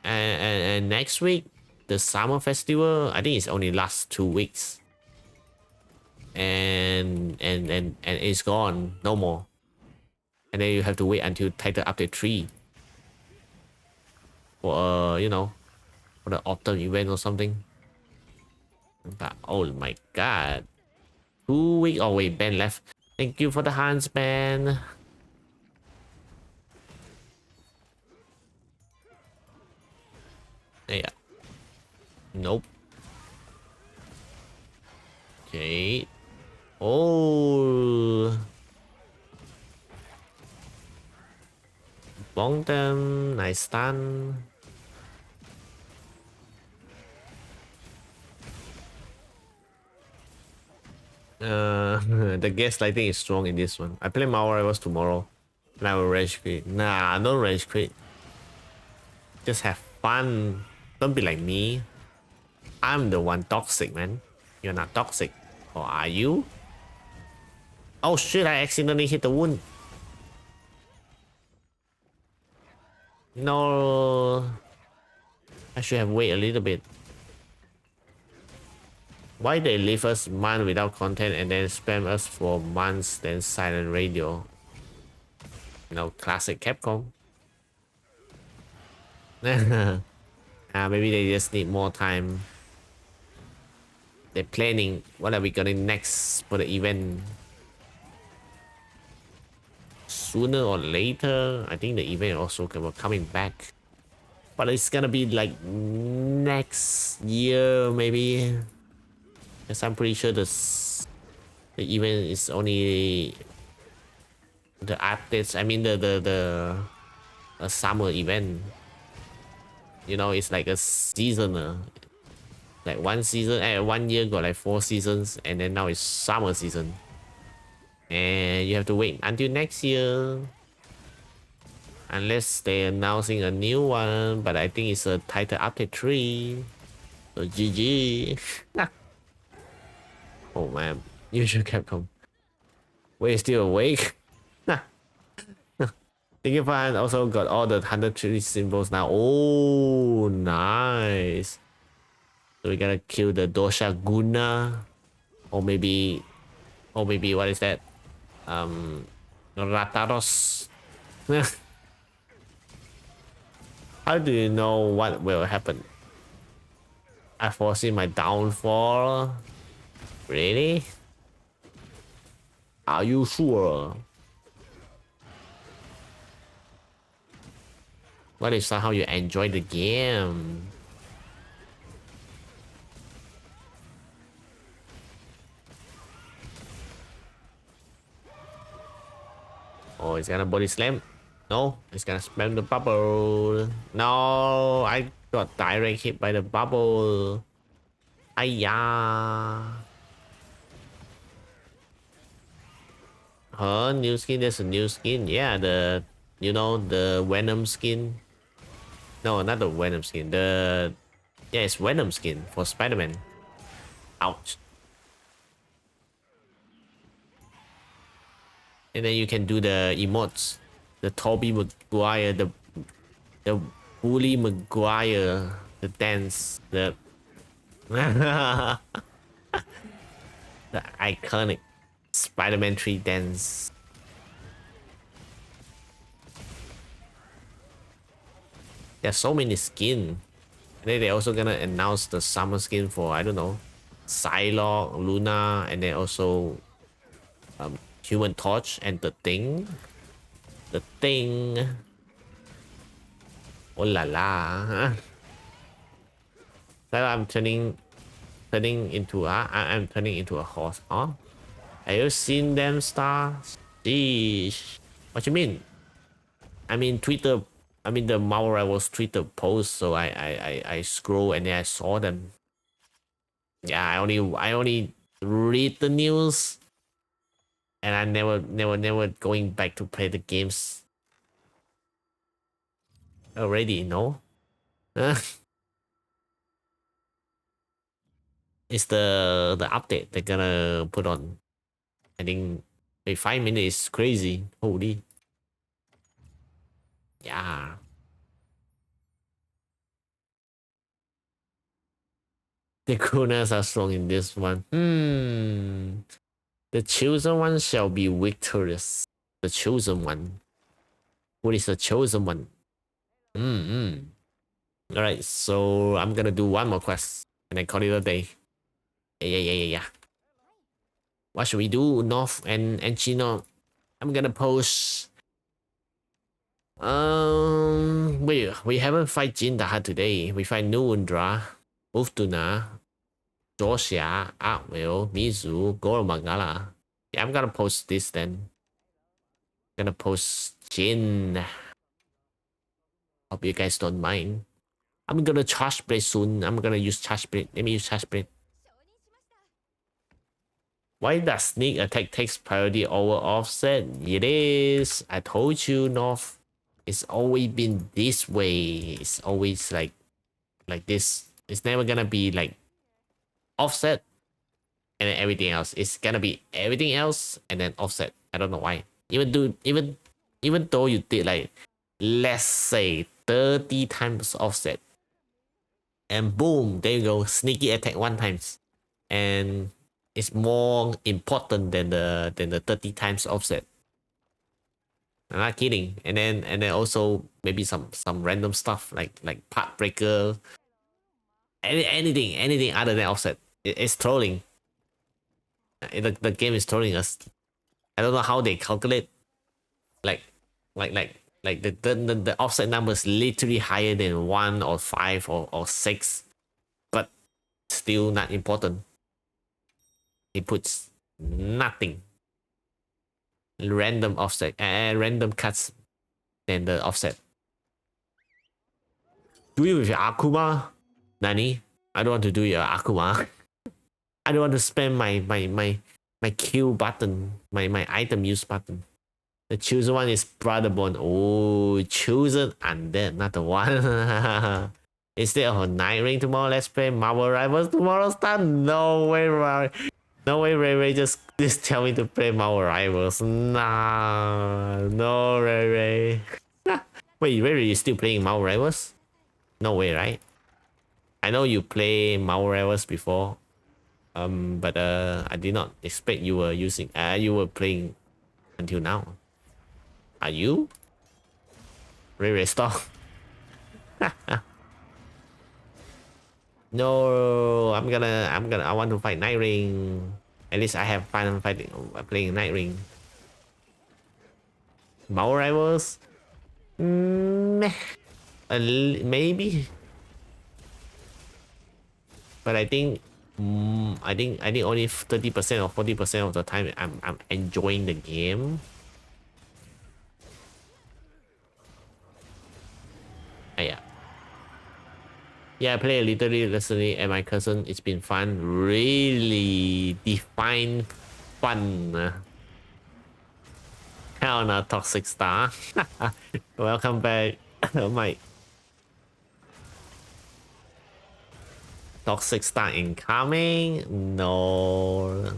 And next week, the summer festival, I think it's only lasts 2 weeks. And it's gone, no more. And then you have to wait until title update 3 for you know, for the autumn event or something. But oh my god, 2 weeks. Oh wait, Ben left. Thank you for the hands, Ben. Yeah. Nope. Okay. Oh. Bong them. Nice stun. The gaslighting is strong in this one. I play Mao Rivals tomorrow. And I will rage quit. Nah, don't rage quit. Just have fun. Don't be like me. I'm the one toxic, man. You're not toxic. Or are you? Oh shit, I accidentally hit the wound. No. I should have waited a little bit. Why they leave us month without content and then spam us for months, then silent radio? You know, classic Capcom. Maybe they just need more time. They're planning what are we gonna next for the event. Sooner or later, I think the event also coming back. But it's gonna be like next year, maybe. Because I'm pretty sure the event is only the updates. I mean the summer event. You know, it's like a season. Like one season, 1 year got like 4 seasons, and then now it's summer season. And you have to wait until next year. Unless they're announcing a new one, but I think it's a title update 3. So GG. Oh man, you should Capcom. We're still awake. Thank you, fan. Also got all the 130 symbols now. Oh, nice. So we gotta kill the Dosha Guna, or maybe what is that? Rataros. How do you know what will happen? I foresee my downfall. Really? Are you sure? What if somehow you enjoy the game? Oh, it's gonna body slam. No, it's gonna spam the bubble. No, I got direct hit by the bubble. Ayah. Huh? New skin? There's a new skin. Yeah, you know, the Venom skin. No, not the Venom skin. Yeah, it's Venom skin for Spider-Man. Ouch. And then you can do the emotes. The Tobey Maguire, the Bully Maguire, the dance, the iconic Spider-Man 3 dance. There's so many skins. And then they're also gonna announce the summer skin for, I don't know, Psylocke, Luna, and then also Human Torch and the Thing. The Thing. Oh la la. So I'm turning turning into I'm turning into a horse. Huh? Have you seen them stars? Sheesh. What you mean? I mean Twitter. I mean the Marvel Rivals Twitter post. So I scroll and then I saw them. Yeah, I only read the news, and I never going back to play the games already. No. It's the update they're gonna put on. I think a 5 minutes is crazy. Holy. Yeah. The coolness are strong in this one. The chosen one shall be victorious. The chosen one. What is the chosen one? Alright, so I'm gonna do one more quest and then call it a day. Yeah. What should we do? North and Chino. I'm gonna post. We haven't fight Jindaha today. We fight Nuundra, Uftuna, Josia, Atwell, Mizu, Goromangala. Yeah, I'm gonna post this then. Gonna post Jin. Hope you guys don't mind. I'm gonna charge blade soon. I'm gonna use charge blade. Let me use charge blade. Why does sneak attack takes priority over offset? It is. I told you, North. It's always been this way. It's always like this. It's never gonna be like offset and then everything else. It's gonna be everything else and then offset. I don't know why. Even though you did like, let's say 30 times offset, and boom, there you go, sneaky attack 1 times, and it's more important than the 30 times offset. I'm not kidding. And then also maybe some random stuff like part breaker, anything other than offset. It's trolling. The game is trolling us. I don't know how they calculate. Like the offset number is literally higher than 1 or 5 or 6, but still not important. It puts nothing. Random offset and random cuts than the offset. Do it with your Akuma, Nani. I don't want to do your Akuma. I don't want to spam my Q button, my item use button. The chosen one is Brotherborn. Oh, chosen undead, not the one. Instead of a night ring tomorrow, let's play Marvel Rivals tomorrow start. No way, Ray. No way, Ray. Just tell me to play Marvel Rivals. Nah, no, Ray. Wait, Ray, you still playing Marvel Rivals? No way, right? I know you play Marvel Rivals before. But I did not expect you were you were playing until now. Are you? Ray, stop. No, I want to fight Night Ring. At least I have fun fighting, playing Night Ring. Marvel Rivals? Maybe. But I think only 30% or 40% of the time I'm enjoying the game. Yeah. Yeah, I play a little bit recently and my cousin. It's been fun. Really define fun. Hell no, toxic star. Welcome back. My toxic star incoming. No.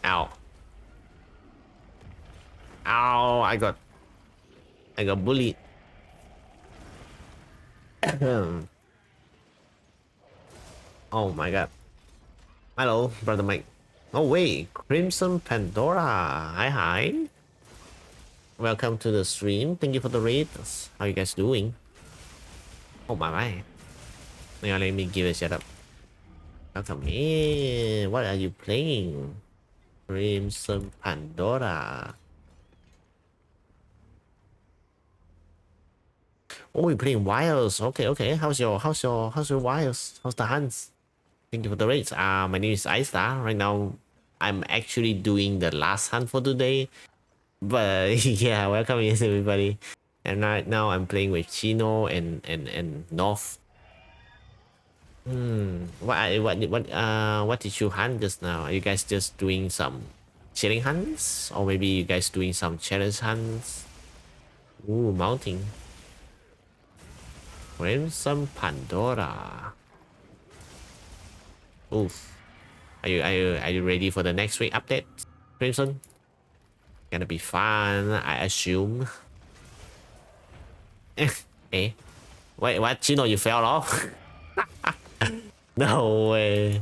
Ow. Ow, I got bullied. Oh my god. Hello, brother Mike. Oh wait, Crimson Pandora. Hi. Welcome to the stream. Thank you for the raid. How you guys doing? Oh my. Now let me give a shut up. Welcome in. What are you playing? Crimson Pandora. Oh, you're playing Wilds. Okay, okay. How's your Wilds? How's the hunts? Thank you for the rates. My name is Aista. Right now, I'm actually doing the last hunt for today. But yeah, welcome yes everybody. And right now I'm playing with Chino and North. What did you hunt just now? Are you guys just doing some chilling hunts? Or maybe you guys doing some challenge hunts? Ooh, mounting. Ransom Pandora. Oof. Are you ready for the next week update, Crimson? Gonna be fun, I assume. Eh? Wait, what? Chino, you fell off? No way.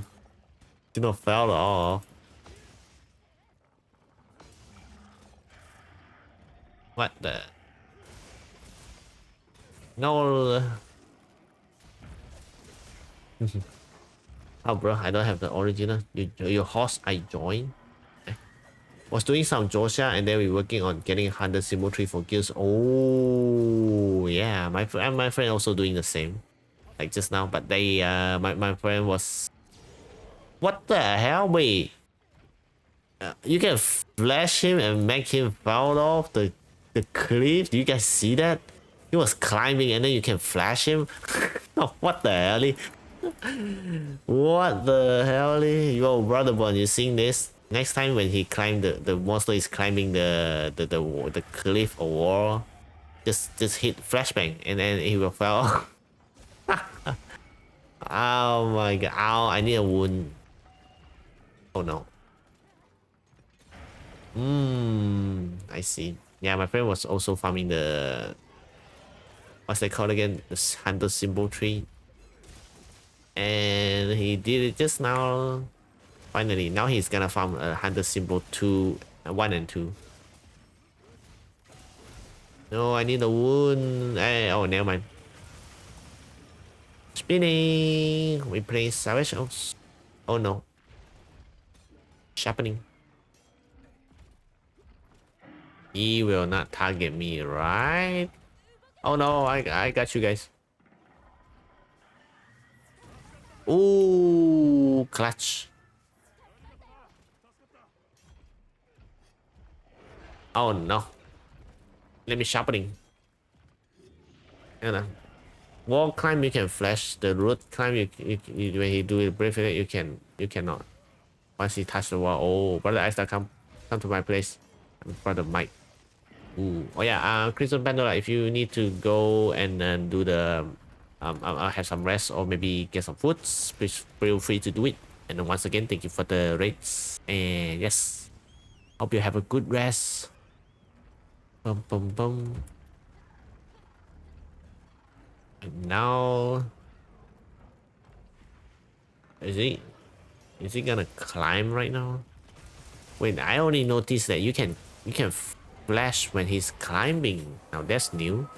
Chino fell off. What the? No. Oh, bro, I don't have the original. Your horse I joined. Was doing some Georgia and then we working on getting 100 symbol tree for kills. Oh, yeah. My friend also doing the same. Like just now, but they my friend was. What the hell? Wait. You can flash him and make him fall off the cliff. Do you guys see that? He was climbing and then you can flash him. Oh, what the hell? What the hell? Yo, brother born, you seen this? Next time when he climbed the monster is climbing the cliff or wall, just hit flashbang and then he will fall. Oh my god! Ow! I need a wound. Oh no. I see. Yeah, my friend was also farming the what's they called again? The hunter symbol tree. And he did it just now. Finally, now he's gonna farm a hunter symbol 1 and 2. No, I need a wound. Hey, oh, never mind. Spinning. We play Savage Oaks. Oh no. Sharpening. He will not target me, right? Oh no, I got you guys. Ooh, clutch. Oh no. Let me sharpening. Wall climb you can flash. The root climb you when he do it briefly you cannot. Once he touch the wall. Oh, brother Aista, come to my place. Brother Mike. Ooh. Oh yeah, Crimson Pandora, if you need to go and do the I'll have some rest or maybe get some food, please feel free to do it. And then once again, thank you for the rates. And yes, hope you have a good rest. Bum bum bum. And now is he gonna climb right now? Wait, I only noticed that you can flash when he's climbing. Now that's new.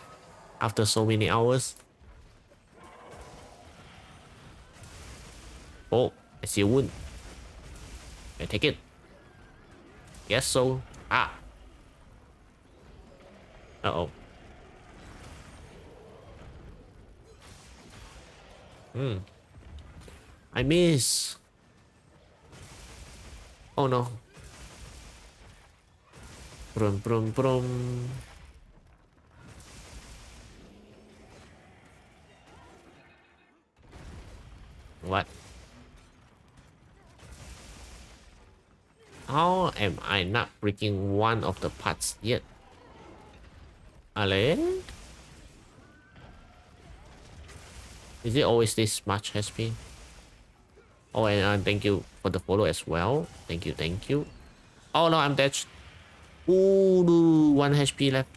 After so many hours. Oh, I see a wound. I take it. Yes, so. Ah. Uh-oh. I miss. Oh no. Brum brum brum. What? How am I not breaking one of the parts yet? Ale? Is it always this much HP? Oh, and thank you for the follow as well. Thank you. Oh no, I'm dead. Ooh, 1 HP left.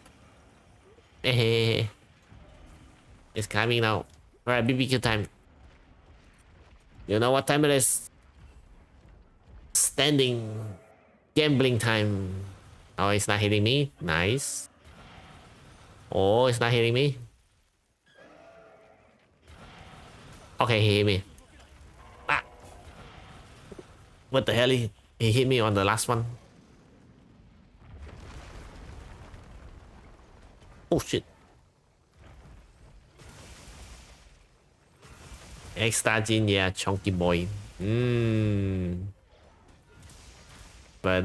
Hey. It's climbing now. Alright, BBQ time. You know what time it is? Standing. Gambling time. Oh, it's not hitting me. Nice. Oh, it's not hitting me. Okay, he hit me. Ah. What the hell? He hit me on the last one. Oh shit. Extra Jin, yeah, chunky boy. But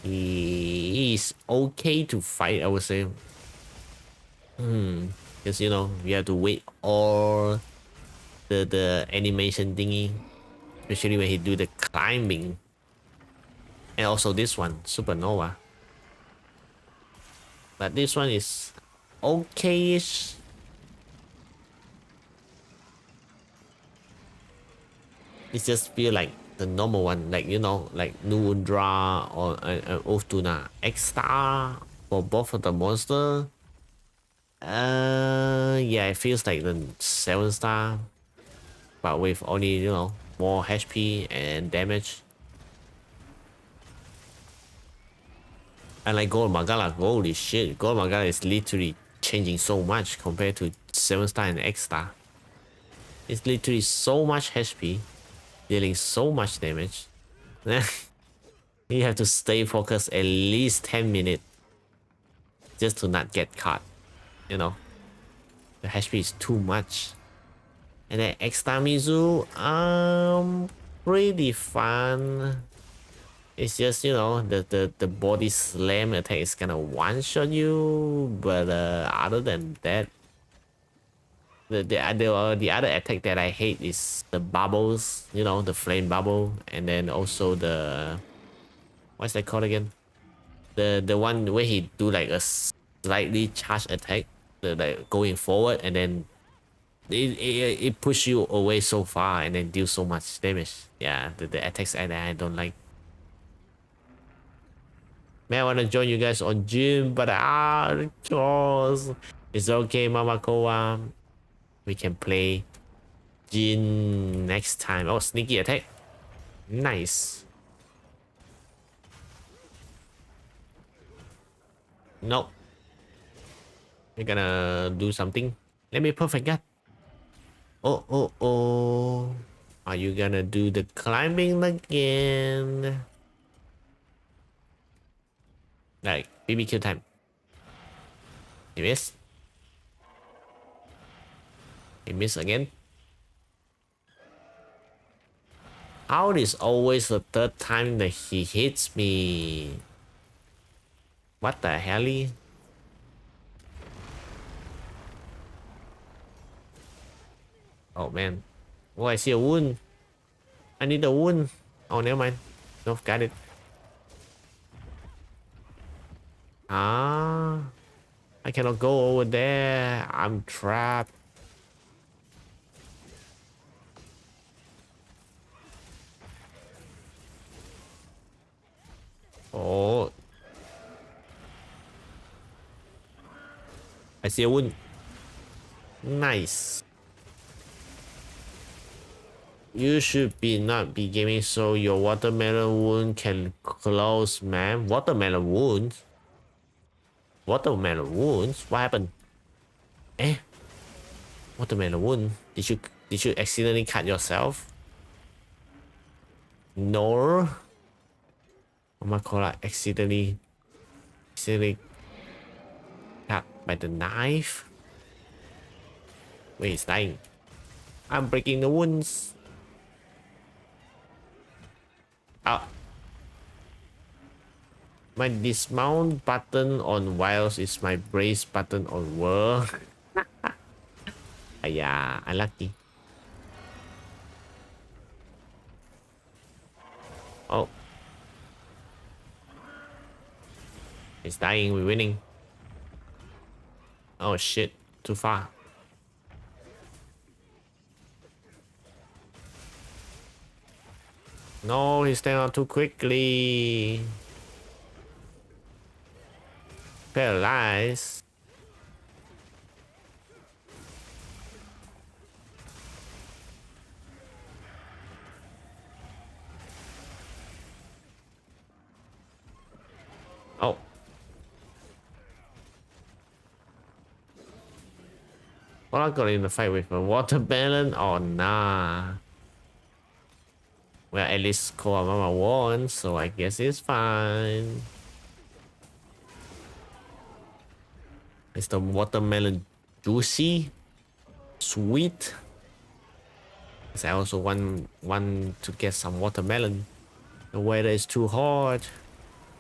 he is okay to fight, I would say. Because you know we have to wait all the animation thingy, especially when he do the climbing, and also this one supernova. But this one is okay-ish. It just feel like the normal one, like you know, like Nundra or Oftuna X-Star for both of the monster. Yeah, it feels like the 7-star, but with only, you know, more HP and damage. And like Gold Magala, holy shit, Gold Magala is literally changing so much compared to 7-star and X-star. It's literally so much HP, dealing so much damage. You have to stay focused at least 10 minutes just to not get caught, you know. The HP is too much. And then X-star Mizu, pretty fun. It's just, you know, the body slam attack is gonna one-shot you, but other than that, the other attack that I hate is the bubbles, you know, the flame bubble, and then also the, what's that called again? The one where he do like a slightly charged attack, the like going forward, and then it push you away so far and then deal so much damage. Yeah, the attacks I don't like. Man, I want to join you guys on gym, but chores. It's okay, Mama Koa. We can play Jin next time. Oh, sneaky attack. Nice. Nope. We're gonna do something. Let me perfect that. Oh. Are you gonna do the climbing again? Like, BBQ time. He missed. He missed again. How is always the third time that he hits me? What the hell? Oh man. Oh, I see a wound. I need a wound. Oh, never mind. Nope, got it. Ah. I cannot go over there. I'm trapped. Oh. I see a wound. Nice. You should be not be gaming so your watermelon wound can close, man. Watermelon wounds? Watermelon wounds? What happened? Eh? Watermelon wound? Did you accidentally cut yourself? No. Oh my god, accidentally cut by the knife. Wait, he's dying. I'm breaking the wounds. Ah. My dismount button on wilds is my brace button on world. Yeah, unlucky. Oh. He's dying, we're winning. Oh shit, too far. No, he's staying out too quickly. Paralyzed. Oh. Well, I got in the fight with a watermelon. Oh nah. Well, at least Mama won, so I guess it's fine. Is the watermelon juicy? Sweet? Cause I also want to get some watermelon. The weather is too hot.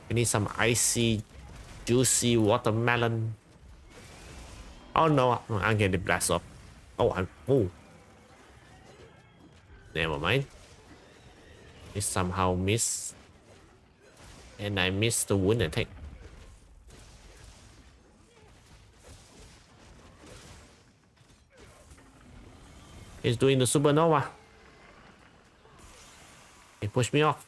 We need some icy, juicy watermelon. Oh no, I'm getting blast off. Oh, never mind. It somehow missed, and I missed the wound attack. He's doing the supernova. He pushed me off.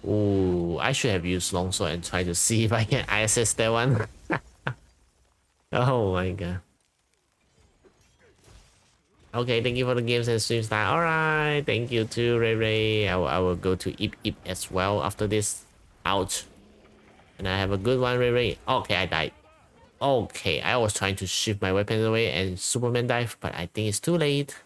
Ooh, I should have used longsword and try to see if I can access that one. Oh my god. Okay, thank you for the games and stream style. Alright, thank you too, Ray Ray. I will go to Ip Ip as well after this. Ouch. And I have a good one, Ray Ray. Okay, I died. Okay, I was trying to shift my weapons away and Superman dive, but I think it's too late.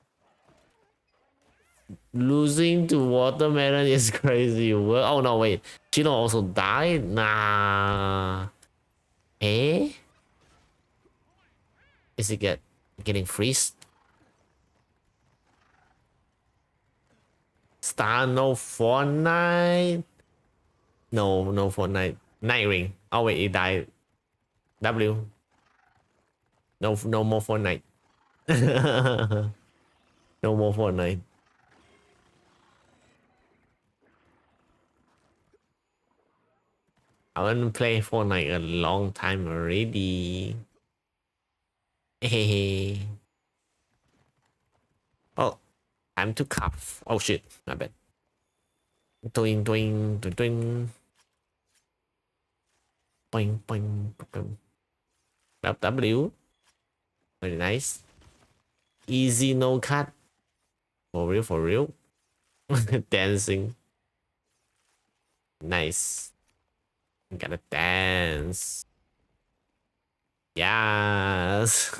Losing to watermelon is crazy. Oh no, wait. Chino also died? Nah. Eh? Is it getting freeze? Star no Fortnite? No Fortnite. Night Ring. Oh wait, it died. W. No more Fortnite. No more Fortnite. I haven't played Fortnite a long time already. Hey. Oh, time to cuff. Oh shit, my bad. Doing. Boing, boing, boing. W. Very nice. Easy no cut. For real. Dancing. Nice. Gotta dance. Yes.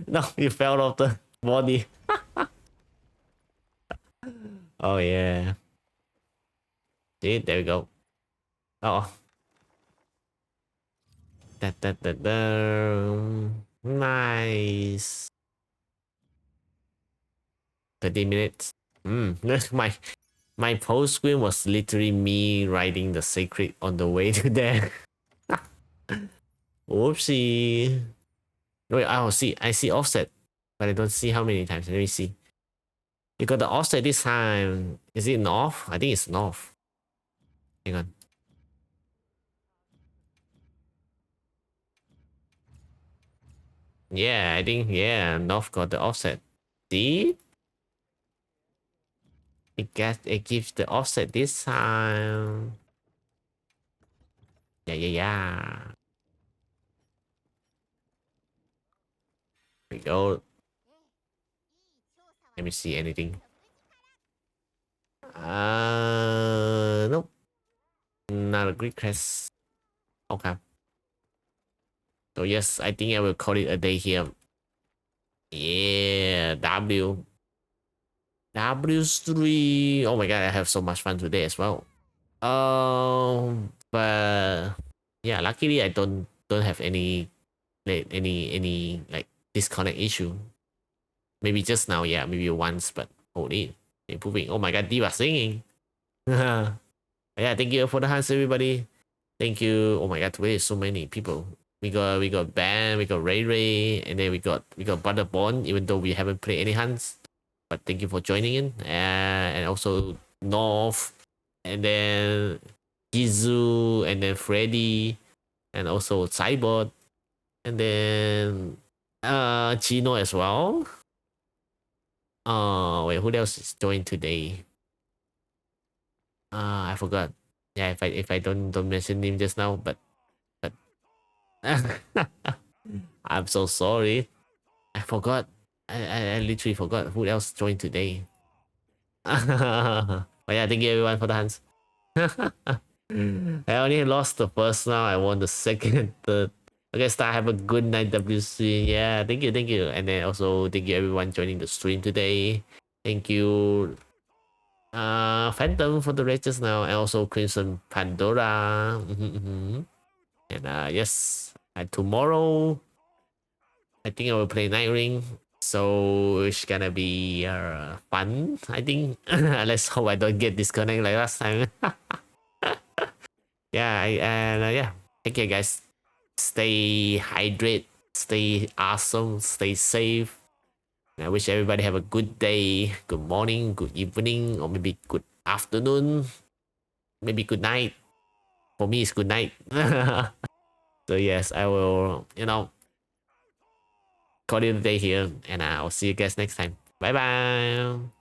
No, you fell off the body. Oh yeah. See, there we go. Oh. Nice. 30 minutes. My post screen was literally me writing the secret on the way to there. Whoopsie. Wait, I see offset, but I don't see how many times. Let me see. You got the offset this time. Is it north? I think it's north. Hang on. Yeah, I think, yeah, north got the offset. See? It gives the offset this time. Yeah. There we go. Let me see anything. Nope. Not a great crest. Okay. So yes, I think I will call it a day here. Yeah, W3. Oh my god, I have so much fun today as well. But yeah, luckily I don't have any like disconnect issue. Maybe just now, yeah, maybe once, but holy, improving. Oh my god, Diva singing. Yeah, thank you for the hands, everybody. Thank you. Oh my god, today is so many people. We got Ben, we got Ray, and then we got Butterborn, even though we haven't played any hands. But thank you for joining in. And also North, and then Gtizu, and then Freddy, and also Cyborg, and then Chino as well. Wait, who else is joined today? I forgot. Yeah, if I don't mention him just now, but I'm so sorry. I forgot. I literally forgot who else joined today. But yeah, thank you everyone for the hands. I only lost the first now. I won the second, third. Okay, Star, have a good night, WC. Yeah, thank you. And then also thank you everyone joining the stream today. Thank you. Phantom for the raid just now, and also Crimson Pandora. And yes, and tomorrow I think I will play Night Ring. So it's gonna be fun, I think. Let's hope I don't get disconnected like last time. Yeah, yeah. Take care, guys. Stay hydrated, stay awesome, stay safe. And I wish everybody have a good day, good morning, good evening, or maybe good afternoon, maybe good night. For me, it's good night. So yes, I will, call it a day here, and I'll see you guys next time. Bye bye.